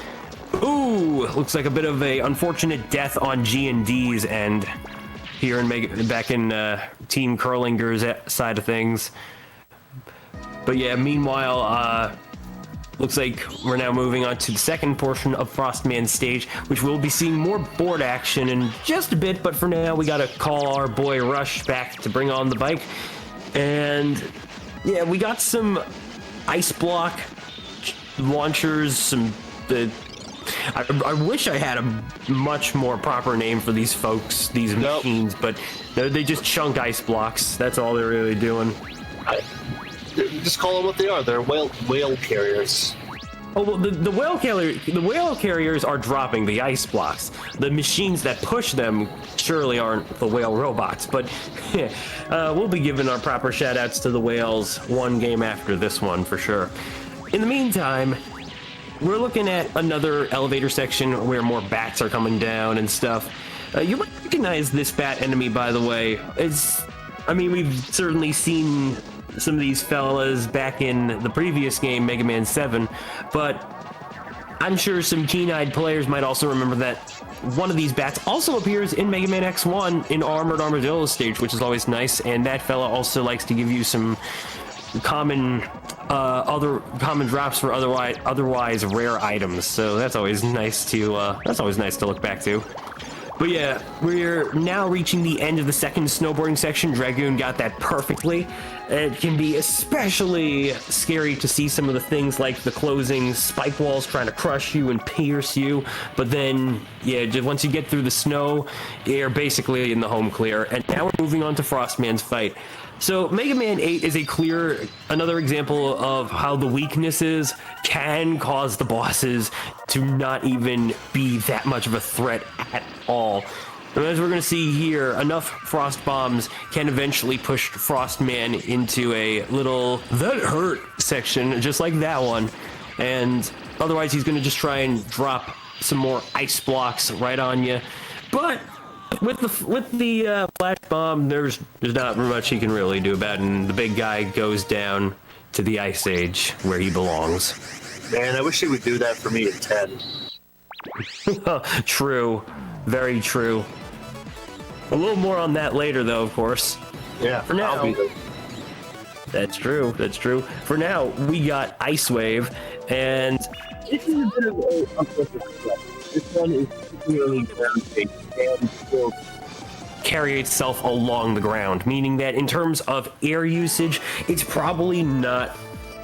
Ooh, looks like a bit of a unfortunate death on G&D's end here back in Team Curlinger's side of things. But yeah, meanwhile, looks like we're now moving on to the second portion of Frostman's stage, which we'll be seeing more board action in just a bit, but for now we gotta call our boy Rush back to bring on the bike. And yeah, we got some ice block launchers, I wish I had a much more proper name for these folks, these machines, but they just chunk ice blocks. That's all they're really doing. Just call them what they are. They're whale carriers. Oh well, the whale carriers are dropping the ice blocks. The machines that push them surely aren't the whale robots, but we'll be giving our proper shout outs to the whales one game after this one for sure. In the meantime, we're looking at another elevator section where more bats are coming down and stuff. You might recognize this bat enemy, by the way. We've certainly seen some of these fellas back in the previous game, Megaman 7, but I'm sure some keen-eyed players might also remember that one of these bats also appears in Mega Man X1 in Armored Armadillo stage, which is always nice, and that fella also likes to give you some common drops for otherwise rare items, so that's always nice to look back to. But yeah, we're now reaching the end of the second snowboarding section. Dragoon got that perfectly. It can be especially scary to see some of the things like the closing spike walls trying to crush you and pierce you. But then, yeah, just once you get through the snow, you're basically in the home clear. And now we're moving on to Frostman's fight. So Mega Man 8 is another example of how the weaknesses can cause the bosses to not even be that much of a threat at all. And as we're going to see here, enough frost bombs can eventually push Frostman into a little "that hurt" section, just like that one. And otherwise he's going to just try and drop some more ice blocks right on you. But with the flash bomb, there's not much he can really do about it, and the big guy goes down to the Ice Age where he belongs. Man, I wish he would do that for me at 10. True. Very true. A little more on that later, though, of course. Yeah, for now. That's true. For now, we got Ice Wave, and this is a bit of this one is particularly ground-based and will carry itself along the ground, meaning that in terms of air usage, it's probably not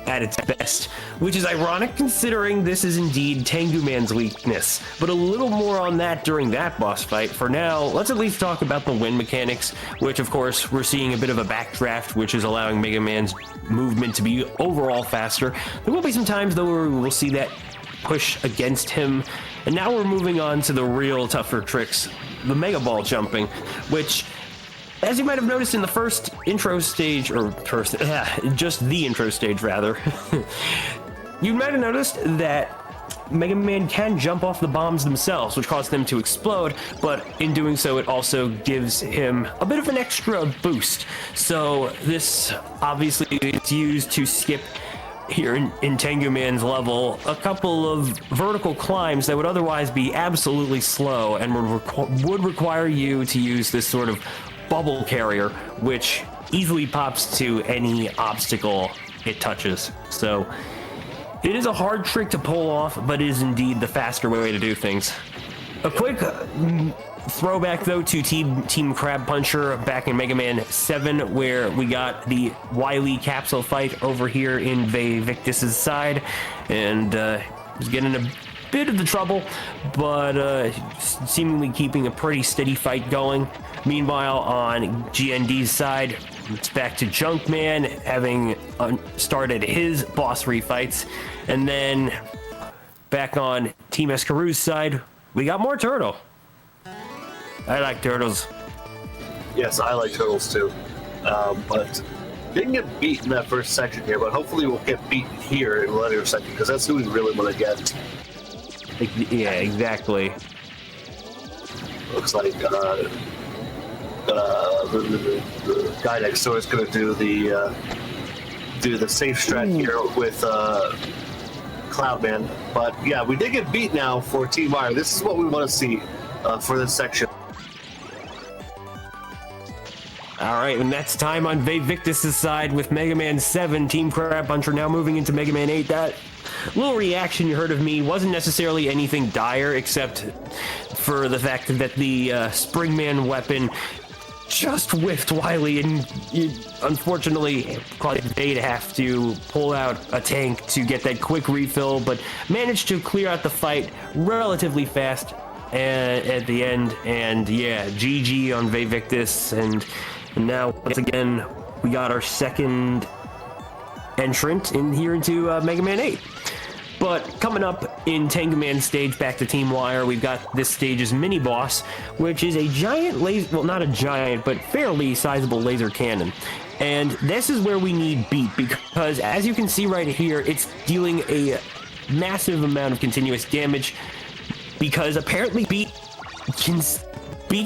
at its best, which is ironic considering this is indeed Tengu Man's weakness. But a little more on that during that boss fight. For now, let's at least talk about the wind mechanics, which of course we're seeing a bit of a backdraft, which is allowing Mega Man's movement to be overall faster. There will be some times though where we will see that push against him. And now we're moving on to the real tougher tricks, the Mega Ball jumping, which, as you might have noticed in the first intro stage, just the intro stage rather, you might have noticed that Mega Man can jump off the bombs themselves, which cause them to explode, but in doing so it also gives him a bit of an extra boost. So this obviously is used to skip here in Tengu Man's level a couple of vertical climbs that would otherwise be absolutely slow and would require you to use this sort of bubble carrier, which easily pops to any obstacle it touches. So it is a hard trick to pull off, but it is indeed the faster way to do things. A quick throwback though to Team Crab Puncher back in Mega Man 7, where we got the Wily capsule fight over here in Victus's side, and was getting a bit of the trouble, but seemingly keeping a pretty steady fight going. Meanwhile, on GND's side, it's back to Junkman, having started his boss refights, and then back on Team Escarou's side, we got more Turtle. I like turtles. Yes, I like turtles too. But didn't get beat in that first section here, but hopefully we'll get beaten here in the later section, because that's who we really want to get. Yeah, exactly. Looks like the guy next door is going to do the safe strat here with Cloudman. But yeah, we did get beat now for Team Iron. This is what we want to see for this section. All right, and that's time on Victus's side with Mega Man 7. Team Crab Puncher now moving into Mega Man 8. That little reaction you heard of me wasn't necessarily anything dire, except for the fact that the Springman weapon just whiffed Wily, and you unfortunately caused Bay to have to pull out a tank to get that quick refill, but managed to clear out the fight relatively fast at the end. And yeah, GG on Vevictus, and now once again we got our second entrant in here into Mega Man 8. But coming up in Tengu Man stage, back to Team Wire, we've got this stage's mini boss, which is a giant laser, well, not a giant, but fairly sizable laser cannon. And this is where we need Beat, because as you can see right here, it's dealing a massive amount of continuous damage, because apparently Beat's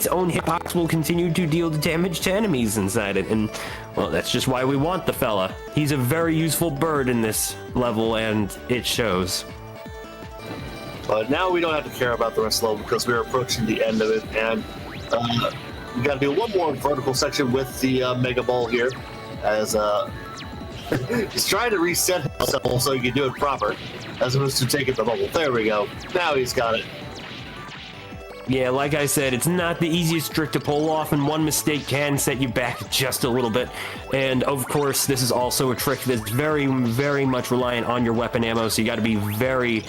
own hitbox will continue to deal damage to enemies inside it, and well, that's just why we want the fella. He's a very useful bird in this level, and it shows. But now we don't have to care about the rest of the level because we're approaching the end of it, and we got to do one more vertical section with the Mega Ball here, as he's trying to reset himself so he can do it proper, as opposed to taking the bubble. There we go. Now he's got it. Yeah, like I said, it's not the easiest trick to pull off, and one mistake can set you back just a little bit. And of course, this is also a trick that's very, very much reliant on your weapon ammo, so you got to be very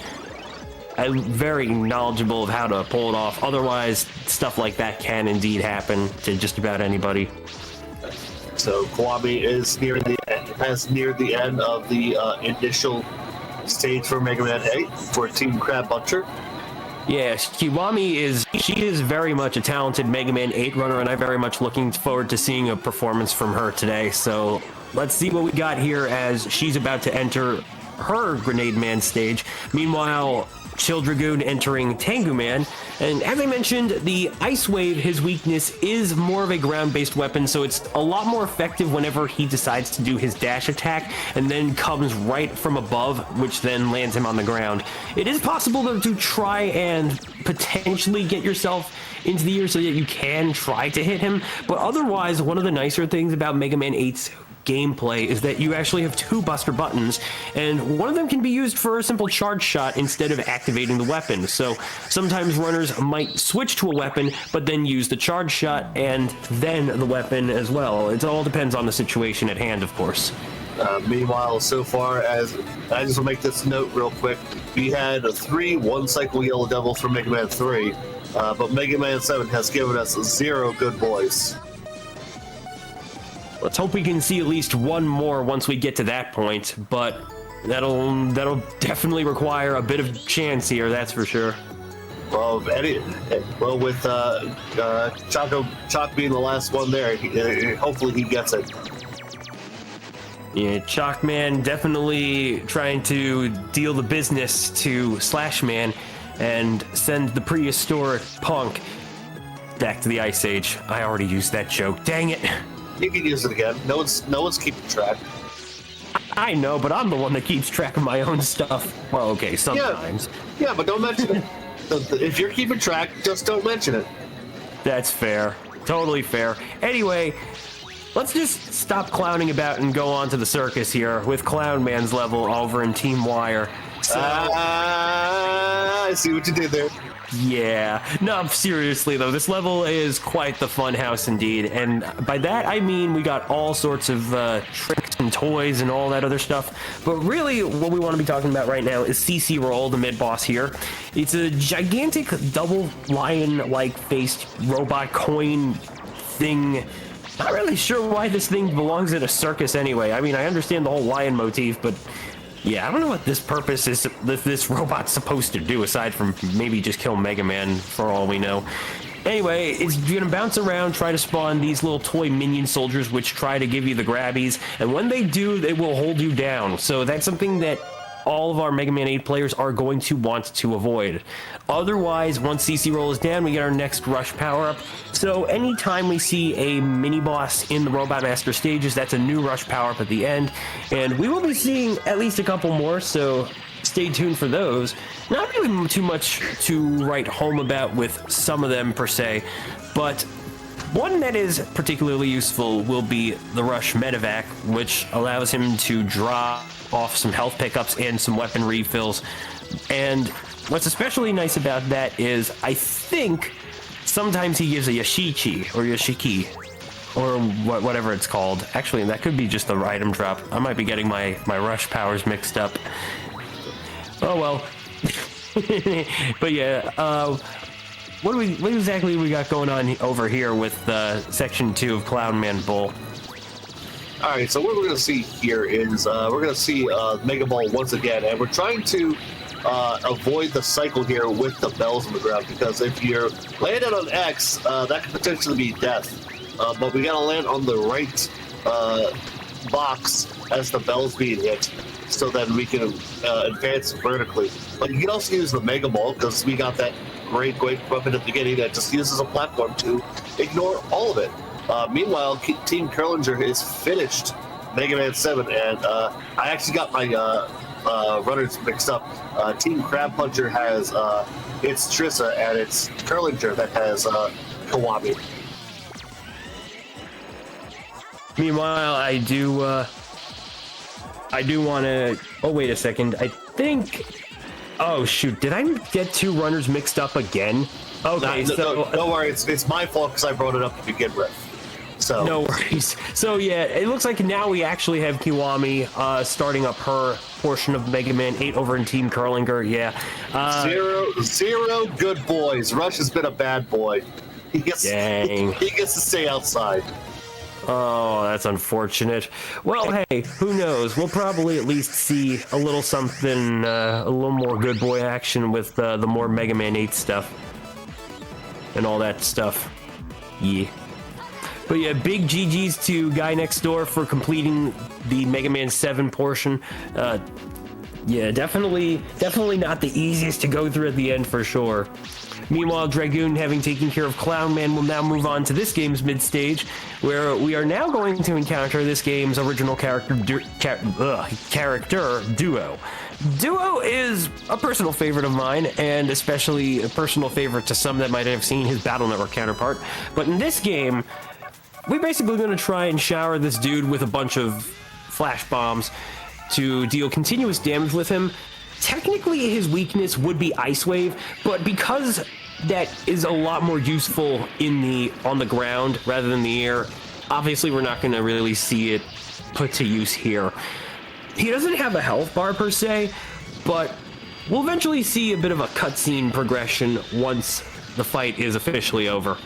knowledgeable of how to pull it off. Otherwise, stuff like that can indeed happen to just about anybody. So Kiwami has neared the end of the initial stage for Mega Man 8 for Team Crab Butcher. Yeah, Kiwami is very much a talented Mega Man 8 runner, and I'm very much looking forward to seeing a performance from her today. So let's see what we got here as she's about to enter her Grenade Man stage. Meanwhile, Chill Dragoon entering Tengu Man, and as I mentioned, the Ice Wave, his weakness, is more of a ground-based weapon, so it's a lot more effective whenever he decides to do his dash attack and then comes right from above, which then lands him on the ground. It is possible to try and potentially get yourself into the air so that you can try to hit him, but otherwise, one of the nicer things about Mega Man 8's gameplay is that you actually have two buster buttons, and one of them can be used for a simple charge shot instead of activating the weapon. So sometimes runners might switch to a weapon but then use the charge shot and then the weapon as well. It all depends on the situation at hand, of course. Meanwhile, so far as I just will make this note real quick, we had 3 one-cycle Yellow Devils for Mega Man 3, but Mega Man 7 has given us 0 good boys. Let's hope we can see at least one more once we get to that point, but that'll definitely require a bit of chance here, that's for sure. Well, with Choc being the last one there, hopefully he gets it. Yeah, Chalkman definitely trying to deal the business to Slashman and send the prehistoric punk back to the Ice Age. I already used that joke, dang it. You can use it again. No one's keeping track. I know, but I'm the one that keeps track of my own stuff. Well, okay, sometimes. Yeah, but don't mention it. If you're keeping track, just don't mention it. That's fair. Totally fair. Anyway, let's just stop clowning about and go on to the circus here with Clown Man's level over in Team Wire. So, I see what you did there. Yeah. No, seriously though, this level is quite the fun house indeed, and by that I mean we got all sorts of tricks and toys and all that other stuff, but really what we want to be talking about right now is CC Roll, the mid-boss here. It's a gigantic double lion-like faced robot coin thing. Not really sure why this thing belongs in a circus anyway. I mean, I understand the whole lion motif, but yeah, I don't know what this purpose is that this robot's supposed to do, aside from maybe just kill Mega Man, for all we know. Anyway, it's gonna bounce around, try to spawn these little toy minion soldiers, which try to give you the grabbies, and when they do, they will hold you down. So that's something that all of our Mega Man 8 players are going to want to avoid. Otherwise, once CC Roll is down, we get our next rush power-up. So anytime we see a mini-boss in the Robot Master stages, that's a new rush power-up at the end. And we will be seeing at least a couple more, so stay tuned for those. Not really too much to write home about with some of them per se, but one that is particularly useful will be the Rush Medevac, which allows him to drop off some health pickups and some weapon refills. And what's especially nice about that is I think sometimes he gives a Yashichi or Yashiki or whatever it's called. Actually, that could be just the item drop. I might be getting my rush powers mixed up. Oh well. But yeah, what exactly we got going on over here with section 2 of Clownman Bull? All right, so what we're going to see here is we're going to see Mega Ball once again, and we're trying to avoid the cycle here with the bells on the ground, because if you're landing on X, that could potentially be death. But we got to land on the right box as the bell's being hit, so that we can advance vertically. But you can also use the Mega Ball, because we got that great weapon at the beginning that just uses a platform to ignore all of it. Meanwhile, Team Curlinger is finished Mega Man 7, and I actually got my runners mixed up. Team Crab Puncher has it's Trissa, and it's Curlinger that has Kiwami. Meanwhile, I do want to... Oh, wait a second. I think... Oh, shoot. Did I get 2 runners mixed up again? Okay, no, don't worry. It's my fault because I brought it up to begin with. So no worries. So, yeah, it looks like now we actually have Kiwami starting up her portion of Mega Man 8 over in Team Curlinger. Yeah. Zero good boys. Rush has been a bad boy. He gets to stay outside. Oh, that's unfortunate. Well, hey, who knows? We'll probably at least see a little something, a little more good boy action with the more Mega Man 8 stuff. And all that stuff. Yeah. But yeah, big GG's to Guy Next Door for completing the Mega Man 7 portion. Yeah, definitely not the easiest to go through at the end for sure. Meanwhile, Dragoon, having taken care of Clownman, will now move on to this game's mid-stage, where we are now going to encounter this game's original character Duo. Duo is a personal favorite of mine, and especially a personal favorite to some that might have seen his Battle Network counterpart. But in this game, we're basically going to try and shower this dude with a bunch of flash bombs to deal continuous damage with him. Technically, his weakness would be Ice Wave, but because that is a lot more useful on the ground rather than the air, obviously we're not going to really see it put to use here. He doesn't have a health bar per se, but we'll eventually see a bit of a cutscene progression once the fight is officially over.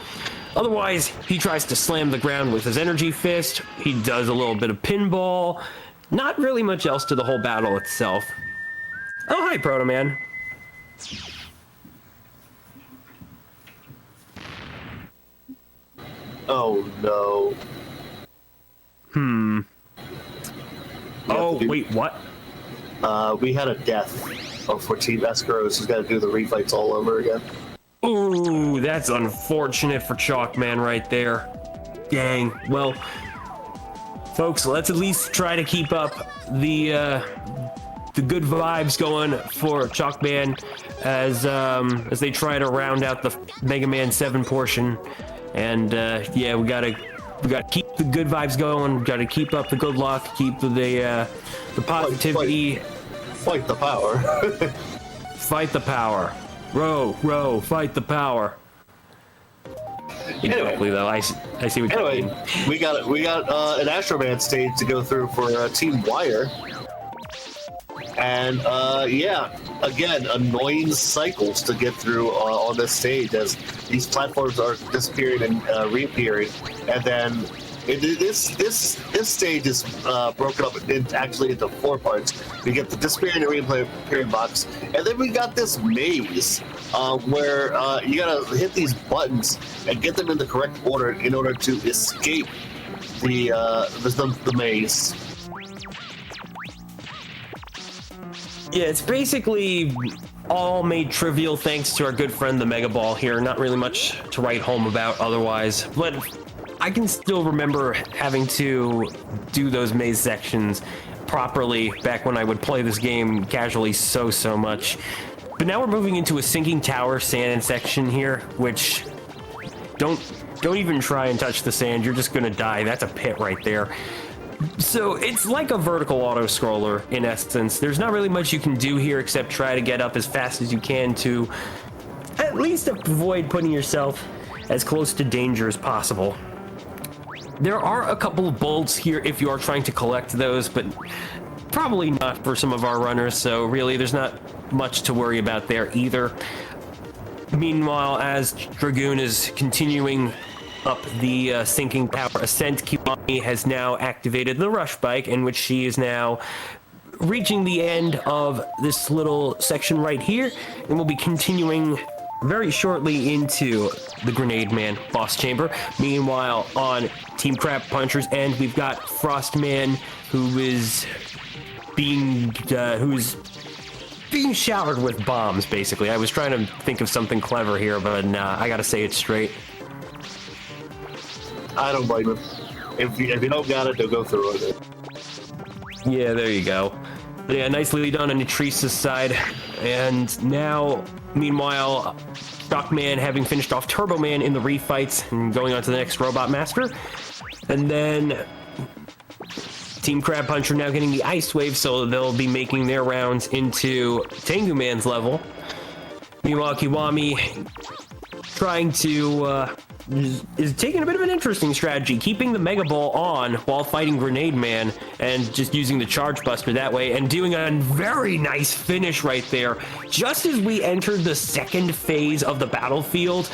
Otherwise, he tries to slam the ground with his energy fist, he does a little bit of pinball, not really much else to the whole battle itself. Oh, hi, Proto Man. Oh, no. Oh, wait, what? We had a death for Team Escaros, who's got to do the refights all over again. Ooh, that's unfortunate for Chalkman right there. Dang. Well, folks, let's at least try to keep up the good vibes going for Chalkman as they try to round out the Mega Man 7 portion. And yeah, we gotta keep the good vibes going. We gotta keep up the good luck. Keep the positivity. Fight the power. Fight the power. Row, fight the power. Exactly, though. I see what you mean. we got an Astroman stage to go through for Team Wire. And yeah, again, annoying cycles to get through on this stage as these platforms are disappearing and reappearing, and then this stage is broken up into 4 parts. We get the disappearing and reappearing box, and then we got this maze where you gotta hit these buttons and get them in the correct order in order to escape the maze. Yeah, it's basically all made trivial thanks to our good friend the Mega Ball here. Not really much to write home about otherwise, but I can still remember having to do those maze sections properly back when I would play this game casually so much. But now we're moving into a sinking tower sand section here, which don't even try and touch the sand. You're just gonna die. That's a pit right there. So it's like a vertical auto scroller in essence. There's not really much you can do here except try to get up as fast as you can to at least avoid putting yourself as close to danger as possible. There are a couple of bolts here if you are trying to collect those, but probably not for some of our runners, so really there's not much to worry about there either. Meanwhile, as Dragoon is continuing up the sinking power ascent, Kiwami has now activated the rush bike, in which she is now reaching the end of this little section right here, and will be continuing very shortly into the Grenade Man boss chamber. Meanwhile, on Team Crab Puncher's end, we've got Frostman, who is being showered with bombs, basically. I was trying to think of something clever here, but I gotta say it straight. I don't blame him. If you don't got it, they'll go through it. Yeah, there you go. But yeah, nicely done on Nitrice's side. And now, meanwhile, Shockman having finished off Turbo Man in the refights and going on to the next Robot Master. And then Team Crab Puncher now getting the Ice Wave, so they'll be making their rounds into Tengu Man's level. Meanwhile, Kiwami trying to is taking a bit of an interesting strategy, keeping the Mega Ball on while fighting Grenade Man and just using the Charge Buster that way, and doing a very nice finish right there. Just as we entered the second phase of the battlefield,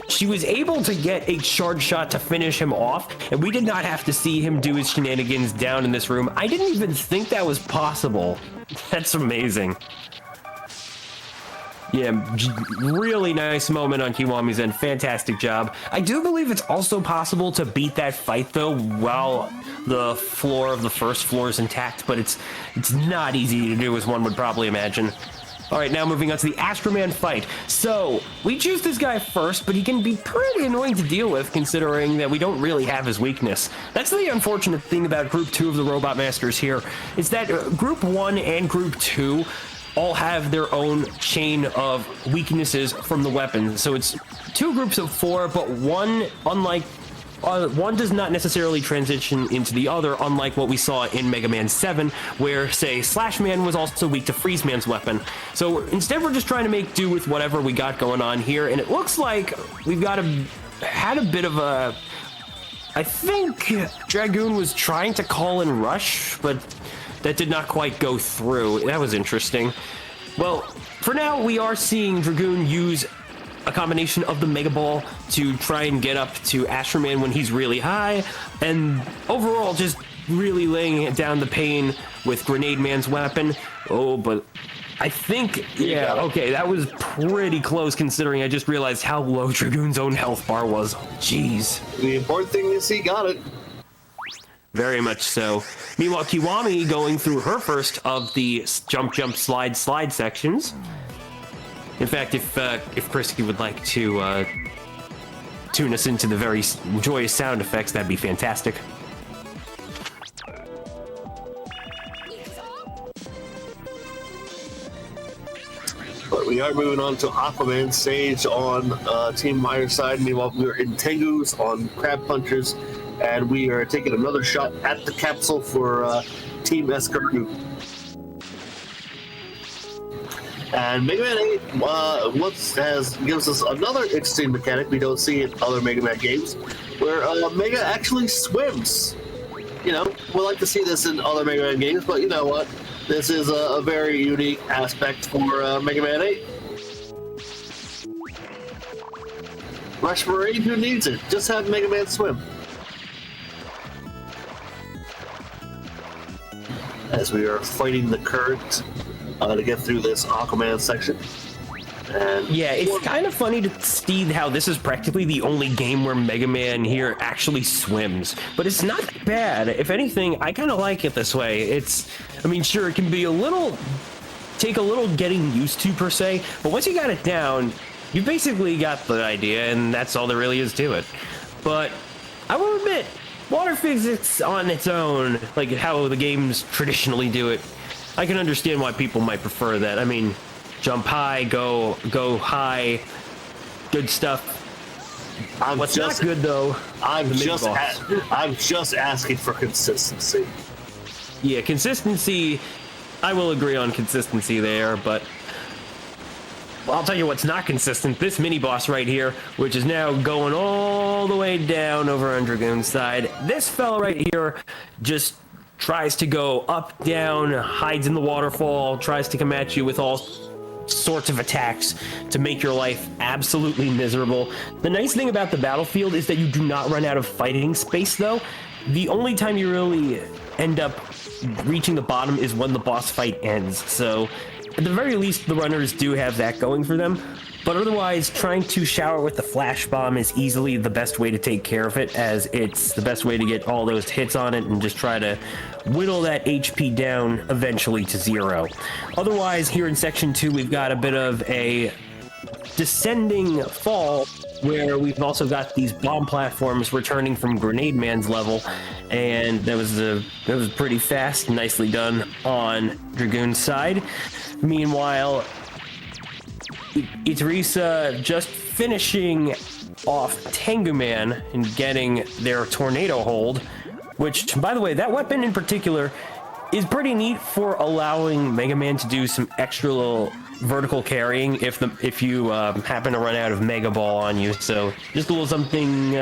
she was able to get a charge shot to finish him off, and we did not have to see him do his shenanigans down in this room. I didn't even think that was possible. That's amazing. Yeah, really nice moment on Kiwami's end. Fantastic job. I do believe it's also possible to beat that fight, though, while the floor of the first floor is intact, but it's not easy to do, as one would probably imagine. All right, now moving on to the Astroman fight. So, we choose this guy first, but he can be pretty annoying to deal with, considering that we don't really have his weakness. That's the unfortunate thing about Group 2 of the Robot Masters here, is that Group 1 and Group 2 all have their own chain of weaknesses from the weapons. So it's 2 groups of 4, but one, unlike one, does not necessarily transition into the other, unlike what we saw in Mega Man 7, where, say, Slash Man was also weak to Freeze Man's weapon. So instead, we're just trying to make do with whatever we got going on here, and it looks like we've had a bit of a... I think Dragoon was trying to call in Rush, but that did not quite go through. That was interesting. Well, for now, we are seeing Dragoon use a combination of the Mega Ball to try and get up to Astroman when he's really high, and overall just really laying down the pain with Grenade Man's weapon. Oh, but I think, yeah, okay, that was pretty close, considering I just realized how low Dragoon's own health bar was. Jeez. The important thing is he got it. Very much so. Meanwhile, Kiwami going through her first of the jump, slide sections. In fact, if Christy would like to tune us into the very joyous sound effects, that'd be fantastic. But we are moving on to Aquaman's stage on Team Meyer's side. Meanwhile, we're in Tengu's on Crab Punchers, and we are taking another shot at the capsule for Team Escargot. And Mega Man 8 gives us another interesting mechanic we don't see in other Mega Man games, where Mega actually swims. You know, we like to see this in other Mega Man games, but you know what? This is a very unique aspect for Mega Man 8. Rush Marine, who needs it? Just have Mega Man swim. As we are fighting the current to get through this Aquaman section. And yeah, it's kind of funny to see how this is practically the only game where Mega Man here actually swims, but it's not bad. If anything, I kind of like it this way. I mean, sure, it can be take a little getting used to per se, but once you got it down, you basically got the idea, and that's all there really is to it. But I will admit, water physics on its own, like how the games traditionally do it, I can understand why people might prefer that. I mean, jump high, go high, good stuff. What's not good though? I'm just asking for consistency. Yeah, consistency. I will agree on consistency there, but I'll tell you what's not consistent. This mini boss right here, which is now going all the way down over on Dragoon's side. This fella right here just tries to go up, down, hides in the waterfall, tries to come at you with all sorts of attacks to make your life absolutely miserable. The nice thing about the battlefield is that you do not run out of fighting space, though. The only time you really end up reaching the bottom is when the boss fight ends. So at the very least, the runners do have that going for them. But otherwise, trying to shower with the flash bomb is easily the best way to take care of it, as it's the best way to get all those hits on it and just try to whittle that HP down eventually to 0. Otherwise, here in section 2, we've got a bit of a descending fall, where we've also got these bomb platforms returning from Grenade Man's level, and that was pretty fast, nicely done on Dragoon's side. Meanwhile, irse just finishing off Tengu Man and getting their tornado hold, which, by the way, that weapon in particular is pretty neat for allowing Mega Man to do some extra little vertical carrying if you happen to run out of Mega Ball on you. So just a little something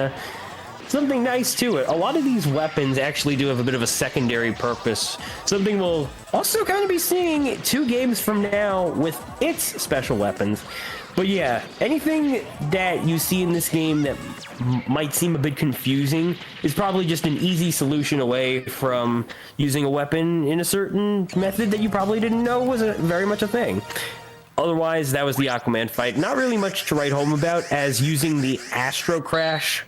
nice to it. A lot of these weapons actually do have a bit of a secondary purpose, something we'll also kind of be seeing 2 games from now with its special weapons. But yeah, anything that you see in this game that might seem a bit confusing is probably just an easy solution away from using a weapon in a certain method that you probably didn't know was very much a thing. Otherwise, that was the Aquaman fight. Not really much to write home about, as using the Astro Crash,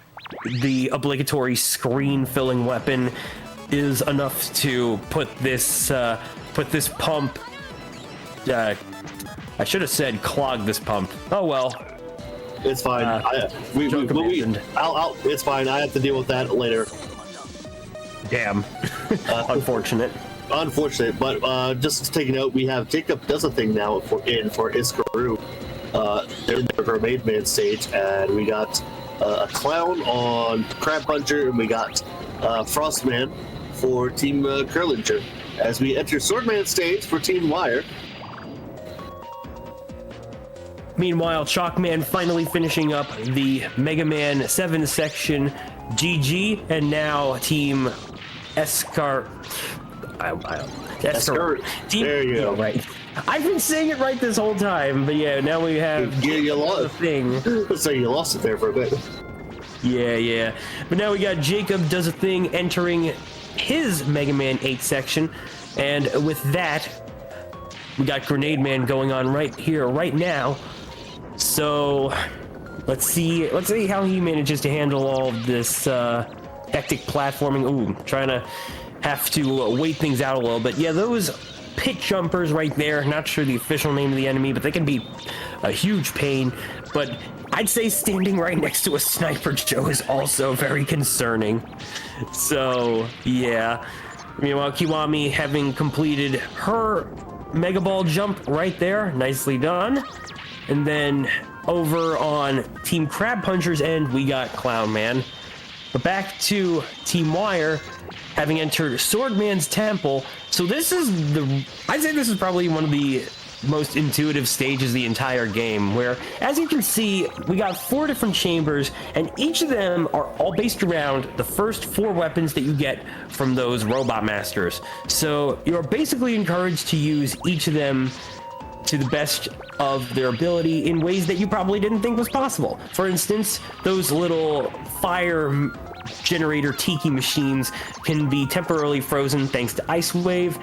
the obligatory screen-filling weapon, is enough to put this pump. I should have said clog this pump. Oh well. It's fine. It's fine. I have to deal with that later. Damn. Unfortunate. Unfortunate, but just to take note, we have Jacob Does a Thing now for Iskaru. They're in the Grenade Man stage, and we got a clown on Crab Puncher, and we got Frostman for Team Curlinger. As we enter Swordman stage for Team Wire. Meanwhile, Chalkman finally finishing up the Mega Man 7 section GG, and now Team Escar. There you go. Right. I've been saying it right this whole time, but yeah, now we have you lost the thing. So you lost it there for a bit. Yeah. But now we got Jacob Does a Thing entering his Mega Man 8 section, and with that, we got Grenade Man going on right here, right now. So let's see how he manages to handle all of this hectic platforming. Ooh, trying to have to wait things out a little bit. Yeah, those pit jumpers right there, not sure the official name of the enemy, but they can be a huge pain. But I'd say standing right next to a Sniper Joe is also very concerning. So yeah. Meanwhile, Kiwami having completed her Mega Ball jump right there, nicely done. And then over on Team Crab Puncher's end, we got Clown Man. But back to Team Wire, having entered Swordman's Temple. So this is I'd say this is probably one of the most intuitive stages of the entire game, where, as you can see, we got 4 different chambers, and each of them are all based around the first 4 weapons that you get from those Robot Masters. So you're basically encouraged to use each of them to the best of their ability in ways that you probably didn't think was possible. For instance, those little fire generator tiki machines can be temporarily frozen thanks to Ice Wave.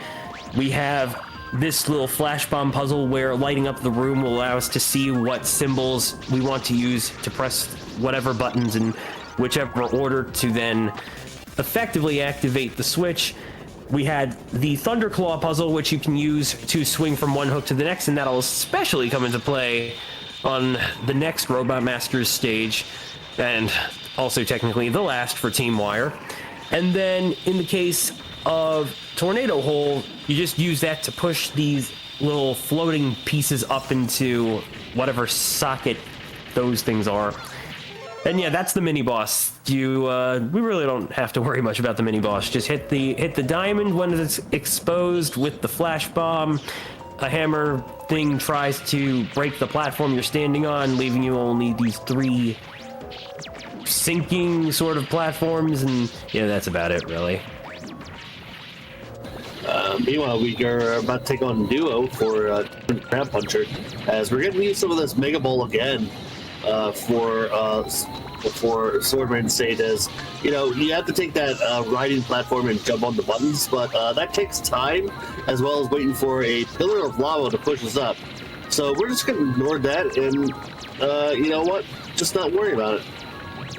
We have this little flash bomb puzzle where lighting up the room will allow us to see what symbols we want to use to press whatever buttons in whichever order to then effectively activate the switch. We had the Thunderclaw puzzle, which you can use to swing from one hook to the next, and that'll especially come into play on the next Robot Masters stage, and also technically the last for Team Wire. And then in the case of Tornado Hole, you just use that to push these little floating pieces up into whatever socket those things are. And yeah, that's the mini boss. You we really don't have to worry much about the mini boss. Just hit the diamond when it's exposed with the flash bomb. A hammer thing tries to break the platform you're standing on, leaving you only these 3 sinking sort of platforms, and yeah, that's about it, really. Meanwhile, we are about to take on Duo for Crab Puncher, as we're going to use some of this Mega Ball again for Swordman stage. As you know, you have to take that riding platform and jump on the buttons, but that takes time, as well as waiting for a pillar of lava to push us up. So we're just going to ignore that, and you know what? Just not worry about it.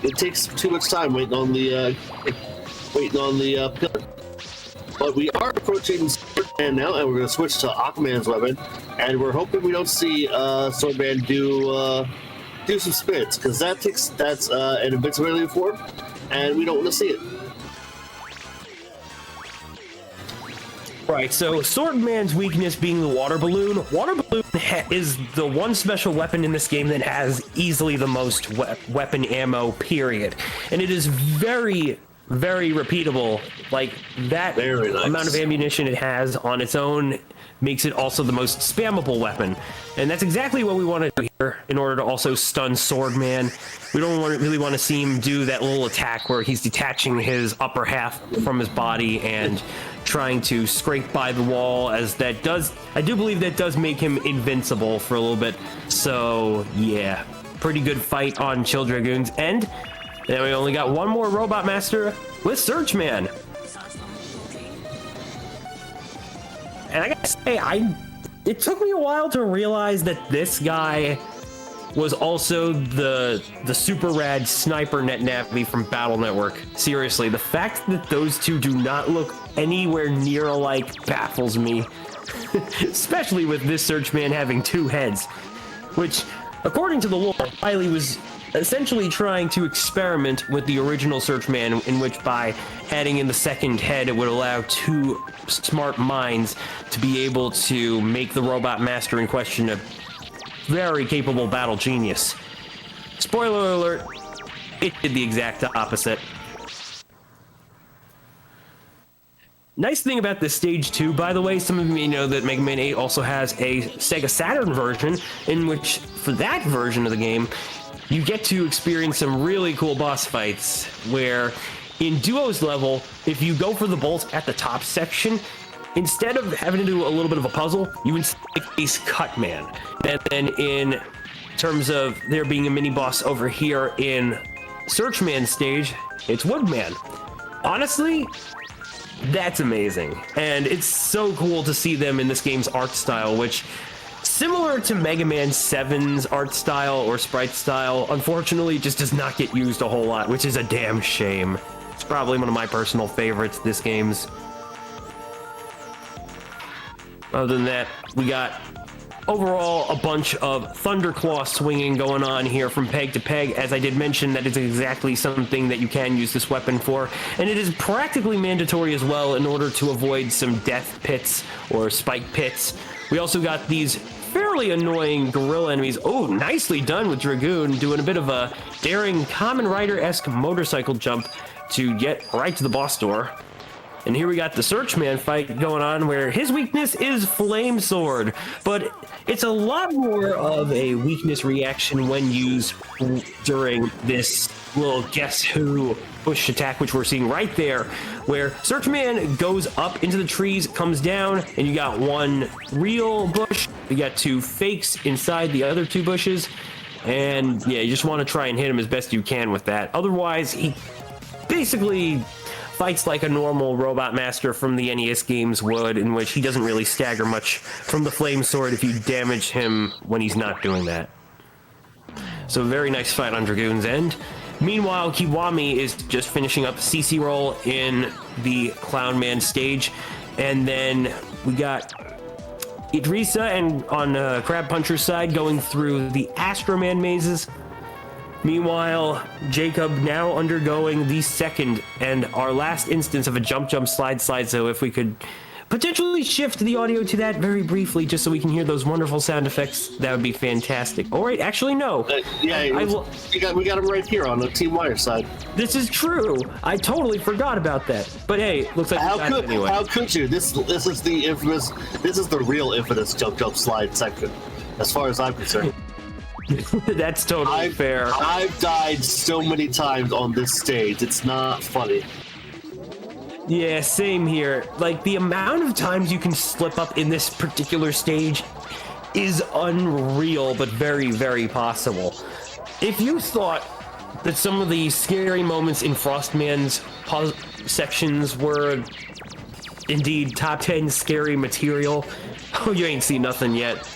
It takes too much time waiting on the pillar. But we are approaching Swordman now, and we're going to switch to Aquaman's weapon, and we're hoping we don't see Swordman do some spits, because that's an invincibility form, and we don't want to see it. Right, so Swordman's weakness being the water balloon. Water balloon is the one special weapon in this game that has easily the most weapon ammo, period. And it is very, very repeatable. Like, that amount of ammunition it has on its own makes it also the most spammable weapon. And that's exactly what we want to do here in order to also stun Swordman. We don't really want to see him do that little attack where he's detaching his upper half from his body and trying to scrape by the wall, as that does, I do believe that does make him invincible for a little bit. So yeah, pretty good fight on Chill Dragoon's end. And we only got one more Robot Master with Searchman. And I gotta say, it took me a while to realize that this guy was also the super rad sniper net navi from Battle Network. Seriously, the fact that those two do not look anywhere near alike baffles me. Especially with this Searchman having 2 heads, which, according to the lore, Riley was essentially trying to experiment with the original Searchman, in which by adding in the second head, it would allow 2 smart minds to be able to make the Robot Master in question a very capable battle genius. Spoiler alert, it did the exact opposite. Nice thing about this stage 2, by the way, some of you may know that Mega Man 8 also has a Sega Saturn version, in which, for that version of the game, you get to experience some really cool boss fights, where in Duo's level, if you go for the bolt at the top section, instead of having to do a little bit of a puzzle, you instead face Cutman. And then in terms of there being a mini boss over here in Searchman stage, it's Woodman. Honestly, that's amazing. And it's so cool to see them in this game's art style, which, similar to Mega Man 7's art style or sprite style, unfortunately just does not get used a whole lot, which is a damn shame. It's probably one of my personal favorites, this game's. Other than that, we got overall a bunch of Thunderclaw swinging going on here from peg to peg. As I did mention, that is exactly something that you can use this weapon for, and it is practically mandatory as well in order to avoid some death pits or spike pits. We also got these fairly annoying gorilla enemies. Oh, nicely done with Dragoon, doing a bit of a daring Kamen Rider-esque motorcycle jump to get right to the boss door. And here we got the Searchman fight going on, where his weakness is Flame Sword, but it's a lot more of a weakness reaction when used during this little Guess Who push attack, which we're seeing right there, where Searchman goes up into the trees, comes down, and you got one real bush, you got 2 fakes inside the other 2 bushes, and yeah, you just want to try and hit him as best you can with that. Otherwise, he basically fights like a normal Robot Master from the NES games would, in which he doesn't really stagger much from the Flame Sword if you damage him when he's not doing that. So a very nice fight on Dragoon's end. Meanwhile, Kiwami is just finishing up CC roll in the Clown Man stage, and then we got Idrissa and on Crab Puncher's side going through the Astro Man mazes. Meanwhile, Jacob now undergoing the second and our last instance of a jump, slide. So if we could potentially shift the audio to that very briefly, just so we can hear those wonderful sound effects, that would be fantastic. All right, actually, no. We got them right here on the Team Wire side. This is true. I totally forgot about that. But hey, looks like anyway. How could you? This is the infamous. This is the real infamous jump slide section, as far as I'm concerned. That's totally fair. I've died so many times on this stage. It's not funny. Yeah, same here. Like, the amount of times you can slip up in this particular stage is unreal, but very, very possible. If you thought that some of the scary moments in Frostman's sections were indeed top 10 scary material, oh, you ain't seen nothing yet.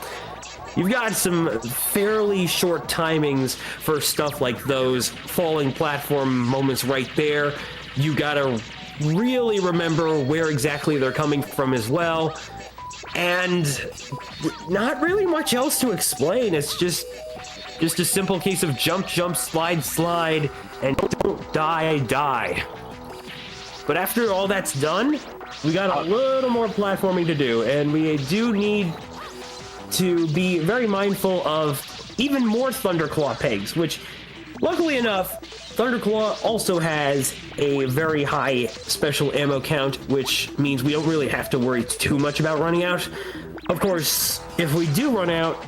You've got some fairly short timings for stuff like those falling platform moments right there. You gotta really remember where exactly they're coming from as well. And not really much else to explain. It's just a simple case of jump, slide, and don't die. But after all that's done, we got a little more platforming to do, and we do need to be very mindful of even more Thunderclaw pegs, which, luckily enough, Thunderclaw also has a very high special ammo count, which means we don't really have to worry too much about running out. Of course, if we do run out,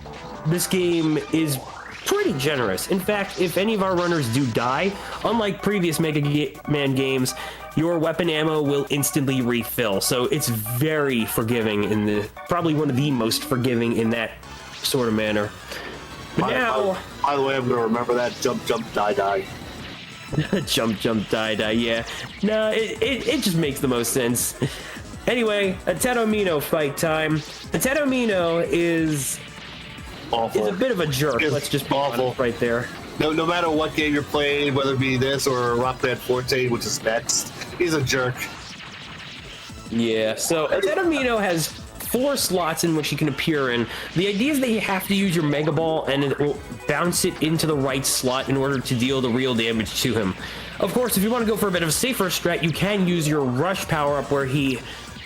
this game is pretty generous. In fact, if any of our runners do die, unlike previous Megaman games, your weapon ammo will instantly refill. So it's very forgiving, probably one of the most forgiving in that sort of manner. But by the way, I'm gonna remember that jump, die. jump, die, yeah. No, it just makes the most sense. Anyway, a Tedomino fight time. A Tedomino is awful. Is a bit of a jerk. Let's just be honest right there. No matter what game you're playing, whether it be this or Rock Band Forte, which is next, he's a jerk. Yeah, so Tedomino has 4 slots in which he can appear in. The idea is that you have to use your Mega Ball and it will bounce it into the right slot in order to deal the real damage to him. Of course, if you want to go for a bit of a safer strat, you can use your Rush power-up where he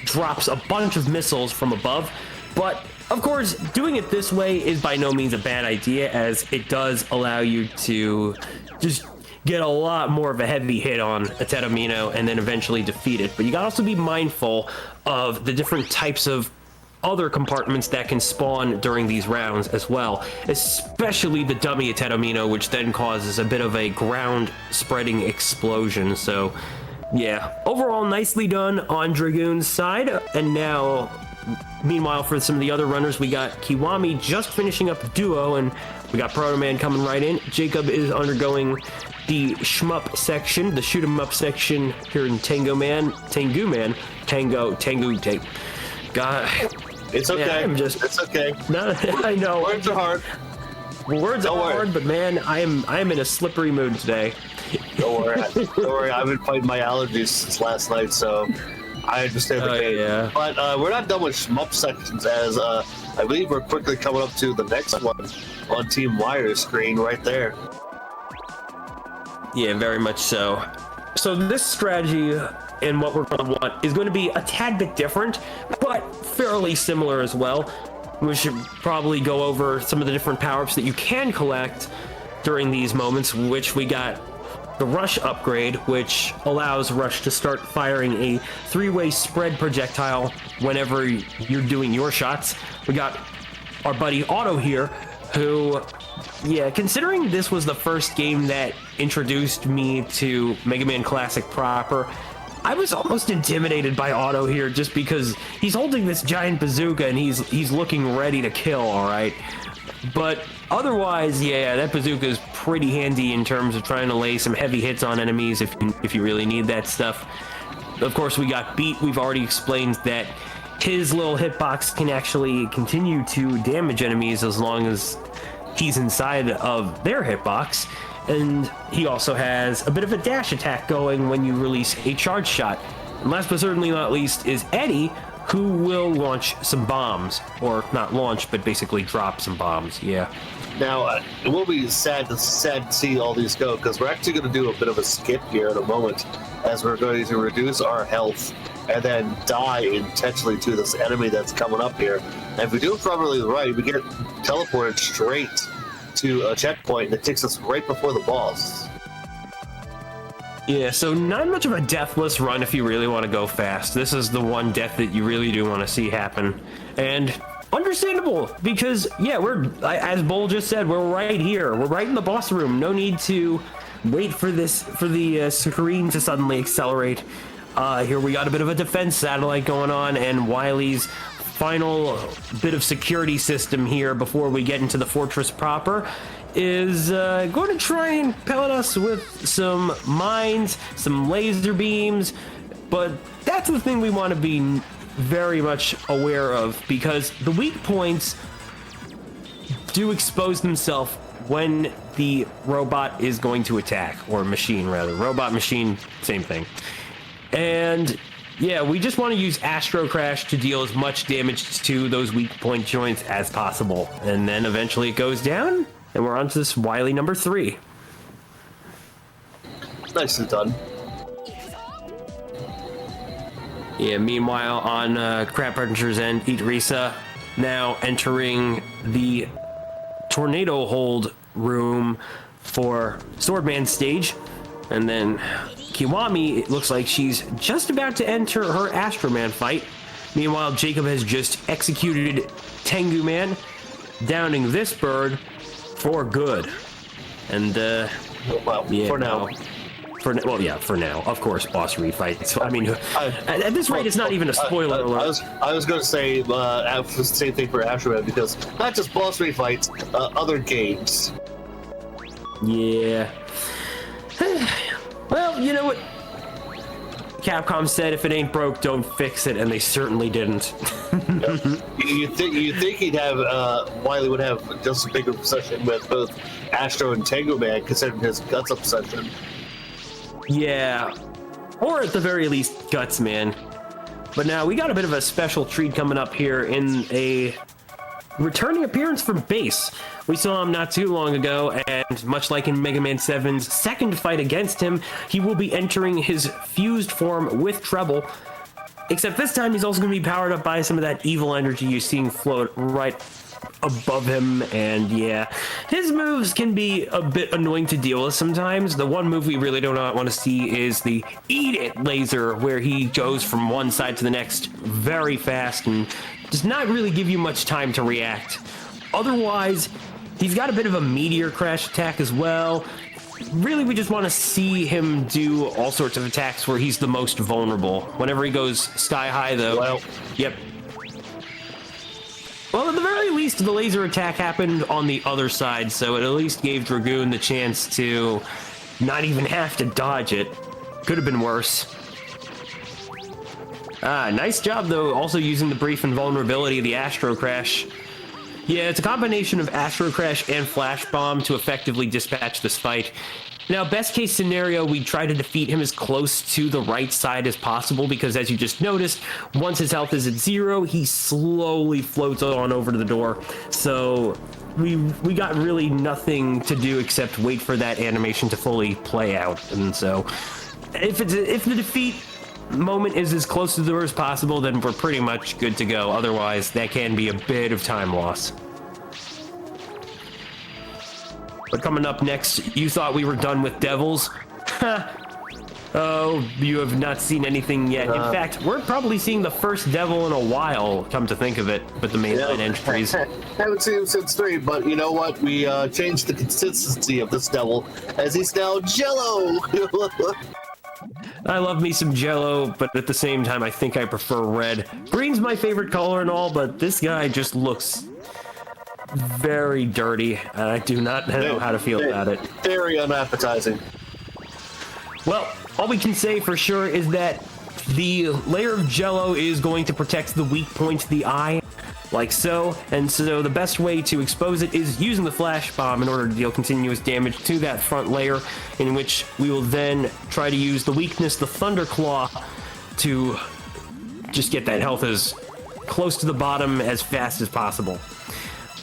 drops a bunch of missiles from above, but of course, doing it this way is by no means a bad idea, as it does allow you to just get a lot more of a heavy hit on a Tedomino and then eventually defeat it. But you gotta also be mindful of the different types of other compartments that can spawn during these rounds as well, especially the dummy Tedomino, which then causes a bit of a ground spreading explosion. So yeah, overall nicely done on Dragoon's side. And now, meanwhile, for some of the other runners, we got Kiwami just finishing up the duo, and we got Proto Man coming right in. Jacob is undergoing the shmup section, the shoot 'em up section here in Tango. God, it's okay. It's okay. No, I know. Words are hard. Words are hard, but man, I am in a slippery mood today. Don't worry. I've been fighting my allergies since last night, so I understand the pain. Yeah. But we're not done with shmup sections, as I believe we're quickly coming up to the next one on Team Wire's screen right there. Yeah, very much so. So this strategy and what we're going to want is going to be a tad bit different, but fairly similar as well. We should probably go over some of the different power-ups that you can collect during these moments, which we got the Rush upgrade, which allows Rush to start firing a 3-way spread projectile whenever you're doing your shots. We got our buddy Otto here, who, yeah, considering this was the first game that introduced me to Mega Man Classic proper, I was almost intimidated by Otto here, just because he's holding this giant bazooka and he's looking ready to kill, all right? But otherwise, yeah, that bazooka is pretty handy in terms of trying to lay some heavy hits on enemies if you really need that stuff. Of course, we got Beat. We've already explained that his little hitbox can actually continue to damage enemies as long as he's inside of their hitbox. And he also has a bit of a dash attack going when you release a charge shot. And last but certainly not least is Eddie, who will launch some bombs. Or not launch, but basically drop some bombs, yeah. Now, it will be sad to see all these go, because we're actually going to do a bit of a skip here in a moment, as we're going to reduce our health and then die intentionally to this enemy that's coming up here. And if we do it properly right, we get teleported straight to a checkpoint that takes us right before the boss. Yeah, so not much of a deathless run if you really want to go fast. This is the one death that you really do want to see happen. And understandable, because, yeah, as Bull just said, we're right here. We're right in the boss room. No need to wait for the screen to suddenly accelerate. Here we got a bit of a defense satellite going on, and Wily's final bit of security system here before we get into the fortress proper is going to try and pellet us with some mines, some laser beams, but that's the thing we want to be very much aware of, because the weak points do expose themselves when the robot is going to attack, or machine rather. Robot, machine, same thing. And yeah, we just want to use Astro Crash to deal as much damage to those weak point joints as possible, and then eventually it goes down. And we're on to this Wily number 3. Nicely done. Yeah, meanwhile, on Crab Puncher's end, Irse now entering the tornado hold room for Swordman stage. And then Kiwami, it looks like she's just about to enter her Astroman fight. Meanwhile, Jacob has just executed Tengu Man, downing this bird for good. And well, yeah, for now. For now, of course, boss refight. So I mean, at this rate, it's not even a spoiler alert. I was going to say the same thing for Astroman, because not just boss refights, other games. Yeah. Well, you know what? Capcom said, if it ain't broke, don't fix it, and they certainly didn't. You think he'd have Wily would have just a bigger obsession with both Astro and Tengu Man, considering his Guts obsession. Yeah, or at the very least, Guts Man. But now we got a bit of a special treat coming up here in a returning appearance from Base. We saw him not too long ago, and much like in Mega Man 7's second fight against him, he will be entering his fused form with Treble. Except this time he's also going to be powered up by some of that evil energy you're seeing float right above him, and yeah, his moves can be a bit annoying to deal with sometimes. The one move we really do not want to see is the Eat It laser, where he goes from one side to the next very fast and does not really give you much time to react. Otherwise, he's got a bit of a meteor crash attack as well. Really, we just want to see him do all sorts of attacks where he's the most vulnerable. Whenever he goes sky high, though. Well, yep. Well, at the very least, the laser attack happened on the other side, so it at least gave Dragoon the chance to not even have to dodge it. Could have been worse. Nice job, though, also using the brief invulnerability of the Astro Crash. Yeah, it's a combination of Astro Crash and Flash Bomb to effectively dispatch this fight. Now, best case scenario, we try to defeat him as close to the right side as possible, because as you just noticed, once his health is at 0, he slowly floats on over to the door. So we got really nothing to do except wait for that animation to fully play out. And so if the defeat moment is as close to the door as possible, then we're pretty much good to go. Otherwise, that can be a bit of time loss. But coming up next, you thought we were done with Devils? Oh, you have not seen anything yet. In fact, we're probably seeing the first Devil in a while, come to think of it, with the mainline entries. Haven't seen him since 3, but you know what? We changed the consistency of this Devil, as he's now Jello! I love me some Jello, but at the same time, I think I prefer red. Green's my favorite color and all, but this guy just looks very dirty, and I do not know how to feel about it. Very unappetizing. Well, all we can say for sure is that the layer of Jello is going to protect the weak point of the eye, like so, and so the best way to expose it is using the Flash Bomb in order to deal continuous damage to that front layer, in which we will then try to use the weakness, the Thunder Claw, to just get that health as close to the bottom as fast as possible.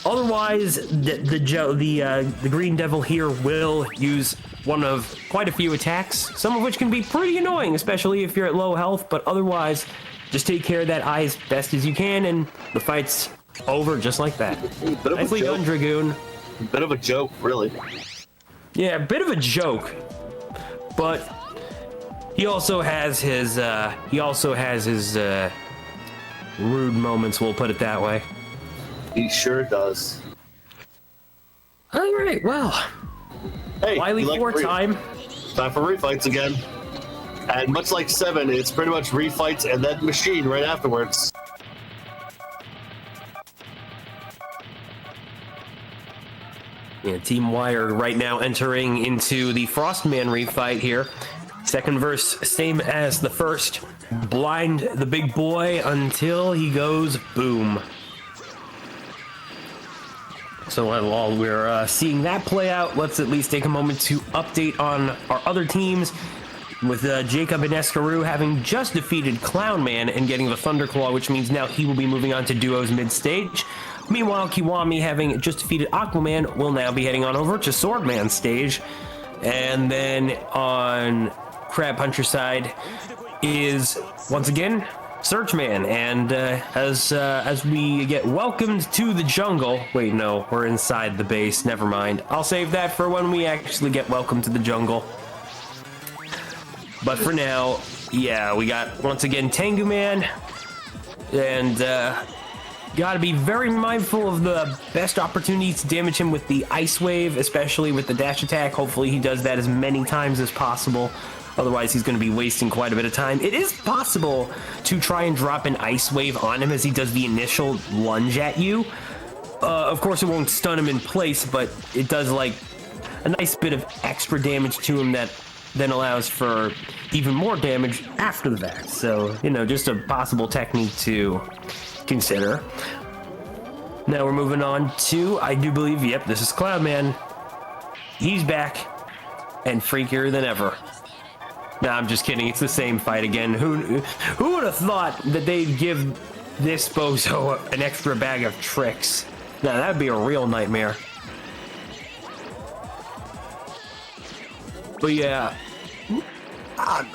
Otherwise, the Green Devil here will use one of quite a few attacks, some of which can be pretty annoying, especially if you're at low health, but otherwise, just take care of that eye as best as you can, and the fight's over just like that. Nicely done, Dragoon. Bit of a joke, really. Yeah, a bit of a joke, but he also has his rude moments, we'll put it that way. He sure does. All right, well, Hey, Wily like 4 time. Time for refights again. And much like 7, it's pretty much refights and then machine right afterwards. Yeah, Team Wire right now entering into the Frostman refight here. Second verse, same as the first. Blind the big boy until he goes boom. So while we're seeing that play out, let's at least take a moment to update on our other teams. With Jacob and Escaroo having just defeated Clownman and getting the Thunderclaw, which means now he will be moving on to duos mid-stage. Meanwhile, Kiwami, having just defeated Aquaman, will now be heading on over to Swordman stage. And then on Crab Puncher side is, once again, Searchman. And as we get welcomed to the jungle... Wait, no, we're inside the base. Never mind. I'll save that for when we actually get welcomed to the jungle. But for now, yeah, we got, once again, Tengu Man. And gotta be very mindful of the best opportunity to damage him with the Ice Wave, especially with the dash attack. Hopefully he does that as many times as possible. Otherwise, he's going to be wasting quite a bit of time. It is possible to try and drop an Ice Wave on him as he does the initial lunge at you. Of course, it won't stun him in place, but it does, like, a nice bit of extra damage to him that then allows for even more damage after that. So, you know, just a possible technique to consider. Now we're moving on to, I do believe, yep, this is Cloudman. He's back and freakier than ever. Nah, I'm just kidding. It's the same fight again. Who would have thought that they'd give this bozo an extra bag of tricks? Now, that'd be a real nightmare. But yeah,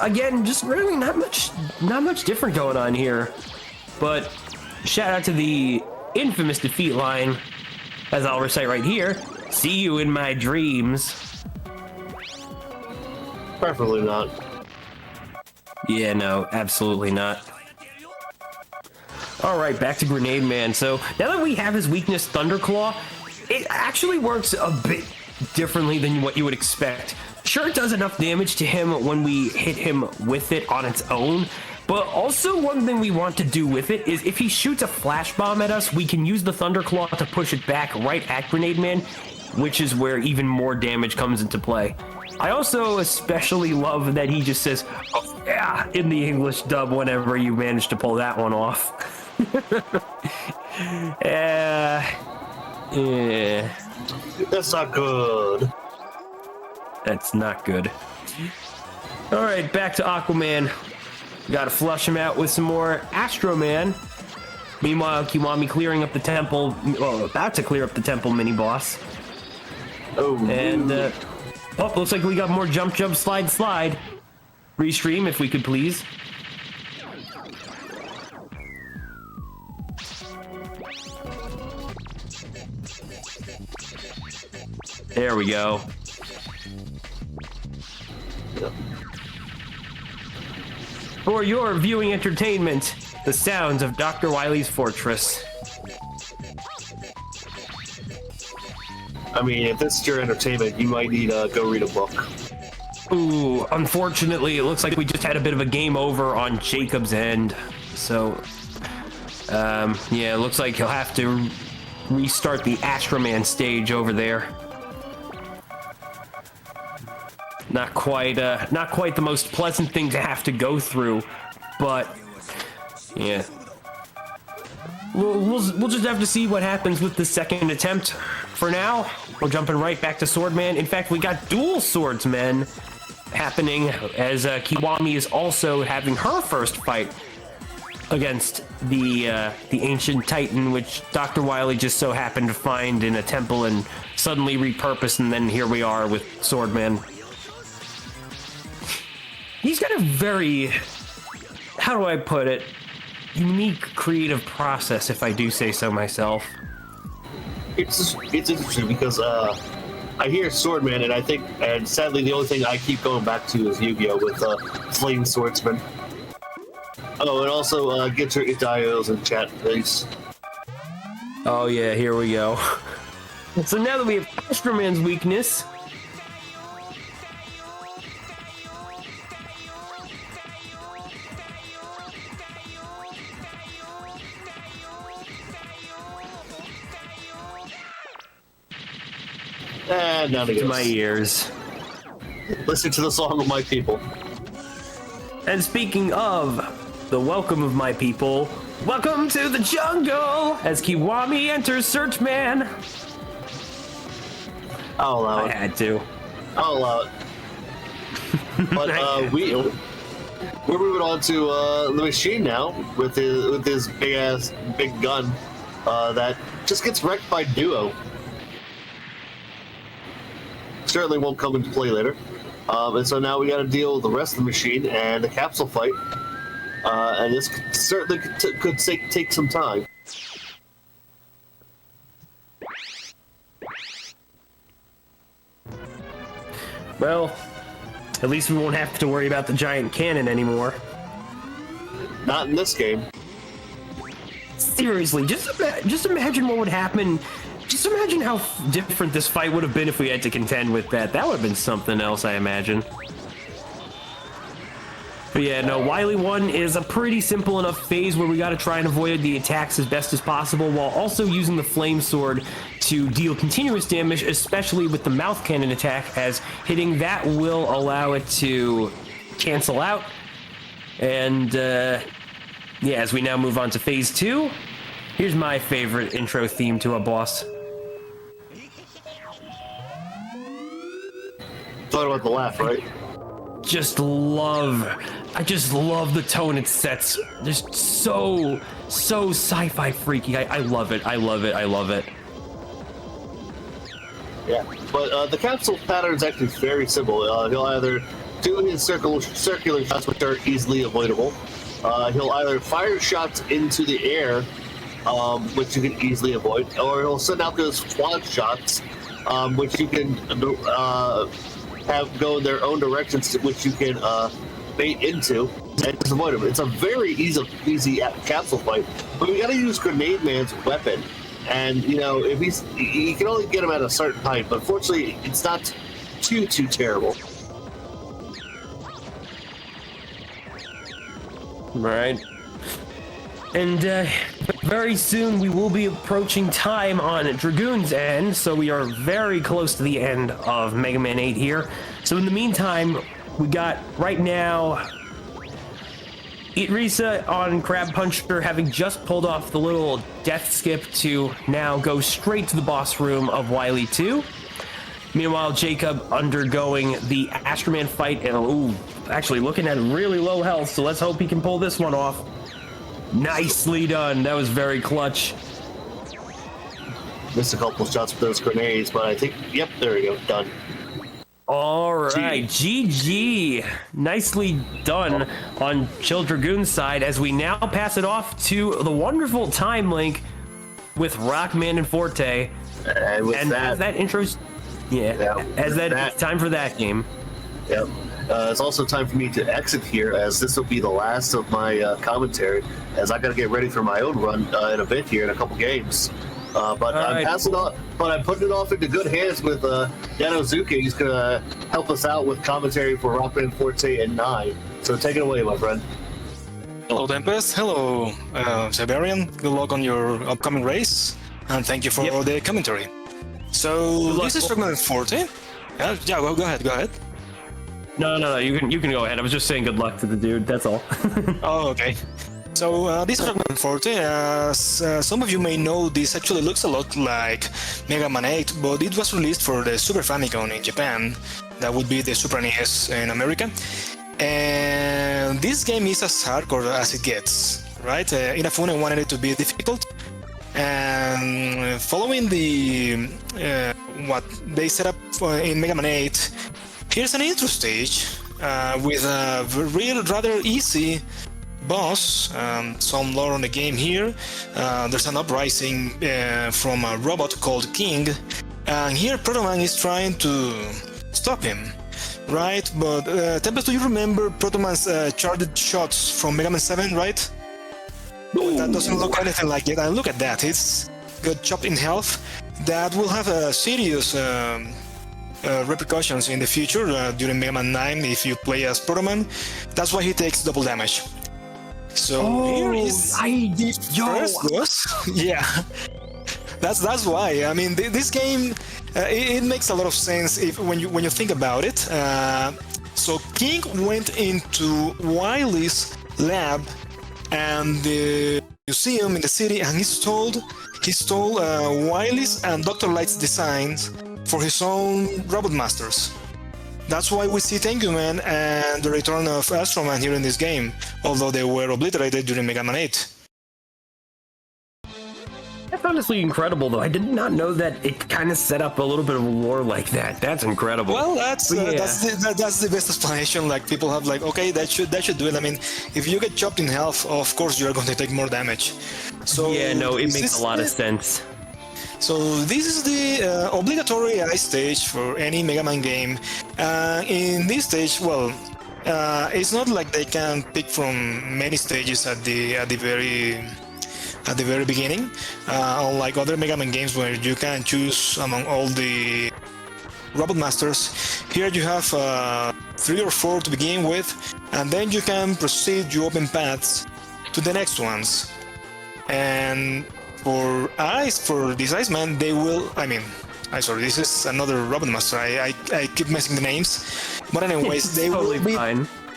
again, just really not much different going on here. But shout out to the infamous defeat line, as I'll recite right here. See you in my dreams. Preferably not. Yeah, no, absolutely not. All right, back to Grenade Man. So now that we have his weakness, Thunderclaw, it actually works a bit differently than what you would expect. Sure, it does enough damage to him when we hit him with it on its own, but also one thing we want to do with it is if he shoots a flash bomb at us, we can use the Thunderclaw to push it back right at Grenade Man, which is where even more damage comes into play. I also especially love that he just says, "Oh, yeah," in the English dub whenever you manage to pull that one off. Yeah. That's not good. That's not good. All right, back to Aquaman. Gotta flush him out with some more Astro Man. Meanwhile, Kiwami clearing up the temple, well, about to clear up the temple mini boss. Oh, and looks like we got more jump, slide. Restream, if we could please. There we go. For your viewing entertainment, the sounds of Dr. Wily's Fortress. I mean, if this is your entertainment, you might need to go read a book. Ooh, unfortunately, it looks like we just had a bit of a game over on Jacob's end. So, yeah, it looks like he'll have to restart the Astroman stage over there. Not quite the most pleasant thing to have to go through, but yeah, we'll just have to see what happens with the second attempt. For now, we're jumping right back to Swordman. In fact, we got dual swordsmen happening as Kiwami is also having her first fight against the ancient Titan, which Dr. Wily just so happened to find in a temple and suddenly repurposed, and then here we are with Swordman. He's got a very, how do I put it, unique creative process, if I do say so myself. It's interesting because I hear Swordman, and sadly the only thing I keep going back to is Yu-Gi-Oh! With Flame Swordsman. Oh, and also get your Itaios in chat, please. Oh yeah, here we go. So now that we have Astroman's weakness, and now to my ears. Listen to the song of my people. And speaking of the welcome of my people, welcome to the jungle as Kiwami enters Searchman. I'll allow it. I had to. I'll allow it. But we're moving on to the machine now with his big gun that just gets wrecked by Duo. Certainly won't come into play later. And so now we got to deal with the rest of the machine and the capsule fight. And this certainly could take some time. Well, at least we won't have to worry about the giant cannon anymore. Not in this game. Seriously, just imagine what would happen. Just imagine how different this fight would have been if we had to contend with that. That would have been something else, I imagine. But yeah, no, Wily 1 is a pretty simple enough phase where we got to try and avoid the attacks as best as possible while also using the Flame Sword to deal continuous damage, especially with the mouth cannon attack, as hitting that will allow it to cancel out. And yeah, as we now move on to phase 2, here's my favorite intro theme to a boss. Talking about the laugh, right? I just love the tone it sets. Just so sci-fi freaky. I love it. I love it. Yeah, but the capsule pattern is actually very simple. He'll either do his circular shots, which are easily avoidable. He'll either fire shots into the air, which you can easily avoid, or he'll send out those quad shots, which you can have go in their own directions, which you can bait into and just avoid them. It's a very easy capsule fight, but we got to use Grenade Man's weapon. And you know, if you can only get him at a certain height, but fortunately, it's not too terrible. Right. And very soon we will be approaching time on Dragoon's end, so we are very close to the end of Mega Man 8 here. So in the meantime, we got right now Irse on Crab Puncher, having just pulled off the little death skip to now go straight to the boss room of Wily 2. Meanwhile, Jacob undergoing the Astroman fight, and actually looking at really low health, so let's hope he can pull this one off. Nicely done. That was very clutch. Missed a couple of shots with those grenades, but I think, yep, there we go, done. All right, GG. Nicely done on Chill Dragoon's side as we now pass it off to the wonderful Time Link with Rockman and Forte. And with as that intro's... Yeah, it's time for that game. Yep. It's also time for me to exit here, as this will be the last of my commentary, as I got to get ready for my own run in a bit here in a couple games. But I'm passing on. But I'm putting it off into good hands with Yanozuke. He's gonna help us out with commentary for Rockman, Forte, and 9. So take it away, my friend. Hello, Tempest. Hello, Siberian. Good luck on your upcoming race, and thank you for all the commentary. So this is Rockman Forte. Yeah, go ahead. No, you can go ahead. I was just saying good luck to the dude. That's all. Oh, okay. So this is Rockman Forte. As some of you may know, this actually looks a lot like Mega Man 8, but it was released for the Super Famicom in Japan. That would be the Super NES in America. And this game is as hardcore as it gets, right? Inafune wanted it to be difficult, and following the what they set up in Mega Man 8, here's an intro stage with a rather easy boss. Some lore on the game here. There's an uprising from a robot called King, and here Proto Man is trying to stop him. Right, but Tempest, do you remember Proto Man's charged shots from Mega Man 7, right? That doesn't look anything like it. And look at that, it's got chopped in health. That will have a serious repercussions in the future during Mega Man 9 if you play as Proto Man. That's why he takes double damage. So here is the first boss. Yeah, that's why. I mean, this game. It makes a lot of sense when you think about it. So King went into Wily's lab and the museum in the city, and he stole Wily's and Dr. Light's designs for his own robot masters. That's why we see Thank You Man and the return of Astro Man here in this game, although they were obliterated during Mega Man 8. That's honestly incredible, though. I did not know that it kind of set up a little bit of lore like that. That's incredible. Well, that's the best explanation. Like, people have like, okay, that should do it. I mean, if you get chopped in half, of course you are going to take more damage. So yeah, no, it makes a lot of sense. So this is the obligatory ice stage for any Mega Man game. In this stage, well, it's not like they can pick from many stages at the very beginning, unlike other Mega Man games where you can choose among all the robot masters. Here you have 3 or 4 to begin with, and then you can proceed, you open paths to the next ones. And for this Iceman, they will, this is another robot master, I keep messing the names, but anyways, they totally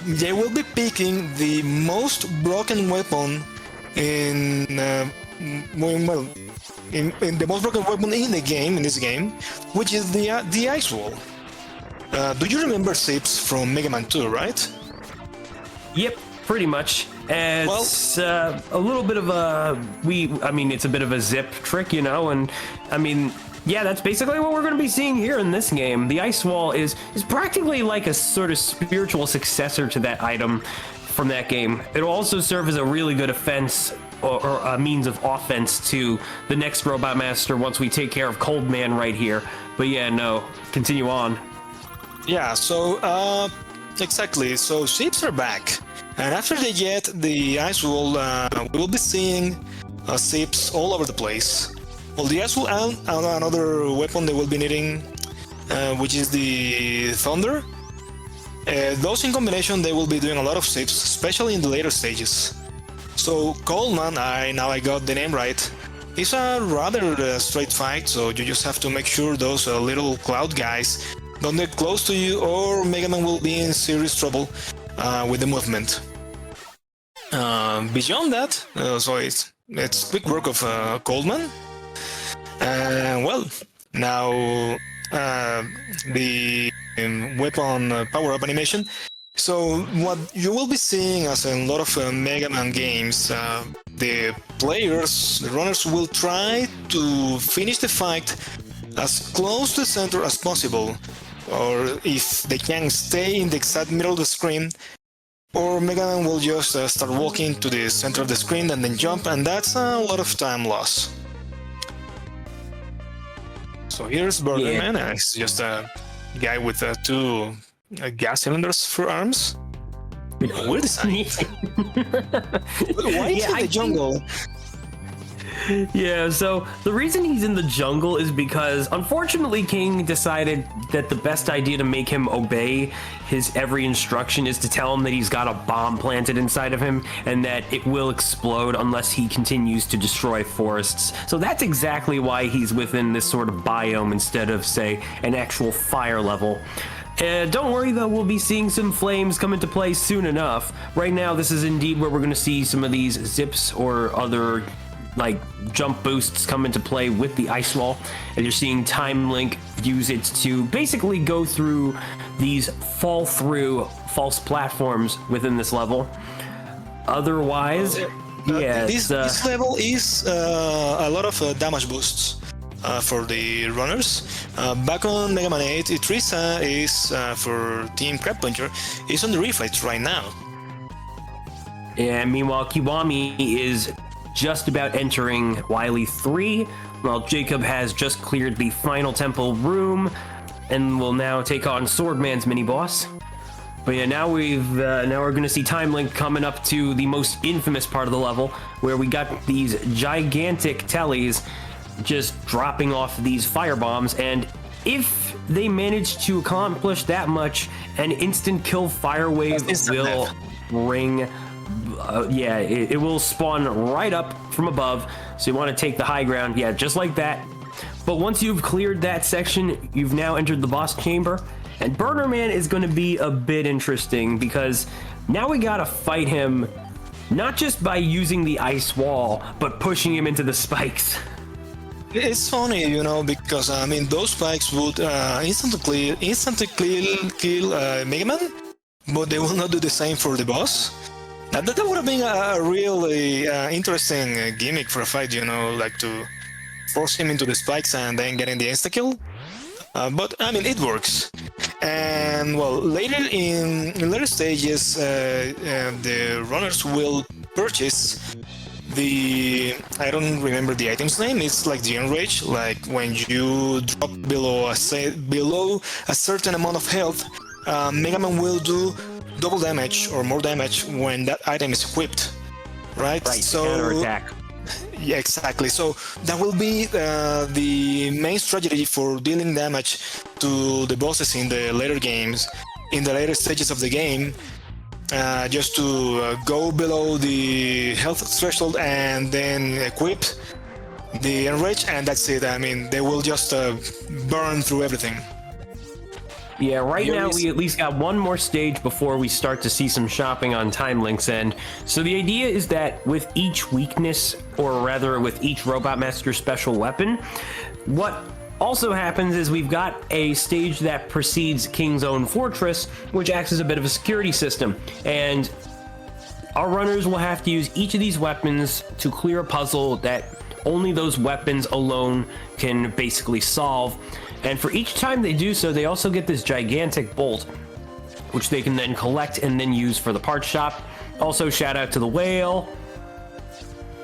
they will be picking the most broken weapon in the most broken weapon in this game, which is the ice wall. Do you remember Sips from Mega Man 2, right? Yep, pretty much. It's a little bit of it's a bit of a zip trick, you know, and yeah, that's basically what we're going to be seeing here in this game. The ice wall is practically like a sort of spiritual successor to that item from that game. It'll also serve as a really good offense or a means of offense to the next Robot Master once we take care of Cold Man right here. But yeah, no, continue on. Yeah, so exactly. So ships are back, and after they get the ice wall, we will be seeing ships all over the place. Well, the ice wall and another weapon they will be needing, which is the thunder. Those in combination, they will be doing a lot of ships, especially in the later stages. So Coleman, I got the name right. It's a rather straight fight, so you just have to make sure those little cloud guys don't get close to you, or Mega Man will be in serious trouble with the movement. Beyond that, so it's quick work of Coleman. Well, now the weapon power-up animation. So what you will be seeing, as in a lot of Mega Man games, the players, the runners, will try to finish the fight as close to the center as possible, or if they can stay in the exact middle of the screen, or Mega Man will just start walking to the center of the screen and then jump, and that's a lot of time loss. So here's Burger Man. It's just a guy with 2 gas cylinders for arms. Weird design. Why is he in the jungle? Yeah, so the reason he's in the jungle is because, unfortunately, King decided that the best idea to make him obey his every instruction is to tell him that he's got a bomb planted inside of him and that it will explode unless he continues to destroy forests. So that's exactly why he's within this sort of biome instead of, say, an actual fire level. Don't worry though, we'll be seeing some flames come into play soon enough. Right now, this is indeed where we're going to see some of these zips or other like jump boosts come into play with the ice wall, and you're seeing Time Link use it to basically go through these false platforms within this level. Otherwise, Yeah, this level is a lot of damage boosts for the runners. Back on Mega Man 8, Irse is for Team Crab Puncher is on the reflex right now. And meanwhile, Kiwami is just about entering Wily 3, while Jacob has just cleared the final temple room and will now take on Swordman's mini-boss. But yeah, now we're going to see Time Link coming up to the most infamous part of the level, where we got these gigantic tellies just dropping off these fire bombs, and if they manage to accomplish that much, an instant kill fire wave will ring. It will spawn right up from above, so you want to take the high ground, just like that. But once you've cleared that section, you've now entered the boss chamber, and Burner Man is going to be a bit interesting, because now we gotta fight him not just by using the ice wall, but pushing him into the spikes. It's funny, because I mean those spikes would instantly kill Mega Man, but they will not do the same for the boss. That would have been a really interesting gimmick for a fight, like to force him into the spikes and then getting the insta kill. But I mean, it works. And well, in later stages, the runners will purchase I don't remember the item's name. It's like the enrage. Like when you drop below a certain amount of health, Mega Man will do double damage or more damage when that item is equipped. Right. So counterattack. Yeah, exactly. So that will be the main strategy for dealing damage to the bosses in the later games, in the later stages of the game. Just to go below the health threshold and then equip the enrage, and that's it. I mean, they will just burn through everything. Yeah, right now we at least got one more stage before we start to see some shopping on Time Link's end. So the idea is that with each weakness, or rather with each Robot Master special weapon, what also happens is we've got a stage that precedes King's Own Fortress, which acts as a bit of a security system. And our runners will have to use each of these weapons to clear a puzzle that only those weapons alone can basically solve. And for each time they do so, they also get this gigantic bolt, which they can then collect and then use for the parts shop. Also, shout out to the whale.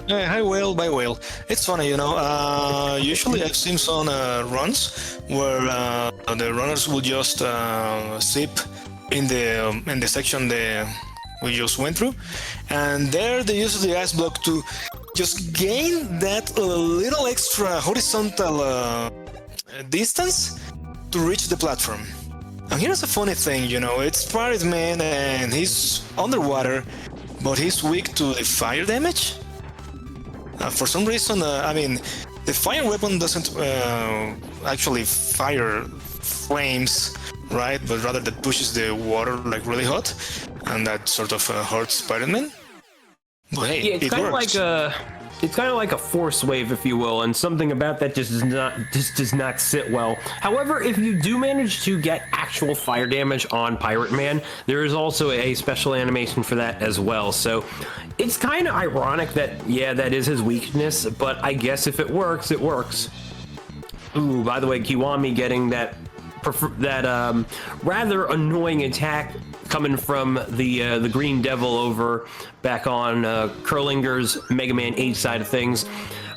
Hi whale, bye whale. It's funny, usually I've seen some runs where the runners will just sip in the section we just went through, and there they use the ice block to just gain that little extra horizontal distance to reach the platform. And here's a funny thing, it's Pirate Man and he's underwater, but he's weak to the fire damage. For some reason, I mean, the fire weapon doesn't actually fire flames, right? But rather that pushes the water like really hot, and that sort of hurts Spider-Man. But hey, yeah, it's kind of like a force wave, if you will, and something about that just does not sit well. However, if you do manage to get actual fire damage on Pirate Man, there is also a special animation for that as well. So it's kind of ironic that, that is his weakness, but I guess if it works, it works. Ooh, by the way, Kiwami getting that rather annoying attack coming from the Green Devil over back on Curlinger's Mega Man 8 side of things.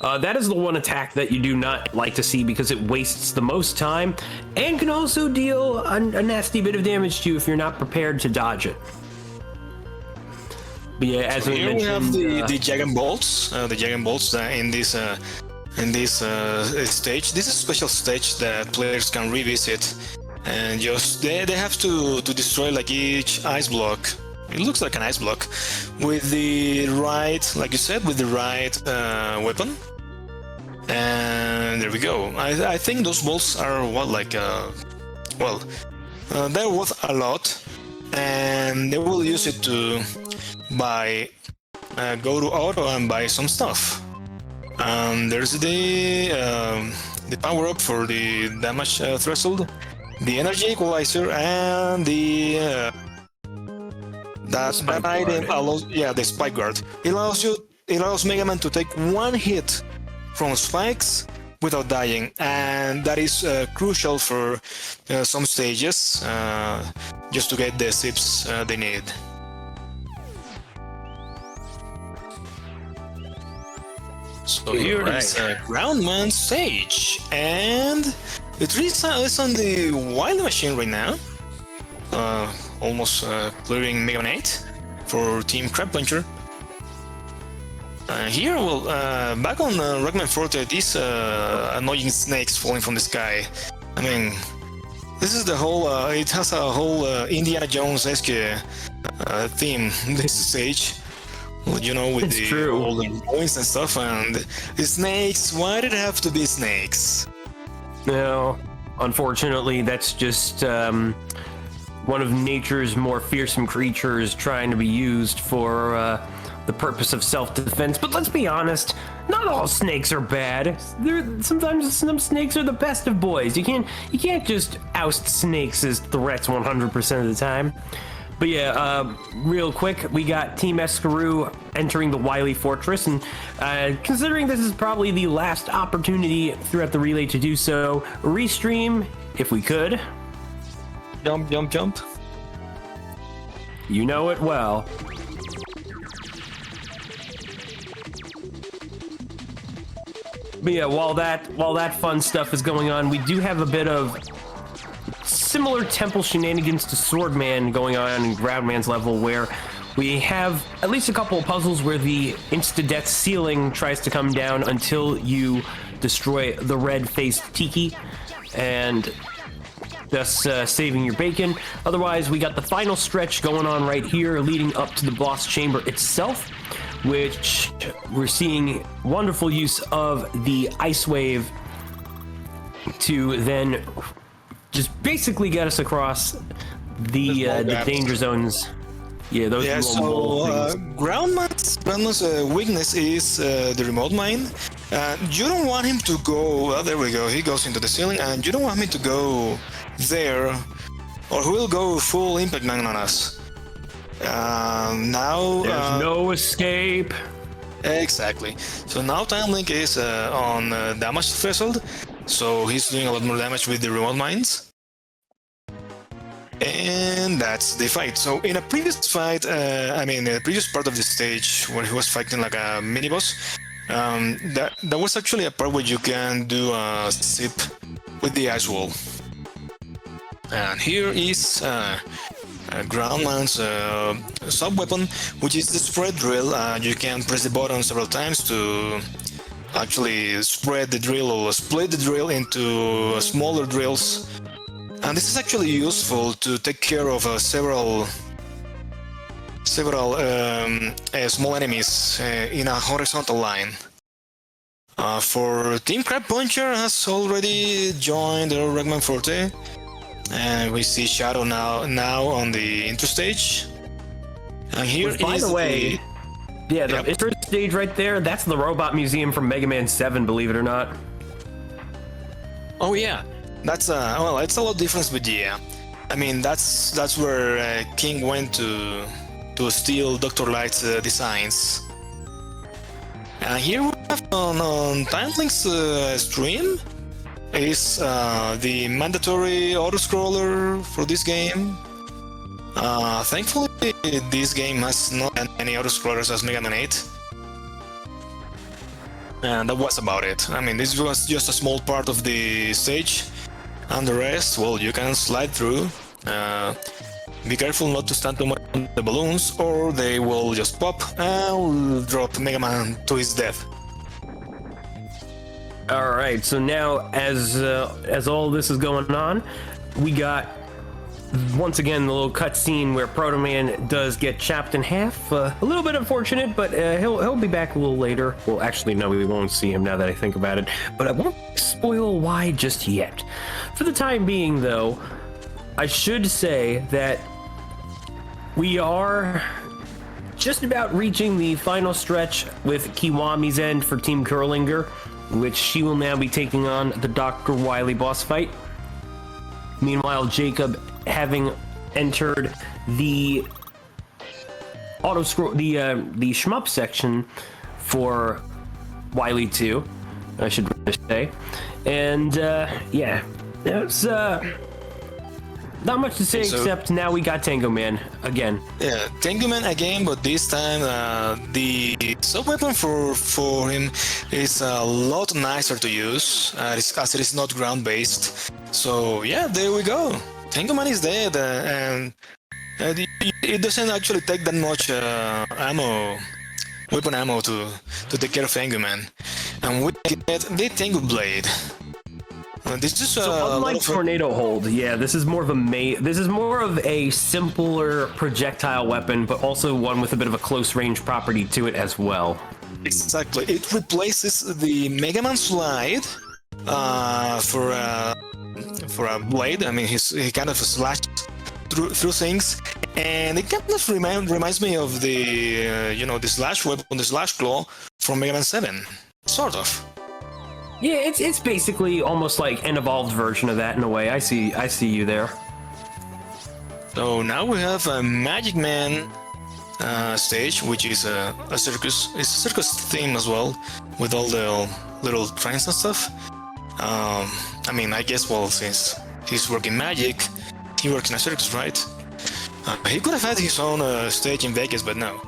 That is the one attack that you do not like to see because it wastes the most time and can also deal a nasty bit of damage to you if you're not prepared to dodge it. But yeah, as we mentioned, we have the Dragon Bolts. The Dragon Bolts in this stage. This is a special stage that players can revisit, and just they have to destroy like each ice block. It looks like an ice block with the right, like you said, with the right weapon. And there we go. I think those bolts are they're worth a lot, and they will use it to go to auto and buy some stuff. There's the power up for the damage threshold, the energy equalizer, and the that item allows, the spike guard. It allows you it allows Megaman to take one hit from spikes without dying, and that is crucial for some stages, just to get the zips they need. So here is Groundman stage, and it is on the wild machine right now, almost clearing Megaman 8 for Team Crab Puncher. Here, well, back on Rockman Forte, these annoying snakes falling from the sky. I mean, this is the whole, it has a whole Indiana Jones-esque theme, this stage. Well, you know, with all the points and stuff, and the snakes, why did it have to be snakes? No, unfortunately, that's just one of nature's more fearsome creatures trying to be used for the purpose of self-defense. But let's be honest, not all snakes are bad. Sometimes some snakes are the best of boys. You can't just oust snakes as threats 100% of the time. But yeah, real quick, we got Team Escaroo entering the Wily Fortress, and considering this is probably the last opportunity throughout the relay to do so, restream if we could. Jump, jump, jump. You know it well. But yeah, while that fun stuff is going on, we do have a bit of similar temple shenanigans to Swordman going on in Groundman's level, where we have at least a couple of puzzles where the insta-death ceiling tries to come down until you destroy the red-faced Tiki, and thus saving your bacon. Otherwise, we got the final stretch going on right here, leading up to the boss chamber itself, which we're seeing wonderful use of the ice wave to then just basically get us across the danger zones. Yeah, those little Groundman's weakness is the remote mine. You don't want him to go. Well, there we go. He goes into the ceiling, and you don't want him to go there, or he will go full impact mine on us. Now there's no escape. Exactly. So now Time Link is on damage threshold, so he's doing a lot more damage with the remote mines. And that's the fight. So in a previous fight, in a previous part of the stage where he was fighting like a mini boss, that was actually a part where you can do a zip with the ice wall. And here is Groundman's sub-weapon, which is the spread drill. You can press the button several times to actually spread the drill or split the drill into smaller drills. And this is actually useful to take care of several small enemies in a horizontal line. For Team Crab Puncher has already joined the Rockman Forte. And we see Shadow now on the interstage. And here by the way, the interstage right there, that's the robot museum from Megaman 7, believe it or not. Oh yeah, that's well, it's a lot different, but yeah, I mean that's where King went to steal Dr. Light's designs. And here we have on Time Link's stream is the mandatory auto-scroller for this game. Thankfully, this game has not any auto-scrollers as Mega Man 8. And that was about it. I mean, this was just a small part of the stage, and the rest, well, you can slide through. Be careful not to stand too much on the balloons, or they will just pop and drop Mega Man to his death. All right, so now as all this is going on, we got once again the little cutscene where Proto Man does get chopped in half. A little bit unfortunate, but he'll be back a little later. Well, actually, no, we won't see him now that I think about it. But I won't spoil why just yet. For the time being, though, I should say that we are just about reaching the final stretch with Kiwami's end for Team Curlinger, which she will now be taking on the Dr. Wily boss fight. Meanwhile, Jacob, having entered the auto scroll, the shmup section for Wily 2, I should say. And yeah, it's not much to say except now we got Tango Man again. Yeah, Tango Man again, but this time the sub-weapon for him is a lot nicer to use, as it is not ground-based. So yeah, there we go. Tango Man is dead, and it doesn't actually take that much weapon ammo to take care of Tango Man. And we get the Tango Blade. This is so unlike Tornado Hold, yeah, this is more of a simpler projectile weapon, but also one with a bit of a close range property to it as well. Exactly, it replaces the Megaman slide for a blade. I mean, he kind of slashed through things, and it kind of reminds me of the the slash weapon, the slash claw from Megaman 7, sort of. Yeah, it's basically almost like an evolved version of that in a way. I see you there. So now we have a Magic Man stage, which is a circus. It's a circus theme as well, with all the little trains and stuff. I mean, I guess, well, since he's working magic, he works in a circus, right? He could have had his own stage in Vegas, but no.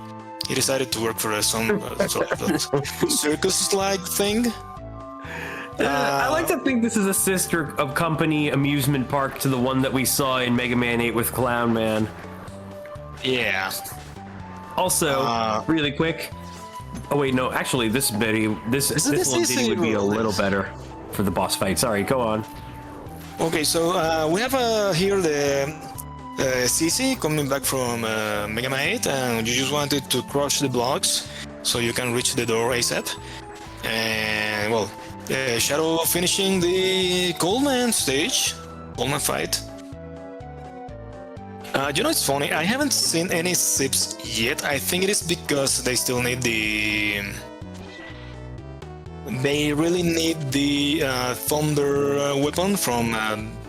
He decided to work for some sort of circus-like thing. I like to think this is a sister of company amusement park to the one that we saw in Mega Man 8 with Clown Man. Yeah. Also, really quick. Oh wait, no. Actually, this little ditty would be a little better for the boss fight. Sorry, go on. Okay, so we have here the CC coming back from Mega Man 8, and you just wanted to crush the blocks so you can reach the door ASAP. And well. Shadow finishing the Coleman stage, Coleman fight. It's funny, I haven't seen any sips yet. I think it is because they still need they really need the Thunder weapon from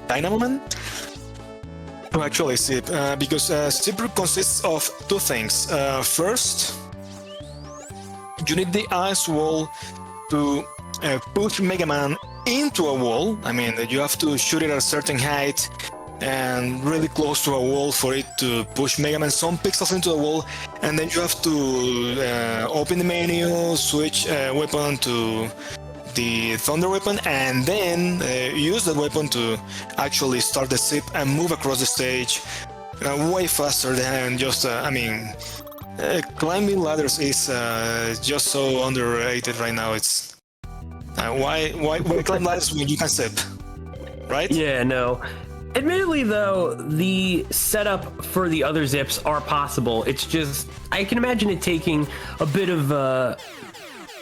Dynamo Man to actually sip, because sip consists of two things. First, you need the ice wall to push Megaman into a wall. I mean, you have to shoot it at a certain height and really close to a wall for it to push Megaman some pixels into the wall, and then you have to open the menu, switch weapon to the Thunder weapon, and then use that weapon to actually start the zip and move across the stage way faster than just, climbing ladders is just so underrated right now. It's why climb ladders when you can zip, right? Yeah, no. Admittedly, though, the setup for the other zips are possible. It's just, I can imagine it taking a bit of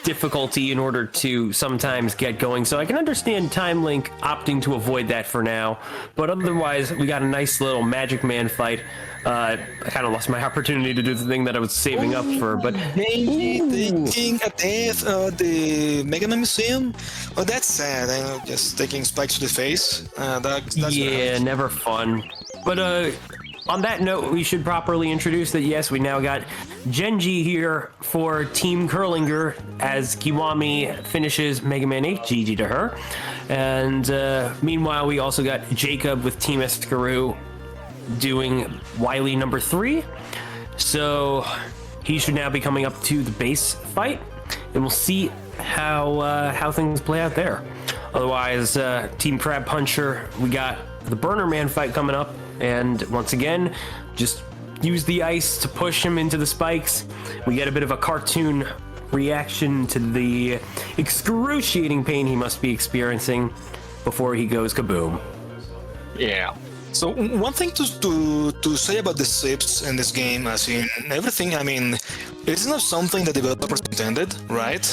difficulty in order to sometimes get going. So I can understand Time Link opting to avoid that for now. But otherwise, we got a nice little Magic Man fight. I kind of lost my opportunity to do the thing that I was saving up for, but... Taking a death at the Megaman Museum? Oh, that's sad. I know, just taking spikes to the face. That's yeah, never fun. But on that note, we should properly introduce that, yes, we now got Genji here for Team Curlinger as Kiwami finishes Mega Man 8. GG to her. And meanwhile, we also got Jacob with Team Escaru doing Wily number 3. So he should now be coming up to the base fight, and we'll see how things play out there. Otherwise, Team Crab Puncher, we got the Burner Man fight coming up, and once again, just use the ice to push him into the spikes. We get a bit of a cartoon reaction to the excruciating pain he must be experiencing before he goes kaboom. Yeah. So one thing to say about the zips in this game, as in everything, I mean, it's not something that developers intended, right?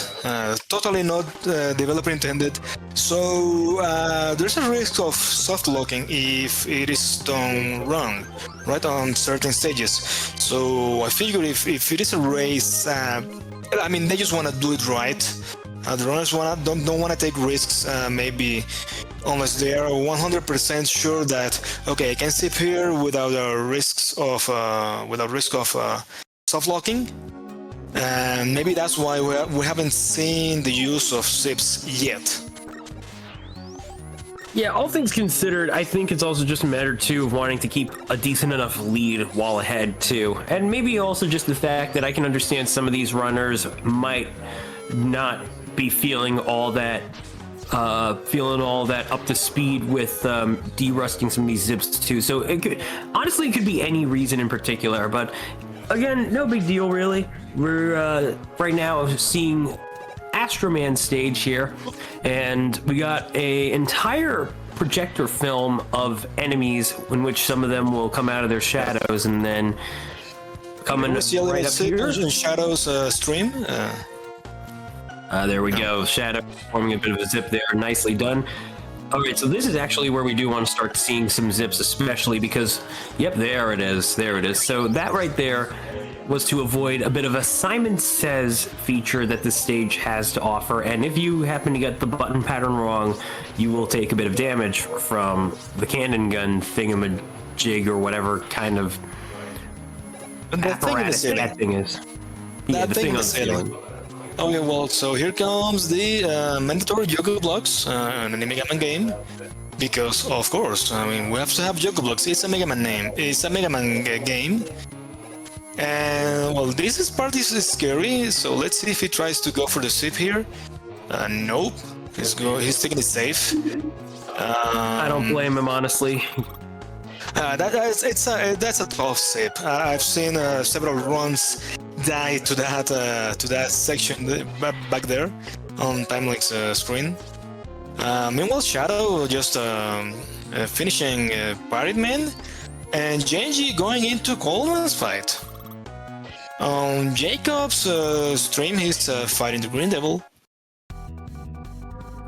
Totally not developer intended. So there's a risk of soft locking if it is done wrong, right, on certain stages. So I figure if it is a race, I mean, they just want to do it right. The runners don't want to take risks, maybe, unless they are 100% sure that, okay, I can zip here without risk of soft locking. And maybe that's why we haven't seen the use of zips yet. Yeah, all things considered, I think it's also just a matter too of wanting to keep a decent enough lead while ahead too. And maybe also just the fact that I can understand some of these runners might not be feeling all that up to speed with derusting some of these zips too. So it could be any reason in particular, but again, no big deal really. We're right now seeing Astroman stage here, and we got a entire projector film of enemies in which some of them will come out of their shadows and then come in right up here. Shadows stream. There we go. Shadow forming a bit of a zip there. Nicely done. All right, so this is actually where we do want to start seeing some zips, especially because, yep, there it is. There it is. So that right there was to avoid a bit of a Simon Says feature that this stage has to offer. And if you happen to get the button pattern wrong, you will take a bit of damage from the cannon gun thingamajig or whatever kind of apparatus that thing is. Yeah, the thing on the ceiling. Okay, well, so here comes the mandatory Yoga blocks in the Megaman game. Because, of course, I mean, we have to have Yoga blocks. It's a Megaman name. It's a Megaman game. And, well, this part is scary, so let's see if he tries to go for the zip here. Nope. He's taking it safe. I don't blame him, honestly. That's a tough zip. I've seen several runs die to that section back there on Timelink's screen. Meanwhile, Shadow just finishing Pirate Man, and Genji going into Coleman's fight. On Jacob's stream, he's fighting the Green Devil.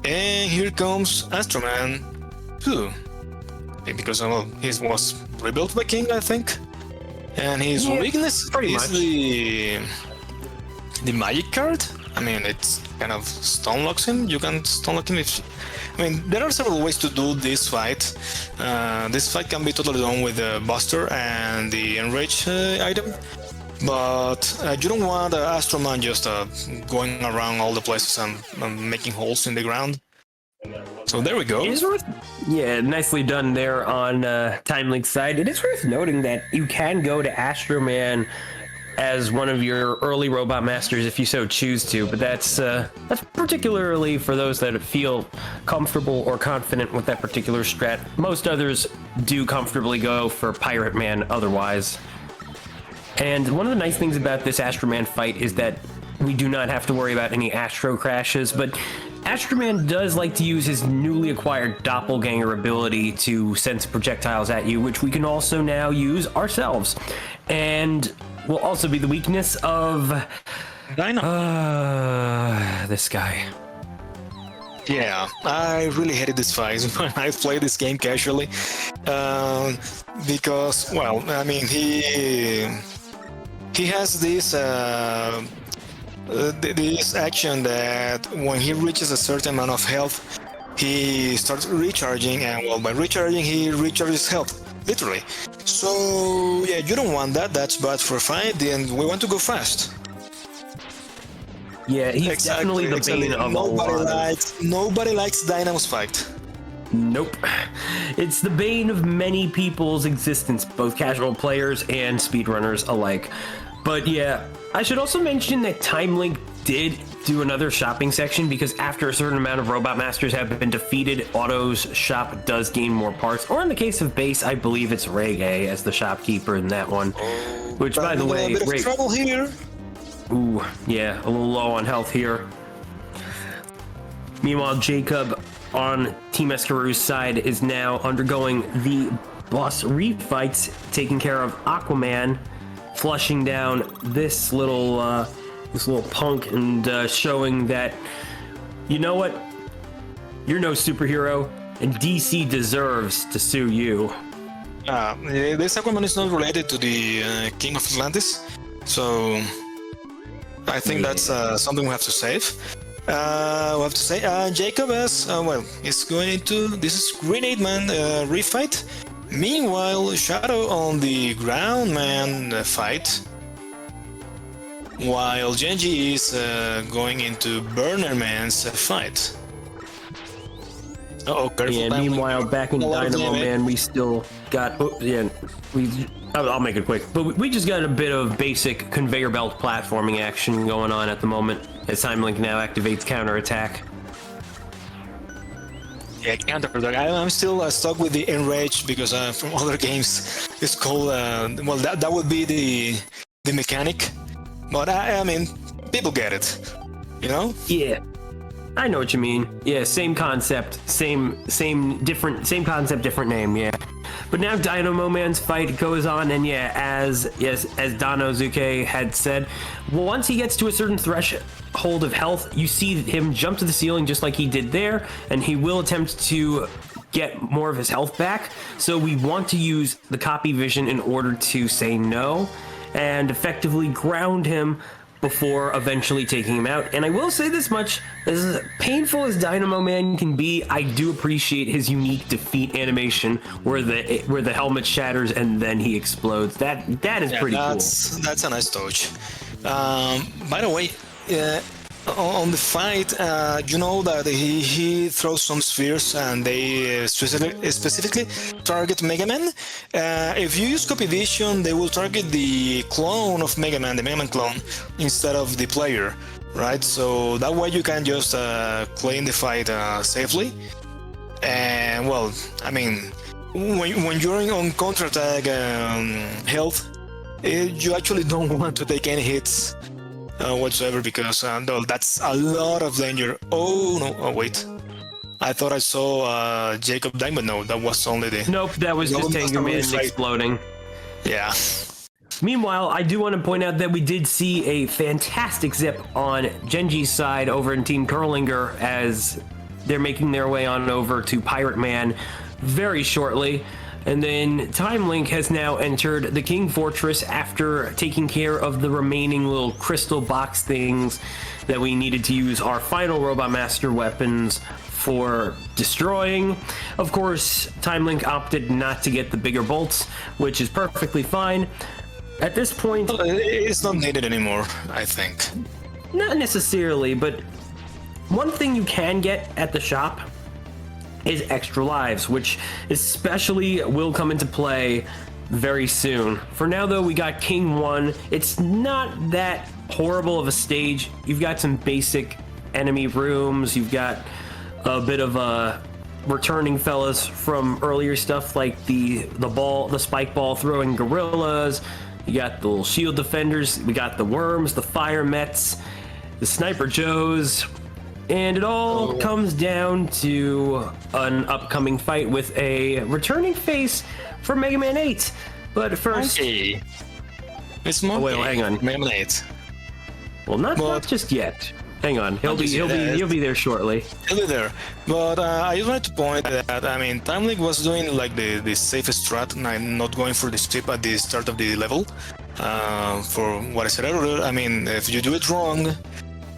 And here comes Astroman 2. Because he was rebuilt by King, I think. And his weakness is the magic card. I mean, it's kind of stun locks him. You can stun lock him if... I mean, there are several ways to do this fight. This fight can be totally done with the Buster and the Enrage item. But you don't want Astroman just going around all the places and making holes in the ground. So there we go. Yeah, nicely done there on Timelink's side. It is worth noting that you can go to Astroman as one of your early robot masters if you so choose to, but that's particularly for those that feel comfortable or confident with that particular strat. Most others do comfortably go for Pirate Man otherwise. And one of the nice things about this Astroman fight is that we do not have to worry about any Astro crashes, but Astroman does like to use his newly acquired doppelganger ability to send projectiles at you, which we can also now use ourselves. And will also be the weakness of this guy. Yeah, I really hated this fight when I played this game casually. Because, well, I mean, he has this action that when he reaches a certain amount of health, he starts recharging, and well, by recharging, he recharges health, literally. So yeah, you don't want that. That's bad for a fight, and we want to go fast. Yeah, he's definitely the bane of nobody likes Dynamo's fight. Nope. It's the bane of many people's existence, both casual players and speedrunners alike. But yeah, I should also mention that Timelink did do another shopping section, because after a certain amount of Robot Masters have been defeated, Otto's shop does gain more parts. Or in the case of Base, I believe it's Reggae as the shopkeeper in that one. Which, by the way, a bit of trouble here. Ooh, yeah, a little low on health here. Meanwhile, Jacob on Team Escarou's side is now undergoing the boss refights, taking care of Aquaman, flushing down this little punk and showing that, you know what, you're no superhero, and DC deserves to sue you. This Aquaman is not related to the King of Atlantis, so I think that's something we have to save. We have to say Jacob is going into this Grenade Man refight. Meanwhile, Shadow on the Ground Man fight. while Genji is going into Burner Man's fight. Oh, careful. Yeah, Time meanwhile, Link. back in A lot of Dynamo damage. Man, we still got. Oh, yeah, I'll make it quick. But we just got a bit of basic conveyor belt platforming action going on at the moment as Time Link now activates counterattack. Yeah, counter. I'm still stuck with the enrage because from other games it's called. Well, that would be the mechanic, but I mean, people get it, you know. Yeah, I know what you mean. Yeah, same concept, same concept, different name. Yeah, but now Dynamo Man's fight goes on, and yeah, as Danozuke had said, once he gets to a certain threshold of health, you see him jump to the ceiling just like he did there, and he will attempt to get more of his health back. So we want to use the copy vision in order to say no and effectively ground him before eventually taking him out. And I will say this much, as painful as Dynamo Man can be, I do appreciate his unique defeat animation where the helmet shatters and then he explodes. That is pretty cool. That's a nice touch. By the way, on the fight, you know that he throws some spheres and they specifically target Megaman. If you use copy vision, they will target the clone of Megaman, the Megaman clone, instead of the player, right? So that way you can just play in the fight safely. And well, I mean, when you're on counterattack health, you actually don't want to take any hits whatsoever, because no, that's a lot of danger. Oh no! Oh wait, I thought I saw Jacob dying, but no, that was only the. Nope, that was just Tango Man exploding. Yeah. Meanwhile, I do want to point out that we did see a fantastic zip on Genji's side over in Team Curlinger as they're making their way on over to Pirate Man very shortly. And then Time Link has now entered the King Fortress after taking care of the remaining little crystal box things that we needed to use our final Robot Master weapons for destroying. Of course, Time Link opted not to get the bigger bolts, which is perfectly fine. At this point, It's not needed anymore, I think. not necessarily, but one thing you can get at the shop is extra lives, which especially will come into play very soon. For now, though, we got King 1. It's not that horrible of a stage. You've got some basic enemy rooms. You've got a bit of returning fellas from earlier stuff like the spike ball throwing gorillas. You got the little shield defenders. We got the worms, the fire mets, the sniper joes. And it all comes down to an upcoming fight with a returning face from Mega Man 8. But first... Monkey. It's Monkey. wait, hang on. Mega Man 8. Well, not just yet. Hang on. He'll be there shortly. He'll be there. But I just wanted to point that, I mean, Time Link was doing like the safest strat, and not going for the skip at the start of the level. For what I said earlier, I mean, if you do it wrong,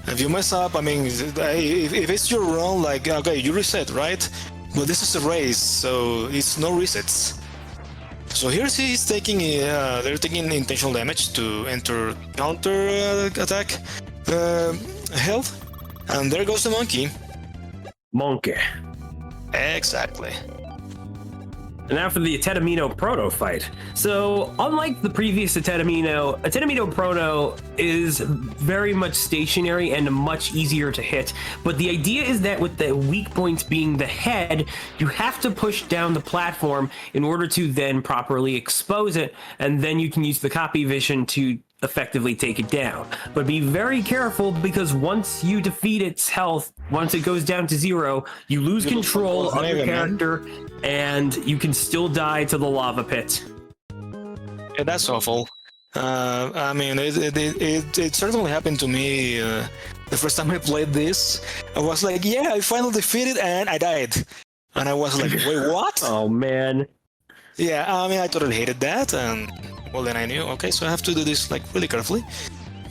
if you mess up, I mean, if it's your run, like, okay, you reset, right? But this is a race, so it's no resets. So here's he's taking, they're taking intentional damage to enter counter attack health, and there goes the monkey. Monkey. Exactly. And now for the Tetamino Proto fight. So, unlike the previous Tetamino Proto is very much stationary and much easier to hit. But the idea is that with the weak points being the head, you have to push down the platform in order to then properly expose it, and then you can use the copy vision to effectively take it down. But be very careful, because once you defeat its health, once it goes down to 0, you lose control of your character, and you can still die to the lava pit. Yeah, that's awful. I mean, it certainly happened to me the first time I played this. I was like, yeah, I finally defeated, and I died. And I was like, wait, what? Oh, man. Yeah, I mean, I totally hated that, and well, then I knew, okay, so I have to do this like really carefully.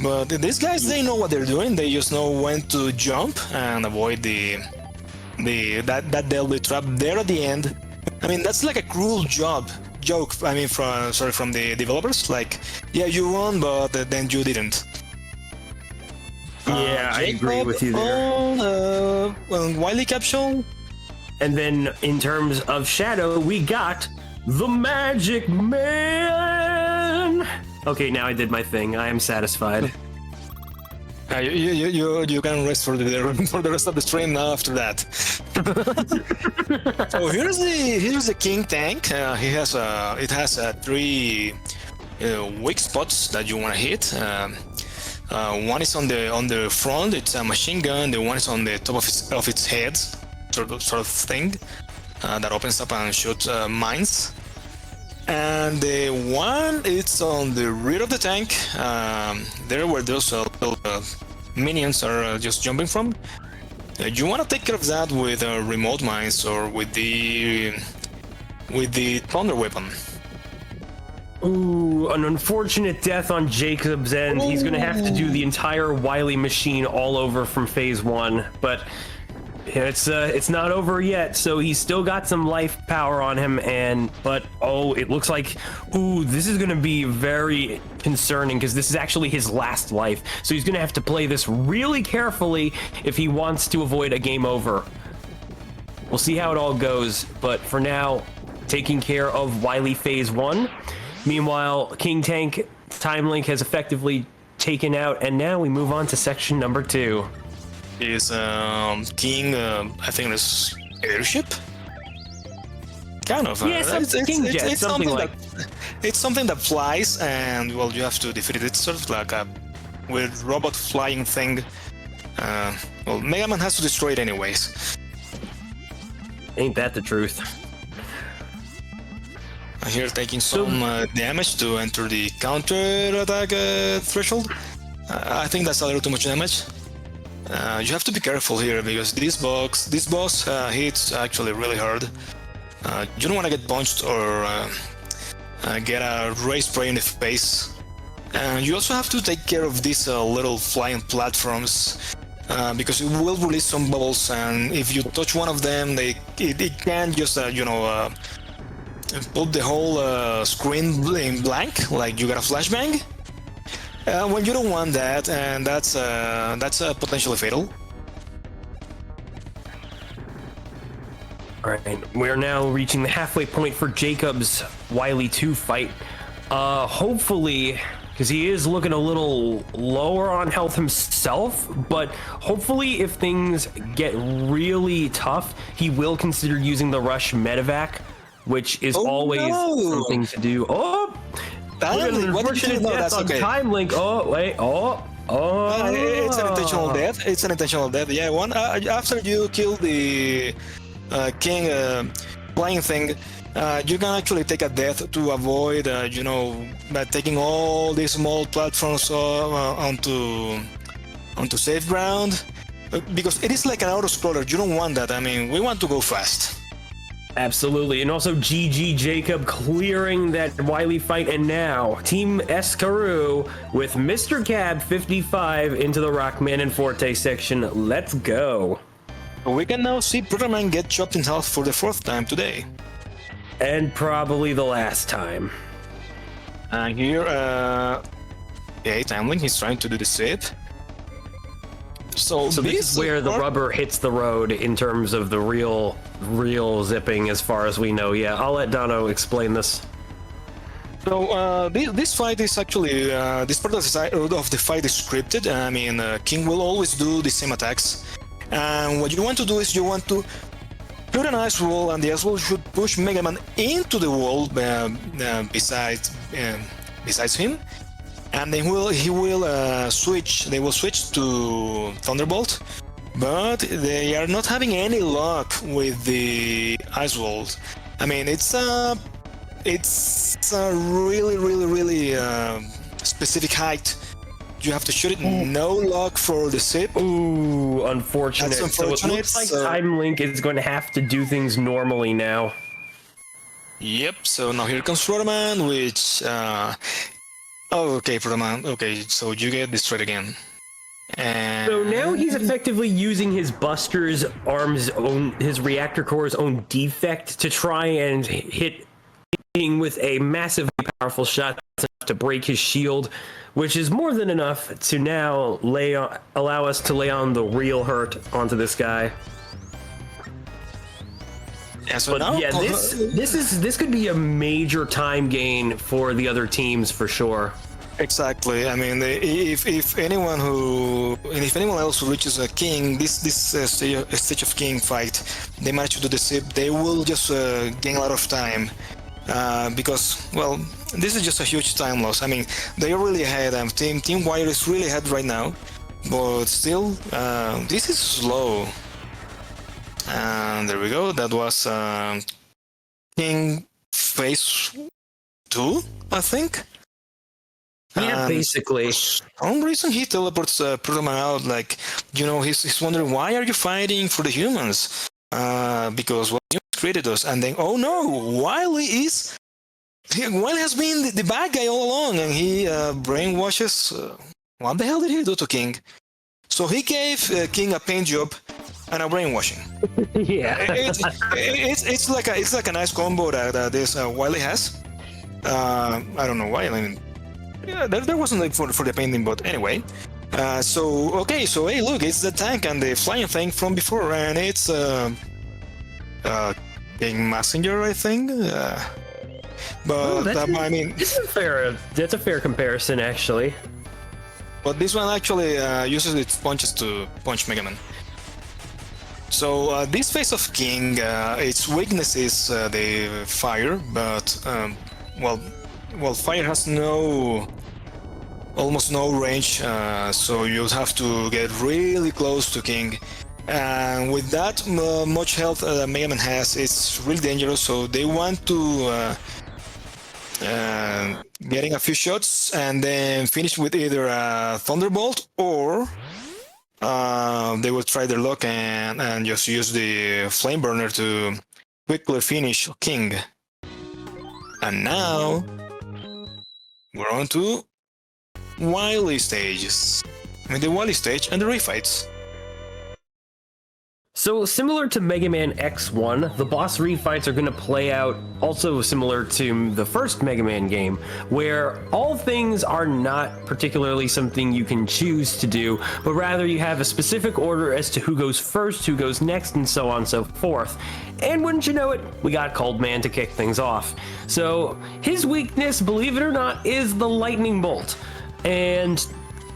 But these guys, they know what they're doing. They just know when to jump and avoid that deadly trap there at the end. I mean, that's like a cruel joke. I mean, from the developers. Like, yeah, you won, but then you didn't. Yeah, I agree Jacob with you there. on Wily Capsule. And then in terms of Shadow, we got the Magic Man. Okay, now I did my thing. I am satisfied. You can rest for the rest of the stream now after that. So here's the King tank. It has 3 weak spots that you want to hit. One is on the front. It's a machine gun. The one is on the top of its head, sort of thing that opens up and shoots mines. And the one it's on the rear of the tank, there where those little minions are just jumping from. You want to take care of that with remote mines or with the thunder weapon. Ooh, an unfortunate death on Jacob's end. He's going to have to do the entire Wily machine all over from phase 1, but it's not over yet, so he's still got some life power on him, but it looks like this is going to be very concerning because this is actually his last life, so he's going to have to play this really carefully if he wants to avoid a game over. We'll see how it all goes, but for now, taking care of Wily phase 1. Meanwhile, King Tank Time Link has effectively taken out, and now we move on to section number 2. Is King, I think it's airship? Kind of. Yes, King Jet, it's something like. It's something that flies, and well, you have to defeat it. It's sort of like a weird robot flying thing. Well, Megaman has to destroy it anyways. Ain't that the truth? Here taking some damage to enter the counter attack threshold. I think that's a little too much damage. You have to be careful here because this boss hits actually really hard. You don't want to get punched or get a ray spray in the face. And you also have to take care of these little flying platforms because it will release some bubbles, and if you touch one of them, it can just put the whole screen in blank, like you got a flashbang. When you don't want that, and that's potentially fatal. All right, we're now reaching the halfway point for Jacob's Wily 2 fight. Hopefully, because he is looking a little lower on health himself, but hopefully if things get really tough, he will consider using the Rush Medevac, which is always something to do. Unfortunate death on Time Link. It's an intentional death. It's an intentional death. Yeah, after you kill the King flying thing, you can actually take a death to avoid, taking all these small platforms onto safe ground, because it is like an auto-scroller. You don't want that. I mean, we want to go fast. Absolutely, and also GG Jacob clearing that Wily fight, and now Team Escaru with Mr. Cab 55 into the Rockman and Forte section. Let's go. We can now see Protoman get chopped in half for the 4th time today. And probably the last time. And here, Time Link, he's trying to do the save. So this is where the rubber hits the road in terms of the real zipping, as far as we know. Yeah, I'll let Dono explain this. So this fight is actually this part of the fight is scripted. I mean, King will always do the same attacks, and what you want to do is you want to put an ice wall, and the ice wall should push Megaman into the wall besides him. And then he will switch. They will switch to Thunderbolt, but they are not having any luck with the ice walls. I mean, it's a really specific height. You have to shoot it. No luck for the zip. Ooh, unfortunate. That's unfortunate. So it looks like Time Link is going to have to do things normally now. Yep. So now here comes Rotoman, which. Okay, Protoman. Okay, so you get destroyed again. And so now he's effectively using his Buster's his reactor core's own defect to try and hit with a massively powerful shot to break his shield, which is more than enough to now allow us to lay on the real hurt onto this guy. Yeah, so But yeah, this could be a major time gain for the other teams for sure. Exactly. I mean, if anyone else who reaches a king, this stage of king fight, they manage to do the sip, they will just gain a lot of time, because well, this is just a huge time loss. I mean, they are really ahead. Team Wire is really ahead right now, but still, this is slow. And there we go. That was King phase 2, I think. Yeah, basically. For some reason he teleports Protoman out, like, you know, he's wondering, why are you fighting for the humans? Because well, humans created us, and then, oh no, Wily has been the bad guy all along, and he brainwashes. What the hell did he do to King? So he gave King a paint job and a brainwashing. Yeah, it's like a nice combo that this Wily has. I don't know why. I mean, yeah, there wasn't like for the painting, but anyway. So hey, look, it's the tank and the flying thing from before, and it's King Messenger, I think. But I mean, that's a fair comparison, actually. But this one actually uses its punches to punch Megaman. So this phase of King, its weakness is the fire, but well, fire has almost no range, so you'll have to get really close to King. And with that much health Megaman has, it's really dangerous. So they want to getting a few shots and then finish with either a Thunderbolt, or they will try their luck and just use the Flame Burner to quickly finish King. And now we're on to Wily stages. I mean, the Wily stage and the refights. So similar to Mega Man X1, the boss refights are going to play out also similar to the first Mega Man game, where all things are not particularly something you can choose to do, but rather you have a specific order as to who goes first, who goes next, and so on and so forth. And wouldn't you know it, we got Cold Man to kick things off. So his weakness, believe it or not, is the lightning bolt. And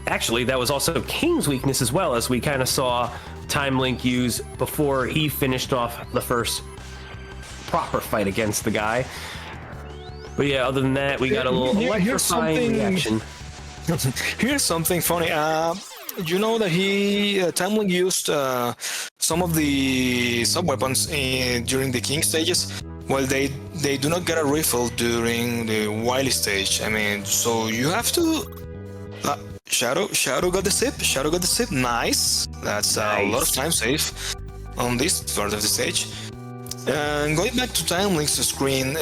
actually, that was also King's weakness as well, as we kind of saw Time Link use before he finished off the first proper fight against the guy. But yeah, other than that, we got a little electrifying reaction. Here's something funny. You know that Time Link used some of the sub-weapons during the King stages? Well, they do not get a refill during the Wily stage. I mean, so you have to... Shadow got the sip, nice. That's a lot of time save on this part of the stage. And going back to Time Link's screen,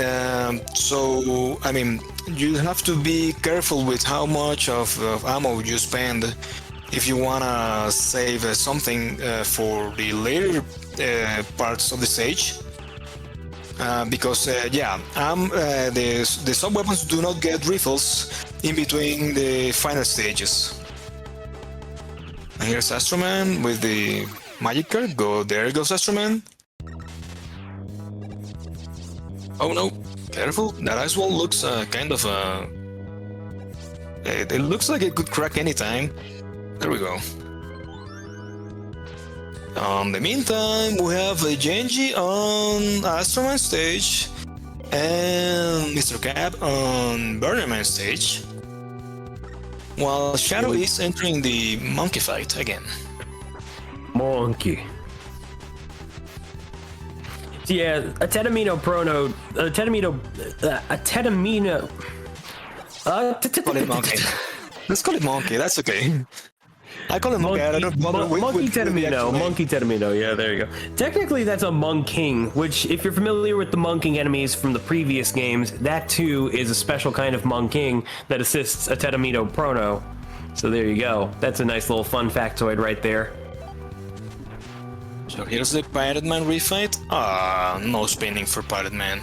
so, I mean, you have to be careful with how much of ammo you spend if you wanna save something for the later parts of the stage. Because the sub-weapons do not get refills in between the final stages. And here's Astroman with the magic card. There goes Astroman. Oh no, careful, that ice wall looks kind of it looks like it could crack anytime. There we go. In the meantime, we have Genji on Astroman stage and Mr. Cap on Burnerman stage, while Shadow is entering the monkey fight again. Monkey. So yeah, a Tetamino Prono, Call it monkey. Let's call it monkey. That's okay. I call him monkey. I don't bother with Monkey Tetamino. Yeah, there you go. Technically, that's a Monk King, which, if you're familiar with the monking enemies from the previous games, that too is a special kind of Monk King that assists a Tetamino Prono. So there you go. That's a nice little fun factoid right there. So here's the Pirate Man refight. No spinning for Pirate Man.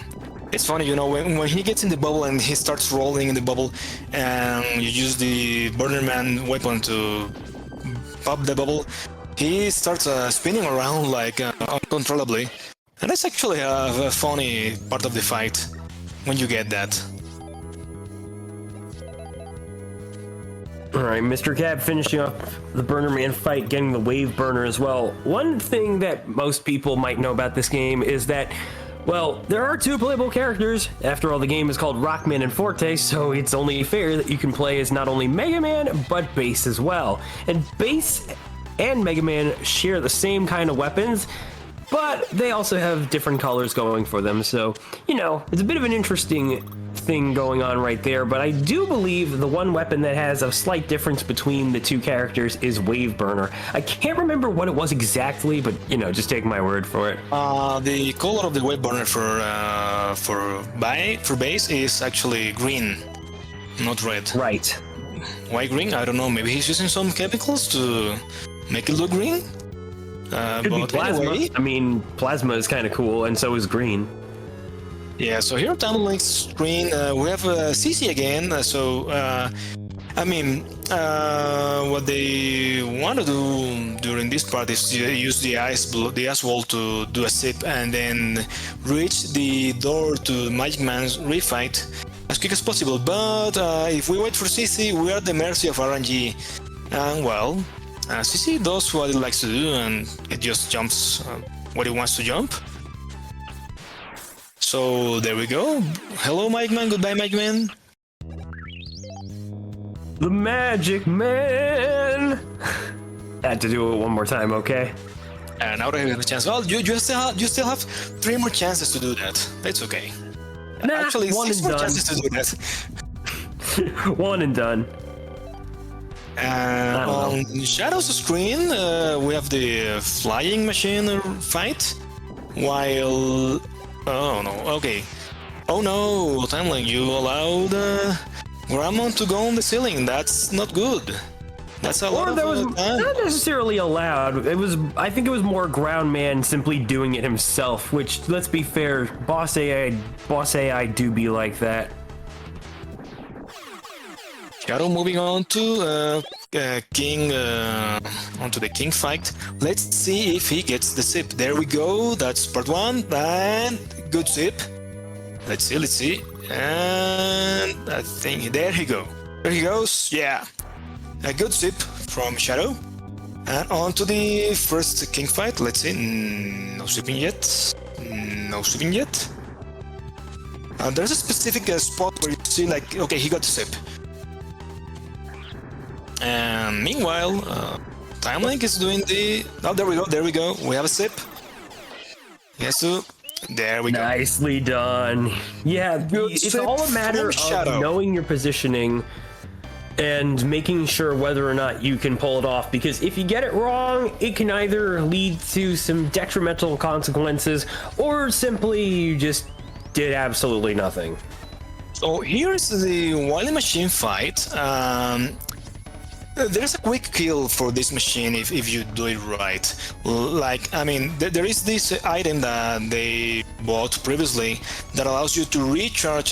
It's funny, you know, when he gets in the bubble and he starts rolling in the bubble, and you use the Burner Man weapon to pop the bubble, he starts spinning around like uncontrollably. And that's actually a funny part of the fight when you get that. Alright, Mr. Cab finishing up the Burner Man fight, getting the Wave Burner as well. One thing that most people might know about this game is that, well, there are two playable characters. After all, the game is called Rockman and Forte, so it's only fair that you can play as not only Mega Man, but Bass as well. And Bass and Mega Man share the same kind of weapons, but they also have different colors going for them. So, you know, it's a bit of an interesting thing going on right there, but I do believe the one weapon that has a slight difference between the two characters is Wave Burner. I can't remember what it was exactly, but, you know, just take my word for it. The color of the Wave Burner for Bass is actually green, not red. Right. Why green? I don't know. Maybe he's using some chemicals to make it look green. Could be but plasma. anyway, I mean, plasma is kind of cool, and so is green. yeah. So here on Timelink's screen, we have CC again. I mean, what they want to do during this part is to use the ice wall to do a sip and then reach the door to Magic Man's refight as quick as possible. But if we wait for CC, we are at the mercy of RNG. And well, CC does what it likes to do, and it just jumps what it wants to jump. So there we go. Hello, Magic Man. Goodbye, Magic Man. The Magic Man! Had to do it one more time, okay? And now that you have a chance. Well, you still have 3 more chances to do that. That's okay. Nah, Actually, one 6 and more done. chances to do that. One and done. On Shadow's screen, we have the flying machine fight. While... Oh no, okay. Oh no, Timeline, you allowed Grammon to go on the ceiling. That's not good. That's a lot Or that was of time. not necessarily allowed. I think it was more Ground Man simply doing it himself, which, let's be fair, Boss AI do be like that. Shadow moving on to King, onto the King fight. Let's see if he gets the sip. There we go. That's part 1, and good sip. Let's see. And I think there he goes. Yeah, a good sip from Shadow. And on to the first King fight. Let's see. No sipping yet. There's a specific spot where you see, like, okay, he got the sip. And meanwhile, Timelink is doing the... Oh, there we go. We have a sip. Yes, so there we go. Nicely done. Yeah, it's sip all a matter from Shadow. of knowing your positioning and making sure whether or not you can pull it off, because if you get it wrong, it can either lead to some detrimental consequences, or simply you just did absolutely nothing. So here's the Wily Machine fight. There's a quick kill for this machine if you do it right. Like, I mean, there is this item that they bought previously that allows you to recharge,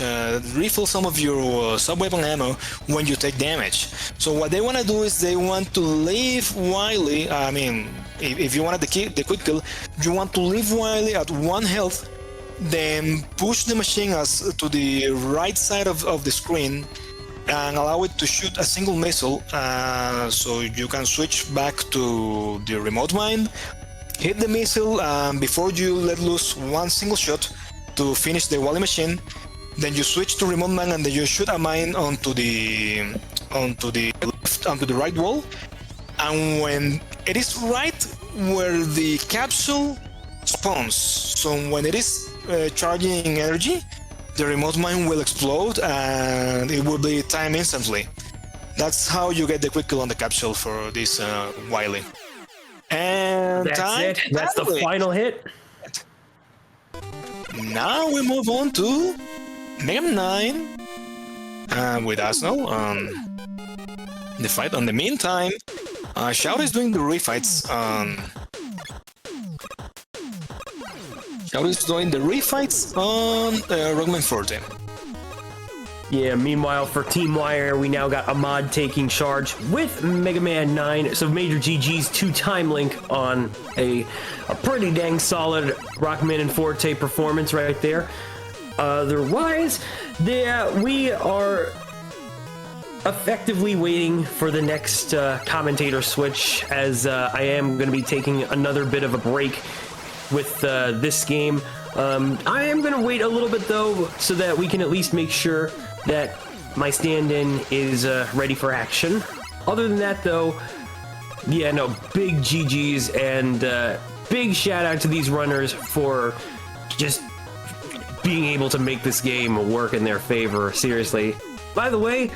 refill some of your sub-weapon ammo when you take damage. So what they want to do is they want to leave Wily, I mean, if you wanted the quick kill, you want to leave Wily at 1 health, then push the machine to the right side of the screen, and allow it to shoot a single missile, so you can switch back to the remote mine, hit the missile before you let loose 1 single shot to finish the Wally machine. Then you switch to remote mine and then you shoot a mine onto the right wall. And when it is right where the capsule spawns, so when it is charging energy, the remote mine will explode and it will be timed instantly. That's how you get the quick kill on the capsule for this Wily. And That's it. That's the final hit. Now we move on to Megaman 9 with Arsenal on the fight. In the meantime, Shout is doing the refights on Abril is doing the refights on Rockman 14. Yeah, meanwhile, for Team Wire, we now got Ahmad taking charge with Megaman 9. So major GG's to Time Link on a pretty dang solid Rockman and Forte performance right there. Otherwise, we are effectively waiting for the next commentator switch, as I am going to be taking another bit of a break with this game. I am going to wait a little bit, though, so that we can at least make sure that my stand-in is ready for action. Other than that, though, yeah, no, big GG's and big shout-out to these runners for just being able to make this game work in their favor, seriously. By the way,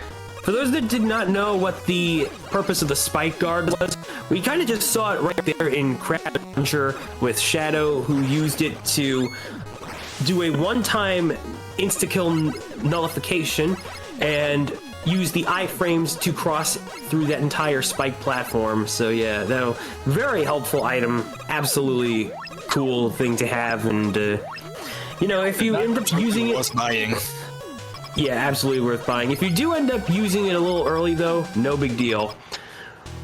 for those that did not know what the purpose of the spike guard was, we kind of just saw it right there in Creado with Shadow, who used it to do a one-time insta-kill nullification and use the iframes to cross through that entire spike platform. So yeah, though, very helpful item, absolutely cool thing to have, and you know, if you end up using it, buying. Yeah, absolutely worth buying. If you do end up using it a little early, though, no big deal.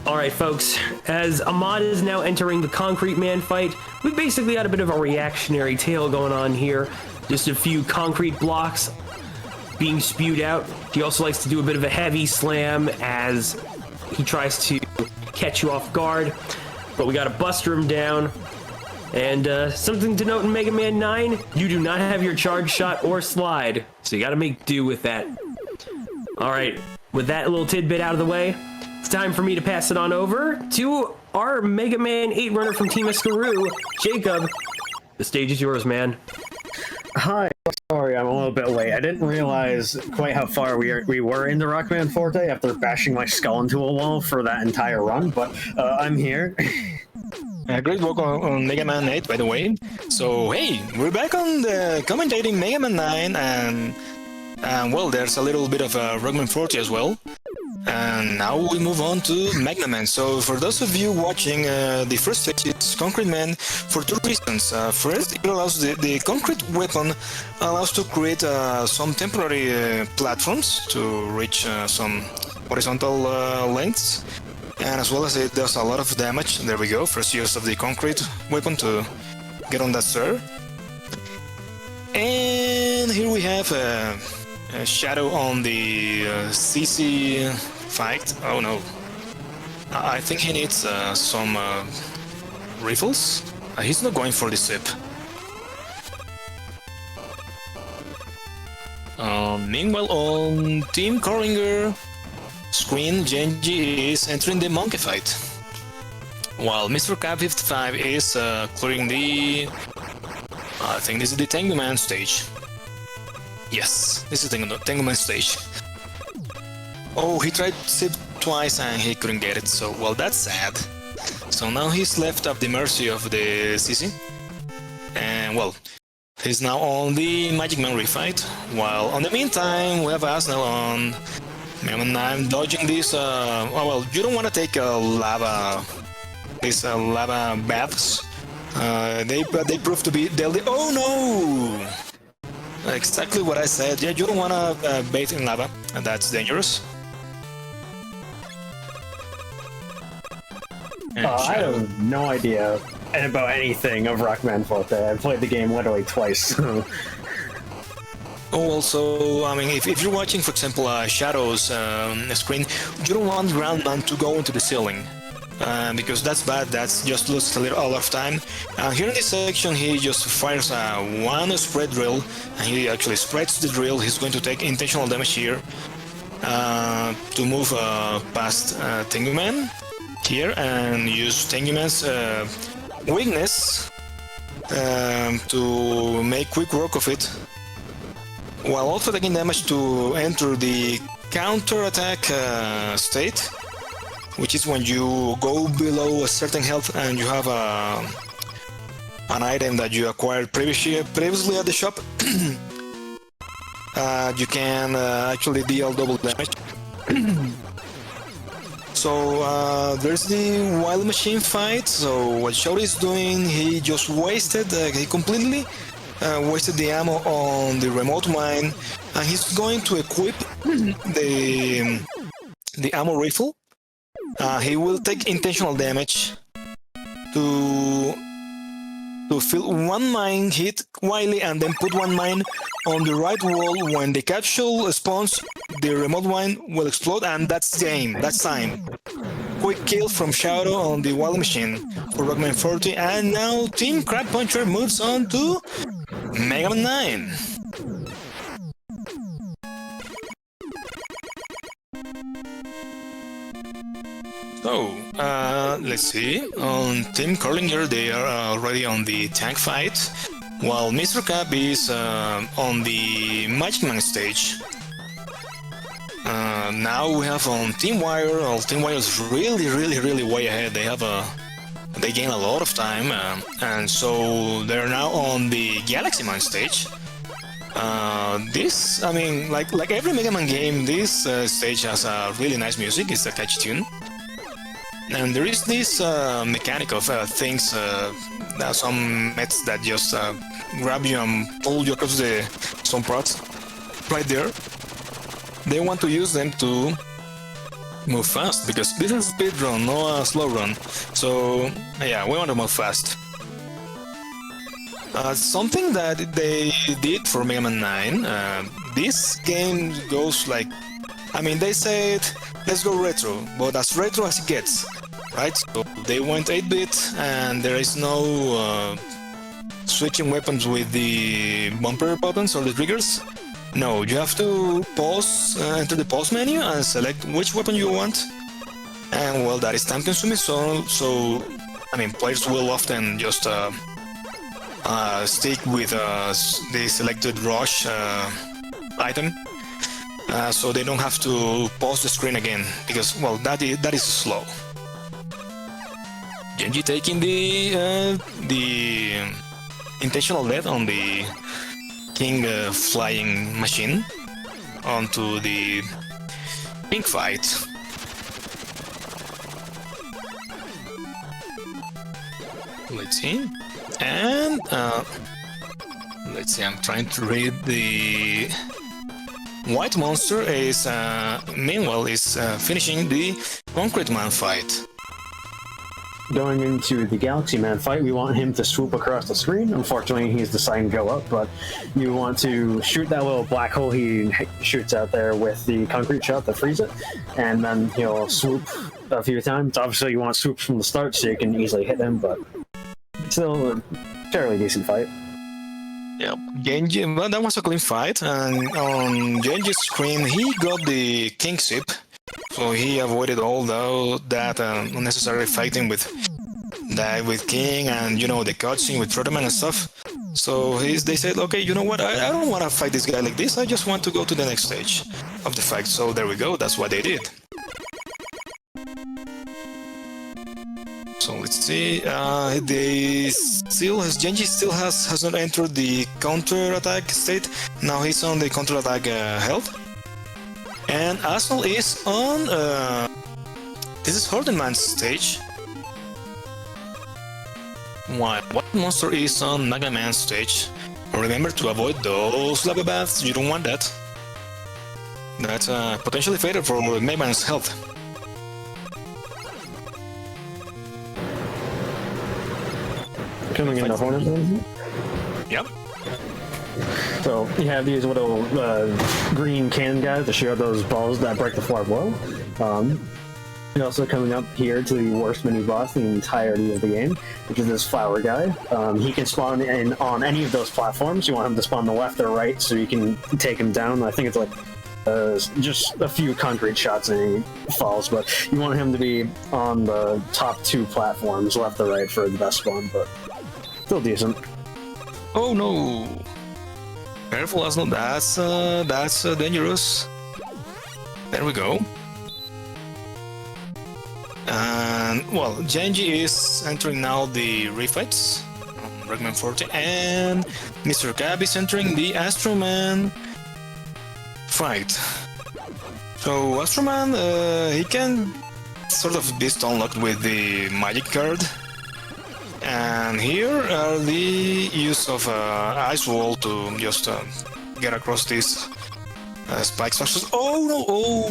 Alright, folks, as Ahmad is now entering the Concrete Man fight, we've basically got a bit of a reactionary tale going on here. Just a few concrete blocks being spewed out. He also likes to do a bit of a heavy slam as he tries to catch you off guard. But we gotta buster him down. And something to note in Mega Man 9, you do not have your charge shot or slide, so you gotta make do with that. Alright, with that little tidbit out of the way, it's time for me to pass it on over to our Mega Man 8 runner from Team Eskaroo, Jacob. The stage is yours, man. Hi, sorry, I'm a little bit late. I didn't realize quite how far we were into Rockman Forte after bashing my skull into a wall for that entire run, but I'm here. Great work on Mega Man 8, by the way. So, hey, we're back on the commentating Mega Man 9, and well, there's a little bit of Rockman 40 as well. And now we move on to Megaman. So, for those of you watching, the first stage is Concrete Man for two reasons. First, it allows the concrete weapon allows to create some temporary platforms to reach some horizontal lengths. And as well as it does a lot of damage. There we go, first use of the concrete weapon to get on that sir. And here we have a Shadow on the CC fight. Oh no. I think he needs some rifles. He's not going for the zip. Meanwhile on Team Corringer screen, Genji is entering the monkey fight, while Mr. Cap 55 is clearing the... I think this is the Tengu Man stage. Yes, this is the Tengu Man stage. Oh, he tried to zip twice and he couldn't get it, so well, that's sad. So now he's left at the mercy of the CC, and well, he's now on the Magic Man refight, while on the meantime we have Asnel on Mega Man 9 dodging these, well, you don't want to take these lava baths. They prove to be deadly. Oh no! Exactly what I said. Yeah, you don't want to bathe in lava, and that's dangerous. I have no idea about anything of Rockman Forte. I've played the game literally twice. Oh, also, I mean, if you're watching, for example, Shadow's screen, you don't want Groundman to go into the ceiling, because that's bad, that's just loses a lot of time. Here in this section, he just fires one spread drill, and he actually spreads the drill. He's going to take intentional damage here to move past Tengu Man here, and use Tengu Man's weakness to make quick work of it, while also taking damage to enter the counter-attack state, which is when you go below a certain health and you have an item that you acquired previously at the shop. You can actually deal double damage. So there's the wild machine fight. So what Shouty is doing, he just wasted, he completely wasted the ammo on the remote mine, and he's going to equip the ammo rifle. He will take intentional damage to fill one mine hit quietly and then put one mine on the right wall. When the capsule spawns, the remote mine will explode, and that's game. That's time. Quick kill from Shadow on the wild machine for Rockman 40, and now Team Crab Puncher moves on to Megaman 9. So, let's see. On Team Curlinger, they are already on the tank fight, while Mr. Cap is on the Magic Man stage. Now we have on Team Wire. Well, Team Wire is really way ahead. They gain a lot of time, and so they're now on the Galaxy Man stage. This, I mean, like every Mega Man game, this stage has a really nice music. It's a catchy tune. And there is this mechanic of things, there are some mets that just grab you and pull you across some parts right there. They want to use them to move fast, because this is a speed run, not a slow run. So yeah, we want to move fast. Something that they did for Mega Man 9, this game goes like, I mean, they said, let's go retro, but as retro as it gets, right? So they went 8-bit, and there is no switching weapons with the bumper buttons or the triggers. No, you have to pause, enter the pause menu and select which weapon you want. And well, that is time consuming, so I mean, players will often just stick with the selected rush item. So they don't have to pause the screen again, because, well, that is slow. Genji taking the intentional death on the King flying machine onto the pink fight. Let's see. And let's see, I'm trying to read the White Monster is meanwhile is finishing the Concrete Man fight. Going into the Galaxy Man fight, we want him to swoop across the screen. Unfortunately, he's deciding to go up, but you want to shoot that little black hole he shoots out there with the concrete shot to freeze it, and then he'll swoop a few times. Obviously, you want to swoop from the start so you can easily hit him, but still a fairly decent fight. Yep, Genji, well, that was a clean fight, and on Genji's screen, he got the King Sip. So he avoided all that unnecessary fighting with King, and you know, the cutscene with Protoman and stuff. So they said, okay, you know what, I don't want to fight this guy like this, I just want to go to the next stage of the fight. So there we go, that's what they did. So let's see, Genji still has not entered the counter-attack state. Now he's on the counter-attack health. And Asnol is on, this is Hordenman's stage. What monster is on Megaman's stage? Remember to avoid those lava baths, you don't want that. That's potentially fatal for Megaman's health. Coming into Hordenman? Yep. So you have these little green cannon guys to shoot out those balls that break the floor below. And also coming up here to the worst mini boss in the entirety of the game, which is this flower guy. He can spawn in on any of those platforms. You want him to spawn the left or right so you can take him down. I think it's like just a few concrete shots and he falls, but you want him to be on the top two platforms, left or right, for the best spawn, but still decent. Oh no! Careful, Asnol, that's dangerous. There we go. And, well, Genji is entering now the refights on Rockman 40, and Mr. Gab is entering the Astroman fight. So Astroman, he can sort of beast unlocked with the magic card. And here are the use of ice wall to just get across these spikes. Oh no! Oh,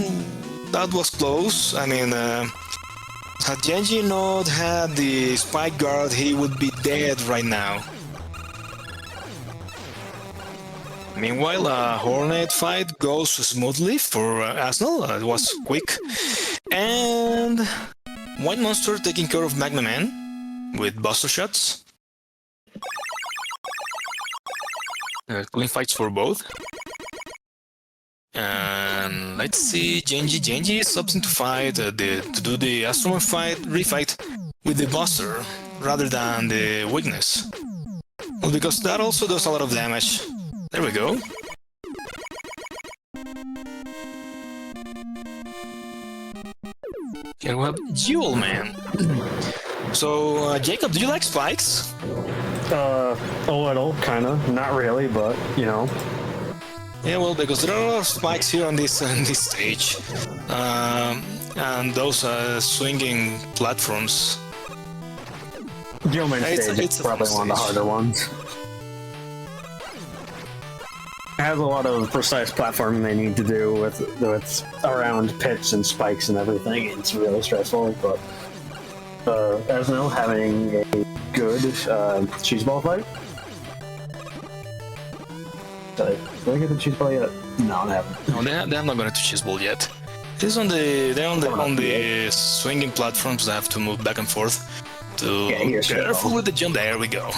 that was close. I mean, had Genji not had the spike guard, he would be dead right now. Meanwhile, Hornet fight goes smoothly for Arsenal. It was quick. And White Monster taking care of Megaman with buster shots. Clean fights for both. And let's see, Genji subs into fight to do the Astroman fight, refight with the buster rather than the weakness. Well, because that also does a lot of damage. There we go. Here we have Jewel Man. So, Jacob, do you like spikes? A little, kinda. Not really, but, you know. Yeah, well, because there are a lot of spikes here on this stage. And those swinging platforms. Geoman stage is probably one of the harder ones. It has a lot of precise platforming they need to do with around pits and spikes and everything. It's really stressful, but Esno having a good cheese ball fight. Did I get the cheese ball yet? No, they haven't. No, they have not gone to cheese ball yet. They're on the swinging platforms. They have to move back and forth to careful with the jump. There we go.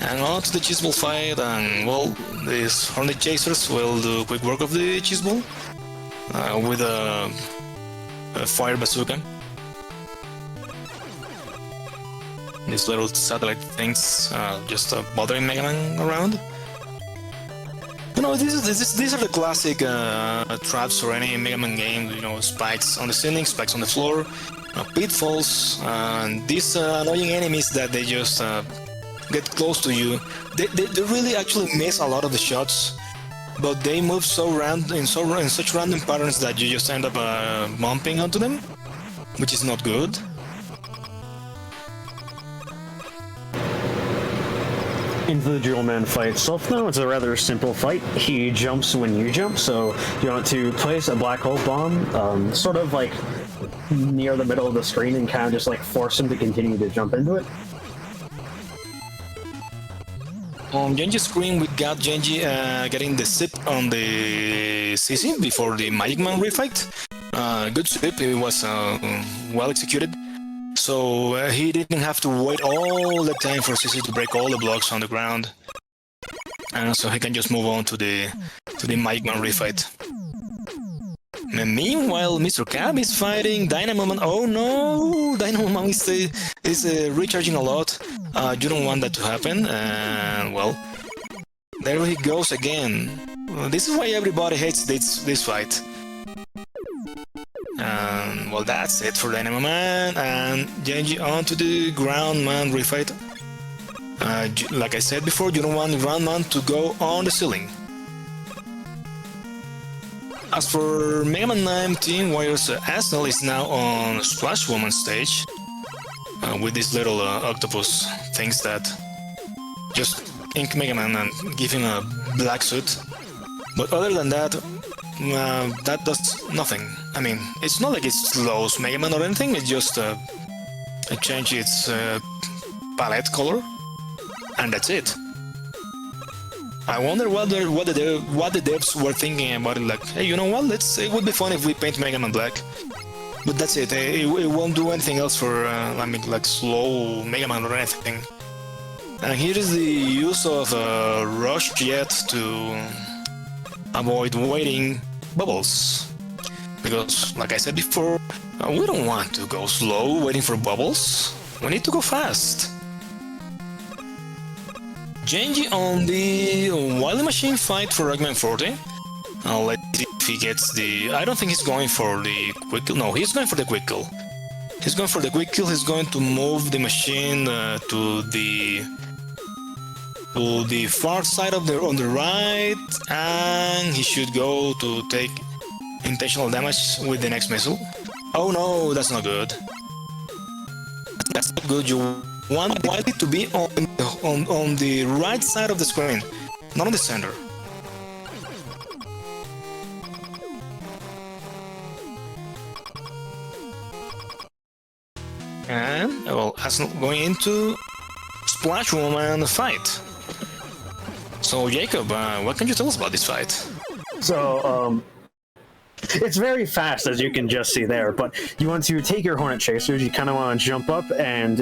And on to the cheese ball fight, and well, these Hornet Chasers will do quick work of the cheese ball with a fire bazooka. These little satellite things just bothering Megaman around. You know, these are the classic traps for any Megaman game. You know, spikes on the ceiling, spikes on the floor, pitfalls, and these annoying enemies that they just get close to you. They really actually miss a lot of the shots, but they move in such random patterns that you just end up bumping onto them, which is not good. Into the Jewel Man fight itself now, it's a rather simple fight. He jumps when you jump, so you want to place a black hole bomb, sort of like near the middle of the screen and kind of just like force him to continue to jump into it. On Genji's screen, we got Genji getting the sip on the CC before the Magic Man refight. Good sip, it was well executed. So he didn't have to wait all the time for CC to break all the blocks on the ground. And so he can just move on to the Magic Man refight. And meanwhile, Mr. Cab is fighting Dynamo Man. Oh no! Dynamo Man is recharging a lot. You don't want that to happen. And well, there he goes again. This is why everybody hates this fight. And well, that's it for Dynamo Man. And Genji onto the Ground Man refight. Like I said before, you don't want Ground Man to go on the ceiling. As for Mega Man 9 Team Warriors, Arsenal is now on Splash Woman stage with these little octopus things that just ink Mega Man and give him a black suit. But other than that, that does nothing. I mean, it's not like it slows Mega Man or anything, it just changes its palette color, and that's it. I wonder what the devs were thinking about it. Like, hey, you know what? It would be fun if we paint Mega Man black. But that's it. It won't do anything else for, I mean, like slow Mega Man or anything. And here is the use of Rush Jet to avoid waiting bubbles. Because, like I said before, we don't want to go slow waiting for bubbles. We need to go fast. Genji on the Wily Machine fight for Eggman 40. Let's see if he gets the... I don't think he's going for the quick kill. No, he's going for the quick kill. He's going for the quick kill. He's going to move the machine to the far side of on the right, and he should go to take intentional damage with the next missile. Oh no, that's not good. That's not good. You want it to be on the right side of the screen, not on the center. And well, as going into Splash Woman fight. So Jacob, what can you tell us about this fight? So, it's very fast, as you can just see there, but you want to take your Hornet Chasers, you kind of want to jump up and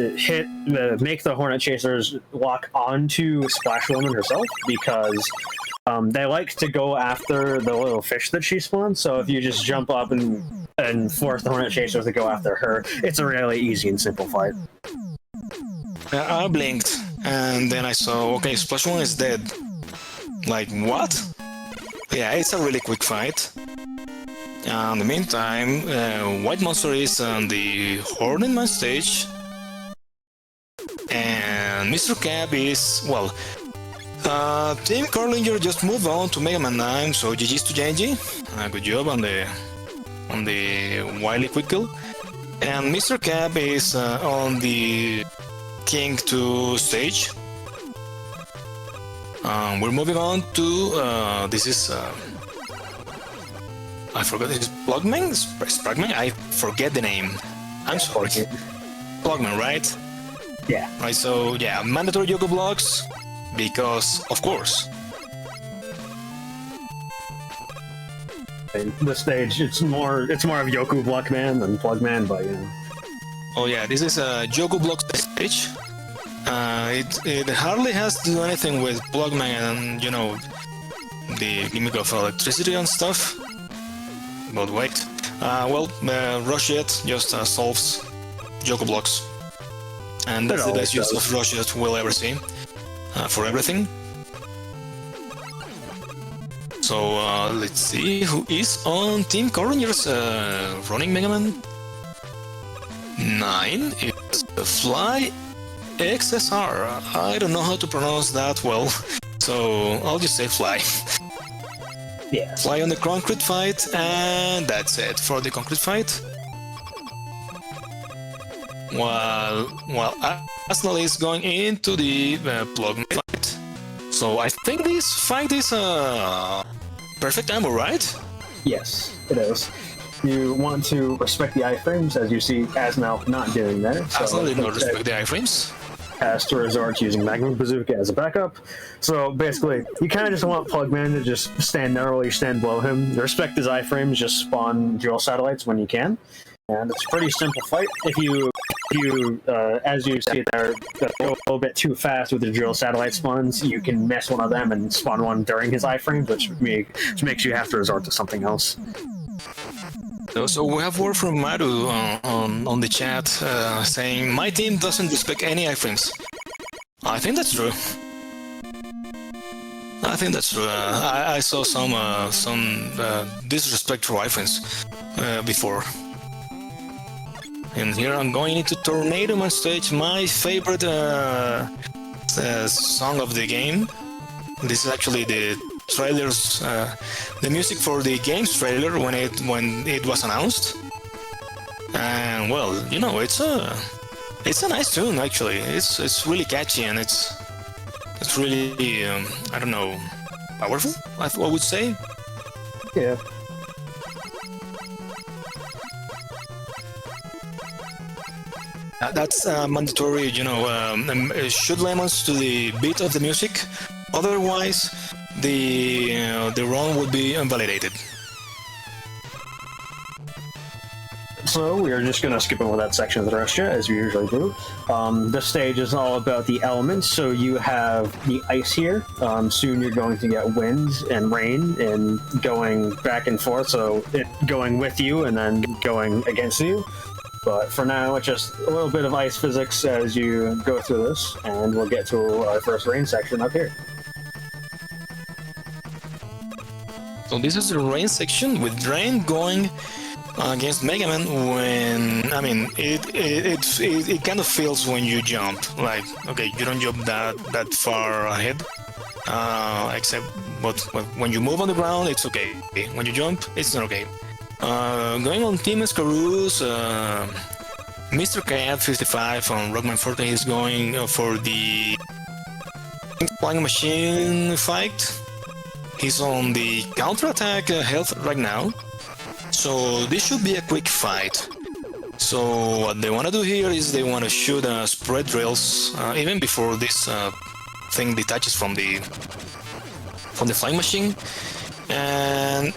make the Hornet Chasers lock onto Splash Woman herself, because they like to go after the little fish that she spawns, so if you just jump up and force the Hornet Chasers to go after her, it's a really easy and simple fight. I blinked, and then I saw, okay, Splash Woman is dead. Like, what? Yeah, it's a really quick fight. In the meantime, White Monster is on the Hornet Man stage, and Mr. Cap is, well, Team Carlinger just moved on to Mega Man 9, so GG's to Genji. Good job on the Wily Quick Kill. And Mr. Cap is on the King 2 stage. We're moving on to, this is, I forgot, this is Plugman? Spragman? I forget the name. I'm sorry. Plugman, right? Yeah. Right, so yeah, mandatory Yoko blocks, because of course. This stage, it's more of Yoku Blockman than Plugman, but you know. Oh yeah, this is a Yoko block stage. It hardly has to do anything with Plugman and, you know, the gimmick of electricity and stuff. But wait, Rush It just solves Yoko blocks. And that's the best use of Rush It we'll ever see for everything. So let's see who is on Team Corringer's running Mega Man 9. It's Fly XSR. I don't know how to pronounce that well, so I'll just say Fly. Yeah. Fly on the concrete fight, and that's it for the concrete fight. While Arsenal is going into the plug fight. So I think this fight is perfect ammo, right? Yes, it is. You want to respect the iframes, as you see Asnal not doing there. So Arsenal did not respect the iframes. Has to resort to using Magnum Bazooka as a backup. So basically, you kind of just want Plugman to just stand there while you stand below him. Respect his iframes, just spawn dual satellites when you can. And it's a pretty simple fight. If you as you see there, go a little bit too fast with the drill satellite spawns, you can miss one of them and spawn one during his iframes, which makes you have to resort to something else. So we have word from Maru on the chat saying, my team doesn't respect any iframes. I think that's true. I saw some disrespect for iframes before. And here I'm going into Tornado Man stage, my favorite song of the game. This is actually the trailers, the music for the game's trailer when it was announced. And well, you know, it's a nice tune actually. It's really catchy and it's really I don't know, powerful, I would say. Yeah. That's mandatory, you know, shoot lemons to the beat of the music. Otherwise, the run would be invalidated. So we are just going to skip over that section of the rest, as we usually do. This stage is all about the elements. So you have the ice here. Soon you're going to get wind and rain and going back and forth. So it going with you and then going against you. But for now, it's just a little bit of ice physics as you go through this, and we'll get to our first rain section up here. So this is the rain section with rain going against Megaman when, I mean, it kind of feels when you jump, like, okay, you don't jump that far ahead, except but when you move on the ground, it's okay. When you jump, it's not okay. Going on Team Scaroos, Mr. Cat 55 on Rockman 40 is going for the Flying Machine fight. He's on the counter-attack health right now, so this should be a quick fight. So what they want to do here is they want to shoot spread drills even before this thing detaches from the flying machine. And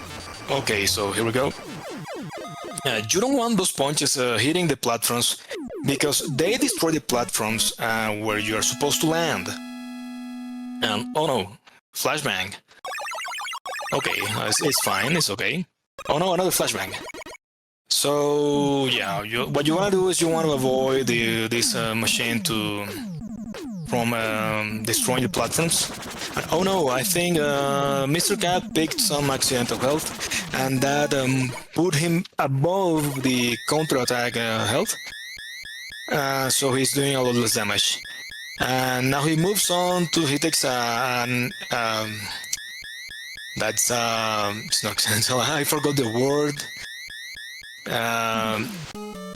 okay, so here we go. You don't want those punches hitting the platforms because they destroy the platforms where you are supposed to land. And oh no, flashbang. Okay, it's fine, it's okay. Oh no, another flashbang. So yeah, what you want to do is you want to avoid this machine from destroying the platforms. And, oh no, I think Mr. Cat picked some accidental health, and that put him above the counter-attack health. So he's doing a lot less damage. And now he moves on to, he takes that's it's not accidental, I forgot the word.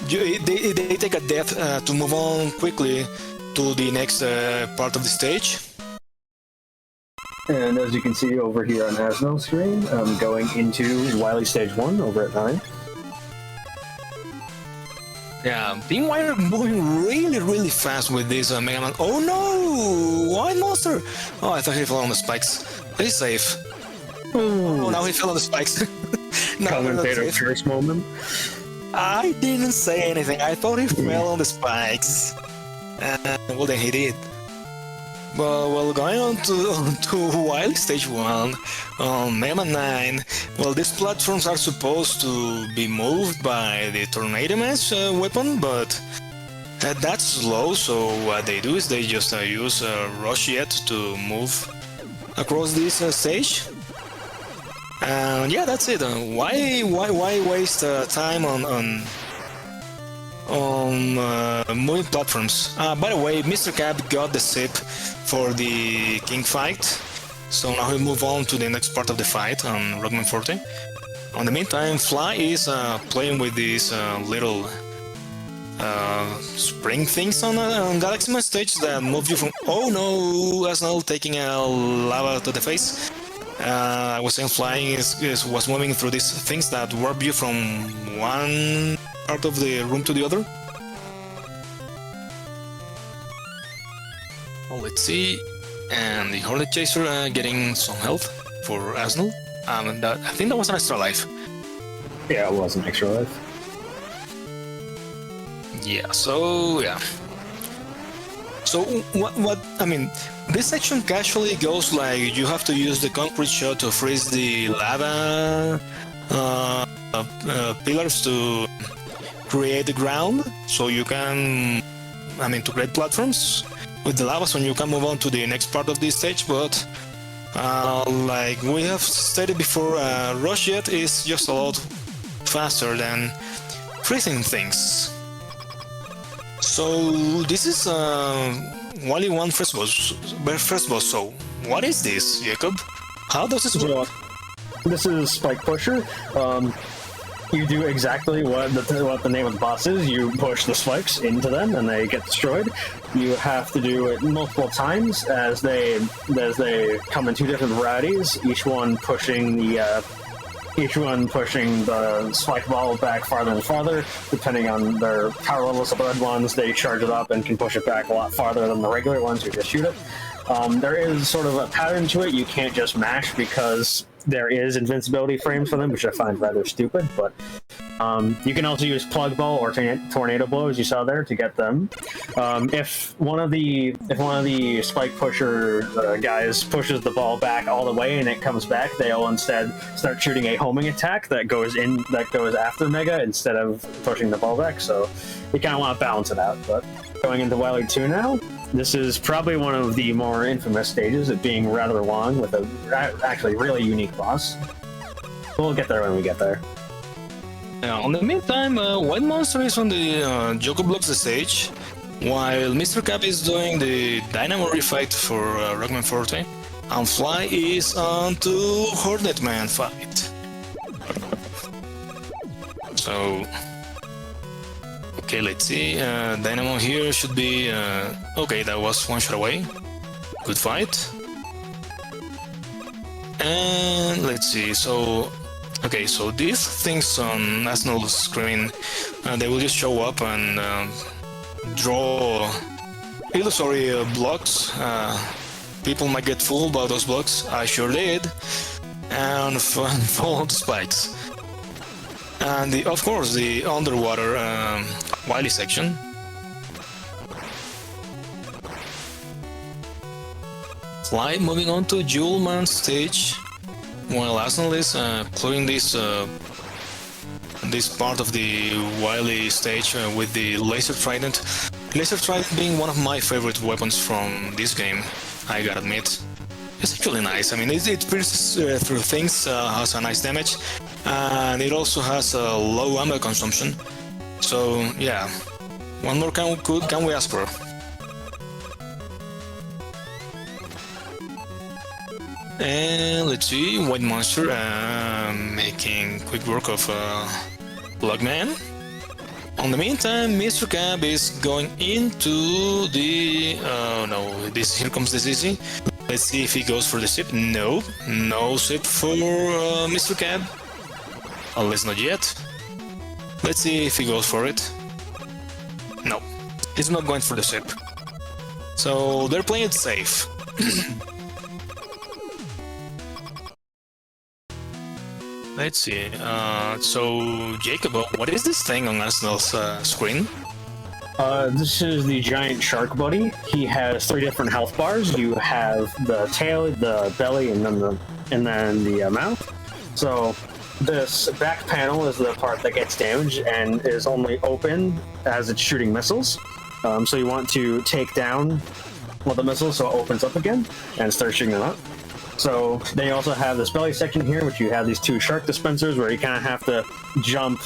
They take a death to move on quickly to the next part of the stage. And as you can see over here on Asno's screen, going into Wily Stage 1 over at 9. Yeah, Team White are moving really fast with this Megaman. Oh no! White monster! Oh, I thought he fell on the spikes. He's safe. Oh, now he fell on the spikes. Commentator first moment. I didn't say anything. I thought he fell on the spikes. Well, then he did. Well, going on to Wily Stage 1 on Mega 9, well, these platforms are supposed to be moved by the Tornado Man's weapon, but that's slow, so what they do is they just use Rush Jet to move across this stage. And yeah, that's it. Why waste time on moving platforms? By the way, Mr. Cap got the sip for the King fight, so now we move on to the next part of the fight on Rockman 40. On the meantime, Fly is playing with these little spring things on Galaxy Man stage that move you from. Oh no, Asnal taking a lava to the face. I was saying flying was moving through these things that warp you from one part of the room to the other. Well, let's see. And the Hornet Chaser getting some health for Asnal. I think that was an extra life. Yeah, it was an extra life. Yeah, so yeah. So what I mean, this section casually goes like you have to use the concrete shot to freeze the lava pillars to create the ground, so you can, to create platforms with the lava, so you can move on to the next part of this stage. But like we have stated before, Rush Jet is just a lot faster than freezing things. So this is Wally 1 first boss. So what is this, Jacob? How does this work? This is Spike Pusher. You do exactly what the name of the boss is. You push the spikes into them, and they get destroyed. You have to do it multiple times as they come in two different varieties. Each one pushing the spike ball back farther and farther. Depending on their power levels, the red ones, they charge it up and can push it back a lot farther than the regular ones who just shoot it. There is sort of a pattern to it. You can't just mash because there is invincibility frames for them, which I find rather stupid, but you can also use plug ball or tornado blow, as you saw there, to get them. If one of the spike pusher guys pushes the ball back all the way and it comes back, they'll instead start shooting a homing attack that goes after Mega instead of pushing the ball back. So you kind of want to balance it out. But going into Wily 2 now. This is probably one of the more infamous stages, it being rather long with a actually really unique boss. We'll get there when we get there. In the meantime, White Monster is on the Joko blocks the stage, while Mr. Cap is doing the Dynamo refight for Rockman 40, and Fly is on to Hornet Man fight. So, okay, let's see. Dynamo here should be okay. That was one shot away. Good fight. And let's see. So, okay, so these things on national screen, they will just show up and draw illusory blocks. People might get fooled by those blocks. I sure did. And follow the spikes. And of course, the underwater Wily section. Slide moving on to Jewel Man stage. While Arsenal is clearing this part of the Wily stage with the laser trident. Laser trident being one of my favorite weapons from this game, I gotta admit. It's actually nice. I mean, it pierces through things, has a nice damage, and it also has a low ammo consumption. So yeah, what more can we ask for? And let's see, White Monster making quick work of Logman. On the meantime, Mr. Cab is going into the... oh no, here comes the ZZ. Let's see if he goes for the sip. No, no sip for Mr. Cab. At least not yet. Let's see if he goes for it. No, he's not going for the sip. So they're playing it safe. Let's see. So Jacob, what is this thing on Arsenal's screen? This is the giant shark buddy. He has 3 different health bars. You have the tail, the belly, and then the mouth. So this back panel is the part that gets damaged and is only open as it's shooting missiles. So you want to take down one of the missiles so it opens up again and start shooting them up. So then you also have this belly section here, which you have these 2 shark dispensers where you kind of have to jump,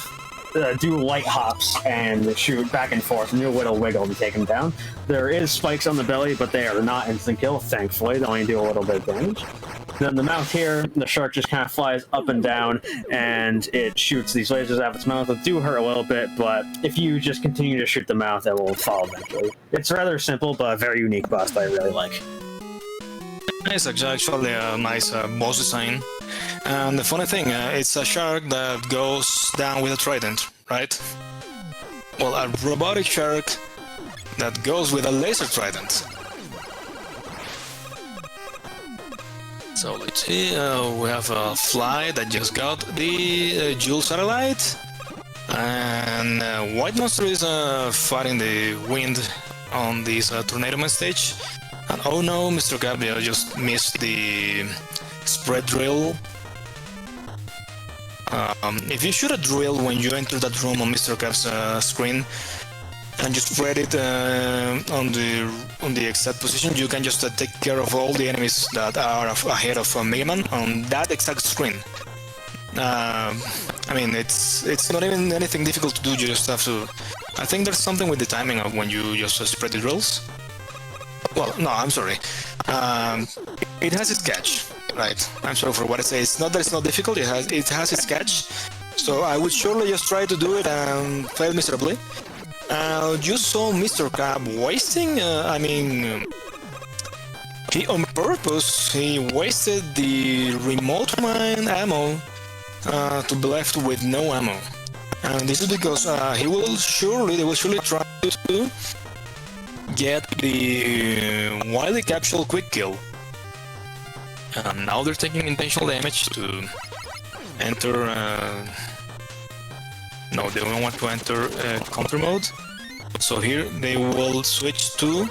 do light hops and shoot back and forth, and you'll wiggle to take them down. There is spikes on the belly, but they are not instant kill, thankfully. They only do a little bit of damage. Then the mouth here, the shark just kind of flies up and down, and it shoots these lasers out of its mouth. That do hurt a little bit, but if you just continue to shoot the mouth, it will fall eventually. It's rather simple, but a very unique boss that I really like. It's actually a nice boss design. And the funny thing, it's a shark that goes down with a trident, right? Well, a robotic shark that goes with a laser trident. So let's see, we have a fly that just got the Jewel satellite. And White Monster is fighting the wind on this Tornado Man stage. And oh no, Mr. Gabriel just missed the spread drill. If you shoot a drill when you enter that room on Mr. Cap's screen and just spread it on the exact position, you can just take care of all the enemies that are ahead of Megaman on that exact screen. I mean, it's not even anything difficult to do. You just have to. I think there's something with the timing of when you just spread the drills. Well, no, I'm sorry. It has its catch, right? I'm sorry for what I say. It's not that it's not difficult. It has its catch. So I would surely just try to do it and fail miserably. You saw Mr. Cab wasting. I mean, he on purpose he wasted the remote mine ammo to be left with no ammo, and this is because they will surely try to get the Wily capsule quick kill. And now they're taking intentional damage to enter. No, they don't want to enter counter mode. So here they will switch to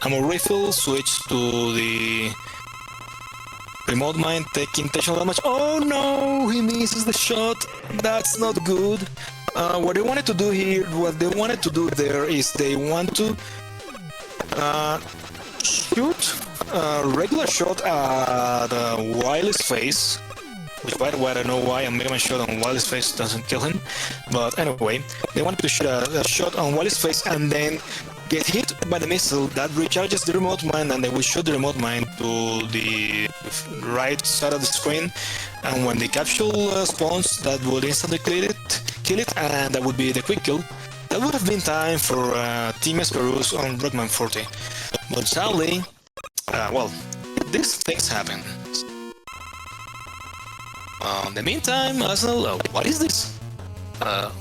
ammo rifle, switch to the remote mine, take intentional damage. Oh no, he misses the shot. That's not good. What they wanted to do here, there is they want to shoot a regular shot at Wily's face. Which, by the way, I don't know why a Megaman shot on Wily's face doesn't kill him. But anyway, they wanted to shoot a shot on Wily's face and then get hit by the missile that recharges the remote mine, and they will shoot the remote mine to the right side of the screen. And when the capsule spawns, that will instantly kill it, and that would be the quick kill. That would have been time for Team Escaroos on Rockman 40. But sadly, well, these things happen. In the meantime, Arsenal, what is this?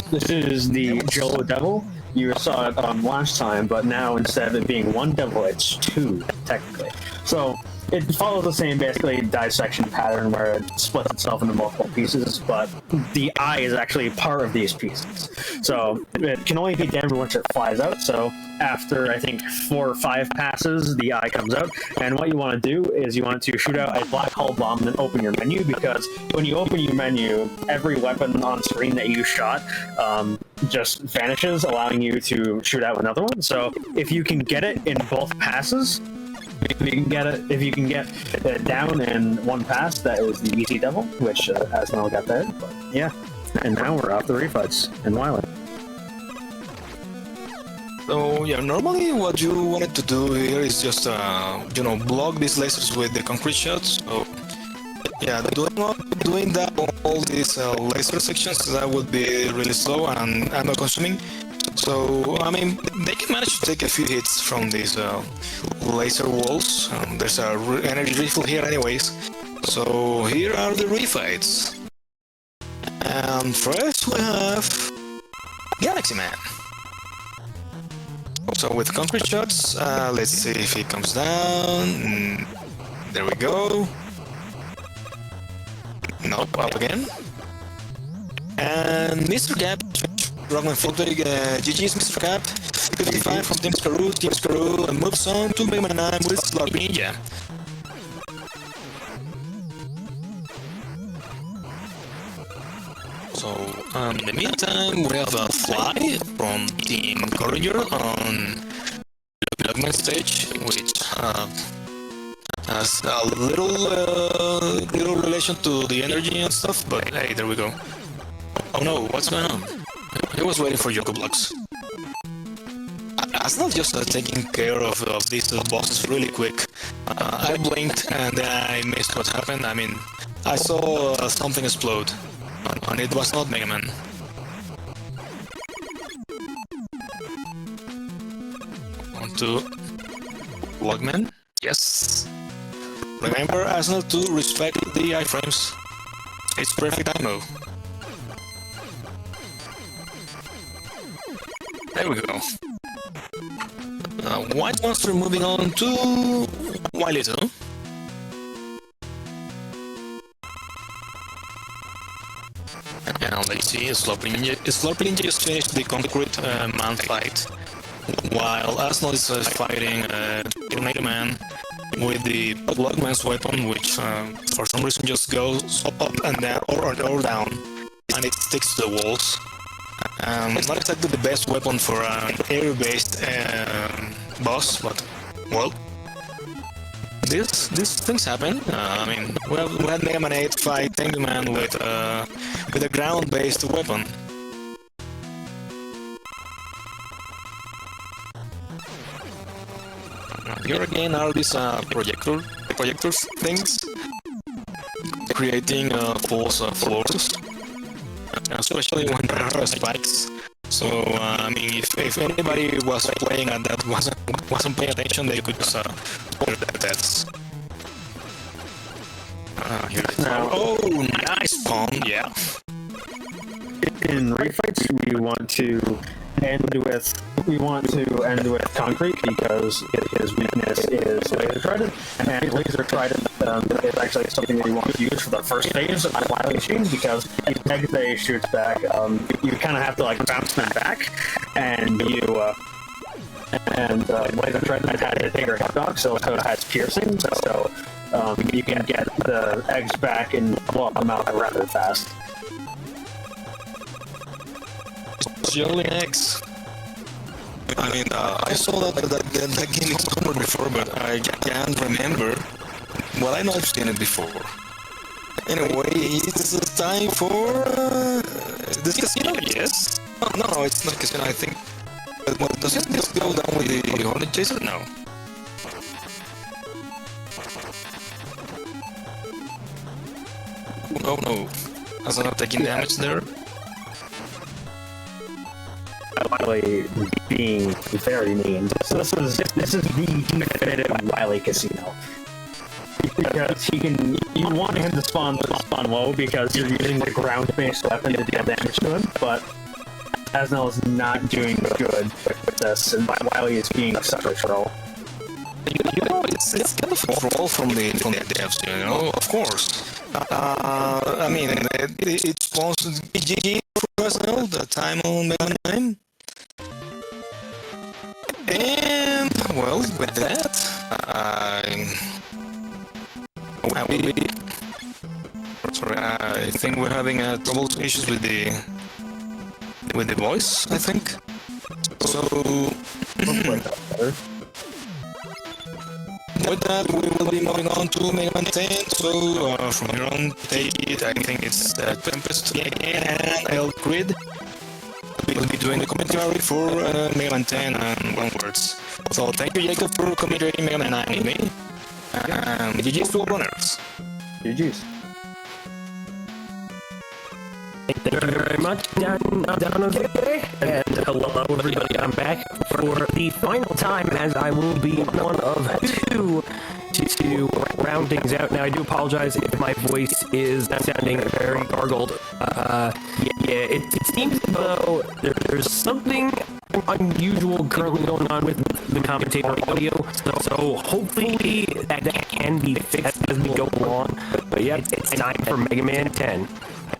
This is the Jello Devil. You saw it last time, but now instead of it being one devil, it's two, technically. So it follows the same, basically, dissection pattern where it splits itself into multiple pieces, but the eye is actually part of these pieces. So it can only be damaged once it flies out, so after, I think, 4 or 5 passes, the eye comes out, and what you want to do is you want to shoot out a black hole bomb and then open your menu, because when you open your menu, every weapon on screen that you shot just vanishes, allowing you to shoot out another one. So if you can get it in both passes, if you can get it down in one pass, that is the easy devil, which Asmel got there. But yeah, and now we're off the refights and Wyland. So yeah, normally what you wanted to do here is just block these lasers with the concrete shots. So yeah, doing that all these laser sections, that would be really slow and ammo consuming. So I mean, they can manage to take a few hits from these laser walls. There's a energy rifle here anyways. So here are the refights. And first we have Galaxy Man. So with concrete shots, let's see if he comes down. There we go. Nope, up again. And Mr. Gap, Rockman 40, GG's Mr. Cap, 55 from Team Scaroo, moves on to Megaman 9 with Slot Ninja. So, in the meantime, we have a fly from Team Corrieron on the Megaman stage, which has a little relation to the energy and stuff, but hey, there we go. Oh no, what's going on? He was waiting for Yoko Blocks. I was not just taking care of these bosses really quick. I blinked and then I missed what happened. I mean, I saw something explode, and it was not Megaman. On to Logman. Yes. Remember, Arsenal, to respect the iframes. It's perfect ammo. There we go. White Monster moving on to Wiley2. And let's see, Slurpy Ninja just finished the concrete man fight, while Arsenal is fighting Megaman with the Bloodman's weapon, which for some reason just goes up and down, or down, and it sticks to the walls. Not exactly the best weapon for an area-based boss, but well, these things happen. I mean, we had Megaman 8 fight Tenguman with a ground-based weapon. Here again are these projector things, creating false floors, especially when there are spikes. So I mean, if anybody was playing and that wasn't paying attention, they could just order their deaths. Here now, oh, nice spawn, yeah. In refights, we want to end with concrete, because his weakness is laser trident, and laser trident is actually something that you want to use for the first phase of the flying machine, because the egg that he shoots back, you kind of have to like bounce them back, and laser trident has a bigger hitbox, so it has piercing, so you can get the eggs back and blow them out rather fast. Jolly eggs. I mean, I saw that game somewhere before, but I can't remember. Well, I know I've seen it before. Anyway, it's time for this casino. Yes. No, it's not casino. I think Well, does it just go down with the Hornet Chaser? No. Oh no. Has not taking damage there? Wily being very mean. So this is the definitive Wily casino. Because you want him to spawn low because you're using the ground-based weapon to deal damage to him, but Asnell is not doing good with this, and Wily is being such a troll. You know, it's kind of a troll from the devs, you know, of course. I mean, it spawns GG for Asnell, the time on Mega 9. And, well, with that, I think we're having trouble issues with the voice, I think. So with that, we will be moving on to Megaman 10. So from here on, take it. I think it's Tempest and El Grid. We'll be doing the commentary for Megaman 10 and onwards. So thank you, Jacob, for commentating Megaman 9 with me. GG's to all runners. GG's. Thank you very much, down okay. And hello everybody, I'm back for the final time as I will be one of two to round things out. Now I do apologize if my voice is sounding very gargled. It seems as though there's something unusual currently going on with the commentator audio, so hopefully that can be fixed as we go along. But yeah, it's time for Megaman 10.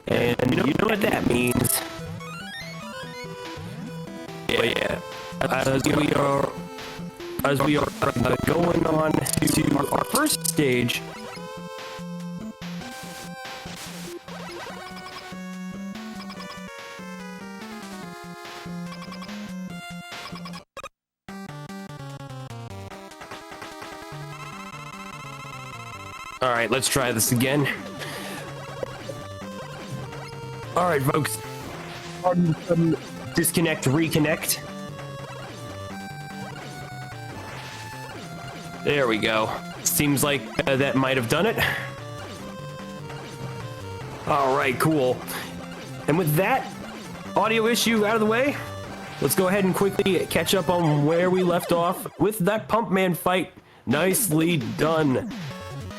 And you know what that means. Yeah. As we are going on to our first stage. All right, let's try this again. All right, folks. Disconnect, reconnect. There we go. Seems like that might have done it. All right, cool. And with that audio issue out of the way, let's go ahead and quickly catch up on where we left off with that Pump Man fight. Nicely done.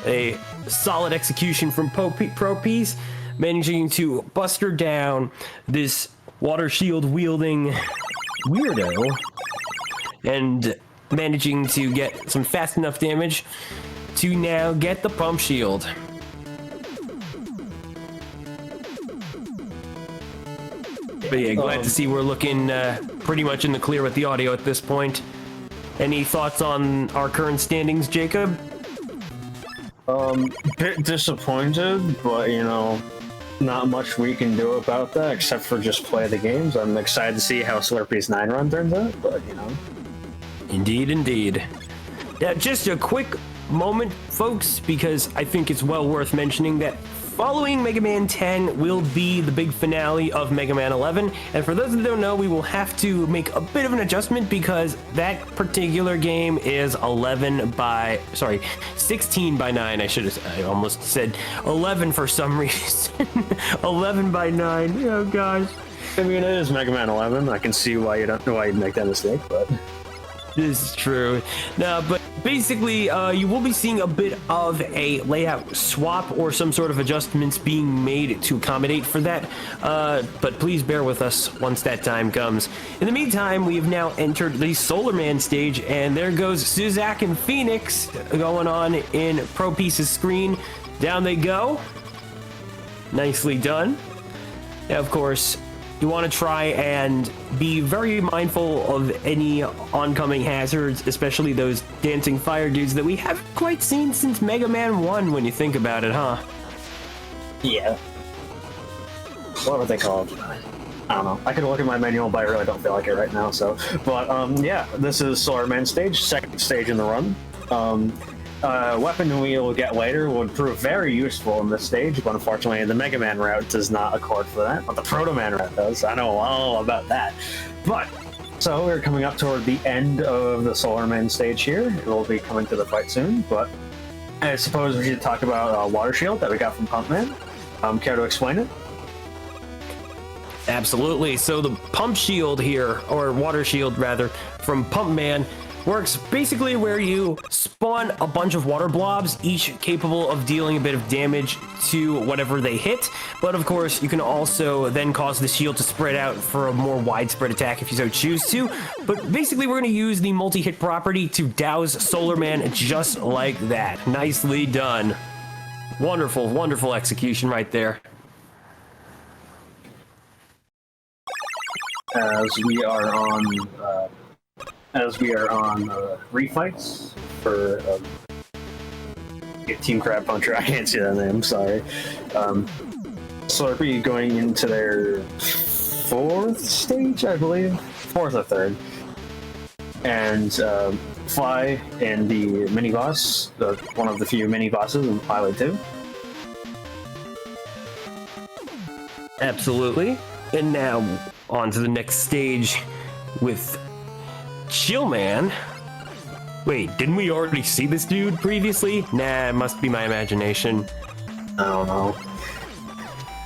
A solid execution from Pro Piece, managing to buster down this water shield wielding weirdo and managing to get some fast enough damage to now get the pump shield. But yeah, glad to see we're looking pretty much in the clear with the audio at this point. Any thoughts on our current standings, Jacob? Bit disappointed, but you know, not much we can do about that except for just play the games. I'm excited to see how Slurpee's 9 run turns out, but you know. Indeed. Yeah, just a quick moment, folks, because I think it's well worth mentioning that following Mega Man 10 will be the big finale of Mega Man 11, and for those that don't know, we will have to make a bit of an adjustment because that particular game is 16 by 9. I almost said 11 for some reason. 11 by 9. Oh gosh. I mean, it is Mega Man 11. I can see why you'd make that mistake, but this is true. No, but basically, you will be seeing a bit of a layout swap or some sort of adjustments being made to accommodate for that. But please bear with us once that time comes. In the meantime, we have now entered the Solar Man stage, and there goes Suzak and Phoenix going on in Pro Piece's screen. Down they go. Nicely done. Now, of course, you want to try and be very mindful of any oncoming hazards, especially those dancing fire dudes that we haven't quite seen since Mega Man 1 when you think about it, huh? yeah. What were they called? I don't know. I could look at my manual, but I really don't feel like it right now, so. But, yeah, this is Solar Man stage, second stage in the run. Weapon we will get later would prove very useful in this stage, but unfortunately the Mega Man route does not accord for that, but the Proto Man route does. I know all about that. But So we're coming up toward the end of the Solar Man stage here. We'll be coming to the fight soon, but I suppose we should talk about Water Shield that we got from Pumpman. Care to explain it? Absolutely. So the pump shield here, or water shield rather, from Pumpman works basically where you spawn a bunch of water blobs, each capable of dealing a bit of damage to whatever they hit. But of course, you can also then cause the shield to spread out for a more widespread attack if you so choose to. But basically, we're going to use the multi-hit property to douse Solar Man just like that. Nicely done. Wonderful, wonderful execution right there. As we are on refights for Team Crab Puncher. I can't see that name. Sorry. Slurpee going into their fourth stage, I believe, fourth or third, and Fly and the mini boss, one of the few mini bosses in Pilot 2. Absolutely. And now on to the next stage with Chillman. Wait, didn't we already see this dude previously? Nah, it must be my imagination. I don't know.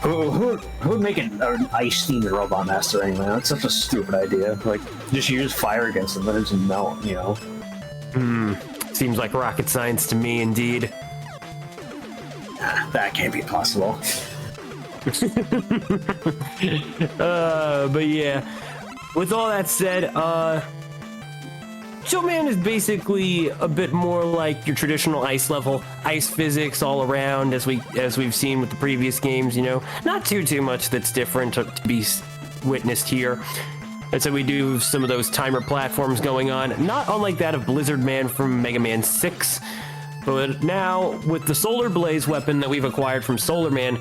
Who would make an ice themed robot master anyway? That's such a stupid idea. Like, just use fire against them, let it just melt, you know? Seems like rocket science to me, indeed. That can't be possible. But yeah, with all that said, Chillman is basically a bit more like your traditional ice level, ice physics all around, as we've seen with the previous games. You know, not too much that's different to be witnessed here. And so we do some of those timer platforms going on, not unlike that of Blizzard Man from Megaman 6. But now with the Solar Blaze weapon that we've acquired from Solar Man,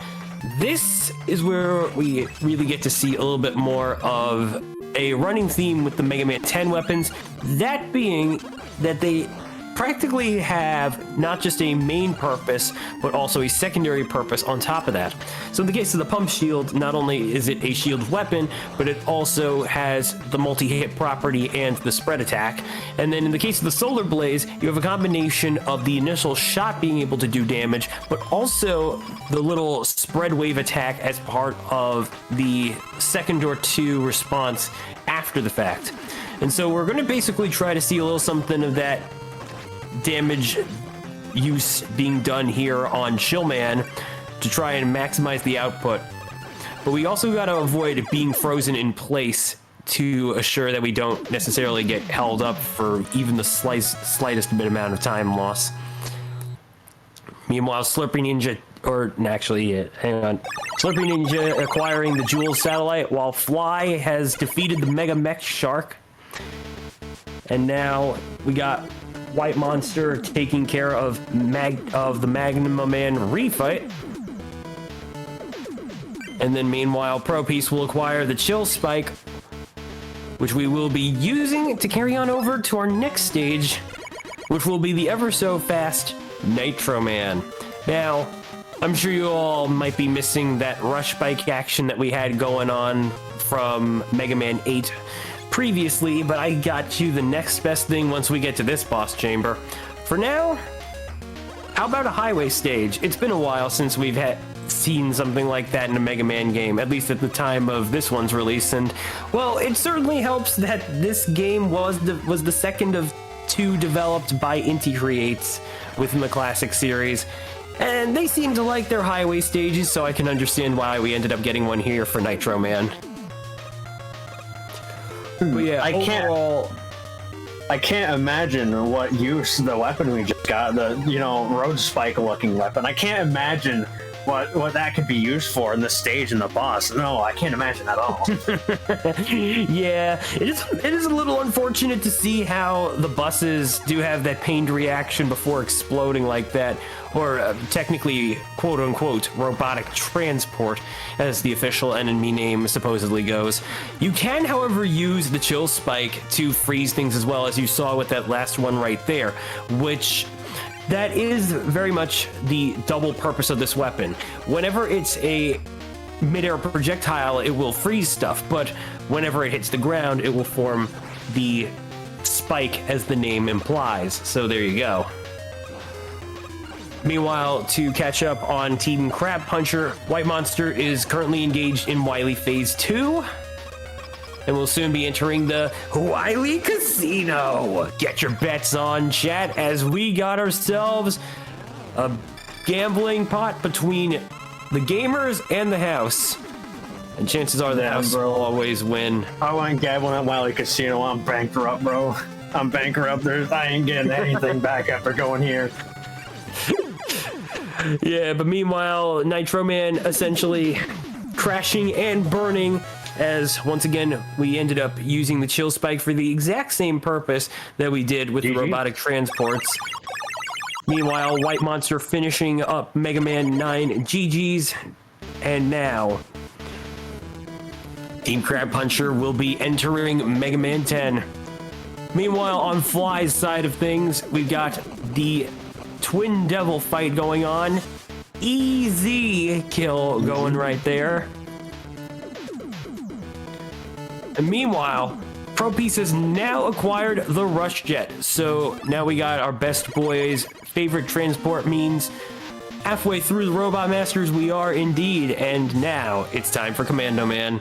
this is where we really get to see a little bit more of a running theme with the Mega Man 10 weapons, that being that they practically have not just a main purpose, but also a secondary purpose on top of that. So in the case of the pump shield, not only is it a shield weapon, but it also has the multi-hit property and the spread attack. And then in the case of the Solar Blaze, you have a combination of the initial shot being able to do damage, but also the little spread wave attack as part of the second or two response after the fact. And so we're going to basically try to see a little something of that damage use being done here on Chillman to try and maximize the output. But we also got to avoid being frozen in place to assure that we don't necessarily get held up for even the slightest bit amount of time loss. Meanwhile, Slurpee Ninja, hang on. Slurpee Ninja acquiring the Jewel satellite, while Fly has defeated the Mega Mech Shark. And now we got White Monster taking care of the Magnum Man refight. And then meanwhile, Pro Piece will acquire the Chill Spike, which we will be using to carry on over to our next stage, which will be the ever so fast Nitro Man. Now, I'm sure you all might be missing that rush spike action that we had going on from Mega Man 8 previously, but I got you the next best thing once we get to this boss chamber. For now, how about a highway stage? It's been a while since we've seen something like that in a Mega Man game, at least at the time of this one's release, and well, it certainly helps that this game was the second of two developed by Inti Creates within the classic series, and they seem to like their highway stages, so I can understand why we ended up getting one here for Nitro Man. But yeah, I can't imagine what use the weapon we just got, the road spike looking weapon. I can't imagine what that could be used for in the stage and the boss. No, I can't imagine at all. Yeah, it is a little unfortunate to see how the buses do have that pained reaction before exploding like that, or technically quote-unquote robotic transport, as the official enemy name supposedly goes. You can, however, use the Chill Spike to freeze things as well, as you saw with that last one right there, which that is very much the double purpose of this weapon. Whenever it's a mid-air projectile, it will freeze stuff, but whenever it hits the ground, it will form the spike as the name implies. So there you go. Meanwhile, to catch up on Team Crab Puncher, White Monster is currently engaged in Wily Phase 2, and will soon be entering the Wily Casino. Get your bets on, chat, as we got ourselves a gambling pot between the gamers and the house. And chances are the house will always win. I went gambling at Wily Casino. I'm bankrupt, bro. I'm bankrupt. I ain't getting anything back after going here. Yeah, but meanwhile, Nitro Man essentially crashing and burning, as once again we ended up using the chill spike for the exact same purpose that we did with the robotic transports. Meanwhile, White Monster finishing up Mega Man 9 GG's, and now Team Crab Puncher will be entering Mega Man 10. Meanwhile, on Fly's side of things, we've got the Twin Devil fight going on. Easy kill going right there. And meanwhile, Pro Piece has now acquired the Rush Jet. So now we got our best boy's favorite transport means. Halfway through the Robot Masters we are indeed, and now it's time for Commando Man.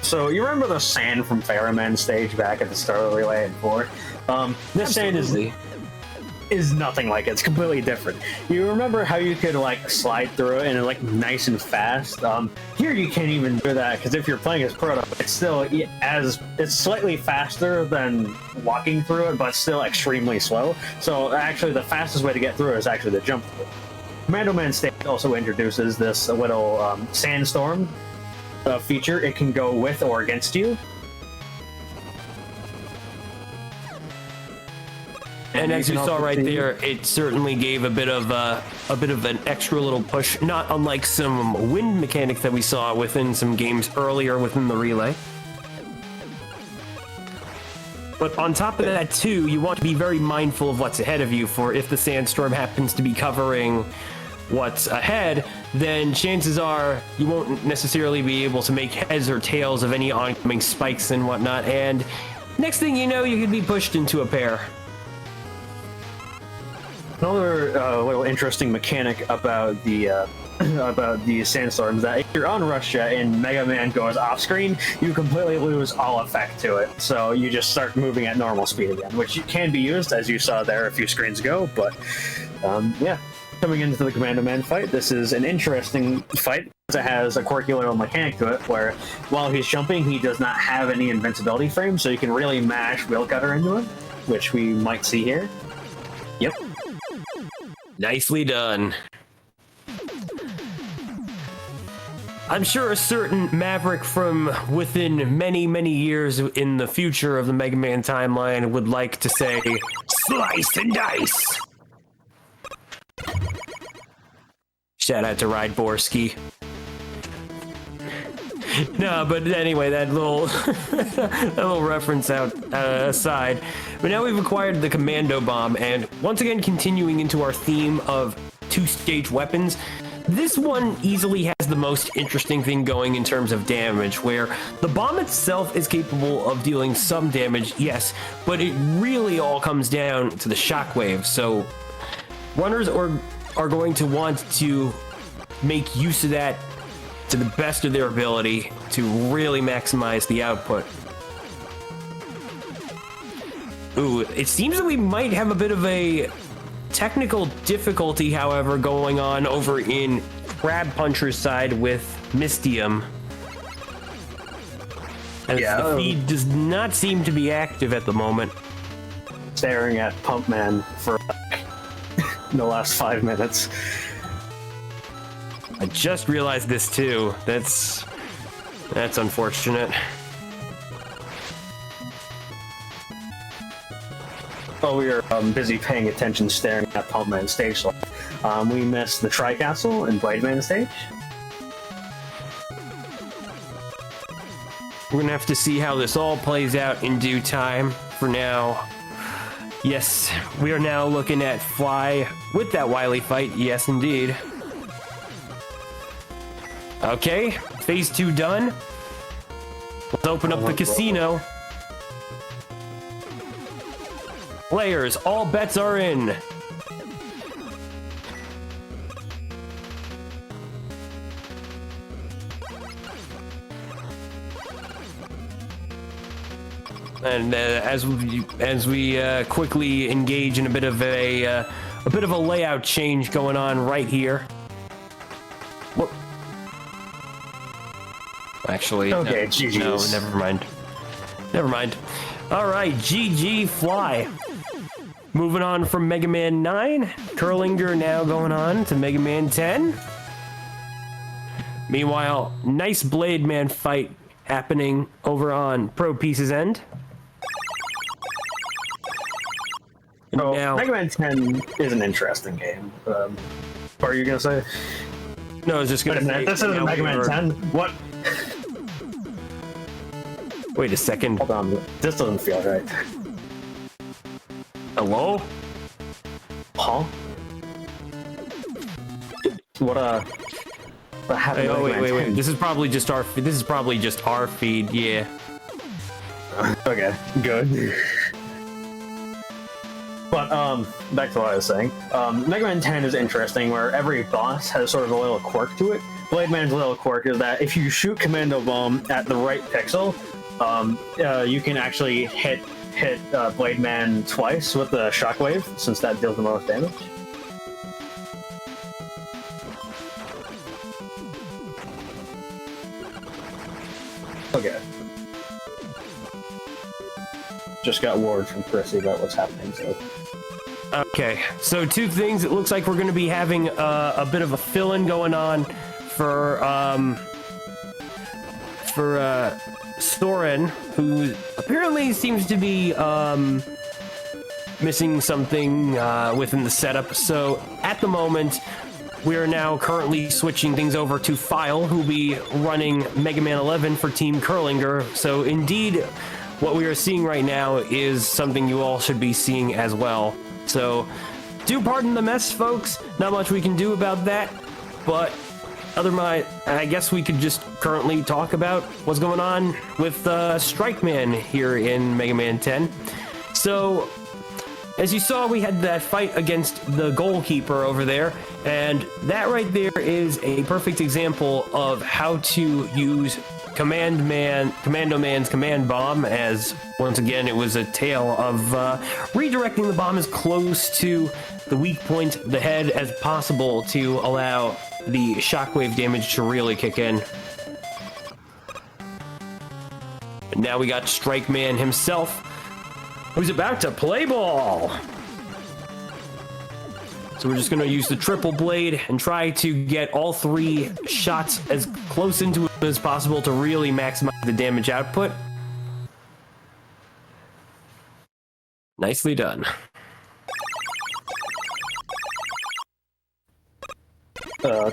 So you remember the sand from Ferroman stage back at the start of the Relay and 4? This sand is nothing like it. It's completely different. You remember how you could like slide through it and like nice and fast? Here you can't even do that because if you're playing as Proto, it's still it's slightly faster than walking through it, but still extremely slow. So actually, the fastest way to get through it is actually the jump through. Commando Man stage also introduces this little sandstorm feature. It can go with or against you. And as you saw right there, it certainly gave a bit of an extra little push, not unlike some wind mechanics that we saw within some games earlier within the Relay. But on top of that too, you want to be very mindful of what's ahead of you, for if the sandstorm happens to be covering what's ahead, then chances are you won't necessarily be able to make heads or tails of any oncoming spikes and whatnot, and next thing you know, you could be pushed into a pair. Another little interesting mechanic about the sandstorms, that if you're on Rush Jet and Mega Man goes off screen, you completely lose all effect to it. So you just start moving at normal speed again, which can be used, as you saw there a few screens ago. But yeah, coming into the Commando Man fight, this is an interesting fight because it has a quirky little mechanic to it where while he's jumping, he does not have any invincibility frame, so you can really mash Wheel Cutter into him, which we might see here. Yep. Nicely done. I'm sure a certain Maverick from within many, many years in the future of the Mega Man timeline would like to say, slice and dice. Shout out to Ride Borsky. No, but anyway, that little that little reference aside. But now we've acquired the Commando Bomb, and once again continuing into our theme of two-stage weapons, this one easily has the most interesting thing going in terms of damage, where the bomb itself is capable of dealing some damage, yes, but it really all comes down to the shockwave. So runners are going to want to make use of that to the best of their ability to really maximize the output. Ooh, it seems that we might have a bit of a technical difficulty, however, going on over in Crab Puncher's side with Mystium. As the feed does not seem to be active at the moment. Staring at Pumpman for the last 5 minutes. I just realized this too. That's unfortunate. While we were busy paying attention staring at Pumpman stage left, we missed the Tri-Castle and Blademan stage. We're gonna have to see how this all plays out in due time. For now, yes, we are now looking at Fly with that Wily fight. Yes, indeed. Okay, phase 2 done. Let's open up the casino. Players, all bets are in. And as we quickly engage in a bit of a layout change going on right here. Whoop. Actually, okay, no, GG's. no, never mind. All right, GG fly. Moving on from Mega Man 9, Curlinger now going on to Mega Man 10. Meanwhile, nice Blade Man fight happening over on Pro Piece's end. So, Now, Mega Man 10 is an interesting game. What are you gonna say? no, I was just Wait gonna a minute, say. this isn't Mega Man 10? What? Wait a second. Hold on, this doesn't feel right. Hello? Huh? What happened? Hey, to oh Mega Man wait. 10? This is probably just our. This is probably just our feed. Yeah. Okay, good. But back to what I was saying. Mega Man 10 is interesting, where every boss has sort of a little quirk to it. Blade Man's little quirk is that if you shoot Commando Bomb at the right pixel, you can actually hit Blade Man twice with the Shockwave, since that deals the most damage. Okay. Just got word from Chrissy about what's happening, so... Okay, so two things. It looks like we're going to be having a bit of a fill-in going on for Soren, who apparently seems to be missing something within the setup. So at the moment, we are now currently switching things over to File, who will be running Mega Man 11 for Team Curlinger. So indeed, what we are seeing right now is something you all should be seeing as well. So, do pardon the mess, folks. Not much we can do about that, but otherwise, I guess we could just currently talk about what's going on with Strike Man here in Mega Man 10. So, as you saw, we had that fight against the goalkeeper over there, and that right there is a perfect example of how to use Commando Man's command bomb, as once again it was a tale of redirecting the bomb as close to the weak point, the head, as possible to allow the shockwave damage to really kick in. And now we got Strike Man himself, who's about to play ball. So we're just going to use the triple blade and try to get all three shots as close into it as possible to really maximize the damage output. Nicely done.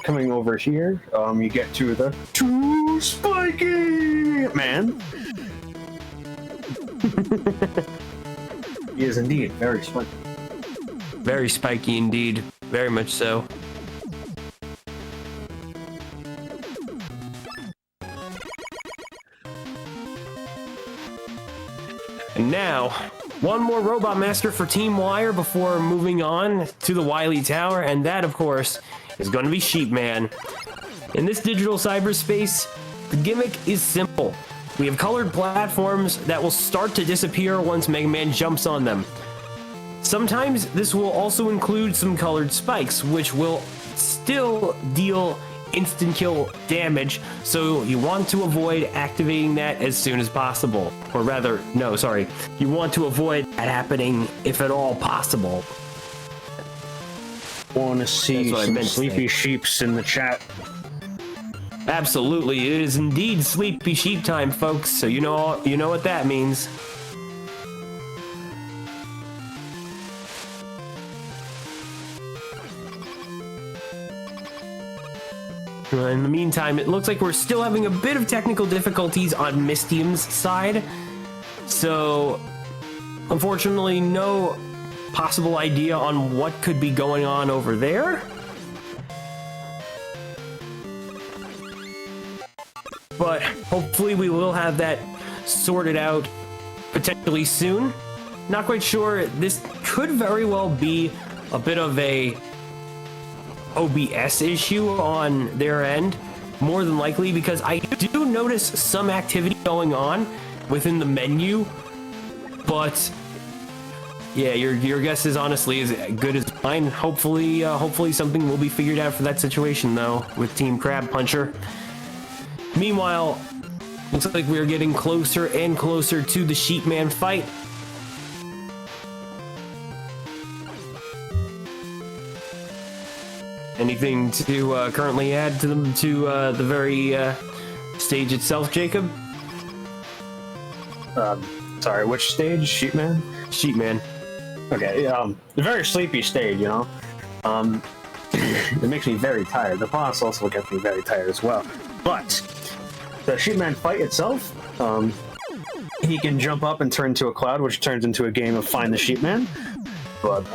Coming over here, you get to the Too Spiky Man. He is indeed very spiky. Very spiky indeed. Very much so. And now, one more Robot Master for Team Wire before moving on to the Wily Tower, and that, of course, is going to be Sheep Man. In this digital cyberspace, the gimmick is simple. We have colored platforms that will start to disappear once Mega Man jumps on them. Sometimes this will also include some colored spikes, which will still deal instant kill damage, so you want to avoid activating that as soon as possible. Or rather, no, sorry. You want to avoid that happening if at all possible. Want to see some sleepy sheeps in the chat? Absolutely, it is indeed sleepy sheep time, folks, so you know what that means. In the meantime, it looks like we're still having a bit of technical difficulties on Mystium's side. So, unfortunately, no possible idea on what could be going on over there. but hopefully we will have that sorted out potentially soon. Not quite sure. This could very well be a bit of a OBS issue on their end, more than likely, because I do notice some activity going on within the menu, but yeah, your guess is honestly as good as mine. Hopefully something will be figured out for that situation though with Team Crab Puncher. Meanwhile, looks like we are getting closer and closer to the Sheepman fight. Anything to currently add to the very stage itself, Jacob? Sorry, which stage? Sheepman? Sheepman. Okay, a very sleepy stage, you know. It makes me very tired. The boss also gets me very tired as well. But the Sheepman fight itself, he can jump up and turn into a cloud, which turns into a game of Find the Sheepman. But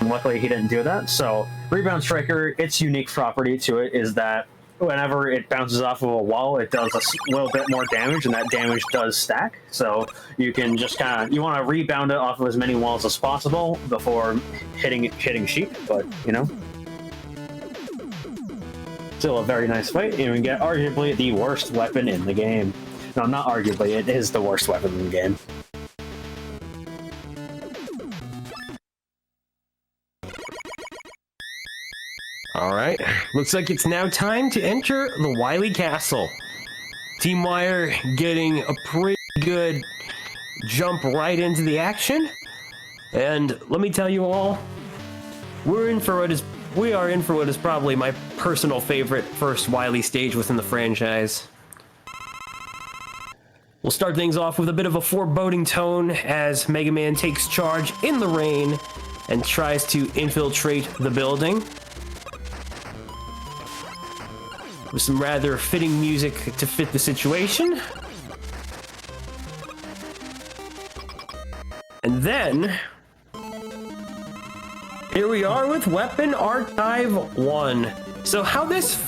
luckily he didn't do that. So Rebound Striker, its unique property to it is that whenever it bounces off of a wall, it does a little bit more damage, and that damage does stack. So you can just you want to rebound it off of as many walls as possible before hitting sheep. But you know, still a very nice fight, and we get arguably the worst weapon in the game. No, not arguably, it is the worst weapon in the game. All right, looks like it's now time to enter the Wily Castle. Team Wire getting a pretty good jump right into the action. And let me tell you all, we are in for what is probably my personal favorite first Wily stage within the franchise. We'll start things off with a bit of a foreboding tone as Megaman takes charge in the rain and tries to infiltrate the building, with some rather fitting music to fit the situation. And then here we are with Weapon Archive 1. So how this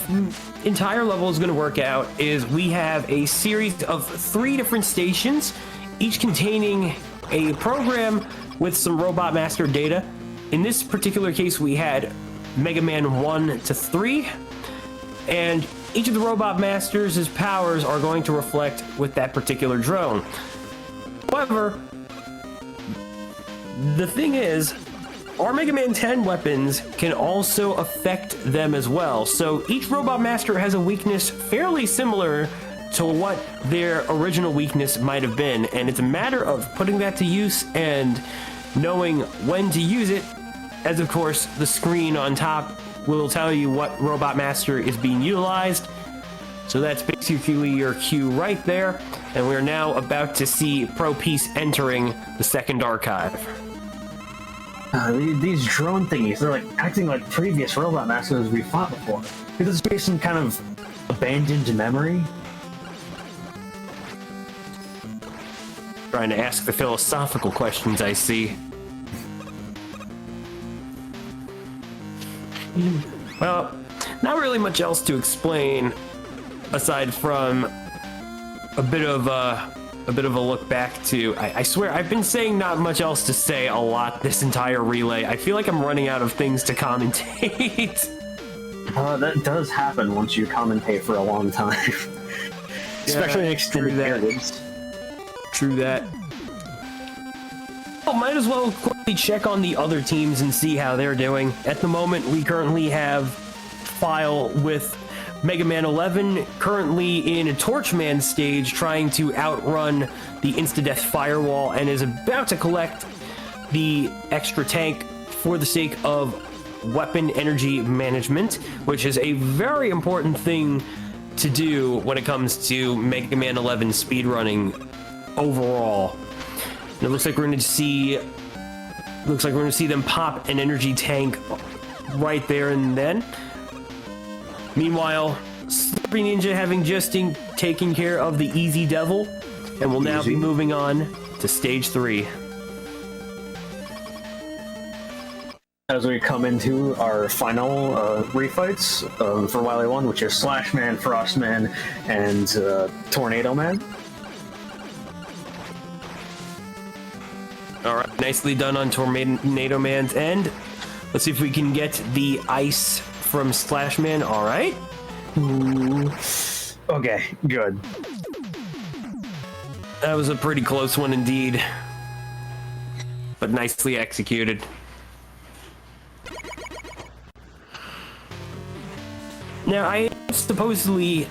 entire level is going to work out is we have a series of 3 different stations, each containing a program with some Robot Master data. In this particular case, we had Mega Man 1 to 3. And each of the Robot Masters' powers are going to reflect with that particular drone. However, the thing is, our Mega Man 10 weapons can also affect them as well. So each Robot Master has a weakness fairly similar to what their original weakness might have been. And it's a matter of putting that to use and knowing when to use it, as of course the screen on top will tell you what Robot Master is being utilized. So that's basically your cue right there. And we're now about to see Pro Piece entering the second archive. These drone thingies, they're like acting like previous Robot Masters we fought before. Could this be some kind of abandoned memory? Trying to ask the philosophical questions, I see. Well, not really much else to explain aside from a bit of a look back to. I swear I've been saying not much else to say a lot this entire relay. I feel like I'm running out of things to commentate. That does happen once you commentate for a long time, especially in extended periods. True that. Well, might as well quickly check on the other teams and see how they're doing. At the moment, we currently have File with Mega Man 11 currently in a Torchman stage trying to outrun the Insta-Death Firewall and is about to collect the extra tank for the sake of weapon energy management, which is a very important thing to do when it comes to Mega Man 11 speedrunning overall. And it looks like we're going to see them pop an energy tank right there and then. Meanwhile, Slurpy Ninja having just taken care of the Easy Devil, and will now be moving on to stage 3. as we come into our final refights for Wily 1, which is Slash Man, Frost Man, and Tornado Man. All right, nicely done on Tornado Man's end. Let's see if we can get the ice from Slash Man. All right. Ooh. Okay, good. That was a pretty close one indeed, but nicely executed. Now, I am supposedly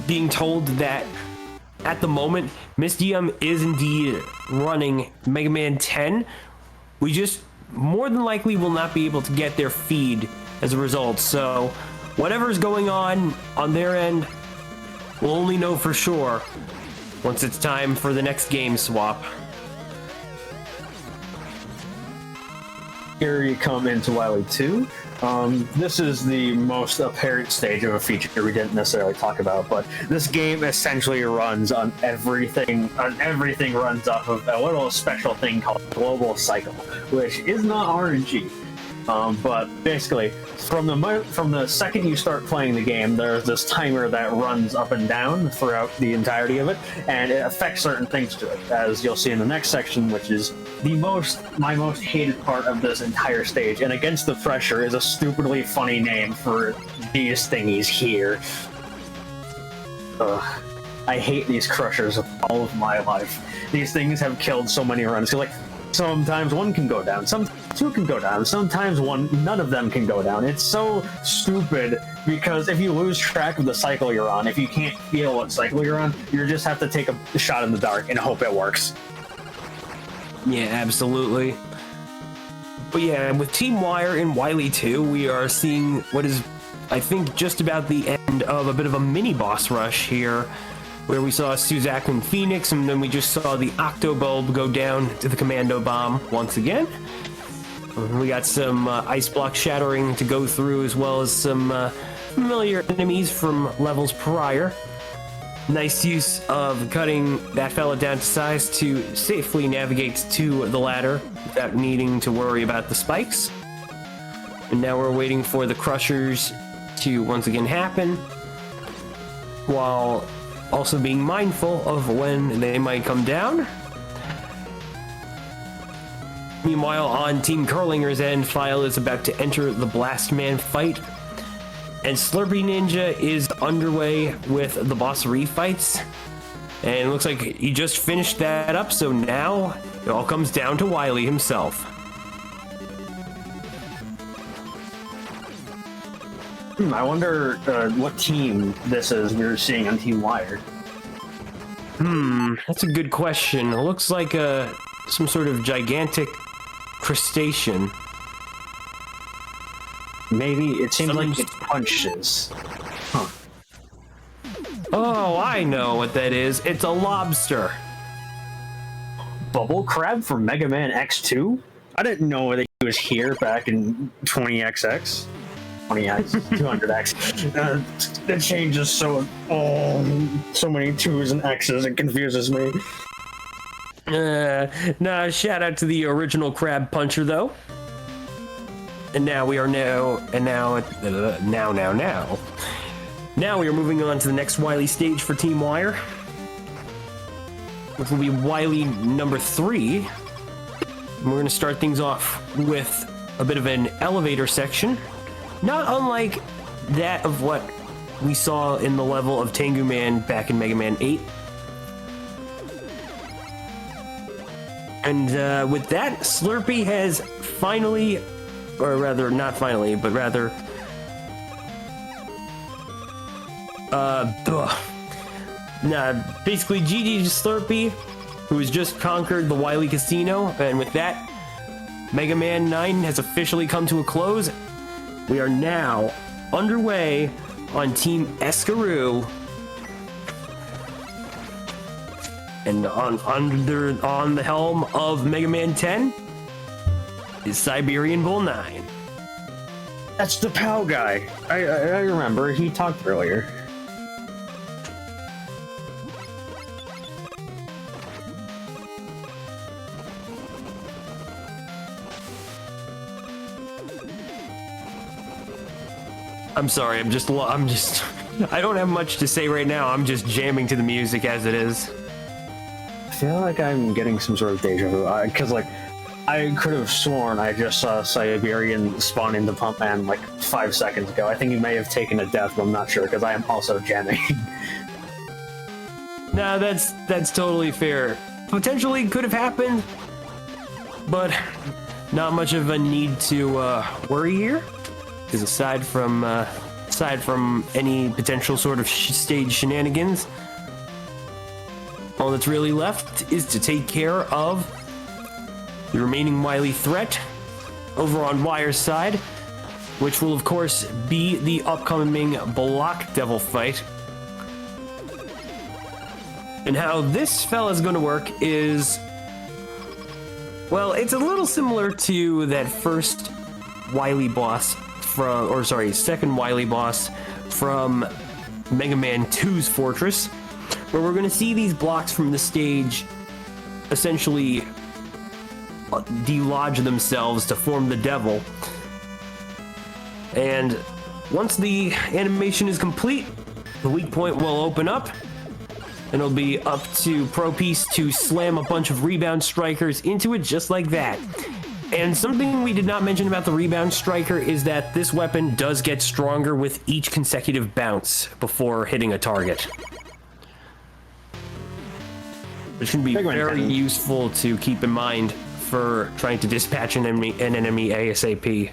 being told that at the moment, Miss DM is indeed running Mega Man 10. We just more than likely will not be able to get their feed as a result. So whatever's going on their end, we'll only know for sure once it's time for the next game swap. Here you come into Wily 2. This is the most apparent stage of a feature we didn't necessarily talk about, but this game essentially runs on everything. Everything runs off of a little special thing called global cycle, which is not RNG. But basically, from the second you start playing the game, there's this timer that runs up and down throughout the entirety of it, and it affects certain things to it, as you'll see in the next section, which is my most hated part of this entire stage. And Against the Pressure is a stupidly funny name for these thingies here. Ugh. I hate these crushers of all of my life. These things have killed so many runs. Like, sometimes one can go down, sometimes two can go down, sometimes none of them can go down. It's so stupid because if you lose track of the cycle you're on, if you can't feel what cycle you're on, you just have to take a shot in the dark and hope it works. Yeah, absolutely. But yeah, with Team Wire in Wily 2, we are seeing what is, I think, just about the end of a bit of a mini boss rush here, where we saw Suzak and Phoenix, and then we just saw the Octobulb go down to the Commando Bomb once again. We got some ice block shattering to go through, as well as some familiar enemies from levels prior. Nice use of cutting that fella down to size to safely navigate to the ladder without needing to worry about the spikes. And now we're waiting for the crushers to once again happen, while also being mindful of when they might come down. Meanwhile, on Team Curlinger's end, File is about to enter the Blast Man fight, and Slurpee Ninja is underway with the boss refights, and it looks like he just finished that up, so now it all comes down to Wily himself. I wonder what team this is we're seeing on Team Wired. That's a good question. It looks like some sort of gigantic crustacean. Maybe it seems like it punches. Huh. Oh, I know what that is. It's a lobster. Bubble Crab from Mega Man X2? I didn't know that he was here back in 20XX. 20X, 200X. That changes so many 2's and X's, it confuses me. Nah, shout out to the original Crab Puncher, though. And now we are now we are moving on to the next Wily stage for Team Wire, which will be Wily number 3. And we're going to start things off with a bit of an elevator section, not unlike that of what we saw in the level of Tengu Man back in Mega Man 8. And with that, Slurpee has finally, or rather not finally, but rather basically GG to Slurpee, who has just conquered the Wily Casino, and with that, Mega Man 9 has officially come to a close. We are now underway on Team Eskaroo, and on the helm of Mega Man 10 is Siberian Bull 9. That's the POW guy. I remember, he talked earlier. I'm sorry. I'm just. I don't have much to say right now. I'm just jamming to the music as it is. I feel like I'm getting some sort of deja vu, because like I could have sworn I just saw Siberian spawn into Pumpman like 5 seconds ago. I think he may have taken a death, but I'm not sure because I am also jamming. Nah, that's totally fair. Potentially could have happened, but not much of a need to worry here. Because aside from any potential sort of stage shenanigans, all that's really left is to take care of the remaining wily threat over on Wire's side, which will of course be the upcoming Block Devil fight. And how this fella's gonna work is, well, it's a little similar to that first wily boss second wily boss from Mega Man 2's Fortress, where we're gonna see these blocks from the stage essentially delodge themselves to form the devil. And once the animation is complete, the weak point will open up, and it'll be up to Pro Piece to slam a bunch of rebound strikers into it just like that. And something we did not mention about the rebound striker is that this weapon does get stronger with each consecutive bounce before hitting a target, which can be very useful to keep in mind for trying to dispatch an enemy ASAP.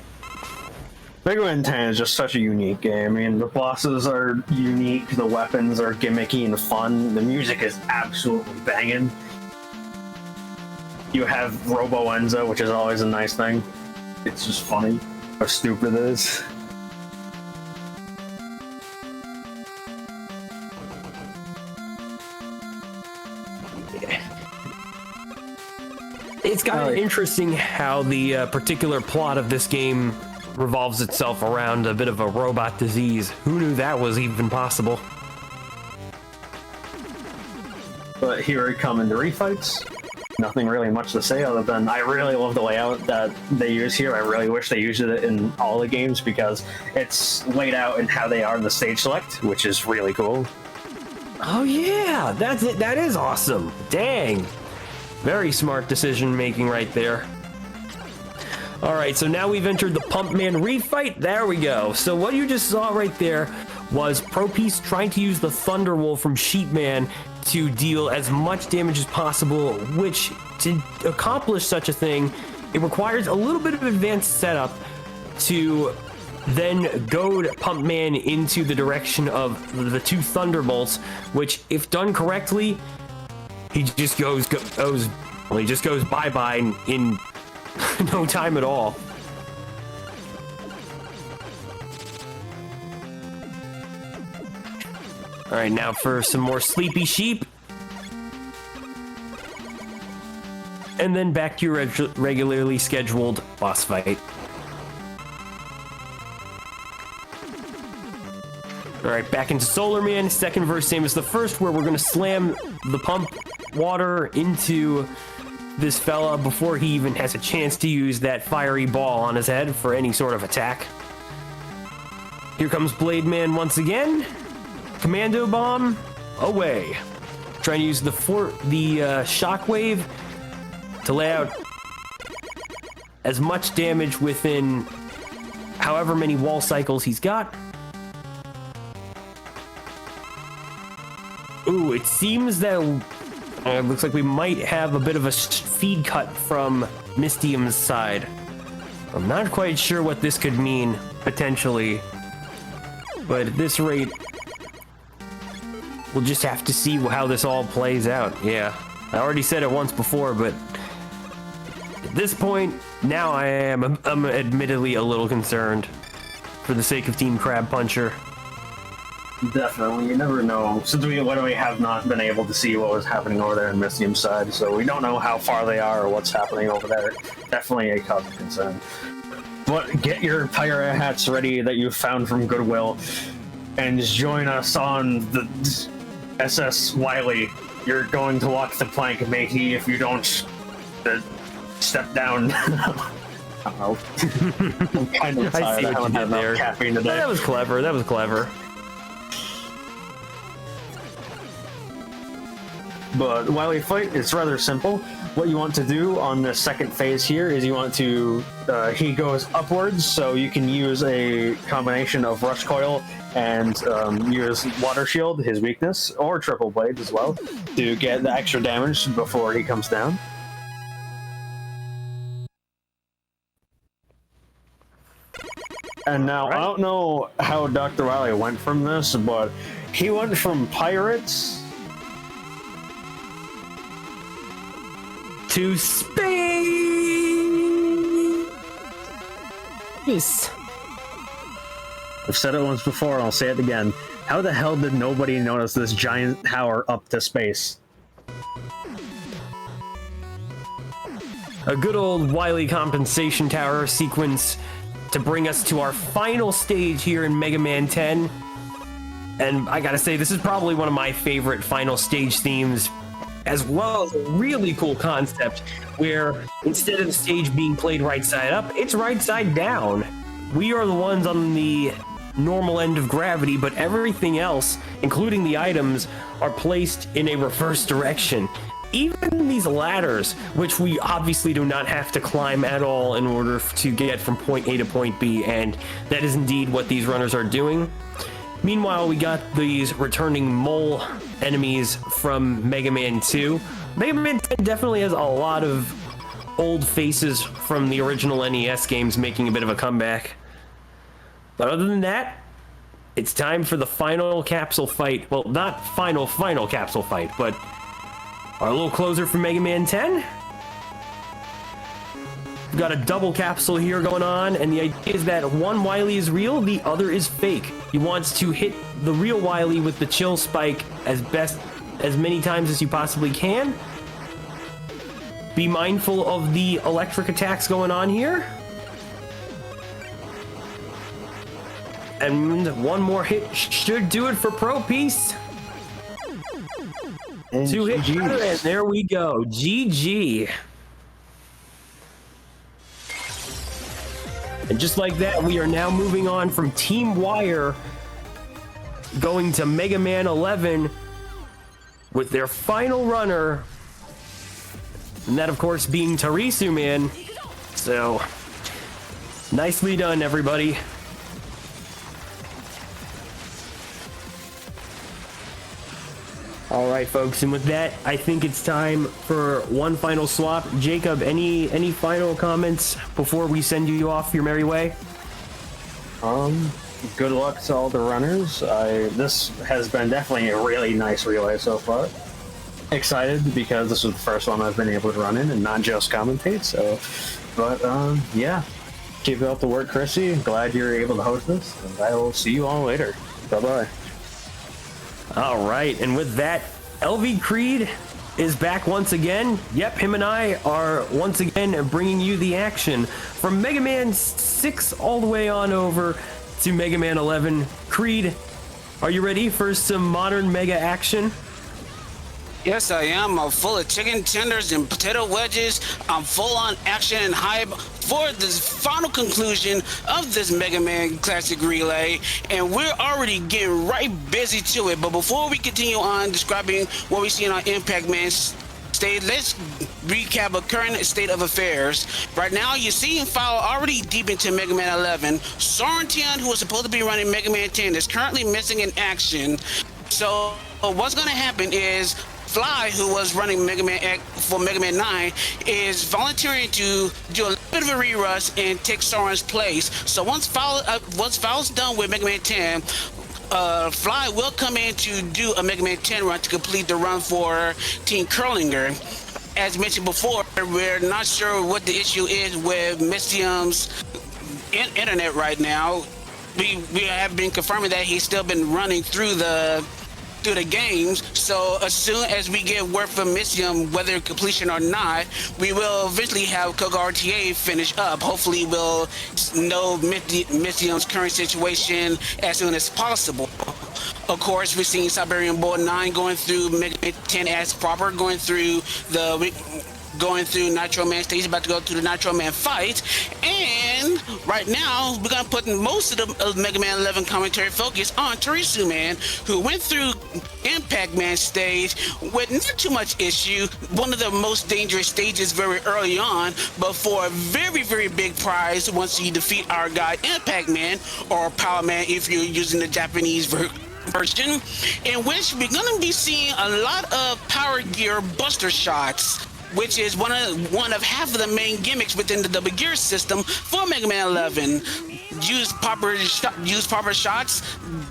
Mega Man 10 is just such a unique game. I mean, the bosses are unique, the weapons are gimmicky and fun, the music is absolutely banging. You have Robo Enzo, which is always a nice thing. It's just funny how stupid it is. It's kind of interesting how the particular plot of this game revolves itself around a bit of a robot disease. Who knew that was even possible? But here we come into refights. Nothing really much to say other than I really love the layout that they use here. I really wish they used it in all the games because it's laid out in how they are in the stage select, which is really cool. Oh yeah, that's it. That is awesome. Dang. Very smart decision making right there. All right, so now we've entered the Pumpman refight. There we go. So what you just saw right there was Pro Piece trying to use the Thunderwolf from Sheepman to deal as much damage as possible, which to accomplish such a thing, it requires a little bit of advanced setup to then goad Pumpman into the direction of the two Thunderbolts, which if done correctly, he just goes bye-bye in no time at all. All right, now for some more Sleepy Sheep. And then back to your regularly scheduled boss fight. All right, back into Solar Man. Second verse, same as the first, where we're going to slam the pump water into this fella before he even has a chance to use that fiery ball on his head for any sort of attack. Here comes Blade Man once again. Commando bomb away. Trying to use the shockwave to lay out as much damage within however many wall cycles he's got. Ooh, it seems that it looks like we might have a bit of a feed cut from Mystium's side. I'm not quite sure what this could mean, potentially. But at this rate, we'll just have to see how this all plays out. Yeah, I already said it once before, but at this point, now I'm admittedly a little concerned for the sake of Team Crab Puncher. Definitely, you never know. Since we literally have not been able to see what was happening over there in Mystium's side, so we don't know how far they are or what's happening over there. Definitely a cause of concern. But get your pirate hats ready that you found from Goodwill, and just join us on the SS Wily. You're going to walk the plank, matey, if you don't step down. Oh. I know. I see what you did there. Caffeine today. That was clever. That was clever. But while we fight, it's rather simple. What you want to do on the second phase here is you want to, he goes upwards, so you can use a combination of Rush Coil and use Water Shield, his weakness, or Triple Blade as well, to get the extra damage before he comes down. And now, I don't know how Dr. Wily went from this, but he went from pirates to space. I've said it once before, and I'll say it again. How the hell did nobody notice this giant tower up to space? A good old Wily compensation tower sequence to bring us to our final stage here in Mega Man 10. And I gotta say, this is probably one of my favorite final stage themes, as well as a really cool concept where instead of the stage being played right side up, it's right side down. We are the ones on the normal end of gravity, but everything else, including the items, are placed in a reverse direction. Even these ladders, which we obviously do not have to climb at all in order to get from point A to point B, and that is indeed what these runners are doing. Meanwhile, we got these returning mole enemies from Mega Man 2. Mega Man 10 definitely has a lot of old faces from the original NES games making a bit of a comeback. But other than that, it's time for the final capsule fight. Well, not final capsule fight, but our little closer for Mega Man 10. We've got a double capsule here going on, and the idea is that one Wily is real, the other is fake. He wants to hit the real Wily with the chill spike as many times as you possibly can. Be mindful of the electric attacks going on here. And one more hit should do it for Pro Piece. And 2 hits, and there we go. GG. And just like that, we are now moving on from Team Wire, going to Mega Man 11 with their final runner, and that, of course, being Tarisu Man. So, nicely done, everybody. All right, folks, and with that, I think it's time for one final swap. Jacob, any final comments before we send you off your merry way? Good luck to all the runners. This has been definitely a really nice relay so far. Excited because this was the first one I've been able to run in and not just commentate. So, but yeah, keep up the work, Chrissy. Glad you're able to host this, and I will see you all later. Bye bye. All right, and with that, LV Creed is back once again. Yep, him and I are once again bringing you the action from Mega Man 6 all the way on over to Mega Man 11. Creed, are you ready for some modern Mega action? Yes, I am. I'm full of chicken tenders and potato wedges. I'm full on action and hype for this final conclusion of this Mega Man Classic Relay. And we're already getting right busy to it. But before we continue on describing what we see on Impact Man stage, let's recap a current state of affairs. Right now, you see him file already deep into Mega Man 11. Sorentian, who was supposed to be running Mega Man 10, is currently missing in action. So what's going to happen is Fly, who was running Mega Man for Mega Man 9, is volunteering to do a little bit of a rerush and take Soren's place. So once Foul's done with Mega Man 10, Fly will come in to do a Mega Man 10 run to complete the run for Team Curlinger. As mentioned before, we're not sure what the issue is with Mystium's internet right now. We have been confirming that he's still been running through the games, so as soon as we get word from Mystium, whether completion or not, we will eventually have Koga RTA finish up. Hopefully we'll know Mystium's current situation as soon as possible. Of course, we're seeing Siberian Bull 9 going through Mega Man 10 as proper, going through the going through Nitro Man stage, about to go through the Nitro Man fight. And right now, we're going to put most of the Mega Man 11 commentary focus on Teresa Man, who went through Impact Man stage with not too much issue. One of the most dangerous stages very early on, but for a very, very big prize once you defeat our guy Impact Man, or Power Man if you're using the Japanese version, in which we're going to be seeing a lot of Power Gear Buster shots, which is one of half of the main gimmicks within the double gear system for Mega Man 11. Use proper shots,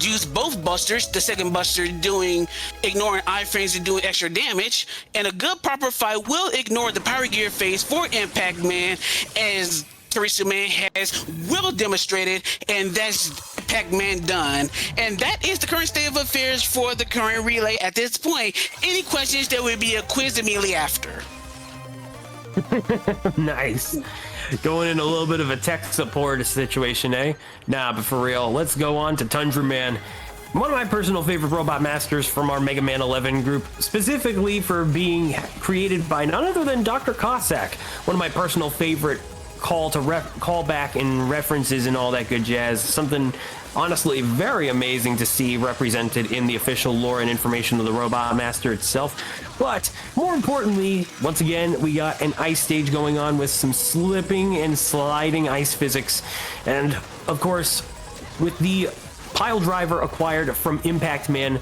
use both busters, the second buster ignoring iframes and doing extra damage, and a good proper fight will ignore the Power Gear phase for Impact Man, as Teresa Man has well demonstrated, and that's Pac-Man done. And that is the current state of affairs for the current relay at this point. Any questions, there will be a quiz immediately after. Nice. Going in a little bit of a tech support situation, eh? Nah, but for real, let's go on to Tundra Man. One of my personal favorite robot masters from our Mega Man 11 group, specifically for being created by none other than Dr. Cossack. One of my personal favorite call back and references and all that good jazz. Something honestly very amazing to see represented in the official lore and information of the Robot Master itself. But more importantly, once again, we got an ice stage going on with some slipping and sliding ice physics. And of course, with the pile driver acquired from Impact Man,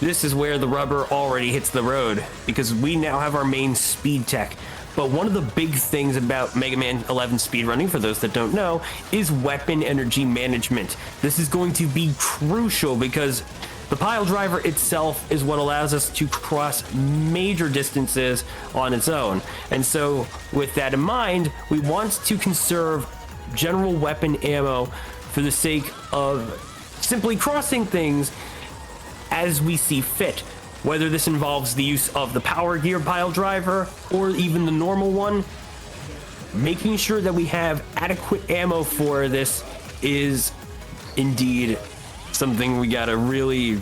this is where the rubber already hits the road, because we now have our main speed tech. But one of the big things about Mega Man 11 speedrunning, for those that don't know, is weapon energy management. This is going to be crucial because the pile driver itself is what allows us to cross major distances on its own. And so with that in mind, we want to conserve general weapon ammo for the sake of simply crossing things as we see fit. Whether this involves the use of the Power Gear pile driver or even the normal one, making sure that we have adequate ammo for this is indeed something we gotta really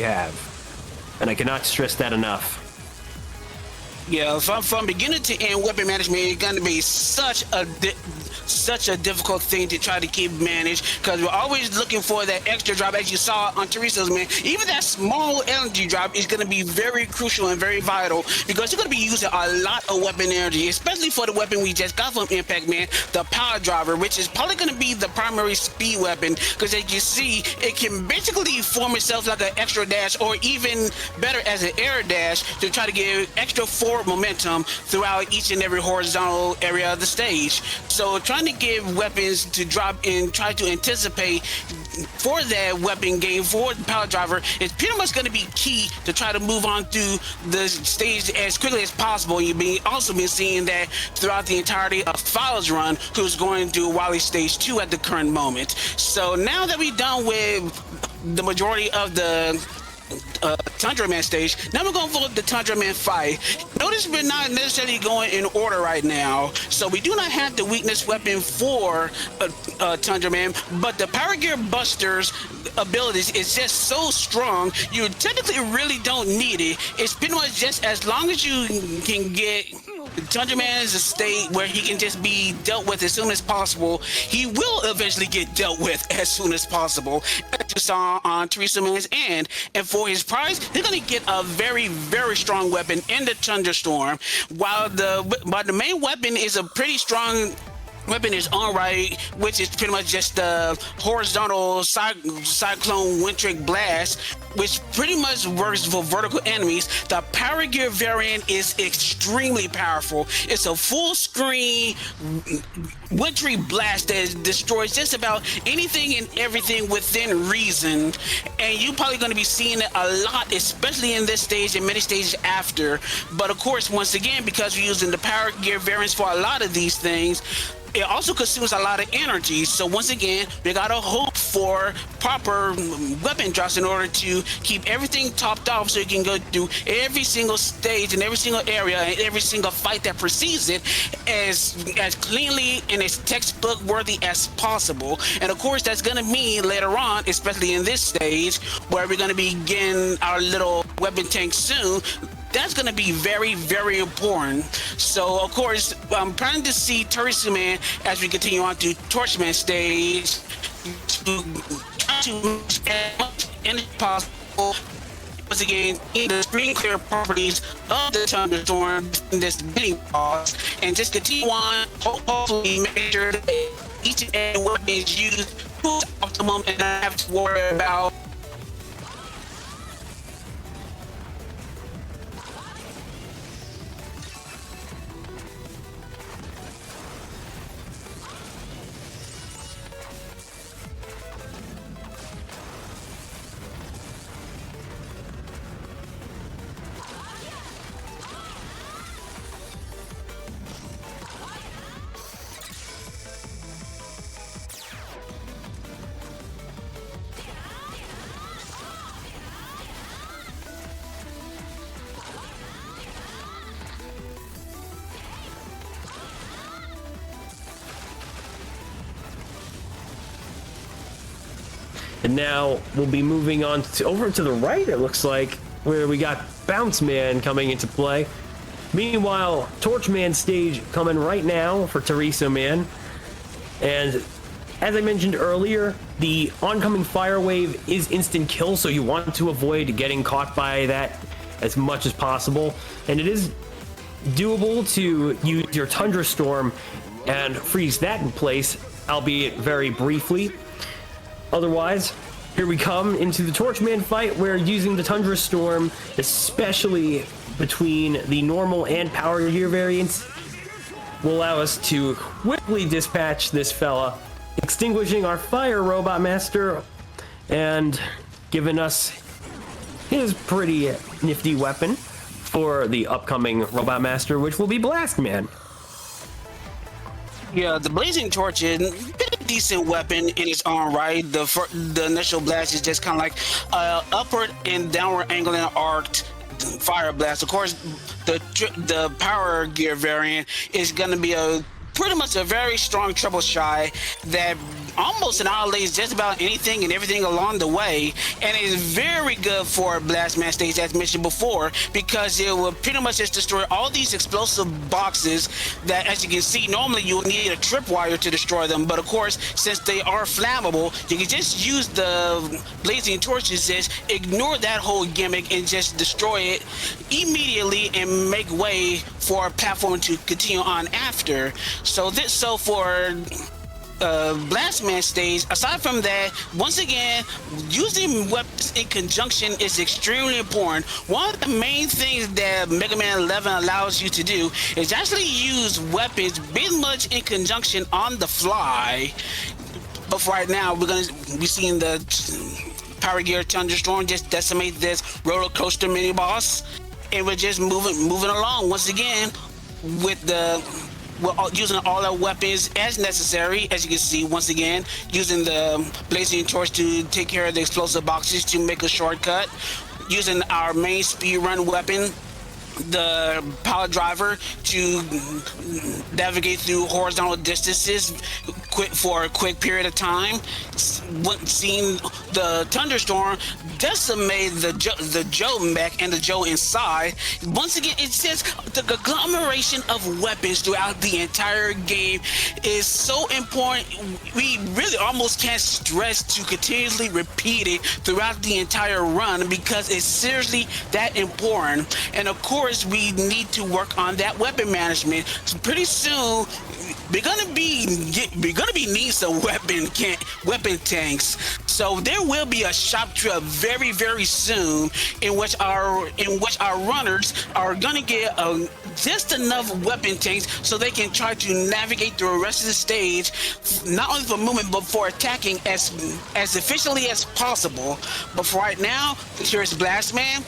have. And I cannot stress that enough. Yeah, from beginning to end, weapon management is going to be such a difficult thing to try to keep managed, because we're always looking for that extra drop, as you saw on Teresa's Man. Even that small energy drop is going to be very crucial and very vital, because you're going to be using a lot of weapon energy, especially for the weapon we just got from Impact Man, the power driver, which is probably going to be the primary speed weapon, because as you see, it can basically form itself like an extra dash, or even better as an air dash, to try to give extra forward momentum throughout each and every horizontal area of the stage. So trying to give weapons to drop and try to anticipate for that weapon game for the power driver is pretty much going to be key to try to move on through the stage as quickly as possible. You've also been seeing that throughout the entirety of Fowler's run, who's going through Wily Stage 2 at the current moment. So now that we're done with the majority of the Tundra Man stage, now we're going for the Tundra Man fight. Notice we're not necessarily going in order right now, so we do not have the weakness weapon for Tundra Man, but the Power Gear Buster's abilities is just so strong, you technically really don't need it. It's pretty much just as long as you can get Tundra Man is a state where he can just be dealt with as soon as possible. He will eventually get dealt with as soon as possible, as you saw on Teresa Man's end. And for his prize, they're going to get a very, very strong weapon in the Thunderstorm. While the main weapon is a pretty strong weapon is on right, which is pretty much just the horizontal cyclone Wintrick blast, which pretty much works for vertical enemies. The Power Gear variant is extremely powerful. It's a full screen wintry blast that destroys just about anything and everything within reason, and you're probably going to be seeing it a lot, especially in this stage and many stages after. But of course, once again, because we're using the Power Gear variants for a lot of these things, it also consumes a lot of energy. So once again, we gotta hope for proper weapon drops in order to keep everything topped off, so you can go through every single stage and every single area and every single fight that precedes it as cleanly and as textbook worthy as possible. And of course, that's gonna mean later on, especially in this stage, where we're gonna be getting our little weapon tank soon, that's going to be very, very important. So, of course, I'm planning to see Teresa Man as we continue on to Torchman stage to try to as much as possible. Once again, in the screen clear properties of the thunderstorm in this mini boss, and just continue on, hopefully make sure that each and every weapon is used to its optimum and not have to worry about And now we'll be moving on over to the right, it looks like, where we got Bounce Man coming into play. Meanwhile, Torchman stage coming right now for Teresa Man. And as I mentioned earlier, the oncoming fire wave is instant kill, so you want to avoid getting caught by that as much as possible. And it is doable to use your Tundra Storm and freeze that in place, albeit very briefly. Otherwise, here we come into the Torchman fight, where using the Tundra Storm, especially between the normal and power gear variants, will allow us to quickly dispatch this fella, extinguishing our fire robot master and giving us his pretty nifty weapon for the upcoming robot master, which will be Blast Man. Yeah, the Blazing Torch is a decent weapon in its own right. The initial blast is just kind of like upward and downward angle and arced fire blast. Of course, the power gear variant is going to be pretty much a very strong triple shot that almost annihilates just about anything and everything along the way, and is very good for Blast Man stage, as mentioned before, because it will pretty much just destroy all these explosive boxes that, as you can see, normally you would need a tripwire to destroy them, but of course, since they are flammable, you can just use the Blazing Torches, just ignore that whole gimmick and just destroy it immediately and make way for a platform to continue on after. So for Blast Man stage, aside from that, once again, using weapons in conjunction is extremely important. One of the main things that Mega Man 11 allows you to do is actually use weapons pretty much in conjunction on the fly. But for right now, we're going to be seeing the Power Gear Thunderstorm just decimate this roller coaster mini boss, and we're just moving along once again with we're using all our weapons as necessary. As you can see, once again, using the Blazing Torch to take care of the explosive boxes to make a shortcut. Using our main speedrun weapon, the power driver, to navigate through horizontal distances for a quick period of time. Seeing the thunderstorm decimate the Joe mech and the Joe inside. Once again, it says the conglomeration of weapons throughout the entire game is so important. We really almost can't stress to continuously repeat it throughout the entire run, because it's seriously that important. And of course, we need to work on that weapon management. So pretty soon, we're gonna be needing some weapon tanks. So there will be a shop trip very, very soon in which our runners are gonna get just enough weapon tanks so they can try to navigate through the rest of the stage, not only for movement but for attacking as efficiently as possible. But for right now, here's Blast Man.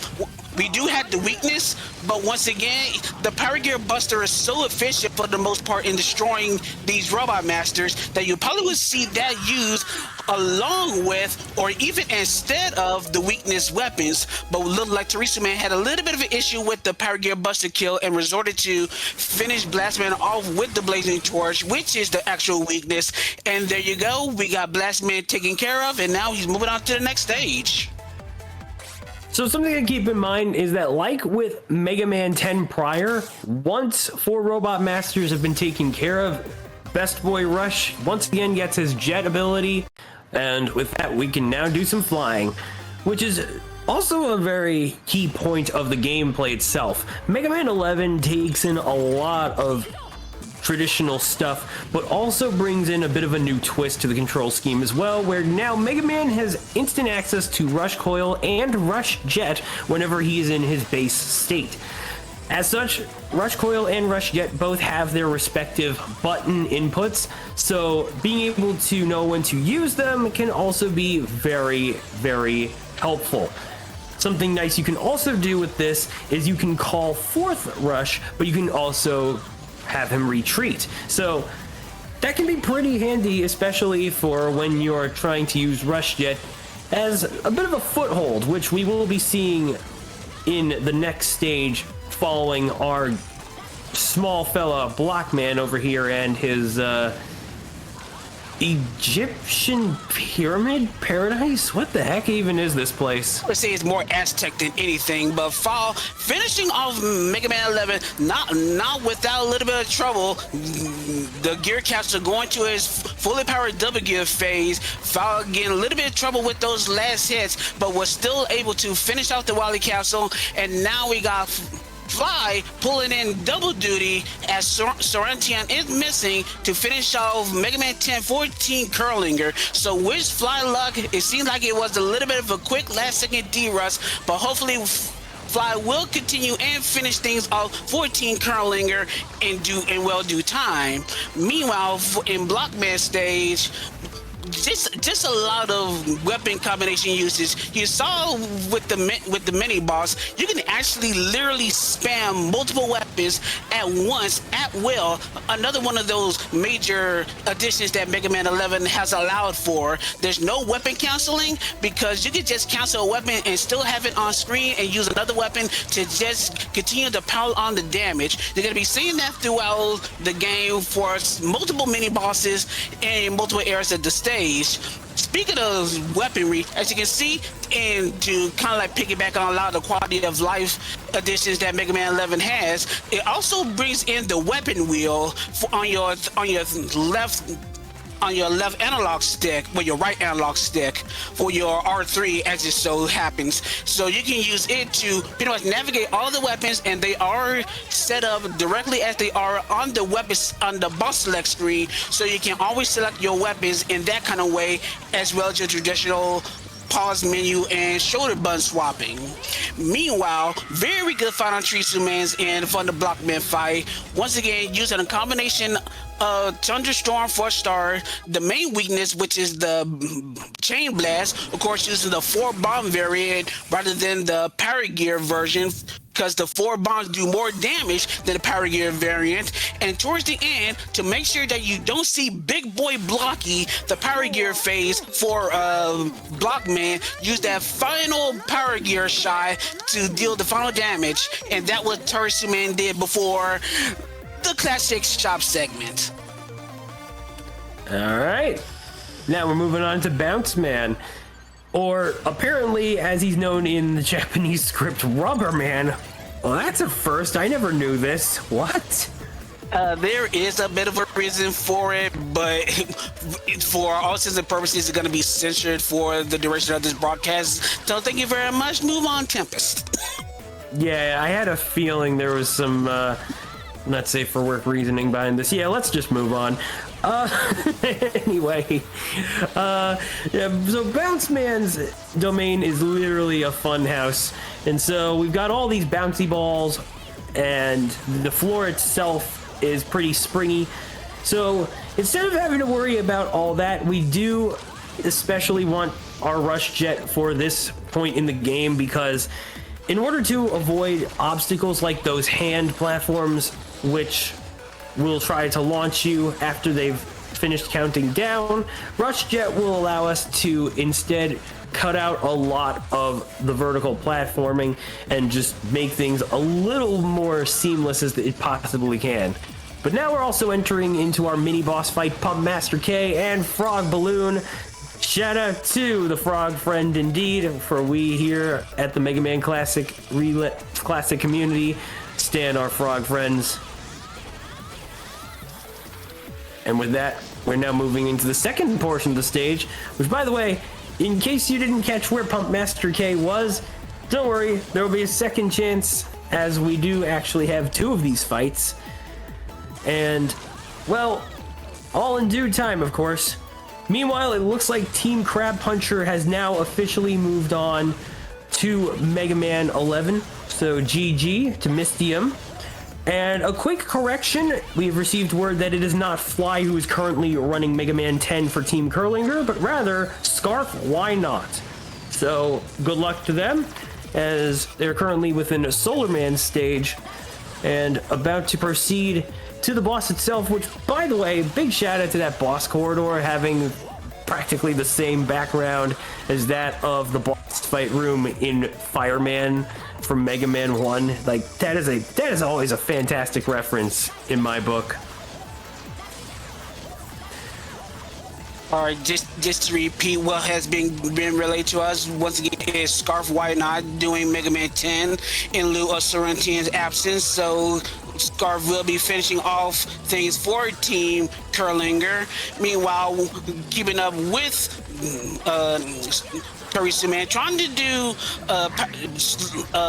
We do have the weakness, but once again, the Power Gear Buster is so efficient for the most part in destroying these Robot Masters that you probably would see that used along with or even instead of the weakness weapons. But it looked like Teresa Man had a little bit of an issue with the Power Gear Buster kill and resorted to finish Blast Man off with the Blazing Torch, which is the actual weakness. And there you go, we got Blast Man taken care of, and now he's moving on to the next stage. So something to keep in mind is that, like with Mega Man 10 prior, once 4 Robot Masters have been taken care of, Best Boy Rush once again gets his jet ability, and with that we can now do some flying, which is also a very key point of the gameplay itself. Mega Man 11 takes in a lot of traditional stuff, but also brings in a bit of a new twist to the control scheme as well, where now Mega Man has instant access to Rush Coil and Rush Jet whenever he is in his base state. As such, Rush Coil and Rush Jet both have their respective button inputs, so being able to know when to use them can also be very, very helpful. Something nice you can also do with this is you can call forth Rush, but you can also have him retreat. So that can be pretty handy, especially for when you're trying to use Rush Jet as a bit of a foothold, which we will be seeing in the next stage following our small fella Blockman over here and his Egyptian pyramid paradise? What the heck even is this place? I would say it's more Aztec than anything, but finishing off Mega Man 11, not without a little bit of trouble. The gear capsule going to his fully powered double gear phase, Fall getting a little bit of trouble with those last hits, but was still able to finish off the Wily capsule, and now we got Fly pulling in double duty as Sorrentian is missing to finish off Mega Man 10-14 Curlinger. So with Fly luck, it seems like it was a little bit of a quick last second D-Rush, but hopefully Fly will continue and finish things off 14 Curlinger in well due time. Meanwhile, in Blockman stage, just a lot of weapon combination usage. You saw with the mini boss, you can actually literally spam multiple weapons at once at will. Another one of those major additions that Mega Man 11 has allowed for. There's no weapon canceling because you can just cancel a weapon and still have it on screen and use another weapon to just continue to pile on the damage. You're gonna be seeing that throughout the game for multiple mini bosses in multiple areas of the stage. Speaking of weaponry, as you can see, and to kind of like piggyback on a lot of the quality of life additions that Mega Man 11 has, it also brings in the weapon wheel on your left analog stick, or your right analog stick for your R3 as it so happens. So you can use it to pretty much navigate all the weapons, and they are set up directly as they are on the weapons on the boss select screen, so you can always select your weapons in that kind of way, as well as your traditional pause menu and shoulder button swapping. Meanwhile, very good final tree summons in from the Blockman fight. Once again, using a combination of Thunderstorm for a start, the main weakness, which is the Chain Blast, of course using the 4 bomb variant rather than the Paragear version, because the 4 bombs do more damage than the Power Gear variant. And towards the end, to make sure that you don't see Big Boy Blocky, the Power Gear phase for Blockman, use that final Power Gear shot to deal the final damage. And that was Tursuman did before the classic shop segment. All right. Now we're moving on to Bounce Man. Or apparently, as he's known in the Japanese script, Rubber Man. Well, that's a first. I never knew this. What? There is a bit of a reason for it, but for all intents and purposes, it's going to be censored for the duration of this broadcast. So thank you very much. Move on, Tempest. Yeah, I had a feeling there was some not safe for work reasoning behind this. Yeah, let's just move on. Anyway, yeah, so Bounce Man's domain is literally a fun house, and so we've got all these bouncy balls, and the floor itself is pretty springy. So instead of having to worry about all that, we do especially want our Rush Jet for this point in the game, because in order to avoid obstacles like those hand platforms, which will try to launch you after they've finished counting down, Rush Jet will allow us to instead cut out a lot of the vertical platforming and just make things a little more seamless as it possibly can. But now we're also entering into our mini boss fight, Pump Master K and Frog Balloon. Shout out to the frog friend indeed, for we here at the Mega Man Classic community stand our frog friends. And with that, we're now moving into the second portion of the stage, which, by the way, in case you didn't catch where Pump Master K was, don't worry, there will be a second chance, as we do actually have 2 of these fights. And, well, all in due time, of course. Meanwhile, it looks like Team Crab Puncher has now officially moved on to Mega Man 11, so GG to Mystium. And a quick correction, we've received word that it is not Fly who is currently running Mega Man 10 for Team Curlinger, but rather Scarf Why Not. So good luck to them, as they're currently within a Solar Man stage and about to proceed to the boss itself, which, by the way, big shout out to that boss corridor having practically the same background as that of the boss fight room in Fireman from Mega Man 1. Like, that is always a fantastic reference in my book. All right, just to repeat what has been relayed to us once again is Scarf Why Not doing Mega Man 10 in lieu of Sorrentian's absence. So Scarf will be finishing off things for Team Curlinger. Meanwhile, keeping up with Teresa Man, trying to do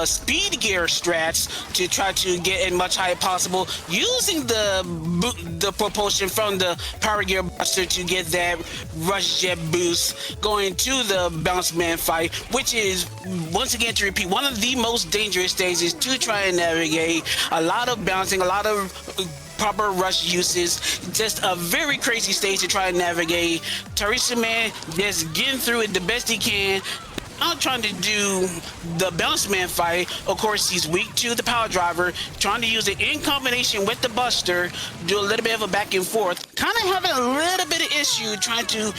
speed gear strats to try to get as much high possible, using the propulsion from the power gear buster to get that rush jet boost, going to the bounce man fight, which is, once again to repeat, one of the most dangerous stages to try and navigate. A lot of bouncing, a lot of proper rush uses, just a very crazy stage to try and navigate. Teresa Man just getting through it the best he can. I'm trying to do the bounce man fight. Of course, he's weak to the power driver, trying to use it in combination with the buster, do a little bit of a back and forth, kind of having a little bit of issue trying to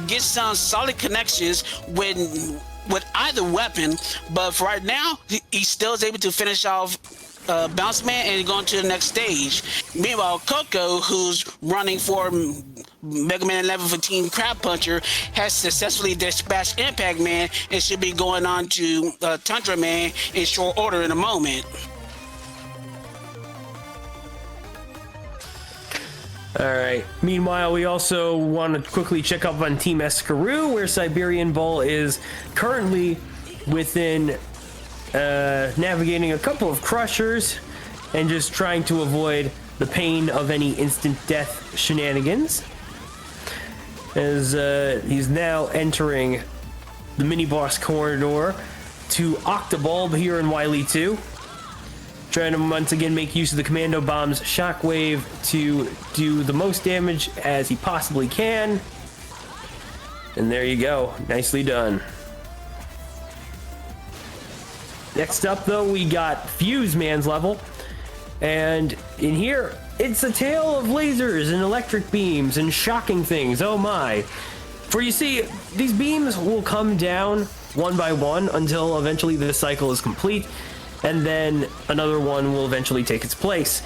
get some solid connections with either weapon. But for right now, he still is able to finish off Bounce Man and going to the next stage. Meanwhile, Coco, who's running for Mega Man 11 for Team Crab Puncher, has successfully dispatched Impact Man and should be going on to Tundra Man in short order in a moment. Alright, meanwhile, we also want to quickly check up on Team Eskaroo, where Siberian Bull is currently within navigating a couple of crushers and just trying to avoid the pain of any instant death shenanigans, as he's now entering the mini boss corridor to Octobulb here in Wily 2, trying to once again make use of the Commando Bomb's shockwave to do the most damage as he possibly can. And there you go, nicely done. Next up, though, we got Fuse Man's level, and in here, it's a tale of lasers and electric beams and shocking things, oh my. For you see, these beams will come down one by one until eventually the cycle is complete, and then another one will eventually take its place.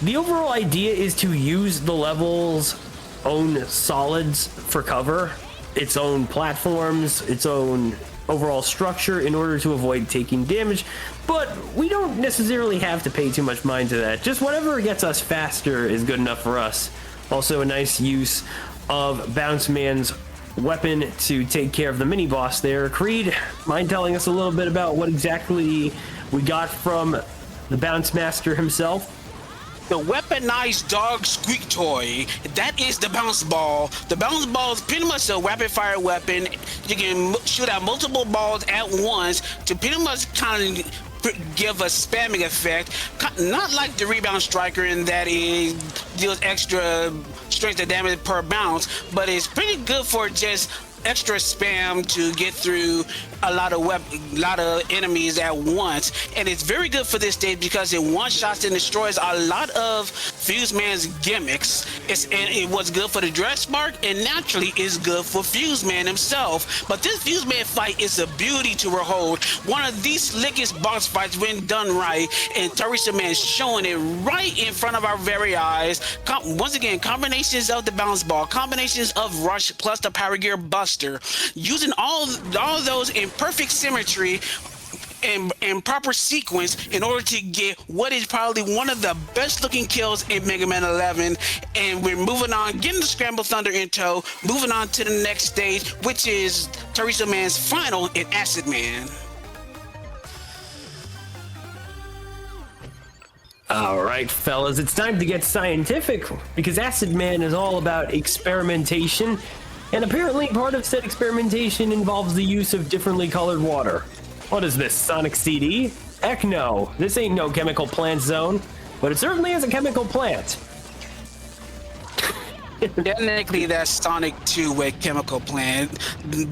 The overall idea is to use the level's own solids for cover, its own platforms, its own overall structure in order to avoid taking damage, but we don't necessarily have to pay too much mind to that. Just whatever gets us faster is good enough for us. Also a nice use of Bounce Man's weapon to take care of the mini boss there. Creed, mind telling us a little bit about what exactly we got from the Bounce Master himself? The weaponized dog squeak toy, that is the bounce ball. The bounce ball is pretty much a rapid fire weapon. You can shoot out multiple balls at once to pretty much kind of give a spamming effect. Not like the rebound striker in that it deals extra strength and damage per bounce, but it's pretty good for just extra spam to get through a lot of enemies at once. And it's very good for this stage because it one-shots and destroys a lot of Fuse Man's gimmicks. And it was good for the dress mark, and naturally is good for Fuse Man himself. But this Fuse Man fight is a beauty to behold. One of the slickest boss fights when done right, and Teresa Man showing it right in front of our very eyes. Once again, combinations of the bounce ball, combinations of rush plus the power gear buster, using all those in perfect symmetry and proper sequence in order to get what is probably one of the best looking kills in Mega Man 11. And we're moving on, getting the Scramble Thunder in tow, moving on to the next stage, which is Teresa Man's final in Acid Man. All right, fellas, it's time to get scientific, because Acid Man is all about experimentation, and apparently part of said experimentation involves the use of differently colored water. What is this, Sonic CD? Heck no, this ain't no chemical plant zone, but it certainly is a chemical plant. Technically, that's Sonic 2 with chemical plant.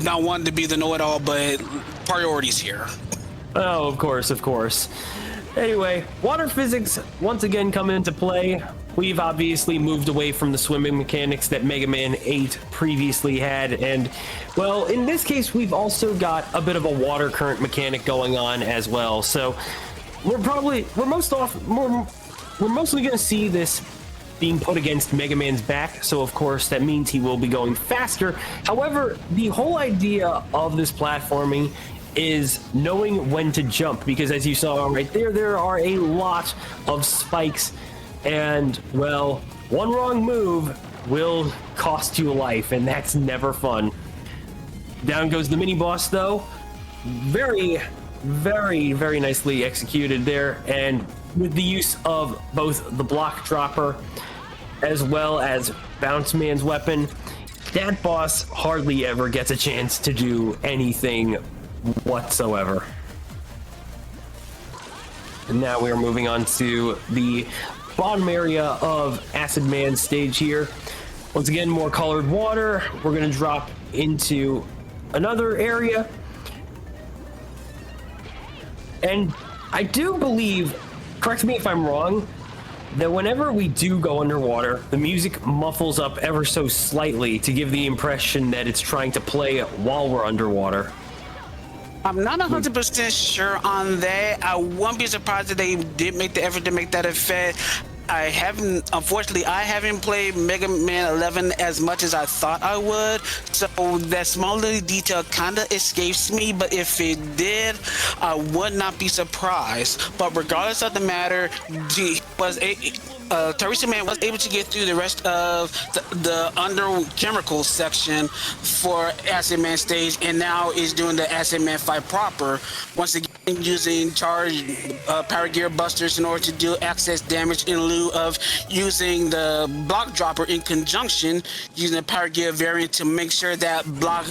Not wanting to be the know-it-all, but priorities here. Oh, of course, of course. Anyway, water physics once again come into play. We've obviously moved away from the swimming mechanics that Mega Man 8 previously had, and, well, in this case, we've also got a bit of a water current mechanic going on as well. So we're mostly going to see this being put against Mega Man's back, so of course that means he will be going faster. However, the whole idea of this platforming is knowing when to jump, because as you saw right there are a lot of spikes, and, well, one wrong move will cost you life, and that's never fun. Down goes the mini boss, though. Very, very, very nicely executed there, and with the use of both the block dropper as well as Bounce Man's weapon, that boss hardly ever gets a chance to do anything whatsoever. And now we're moving on to the bottom area of Acid Man's stage here. Once again, more colored water. We're going to drop into another area. And I do believe, correct me if I'm wrong, that whenever we do go underwater, the music muffles up ever so slightly to give the impression that it's trying to play while we're underwater. I'm not 100% sure on that. I won't be surprised if they did make the effort to make that effect. Unfortunately, I haven't played Mega Man 11 as much as I thought I would, so that small little detail kind of escapes me, but if it did, I would not be surprised. But regardless of the matter, Teresa Man was able to get through the rest of the under chemical section for Acid Man stage, and now is doing the Acid Man fight proper. Once again, using charge power gear busters in order to do excess damage in lieu of using the block dropper in conjunction using the power gear variant to make sure that block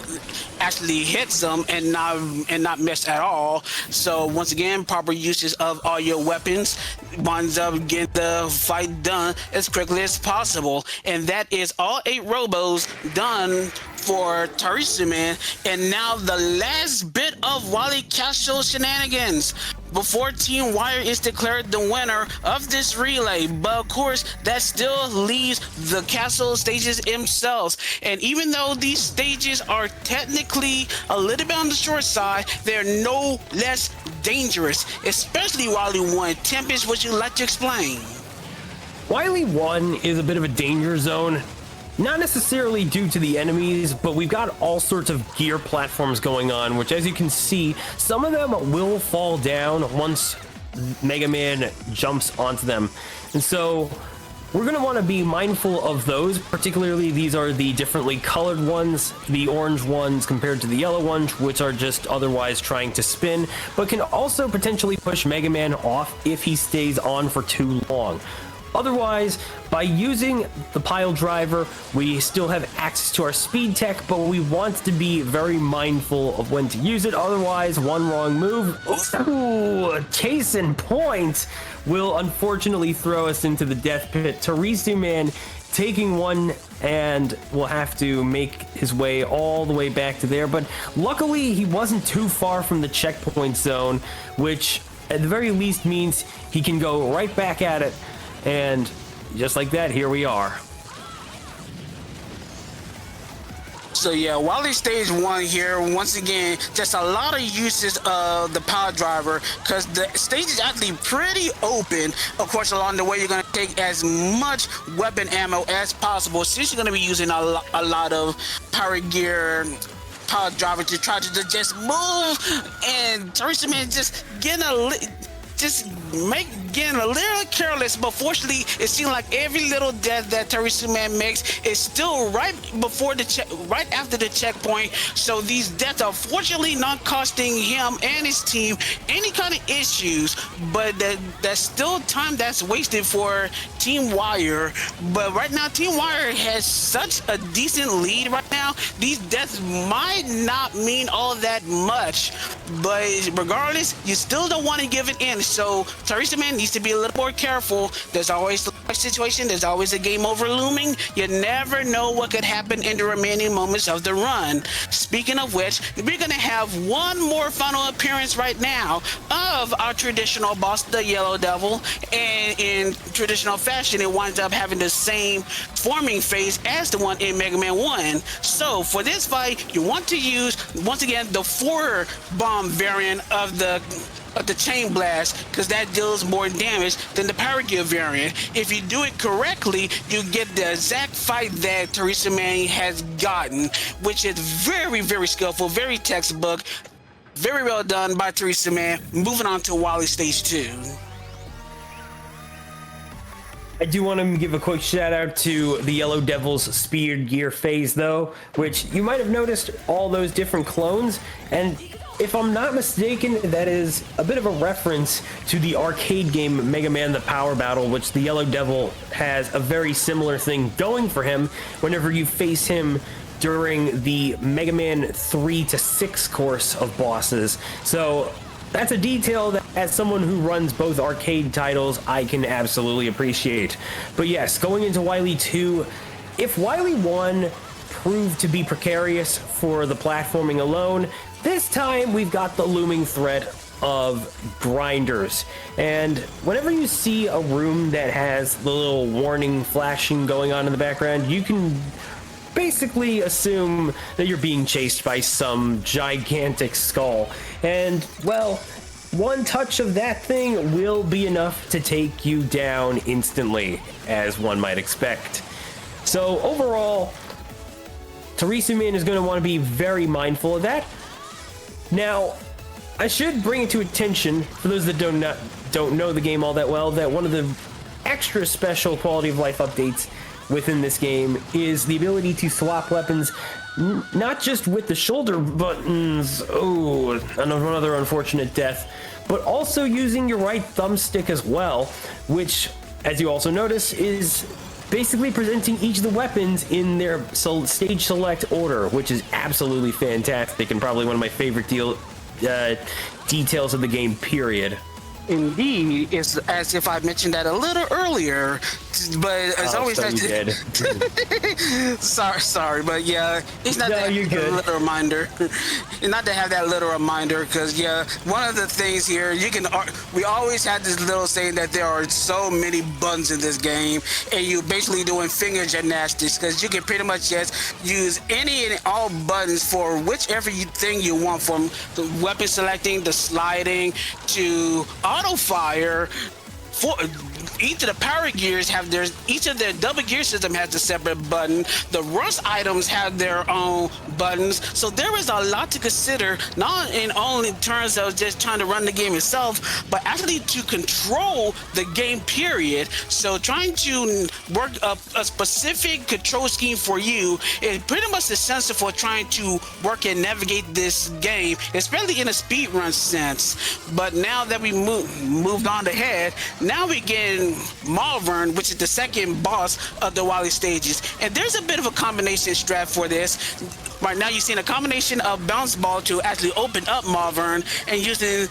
actually hits them and not miss at all. So once again, proper uses of all your weapons winds up getting the fight done as quickly as possible, and that is all 8 robos done for Teresa Man. And now the last bit of Wally Castle shenanigans before Team Wire is declared the winner of this relay. But of course, that still leaves the castle stages themselves. And even though these stages are technically a little bit on the short side, they're no less dangerous, especially Wily 1. Tempest, would you like to explain? Wily 1 is a bit of a danger zone. Not necessarily due to the enemies, but we've got all sorts of gear platforms going on, which, as you can see, some of them will fall down once Mega Man jumps onto them. And so we're going to want to be mindful of those. Particularly, these are the differently colored ones, the orange ones compared to the yellow ones, which are just otherwise trying to spin, but can also potentially push Mega Man off if he stays on for too long. Otherwise, by using the pile driver, we still have access to our speed tech, but we want to be very mindful of when to use it. Otherwise, one wrong move, ooh, case in point, will unfortunately throw us into the death pit. Teresa Man taking one and will have to make his way all the way back to there. But luckily, he wasn't too far from the checkpoint zone, which at the very least means he can go right back at it and just like that, here we are. So yeah, Wally stage 1 here, once again, just a lot of uses of the power driver, because the stage is actually pretty open. Of course, along the way, you're going to take as much weapon ammo as possible, since you're going to be using a lot of power gear, power driver to try to just move, and Teresa Man just getting getting a little careless, but fortunately it seems like every little death that Teresa Man makes is still right after the checkpoint. So these deaths are fortunately not costing him and his team any kind of issues, but that's still time that's wasted for Team Wire. But right now Team Wire has such a decent lead right now. These deaths might not mean all that much, but regardless, you still don't want to give it in. So Teresa Man needs to be a little more careful. There's always a situation, there's always a game over looming. You never know what could happen in the remaining moments of the run. Speaking of which, we're gonna have one more final appearance right now of our traditional boss, the Yellow Devil, and in traditional fashion, it winds up having the same forming phase as the one in Mega Man 1. So for this fight, you want to use, once again, the 4 bomb variant of the chain blast, because that deals more damage than the power gear variant. If you do it correctly, you get the exact fight that Teresa Man has gotten, which is very, very skillful, very textbook, very well done by Teresa Man. Moving on to Wally Stage 2. I do want to give a quick shout out to the Yellow Devil's speed gear phase though, which you might have noticed all those different clones, and if I'm not mistaken, that is a bit of a reference to the arcade game Mega Man The Power Battle, which the Yellow Devil has a very similar thing going for him whenever you face him during the Mega Man 3 to 6 course of bosses. So that's a detail that, as someone who runs both arcade titles, I can absolutely appreciate. But yes, going into Wily 2, if Wily 1 proved to be precarious for the platforming alone, this time we've got the looming threat of grinders. And whenever you see a room that has the little warning flashing going on in the background, you can basically assume that you're being chased by some gigantic skull. And, well, one touch of that thing will be enough to take you down instantly, as one might expect. So overall, Teresa Man is going to want to be very mindful of that. Now, I should bring it to attention, for those that don't know the game all that well, that one of the extra special quality of life updates within this game is the ability to swap weapons, not just with the shoulder buttons, another unfortunate death, but also using your right thumbstick as well, which, as you also notice, is basically presenting each of the weapons in their stage select order, which is absolutely fantastic and probably one of my favorite details of the game, period. Indeed, it's as if I mentioned that a little earlier, but as always, so you did. sorry, but yeah, it's not that little reminder. It's not to have that little reminder, because yeah, one of the things here we always had this little saying that there are so many buttons in this game, and you're basically doing finger gymnastics, because you can pretty much just use any and all buttons for whichever thing you want, from the weapon selecting, the sliding, to auto fire. For each of the power gears each of their double gear system has a separate button. The rust items have their own buttons. So there is a lot to consider, not only in terms of just trying to run the game itself, but actually to control the game, period. So trying to work up a specific control scheme for you is pretty much essential for trying to work and navigate this game, especially in a speedrun sense. But now that we moved on ahead, now we get Malvern, which is the second boss of the Wily stages, and there's a bit of a combination strat for this. Right now you're seeing a combination of bounce ball to actually open up Malvern, and using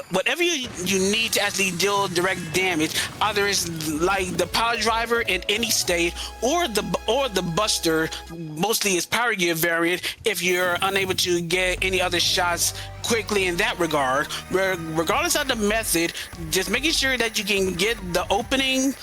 whatever you need to actually deal direct damage. Either it's like the power driver in any state, or the buster, mostly it's power gear variant, if you're unable to get any other shots quickly in that regard. Regardless of the method, just making sure that you can get the opening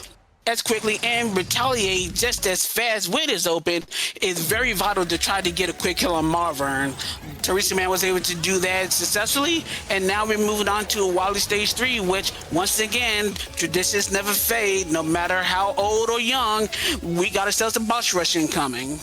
as quickly and retaliate just as fast when it's open is very vital to try to get a quick kill on Marvern. Teresa Man was able to do that successfully, and now we're moving on to Wily Stage 3, which, once again, traditions never fade. No matter how old or young, we got ourselves a boss rush incoming.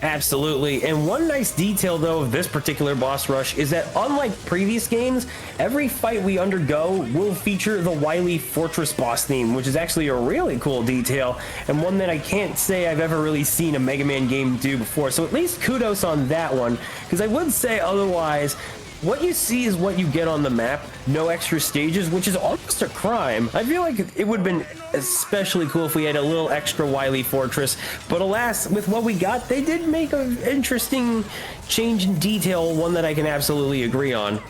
Absolutely. And one nice detail, though, of this particular boss rush is that, unlike previous games, every fight we undergo will feature the Wily Fortress boss theme, which is actually a really cool detail, and one that I can't say I've ever really seen a Mega Man game do before. So at least kudos on that one, because I would say otherwise, what you see is what you get on the map, no extra stages, which is almost a crime. I feel like it would have been especially cool if we had a little extra Wily Fortress, but alas, with what we got, they did make an interesting change in detail, one that I can absolutely agree on.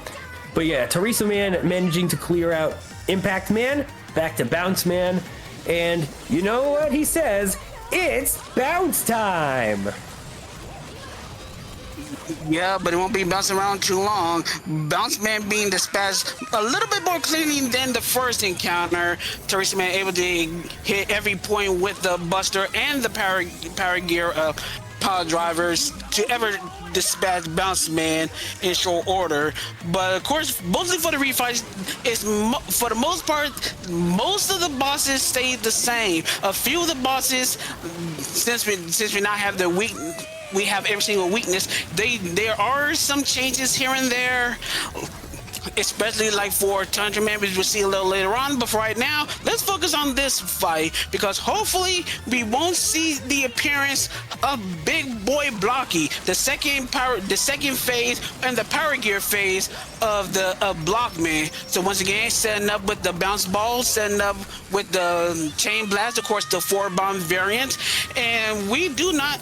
But yeah, Teresa Man managing to clear out Impact Man, back to Bounce Man, and you know what he says? It's bounce time! Yeah, but it won't be bouncing around too long. Bounce Man being dispatched a little bit more cleanly than the first encounter. Teresa Man able to hit every point with the Buster and the power gear power drivers to ever dispatch Bounce Man in short order. But of course, mostly for the refights, for the most part, most of the bosses stayed the same. A few of the bosses, since we not have the we have every single weakness, there are some changes here and there, especially like for Tundra Man, which we'll see a little later on. But for right now, let's focus on this fight, because hopefully we won't see the appearance of Big Boy Blocky, the second phase and the power gear phase of the Blockman. So once again, setting up with the bounce ball, setting up with the chain blast, of course the 4-bomb variant, and we do not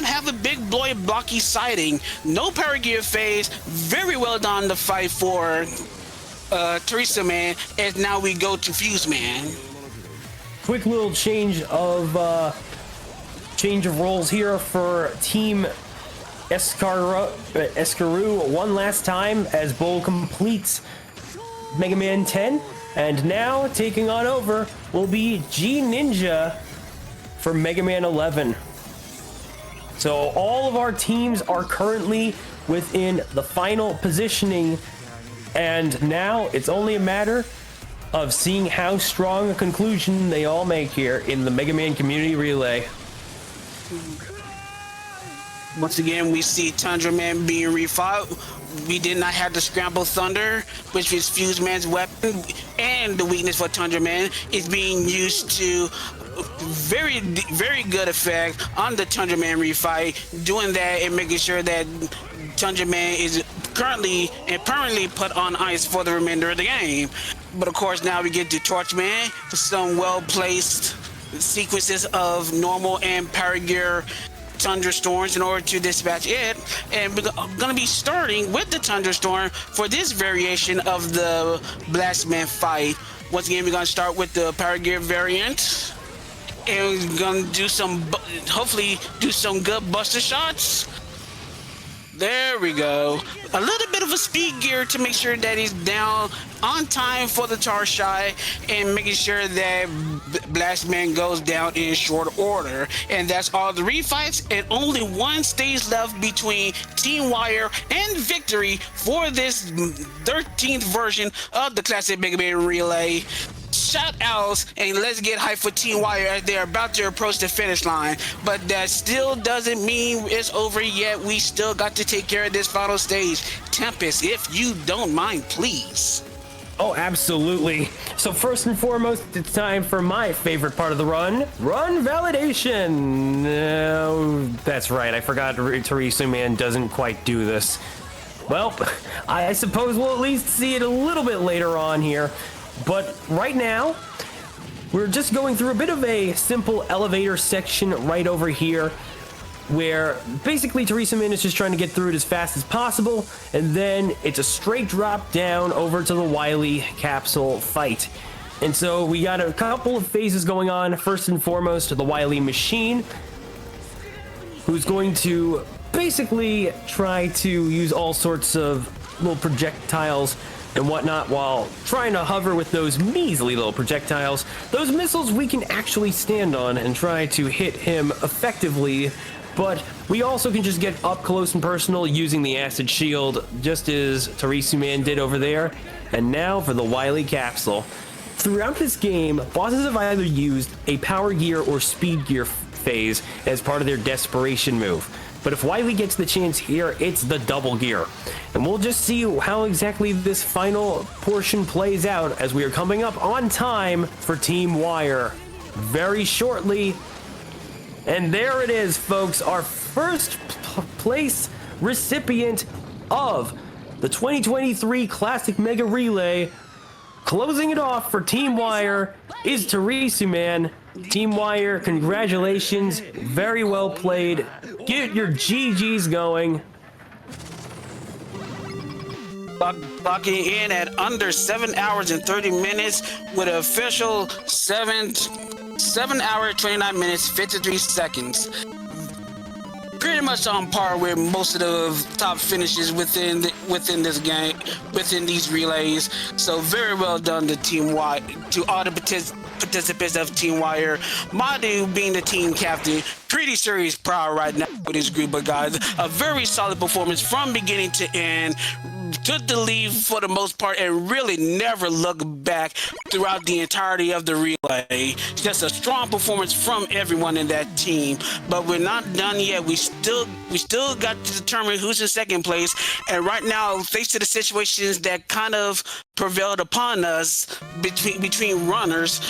have a Big Boy Blocky sighting. No power gear phase. Very well done the fight for Teresa Man, and now we go to Fuse Man. Quick little change of roles here for Team Escaru one last time as Bull completes Mega Man 10, and now taking on over will be G Ninja for Mega Man 11. So all of our teams are currently within the final positioning, and now it's only a matter of seeing how strong a conclusion they all make here in the Mega Man Community Relay. Once again, we see Tundra Man being refought. We did not have the Scramble Thunder, which is Fuse Man's weapon, and the weakness for Tundra Man is being used to very good effect on the Tundra Man refight, doing that and making sure that Tundra Man is currently and permanently put on ice for the remainder of the game. But of course, now we get to Torch Man for some well-placed sequences of normal and power gear thunderstorms in order to dispatch it, and we're going to be starting with the thunderstorm for this variation of the Blastman fight. Once again, we're going to start with the power gear variant, and we're going to do hopefully do some good buster shots. There we go. A little bit of a speed gear to make sure that he's down on time for the tar shot, and making sure that Blastman goes down in short order. And that's all the refights, and only one stage left between Team Wire and victory for this 13th version of the classic Mega Man Relay. Shout outs and let's get hyped for Team Wire as they're about to approach the finish line. But that still doesn't mean it's over yet. We still got to take care of this final stage. Tempest, if you don't mind, please. Oh, absolutely. So first and foremost, it's time for my favorite part of the run validation. That's right, I forgot Teresa Man doesn't quite do this. Well, I suppose we'll at least see it a little bit later on here. But right now, we're just going through a bit of a simple elevator section right over here, where basically Teresa Man is just trying to get through it as fast as possible, and then it's a straight drop down over to the Wily capsule fight. And so we got a couple of phases going on. First and foremost, the Wily machine, who's going to basically try to use all sorts of little projectiles and whatnot while trying to hover with those measly little projectiles. Those missiles we can actually stand on and try to hit him effectively, but we also can just get up close and personal using the acid shield, just as Tarisu Man did over there. And now for the Wily capsule. Throughout this game, bosses have either used a power gear or speed gear phase as part of their desperation move. But if Wily gets the chance here, it's the double gear. And we'll just see how exactly this final portion plays out as we are coming up on time for Team Wire very shortly. And there it is, folks, our first place recipient of the 2023 Classic Mega Relay. Closing it off for Team Wire is Tarisu Man. Team Wire, congratulations. Very well played. Get your GGs going. Clocking in at under 7 hours and 30 minutes with an official 7 hours, 29 minutes, 53 seconds. Pretty much on par with most of the top finishes within this game, within these relays. So very well done to Team Wire, to all the participants of Team Wire. Madu being the team captain, pretty sure he's proud right now with his group of guys. A very solid performance from beginning to end. Took the lead for the most part and really never looked back throughout the entirety of the relay. Just a strong performance from everyone in that team. But we're not done yet. We still got to determine who's in second place. And right now, thanks to the situations that kind of prevailed upon us between runners,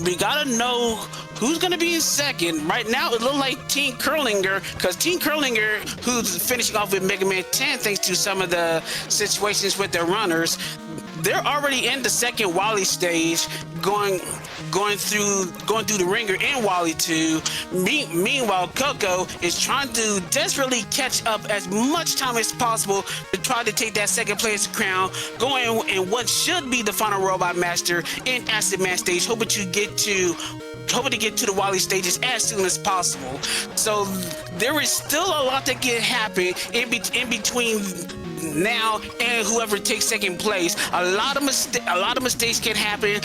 we gotta know who's gonna be in second. Right now, it looks like Team Curlinger, because Team Curlinger, who's finishing off with Mega Man 10, thanks to some of the situations with their runners, they're already in the second Wally stage, going through the ringer in Wally 2. Meanwhile, Coco is trying to desperately catch up as much time as possible to try to take that second place crown, going in what should be the final Robot Master in Acid Man stage, hoping to get to the Wally stages as soon as possible. So there is still a lot that can happen in between now and whoever takes second place. A lot of mistakes can happen.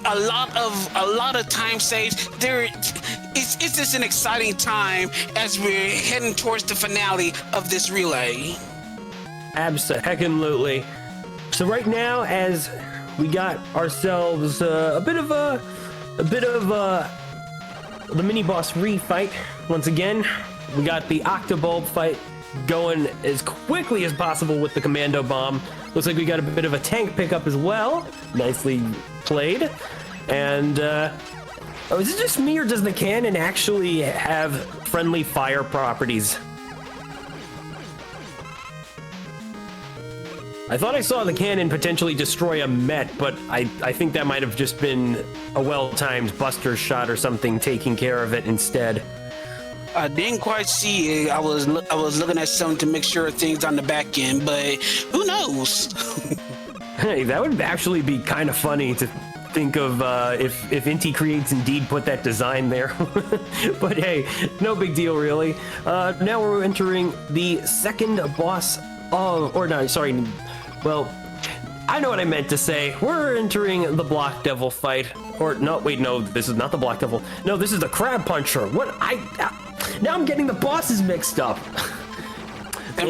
A lot of time saves. It's just an exciting time as we're heading towards the finale of this relay. Absolutely. So right now, as we got ourselves a bit of the mini boss refight once again. We got the Octobulb fight going as quickly as possible with the Commando Bomb. Looks like we got a bit of a tank pickup as well. Nicely played. And is it just me, or does the cannon actually have friendly fire properties? I thought I saw the cannon potentially destroy a Met, but I think that might have just been a well-timed Buster shot or something taking care of it instead. I didn't quite see it. I was looking at something to make sure things on the back end, but who knows? Hey, that would actually be kind of funny to think of if Inti Creates indeed put that design there. But hey, no big deal really. Now we're entering the second boss of, or no, sorry. Well, I know what I meant to say. We're entering the Block Devil fight. Or, no, wait, no, this is not the Block Devil. No, this is the Crab Puncher. What? Now I'm getting the bosses mixed up.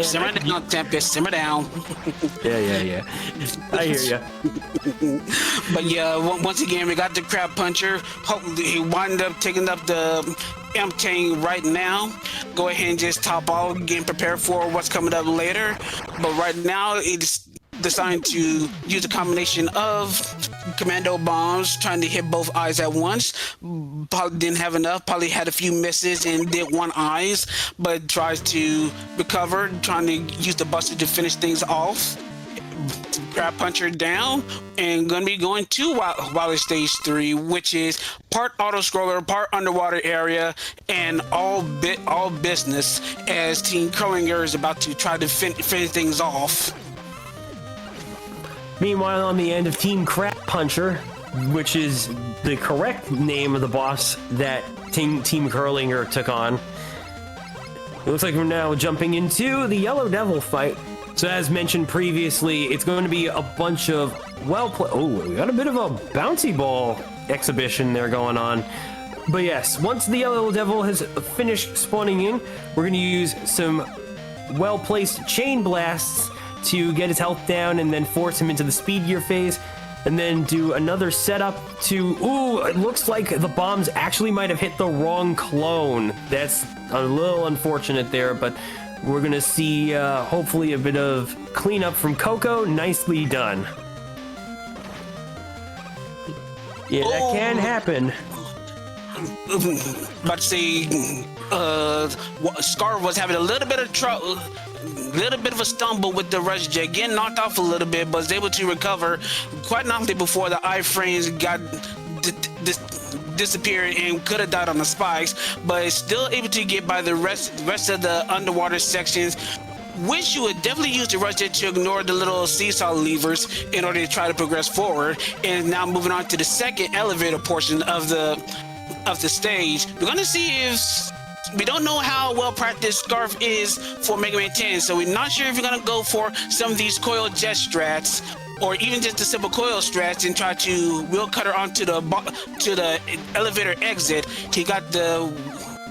Simmer down, Tempest, simmer down. Yeah. I hear ya. But yeah, once again, we got the Crab Puncher. Hopefully, he wind up taking up the M-Tank right now. Go ahead and just top off, getting prepared for what's coming up later. But right now, it's deciding to use a combination of commando bombs, trying to hit both eyes at once. Probably didn't have enough, probably had a few misses and did one eyes, but tries to recover, trying to use the buster to finish things off. Crab Puncher down, and gonna be going to Wily Stage 3, which is part auto-scroller, part underwater area, and all business, as Team Curlinger is about to try to finish things off. Meanwhile, on the end of Team Crab Puncher, which is the correct name of the boss that Team Curlinger took on, it looks like we're now jumping into the Yellow Devil fight. So as mentioned previously, it's going to be a bunch of oh, we got a bit of a bouncy ball exhibition there going on. But yes, once the yellow devil has finished spawning in, we're going to use some well-placed chain blasts to get his health down and then force him into the speed gear phase, and then do another setup to, ooh, it looks like the bombs actually might have hit the wrong clone. That's a little unfortunate there, but we're gonna see hopefully a bit of cleanup from Coco. Nicely done. Yeah, that can happen. About to say, Scarf was having a little bit of trouble, little bit of a stumble with the rush jet, getting knocked off a little bit, but was able to recover quite nicely before the iframes got disappeared and could have died on the spikes, but is still able to get by the rest of the underwater sections. Wish you would definitely use the rush jet to ignore the little seesaw levers in order to try to progress forward. And now moving on to the second elevator portion of the stage, we're gonna see if we don't know how well practiced Scarf is for Mega Man 10, so we're not sure if we're gonna go for some of these coil jet strats or even just the simple coil strats and try to wheel cutter onto the elevator exit. He got the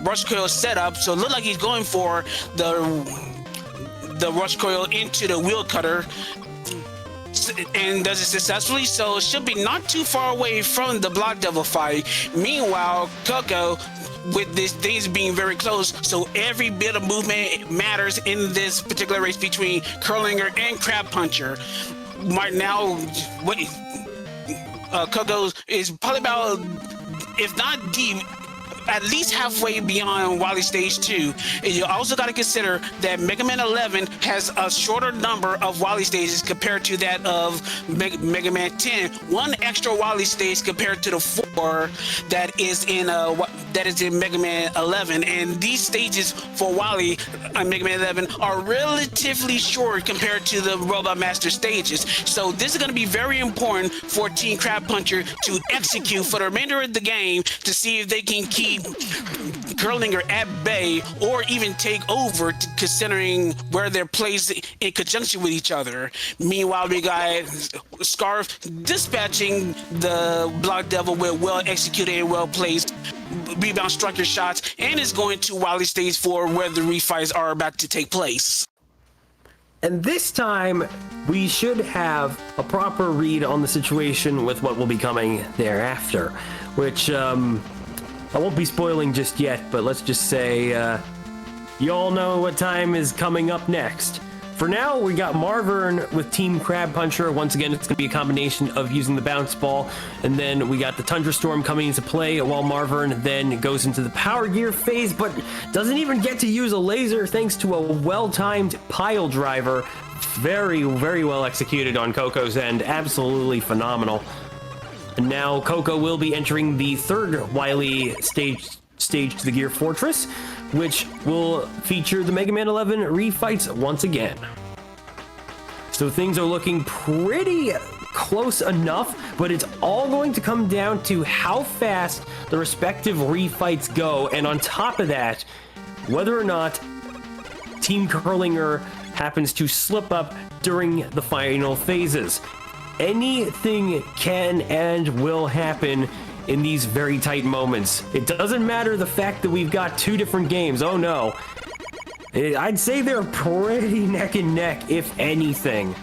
rush coil set up, so it looked like he's going for the rush coil into the wheel cutter and does it successfully, so it should be not too far away from the Block Devil fight. Meanwhile, Coco, with these things being very close, so every bit of movement matters in this particular race between Curlinger and Crab Puncher. Right now, Coco is probably about, if not deep, at least halfway beyond Wily Stage 2. And you also got to consider that Mega Man 11 has a shorter number of Wily stages compared to that of Mega Man 10. One extra Wily stage compared to the 4 that is in Mega Man 11. And these stages for Wily on Mega Man 11 are relatively short compared to the Robot Master stages. So this is going to be very important for Team Crab Puncher to execute for the remainder of the game to see if they can keep Curlinger at bay or even take over, considering where they're placed in conjunction with each other. Meanwhile, we got Scarf dispatching the Block Devil with well executed and well placed rebound structure shots, and is going to Wily Stage 4 where the refights are about to take place. And this time, we should have a proper read on the situation with what will be coming thereafter, which, I won't be spoiling just yet, but let's just say, you all know what time is coming up next. For now, we got Marvern with Team Crab Puncher. Once again, it's going to be a combination of using the bounce ball, and then we got the Tundra Storm coming into play while Marvern then goes into the power gear phase, but doesn't even get to use a laser thanks to a well-timed pile driver. Very, very well executed on Coco's end. Absolutely phenomenal. And now Coco will be entering the third Wily stage to the Gear Fortress, which will feature the Mega Man 11 refights once again. So things are looking pretty close enough, but it's all going to come down to how fast the respective refights go, and on top of that, whether or not Team Curlinger happens to slip up during the final phases. Anything can and will happen in these very tight moments. It doesn't matter the fact that we've got two different games. Oh no. I'd say they're pretty neck and neck, if anything.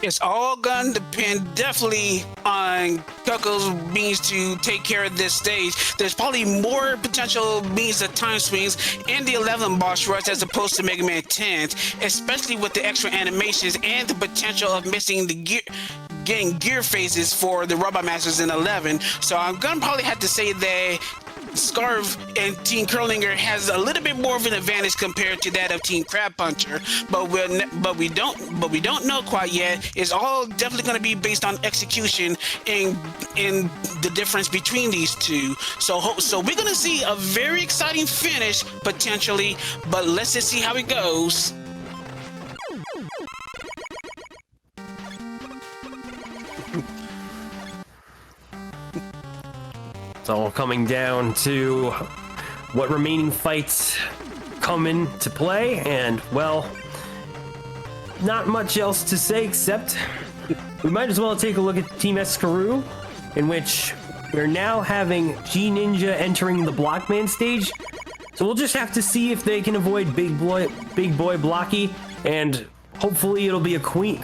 It's all gonna depend definitely on Coco's means to take care of this stage. There's probably more potential means of time swings in the 11 boss rush as opposed to Mega Man 10, especially with the extra animations and the potential of missing the getting gear phases for the Robot Masters in 11. So I'm gonna probably have to say that Scarf and Team Curlinger has a little bit more of an advantage compared to that of Team Crab Puncher, but we don't know quite yet. It's all definitely going to be based on execution and the difference between these two. So we're going to see a very exciting finish potentially, but let's just see how it goes. It's all coming down to what remaining fights come into play, and well, not much else to say except we might as well take a look at Team Escaroo, in which we're now having G Ninja entering the Blockman stage. So we'll just have to see if they can avoid Big Boy Blocky, and hopefully it'll be a clean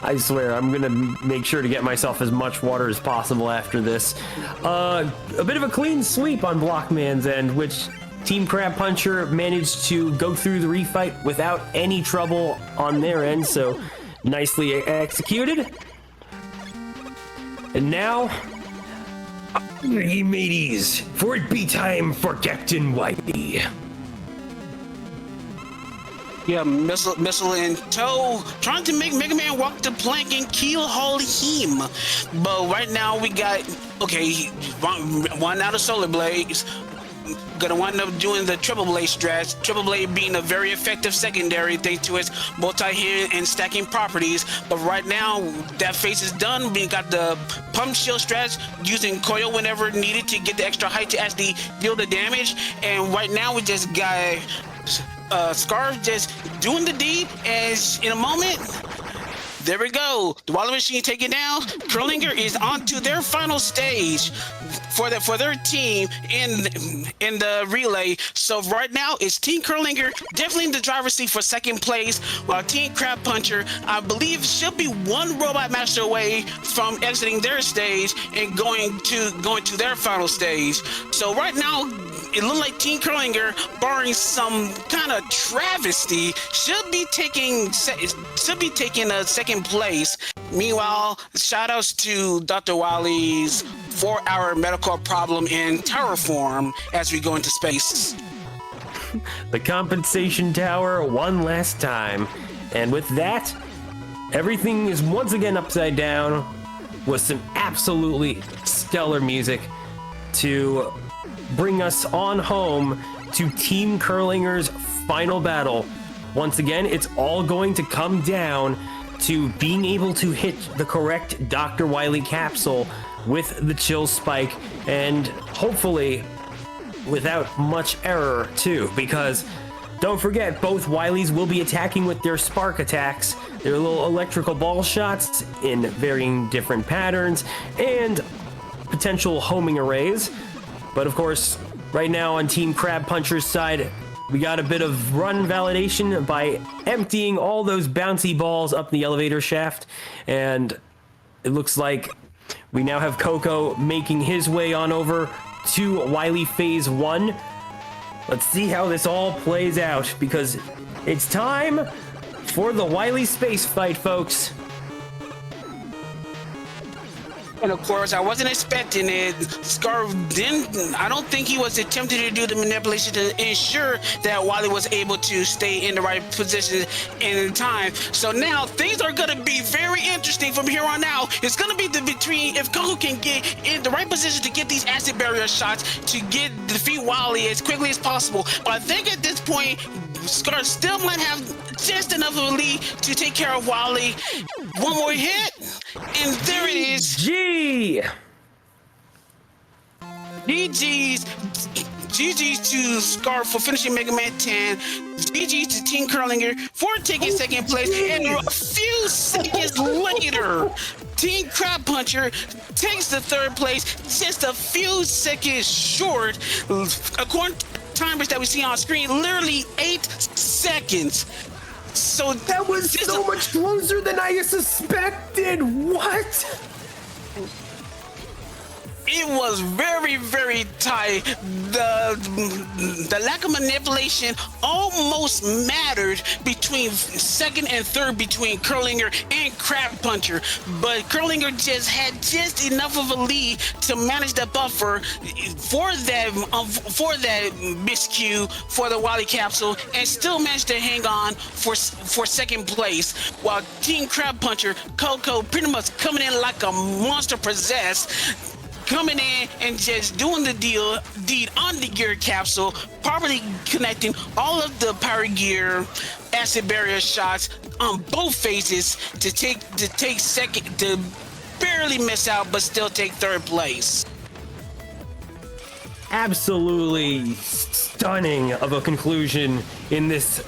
I swear, I'm gonna make sure to get myself as much water as possible after this. A bit of a clean sweep on Blockman's end, which Team Crab Puncher managed to go through the refight without any trouble on their end, so nicely executed. And now, ye mateys, for it be time for Captain Whitey. Yeah, missile in tow, trying to make Megaman walk the plank and keel haul him. But right now we got, okay, one out of solar blades. Gonna wind up doing the triple blade strats. Triple blade being a very effective secondary thanks to its multi-hand and stacking properties. But right now that phase is done. We got the pump shield strats using coil whenever needed to get the extra height to actually deal the damage. And right now we just got Scarf just doing the deed, as in a moment, there we go. The Wally Machine taken down. Curlinger is on to their final stage for their team in the relay. So right now it's Team Curlinger definitely in the driver's seat for second place, while Team Crab Puncher, I believe, should be one robot master away from exiting their stage and going to their final stage. So right now it looks like Team Curlinger, barring some kind of travesty, should be taking a second place. Meanwhile, shout outs to Dr. Wally's 4-hour medical problem in tower form as we go into space. The compensation tower one last time. And with that, everything is once again upside down with some absolutely stellar music to bring us on home to Team Curlinger's final battle. Once again, it's all going to come down to being able to hit the correct Dr. Wily capsule with the chill spike, and hopefully without much error too, because don't forget, both Wilys will be attacking with their spark attacks, their little electrical ball shots in varying different patterns, and potential homing arrays. But of course, right now on Team Crab Puncher's side, we got a bit of run validation by emptying all those bouncy balls up the elevator shaft, and it looks like we now have Coco making his way on over to Wily Phase 1. Let's see how this all plays out, because it's time for the Wily space fight, folks. And of course, I wasn't expecting it. Scarf I don't think he was attempting to do the manipulation to ensure that Wally was able to stay in the right position in time. So now things are going to be very interesting from here on out. It's going to be between if Coco can get in the right position to get these acid barrier shots to defeat Wally as quickly as possible. But I think at this point, Scarf still might have just enough of a lead to take care of Wally. One more hit, and there it is. GG's to Scarf for finishing Mega Man 10. GG's to Team Curlinger for taking second place. And a few seconds later, Team Crab Puncher takes the third place, just a few seconds short. According to timers that we see on screen, literally 8 seconds. So that was so much closer than I suspected. What? It was very, very tight. The lack of manipulation almost mattered between second and third between Curlinger and Crab Puncher, but Curlinger just had just enough of a lead to manage the buffer for that miscue for the Wally capsule, and still managed to hang on for second place. While Team Crab Puncher, Coco, pretty much coming in like a monster possessed, coming in and just doing the deed on the gear capsule, properly connecting all of the power gear acid barrier shots on both phases to take second, to barely miss out but still take third place. Absolutely stunning of a conclusion in this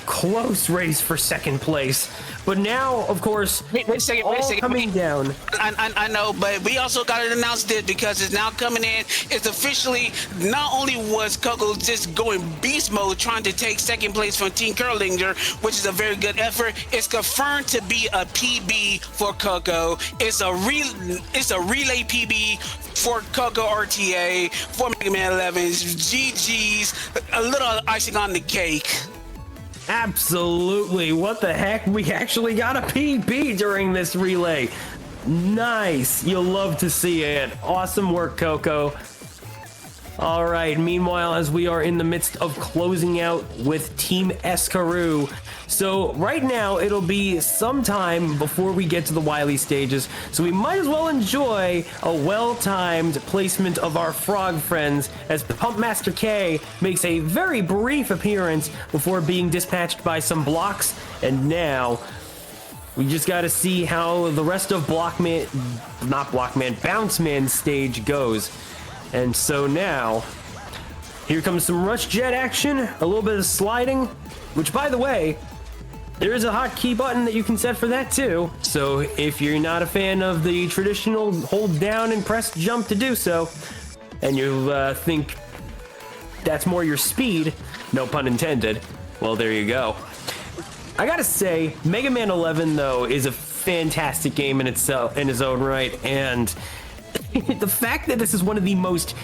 close race for second place. But now, of course, wait a second, coming down. I know, but we also got to announce this because it's now coming in. It's officially, not only was Coco just going beast mode trying to take second place from Team Curlinger, which is a very good effort, it's confirmed to be a PB for Coco. It's a relay PB for Coco RTA, for Mega Man 11's, GG's, a little icing on the cake. Absolutely. What the heck? We actually got a PB during this relay. Nice. You'll love to see it. Awesome work, Coco. All right. Meanwhile, as we are in the midst of closing out with Team Escaroo. So right now, it'll be some time before we get to the Wily stages. So we might as well enjoy a well-timed placement of our frog friends as Pump Master K makes a very brief appearance before being dispatched by some blocks. And now we just got to see how the rest of Bounce Man's stage goes. And so now, here comes some Rush Jet action, a little bit of sliding, which, by the way, there is a hotkey button that you can set for that too. So if you're not a fan of the traditional hold down and press jump to do so, and you think that's more your speed, no pun intended, well, there you go. I gotta say, Mega Man 11 though is a fantastic game in itself, in its own right, and the fact that this is one of the most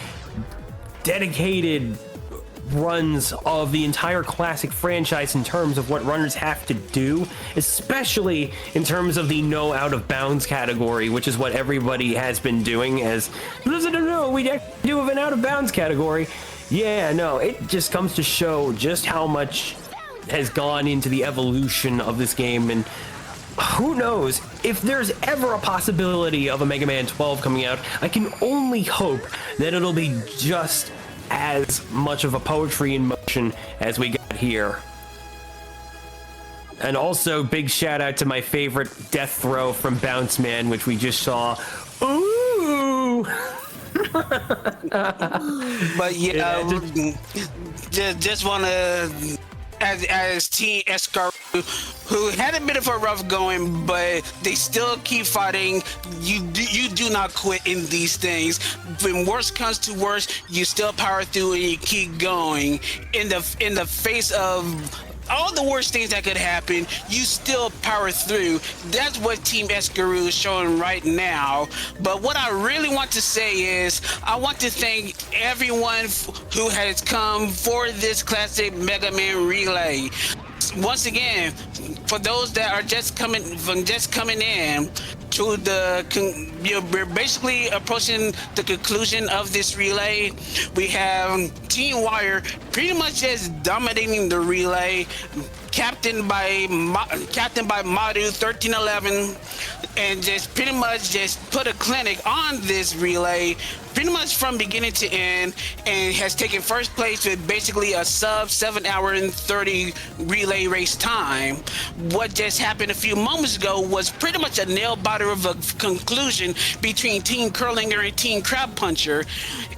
dedicated runs of the entire classic franchise in terms of what runners have to do, especially in terms of the no out of bounds category, which is what everybody has been doing. As no, we do have an out of bounds category. Yeah, no, it just comes to show just how much has gone into the evolution of this game. And who knows, if there's ever a possibility of a Mega Man 12 coming out, I can only hope that it'll be just as much of a poetry in motion as we got here. And also, big shout out to my favorite death throw from Bounce Man, which we just saw. Ooh! But yeah, just want to, as Team Escaroo, who had a bit of a rough going, but they still keep fighting. You do not quit in these things. When worst comes to worst, you still power through and you keep going. In the face of all the worst things that could happen, you still power through. That's what Team Escaroo is showing right now. But what I really want to say is, I want to thank everyone who has come for this classic Mega Man relay. Once again, for those that are just coming in to we're basically approaching the conclusion of this relay. We have Team Wire pretty much just dominating the relay, captained by Madu 1311, and just pretty much just put a clinic on this relay pretty much from beginning to end, and has taken first place with basically a sub 7 hour and 30 relay race time. What just happened a few moments ago was pretty much a nail-biter of a conclusion between Team Curlinger and Team Crab Puncher,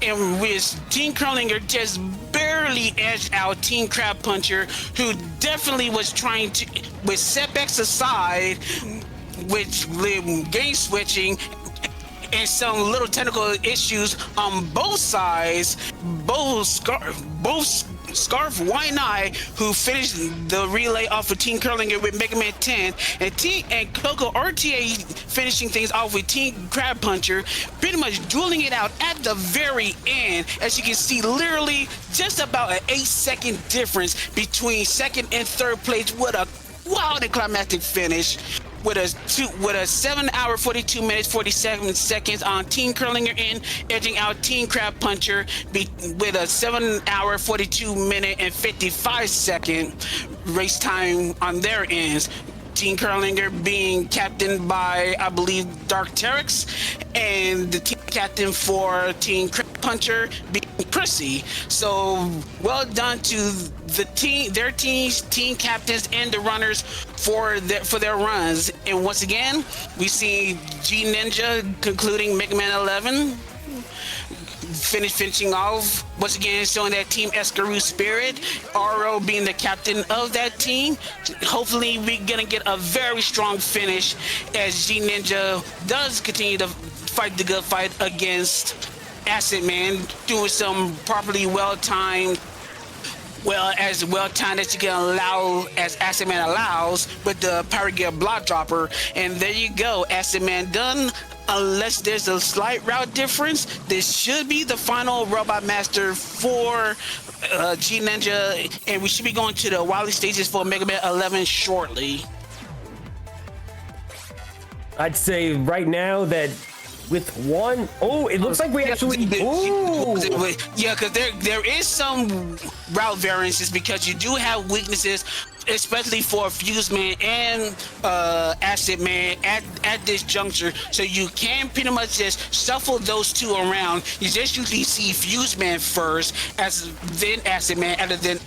and with Team Curlinger just barely edged out Team Crab Puncher, who definitely was trying to, with setbacks aside, with game switching and some little technical issues on both sides, both Scarf Wynai, who finished the relay off with Team Curlinger with Mega Man 10, and Coco RTA finishing things off with Team Crab Puncher, pretty much dueling it out at the very end. As you can see, literally just about an 8-second difference between second and third place, with a wild and climactic finish. With a 7 hour 42 minutes 47 seconds on Team Curlinger end, edging out Team Crab Puncher with a 7 hour 42 minute and 55 second race time on their ends. Team Curlinger being captained by, I believe, Dark Terex, and the team captain for Team Crab Puncher being Prissy. So well done to the team, their teams, team captains, and the runners for their runs. And once again, we see G Ninja concluding Mega Man 11 finishing off once again, showing that Team Escarou spirit. RO being the captain of that team. Hopefully, we're gonna get a very strong finish as G Ninja does continue to fight the good fight against Acid Man, doing some properly well-timed. Well, as well-timed as you can allow, as Acid Man allows, with the Power Gear block dropper. And there you go, Acid Man done. Unless there's a slight route difference, this should be the final Robot Master for G Ninja, and we should be going to the Wily stages for Mega Man 11 shortly. I'd say right now that with one, it looks like we actually, yeah, because there is some route variances because you do have weaknesses, especially for Fuse Man and Acid Man at this juncture. So you can pretty much just shuffle those two around. You just usually see Fuse Man first, then Acid Man, and then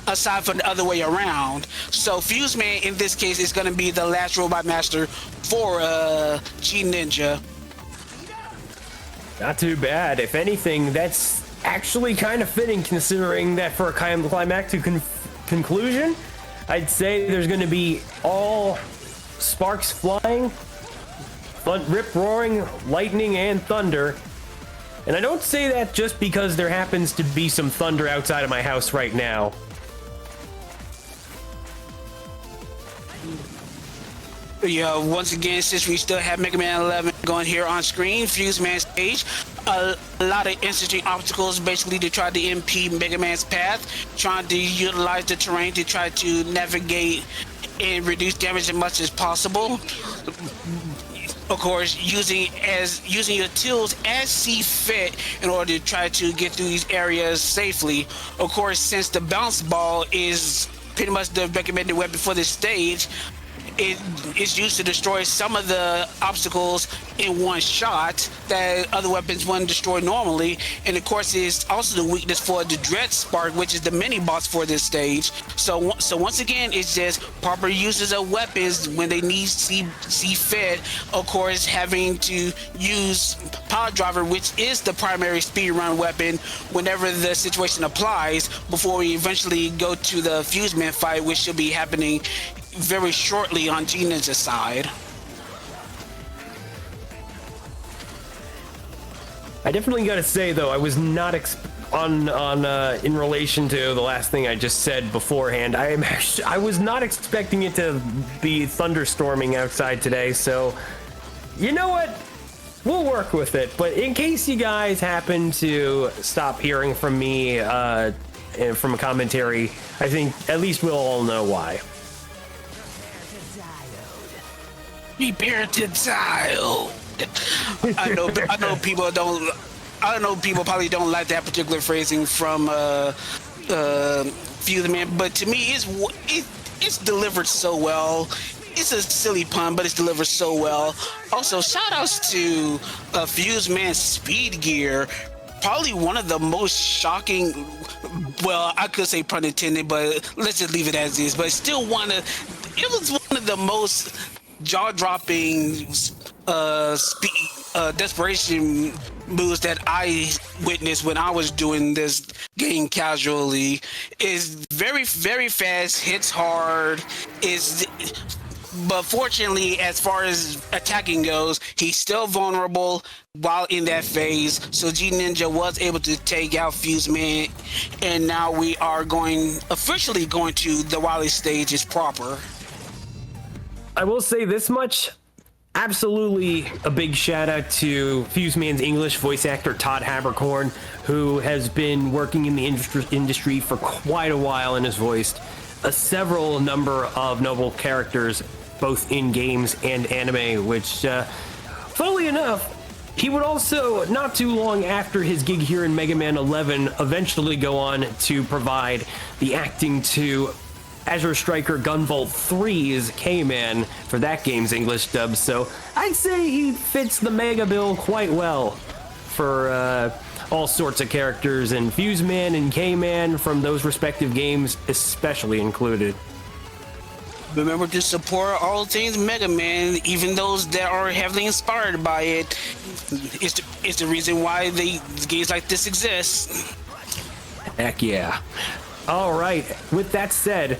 aside from the other way around. So Fuse Man in this case is going to be the last Robot Master for G Ninja. Not too bad. If anything, that's actually kind of fitting, considering that for a climactic conclusion, I'd say there's going to be all sparks flying, rip roaring, lightning, and thunder. And I don't say that just because there happens to be some thunder outside of my house right now. Yeah, once again, since we still have Mega Man 11 going here on screen, Fuse Man stage, a lot of interesting obstacles basically to try to impede Mega Man's path, trying to utilize the terrain to try to navigate and reduce damage as much as possible. Of course, using your tools as see fit in order to try to get through these areas safely. Of course, since the bounce ball is pretty much the recommended weapon for this stage, it is used to destroy some of the obstacles in one shot that other weapons wouldn't destroy normally. And of course, it's also the weakness for the Dread Spark, which is the mini boss for this stage. So once again, it's just proper uses of weapons when they need see fit. Of course, having to use Power Driver, which is the primary speedrun weapon whenever the situation applies, before we eventually go to the Fuse Man fight, which should be happening very shortly on G Ninja's side. I definitely gotta say though, I was not in relation to the last thing I just said beforehand. I was not expecting it to be thunderstorming outside today, so you know what? We'll work with it. But in case you guys happen to stop hearing from me from a commentary, I think at least we'll all know why. Prepare to die. I know people don't. I don't know, people probably don't like that particular phrasing from Fuse Man, but to me, it's delivered so well. It's a silly pun, but it's delivered so well. Also, shout outs to Fuse Man's speed gear. Probably one of the most shocking, well, I could say pun intended, but let's just leave it as is. But still it was one of the most jaw-dropping desperation moves that I witnessed when I was doing this game casually. Is very, very fast, hits hard, but fortunately, as far as attacking goes, he's still vulnerable while in that phase. So G Ninja was able to take out Fuse Man, and now we are officially going to the Wily stages proper. I will say this much. Absolutely a big shout out to Fuse Man's English voice actor Todd Habercorn, who has been working in the industry for quite a while and has voiced several number of notable characters, both in games and anime, which, funnily enough, he would also, not too long after his gig here in Mega Man 11, eventually go on to provide the acting to Azure Striker Gunvolt 3's K-Man for that game's English dub, so I'd say he fits the mega bill quite well for all sorts of characters, and Fuse Man and K-Man from those respective games especially included. Remember to support all things Mega Man, even those that are heavily inspired by it. It's the reason why games like this exist. Heck yeah. All right, with that said,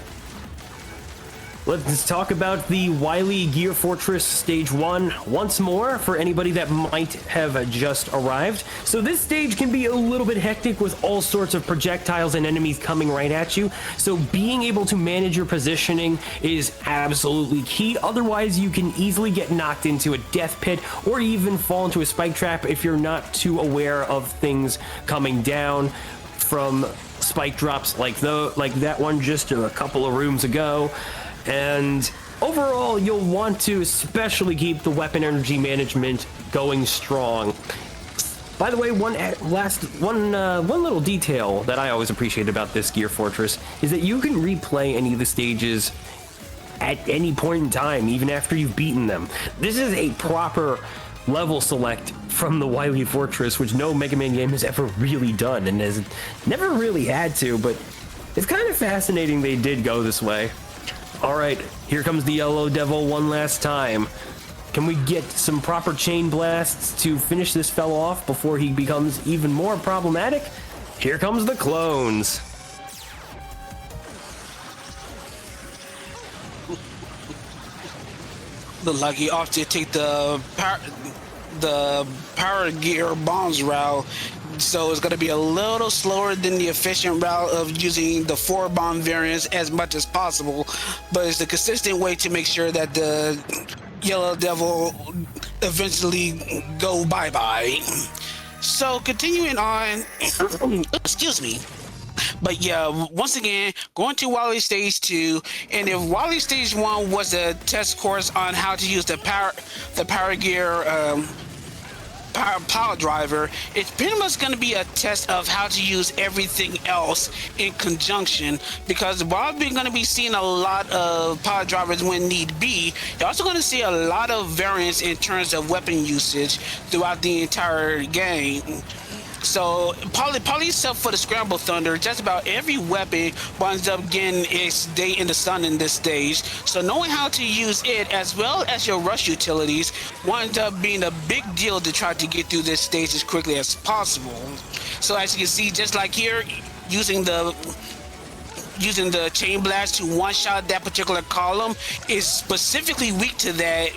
let's talk about the Wily Gear Fortress Stage 1 once more for anybody that might have just arrived. So this stage can be a little bit hectic with all sorts of projectiles and enemies coming right at you. So being able to manage your positioning is absolutely key. Otherwise, you can easily get knocked into a death pit or even fall into a spike trap if you're not too aware of things coming down from spike drops like that one just a couple of rooms ago. And overall, you'll want to especially keep the weapon energy management going strong. By the way, one little detail that I always appreciate about this Gear Fortress is that you can replay any of the stages at any point in time, even after you've beaten them. This is a proper level select from the Wily Fortress, which no Mega Man game has ever really done and has never really had to, but it's kind of fascinating they did go this way. All right, here comes the Yellow Devil one last time. Can we get some proper chain blasts to finish this fellow off before he becomes even more problematic? Here comes the clones. Look like he opted to take the power gear bombs route, so it's going to be a little slower than the efficient route of using the 4 bomb variants as much as possible, but it's the consistent way to make sure that the Yellow Devil eventually go bye-bye. So continuing on, excuse me. But yeah, once again, going to Wily Stage 2, and if Wily Stage 1 was a test course on how to use the power gear power driver, it's pretty much going to be a test of how to use everything else in conjunction, because while we're going to be seeing a lot of power drivers when need be, you're also going to see a lot of variance in terms of weapon usage throughout the entire game. So probably except for the Scramble Thunder, just about every weapon winds up getting its day in the sun in this stage. So knowing how to use it as well as your rush utilities winds up being a big deal to try to get through this stage as quickly as possible. So as you can see, just like here, using the chain blast to one-shot that particular column is specifically weak to that.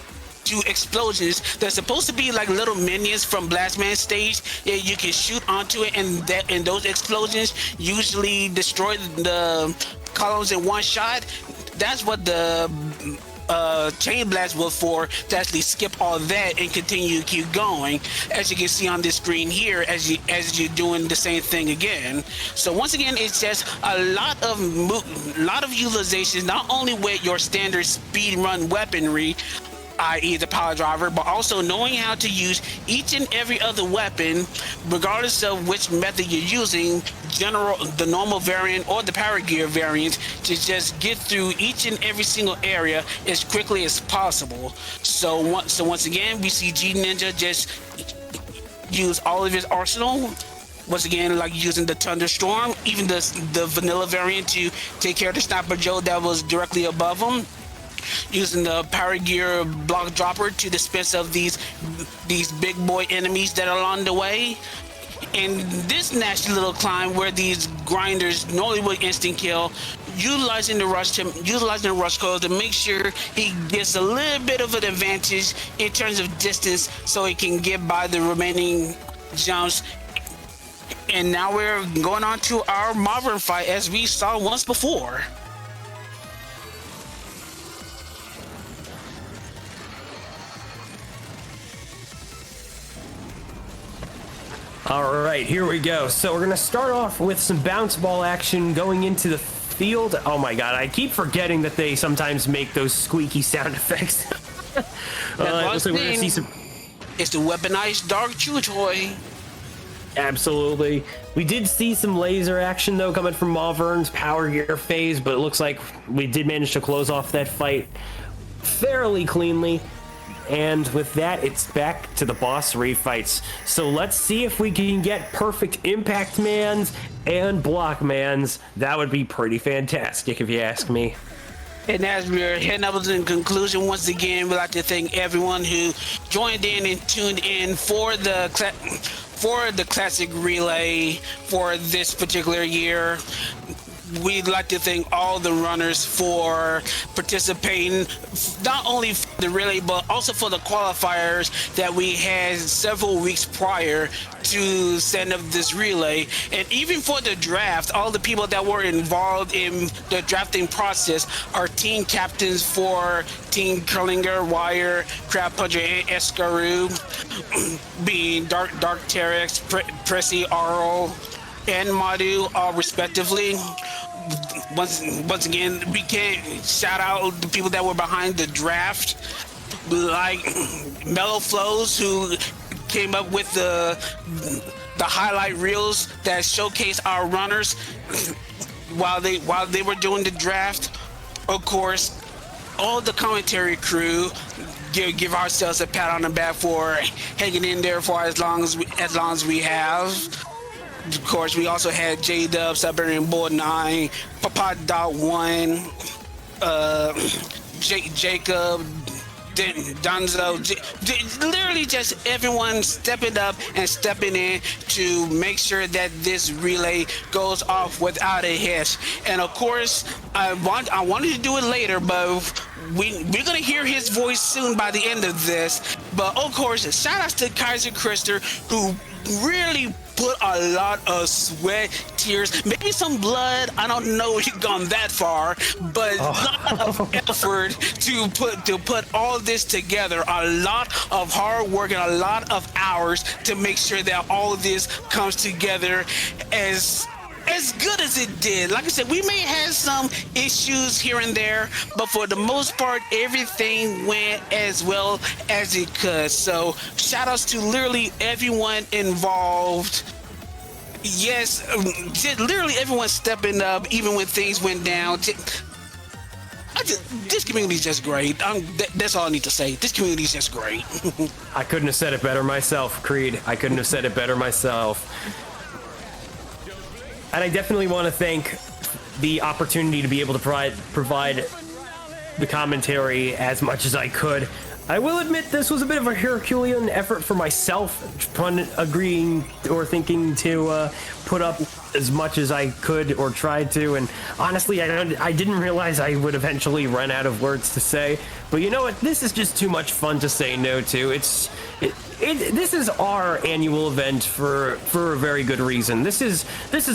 To explosions. They're supposed to be like little minions from Blastman stage. Yeah, you can shoot onto it, and those explosions usually destroy the columns in one shot. That's what the chain blast was for, to actually skip all that and continue to keep going, as you can see on this screen here, as you're doing the same thing again. So once again, it's just a lot of utilization, not only with your standard speedrun weaponry, i.e. the power driver, but also knowing how to use each and every other weapon, regardless of which method you're using, the normal variant or the power gear variant, to just get through each and every single area as quickly as possible. So once again, we see G Ninja just use all of his arsenal. Once again, like using the Thunderstorm, even the vanilla variant to take care of the Sniper Joe that was directly above him. Using the power gear block dropper to dispense of these big boy enemies that are along the way. And this nasty little climb where these grinders normally would instant kill, utilizing the rush coil to make sure he gets a little bit of an advantage in terms of distance, so he can get by the remaining jumps. And now we're going on to our modern fight, as we saw once before. All right, here we go. So we're gonna start off with some bounce ball action going into the field. Oh my God, I keep forgetting that they sometimes make those squeaky sound effects. Looks like we're gonna see some. It's the weaponized Dark Chew toy. Absolutely. We did see some laser action though coming from Malvern's power gear phase, but it looks like we did manage to close off that fight fairly cleanly. And with that, it's back to the boss refights. So let's see if we can get perfect impact mans and block mans. That would be pretty fantastic if you ask me. And as we're heading up to the conclusion, once again, we'd like to thank everyone who joined in and tuned in for the classic relay for this particular year. We'd like to thank all the runners for participating, not only for the relay, but also for the qualifiers that we had several weeks prior to setting up this relay. And even for the draft, all the people that were involved in the drafting process, our team captains for Team Curlinger, Wire, Crab Puncher, and Escaroo, being Dark Terex, Pressy, Arl, and Madu, all respectively. Once again, we can't shout out the people that were behind the draft, like Mellow Flows, who came up with the highlight reels that showcase our runners while they were doing the draft. Of course, all the commentary crew, give ourselves a pat on the back for hanging in there for as long as we have. Of course, we also had J-Dub, Siberian Bull 9, Papa.1, Jacob, Donzo, literally just everyone stepping up and stepping in to make sure that this relay goes off without a hitch. And of course, I wanted to do it later, but we're gonna hear his voice soon by the end of this. But of course, shout outs to Kaiser Krister, who really put a lot of sweat, tears, maybe some blood. I don't know if you've gone that far, but a lot of effort to put all this together. A lot of hard work and a lot of hours to make sure that all of this comes together as good as it did. Like I said, we may have some issues here and there, but for the most part, everything went as well as it could. So shout outs to literally everyone involved. Yes, literally everyone stepping up, even when things went down. This community is just great. That's all I need to say. This community is just great. I couldn't have said it better myself, Creed. I couldn't have said it better myself. And I definitely want to thank the opportunity to be able to provide the commentary as much as I could. I will admit this was a bit of a Herculean effort for myself, agreeing or thinking to put up as much as I could or tried to. And honestly, I didn't realize I would eventually run out of words to say. But you know what? This is just too much fun to say no to. This is our annual event for a very good reason. This is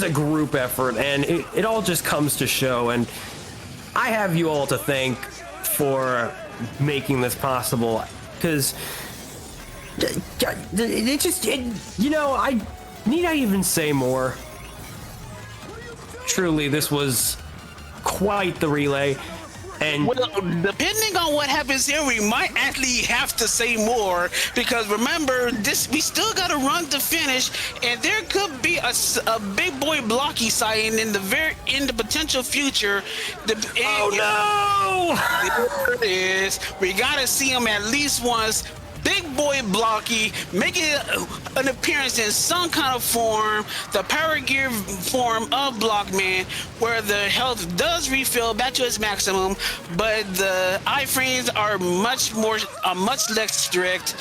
a group effort, and it all just comes to show. And I have you all to thank for making this possible, because I even say more? Truly, this was quite the relay. And well, depending on what happens here, we might actually have to say more, because remember, we still got to run to finish, and there could be a big boy blocky sighting in the potential future. Oh no! There it is. We got to see him at least once. Big boy Blocky making an appearance in some kind of form, the power gear form of Blockman, where the health does refill back to its maximum, but the iframes are much less strict.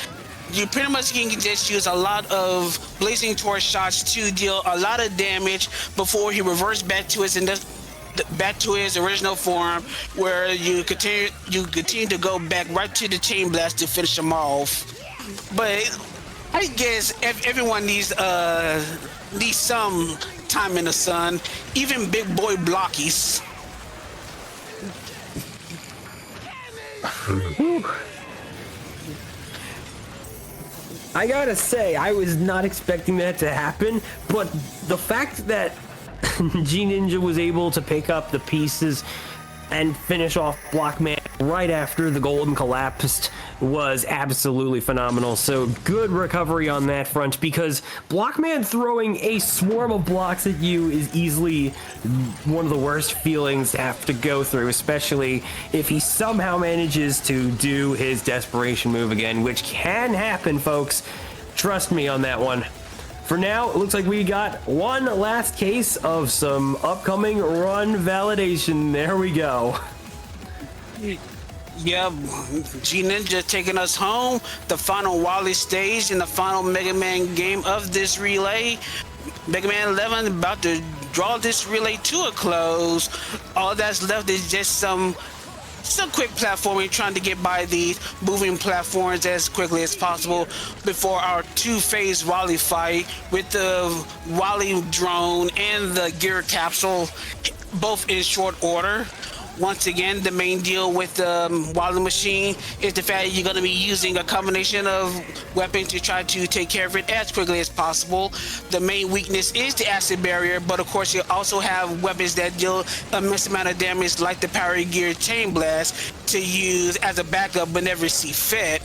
You pretty much can just use a lot of blazing torch shots to deal a lot of damage before he reverts back to his original form, where you continue to go back right to the chain blast to finish him off. But I guess everyone needs some time in the sun, even big boy Blockies. I gotta say, I was not expecting that to happen, but the fact that G Ninja was able to pick up the pieces and finish off Blockman right after the golden collapsed was absolutely phenomenal. So good recovery on that front, because Blockman throwing a swarm of blocks at you is easily one of the worst feelings to have to go through, especially if he somehow manages to do his desperation move again, which can happen, folks. Trust me on that one. For now, it looks like we got one last case of some upcoming run validation. There we go. Yep, G Ninja taking us home. The final Wally stage in the final Mega Man game of this relay. Mega Man 11 about to draw this relay to a close. All that's left is just some quick platforming, trying to get by these moving platforms as quickly as possible before our two-phase Wally fight with the Wally drone and the gear capsule, both in short order. Once again, the main deal with the Wally machine is the fact that you're going to be using a combination of weapons to try to take care of it as quickly as possible. The main weakness is the acid barrier, but of course you also have weapons that deal immense amount of damage, like the Power Gear Chain Blast, to use as a backup whenever you see fit.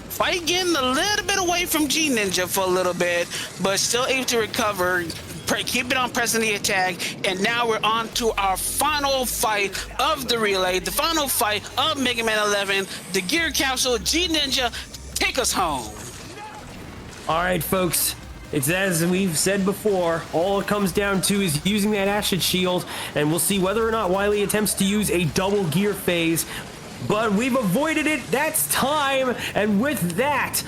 Fight getting a little bit away from G Ninja for a little bit, but still able to recover. Keep it on pressing the attack, and now we're on to our final fight of the relay, the final fight of Mega Man 11, the gear capsule. G Ninja, take us home. All right, folks. It's as we've said before, all it comes down to is using that acid shield, and we'll see whether or not Wily attempts to use a double gear phase. But we've avoided it. That's time. And with that,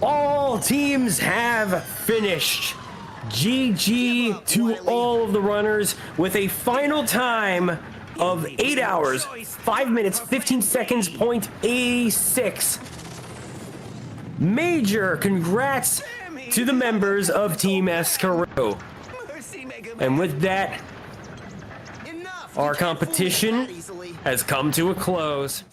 all teams have finished. GG to all of the runners with a final time of 8 hours, 5 minutes, 15 seconds, .86. Major congrats to the members of Team Escarot. And with that, our competition has come to a close.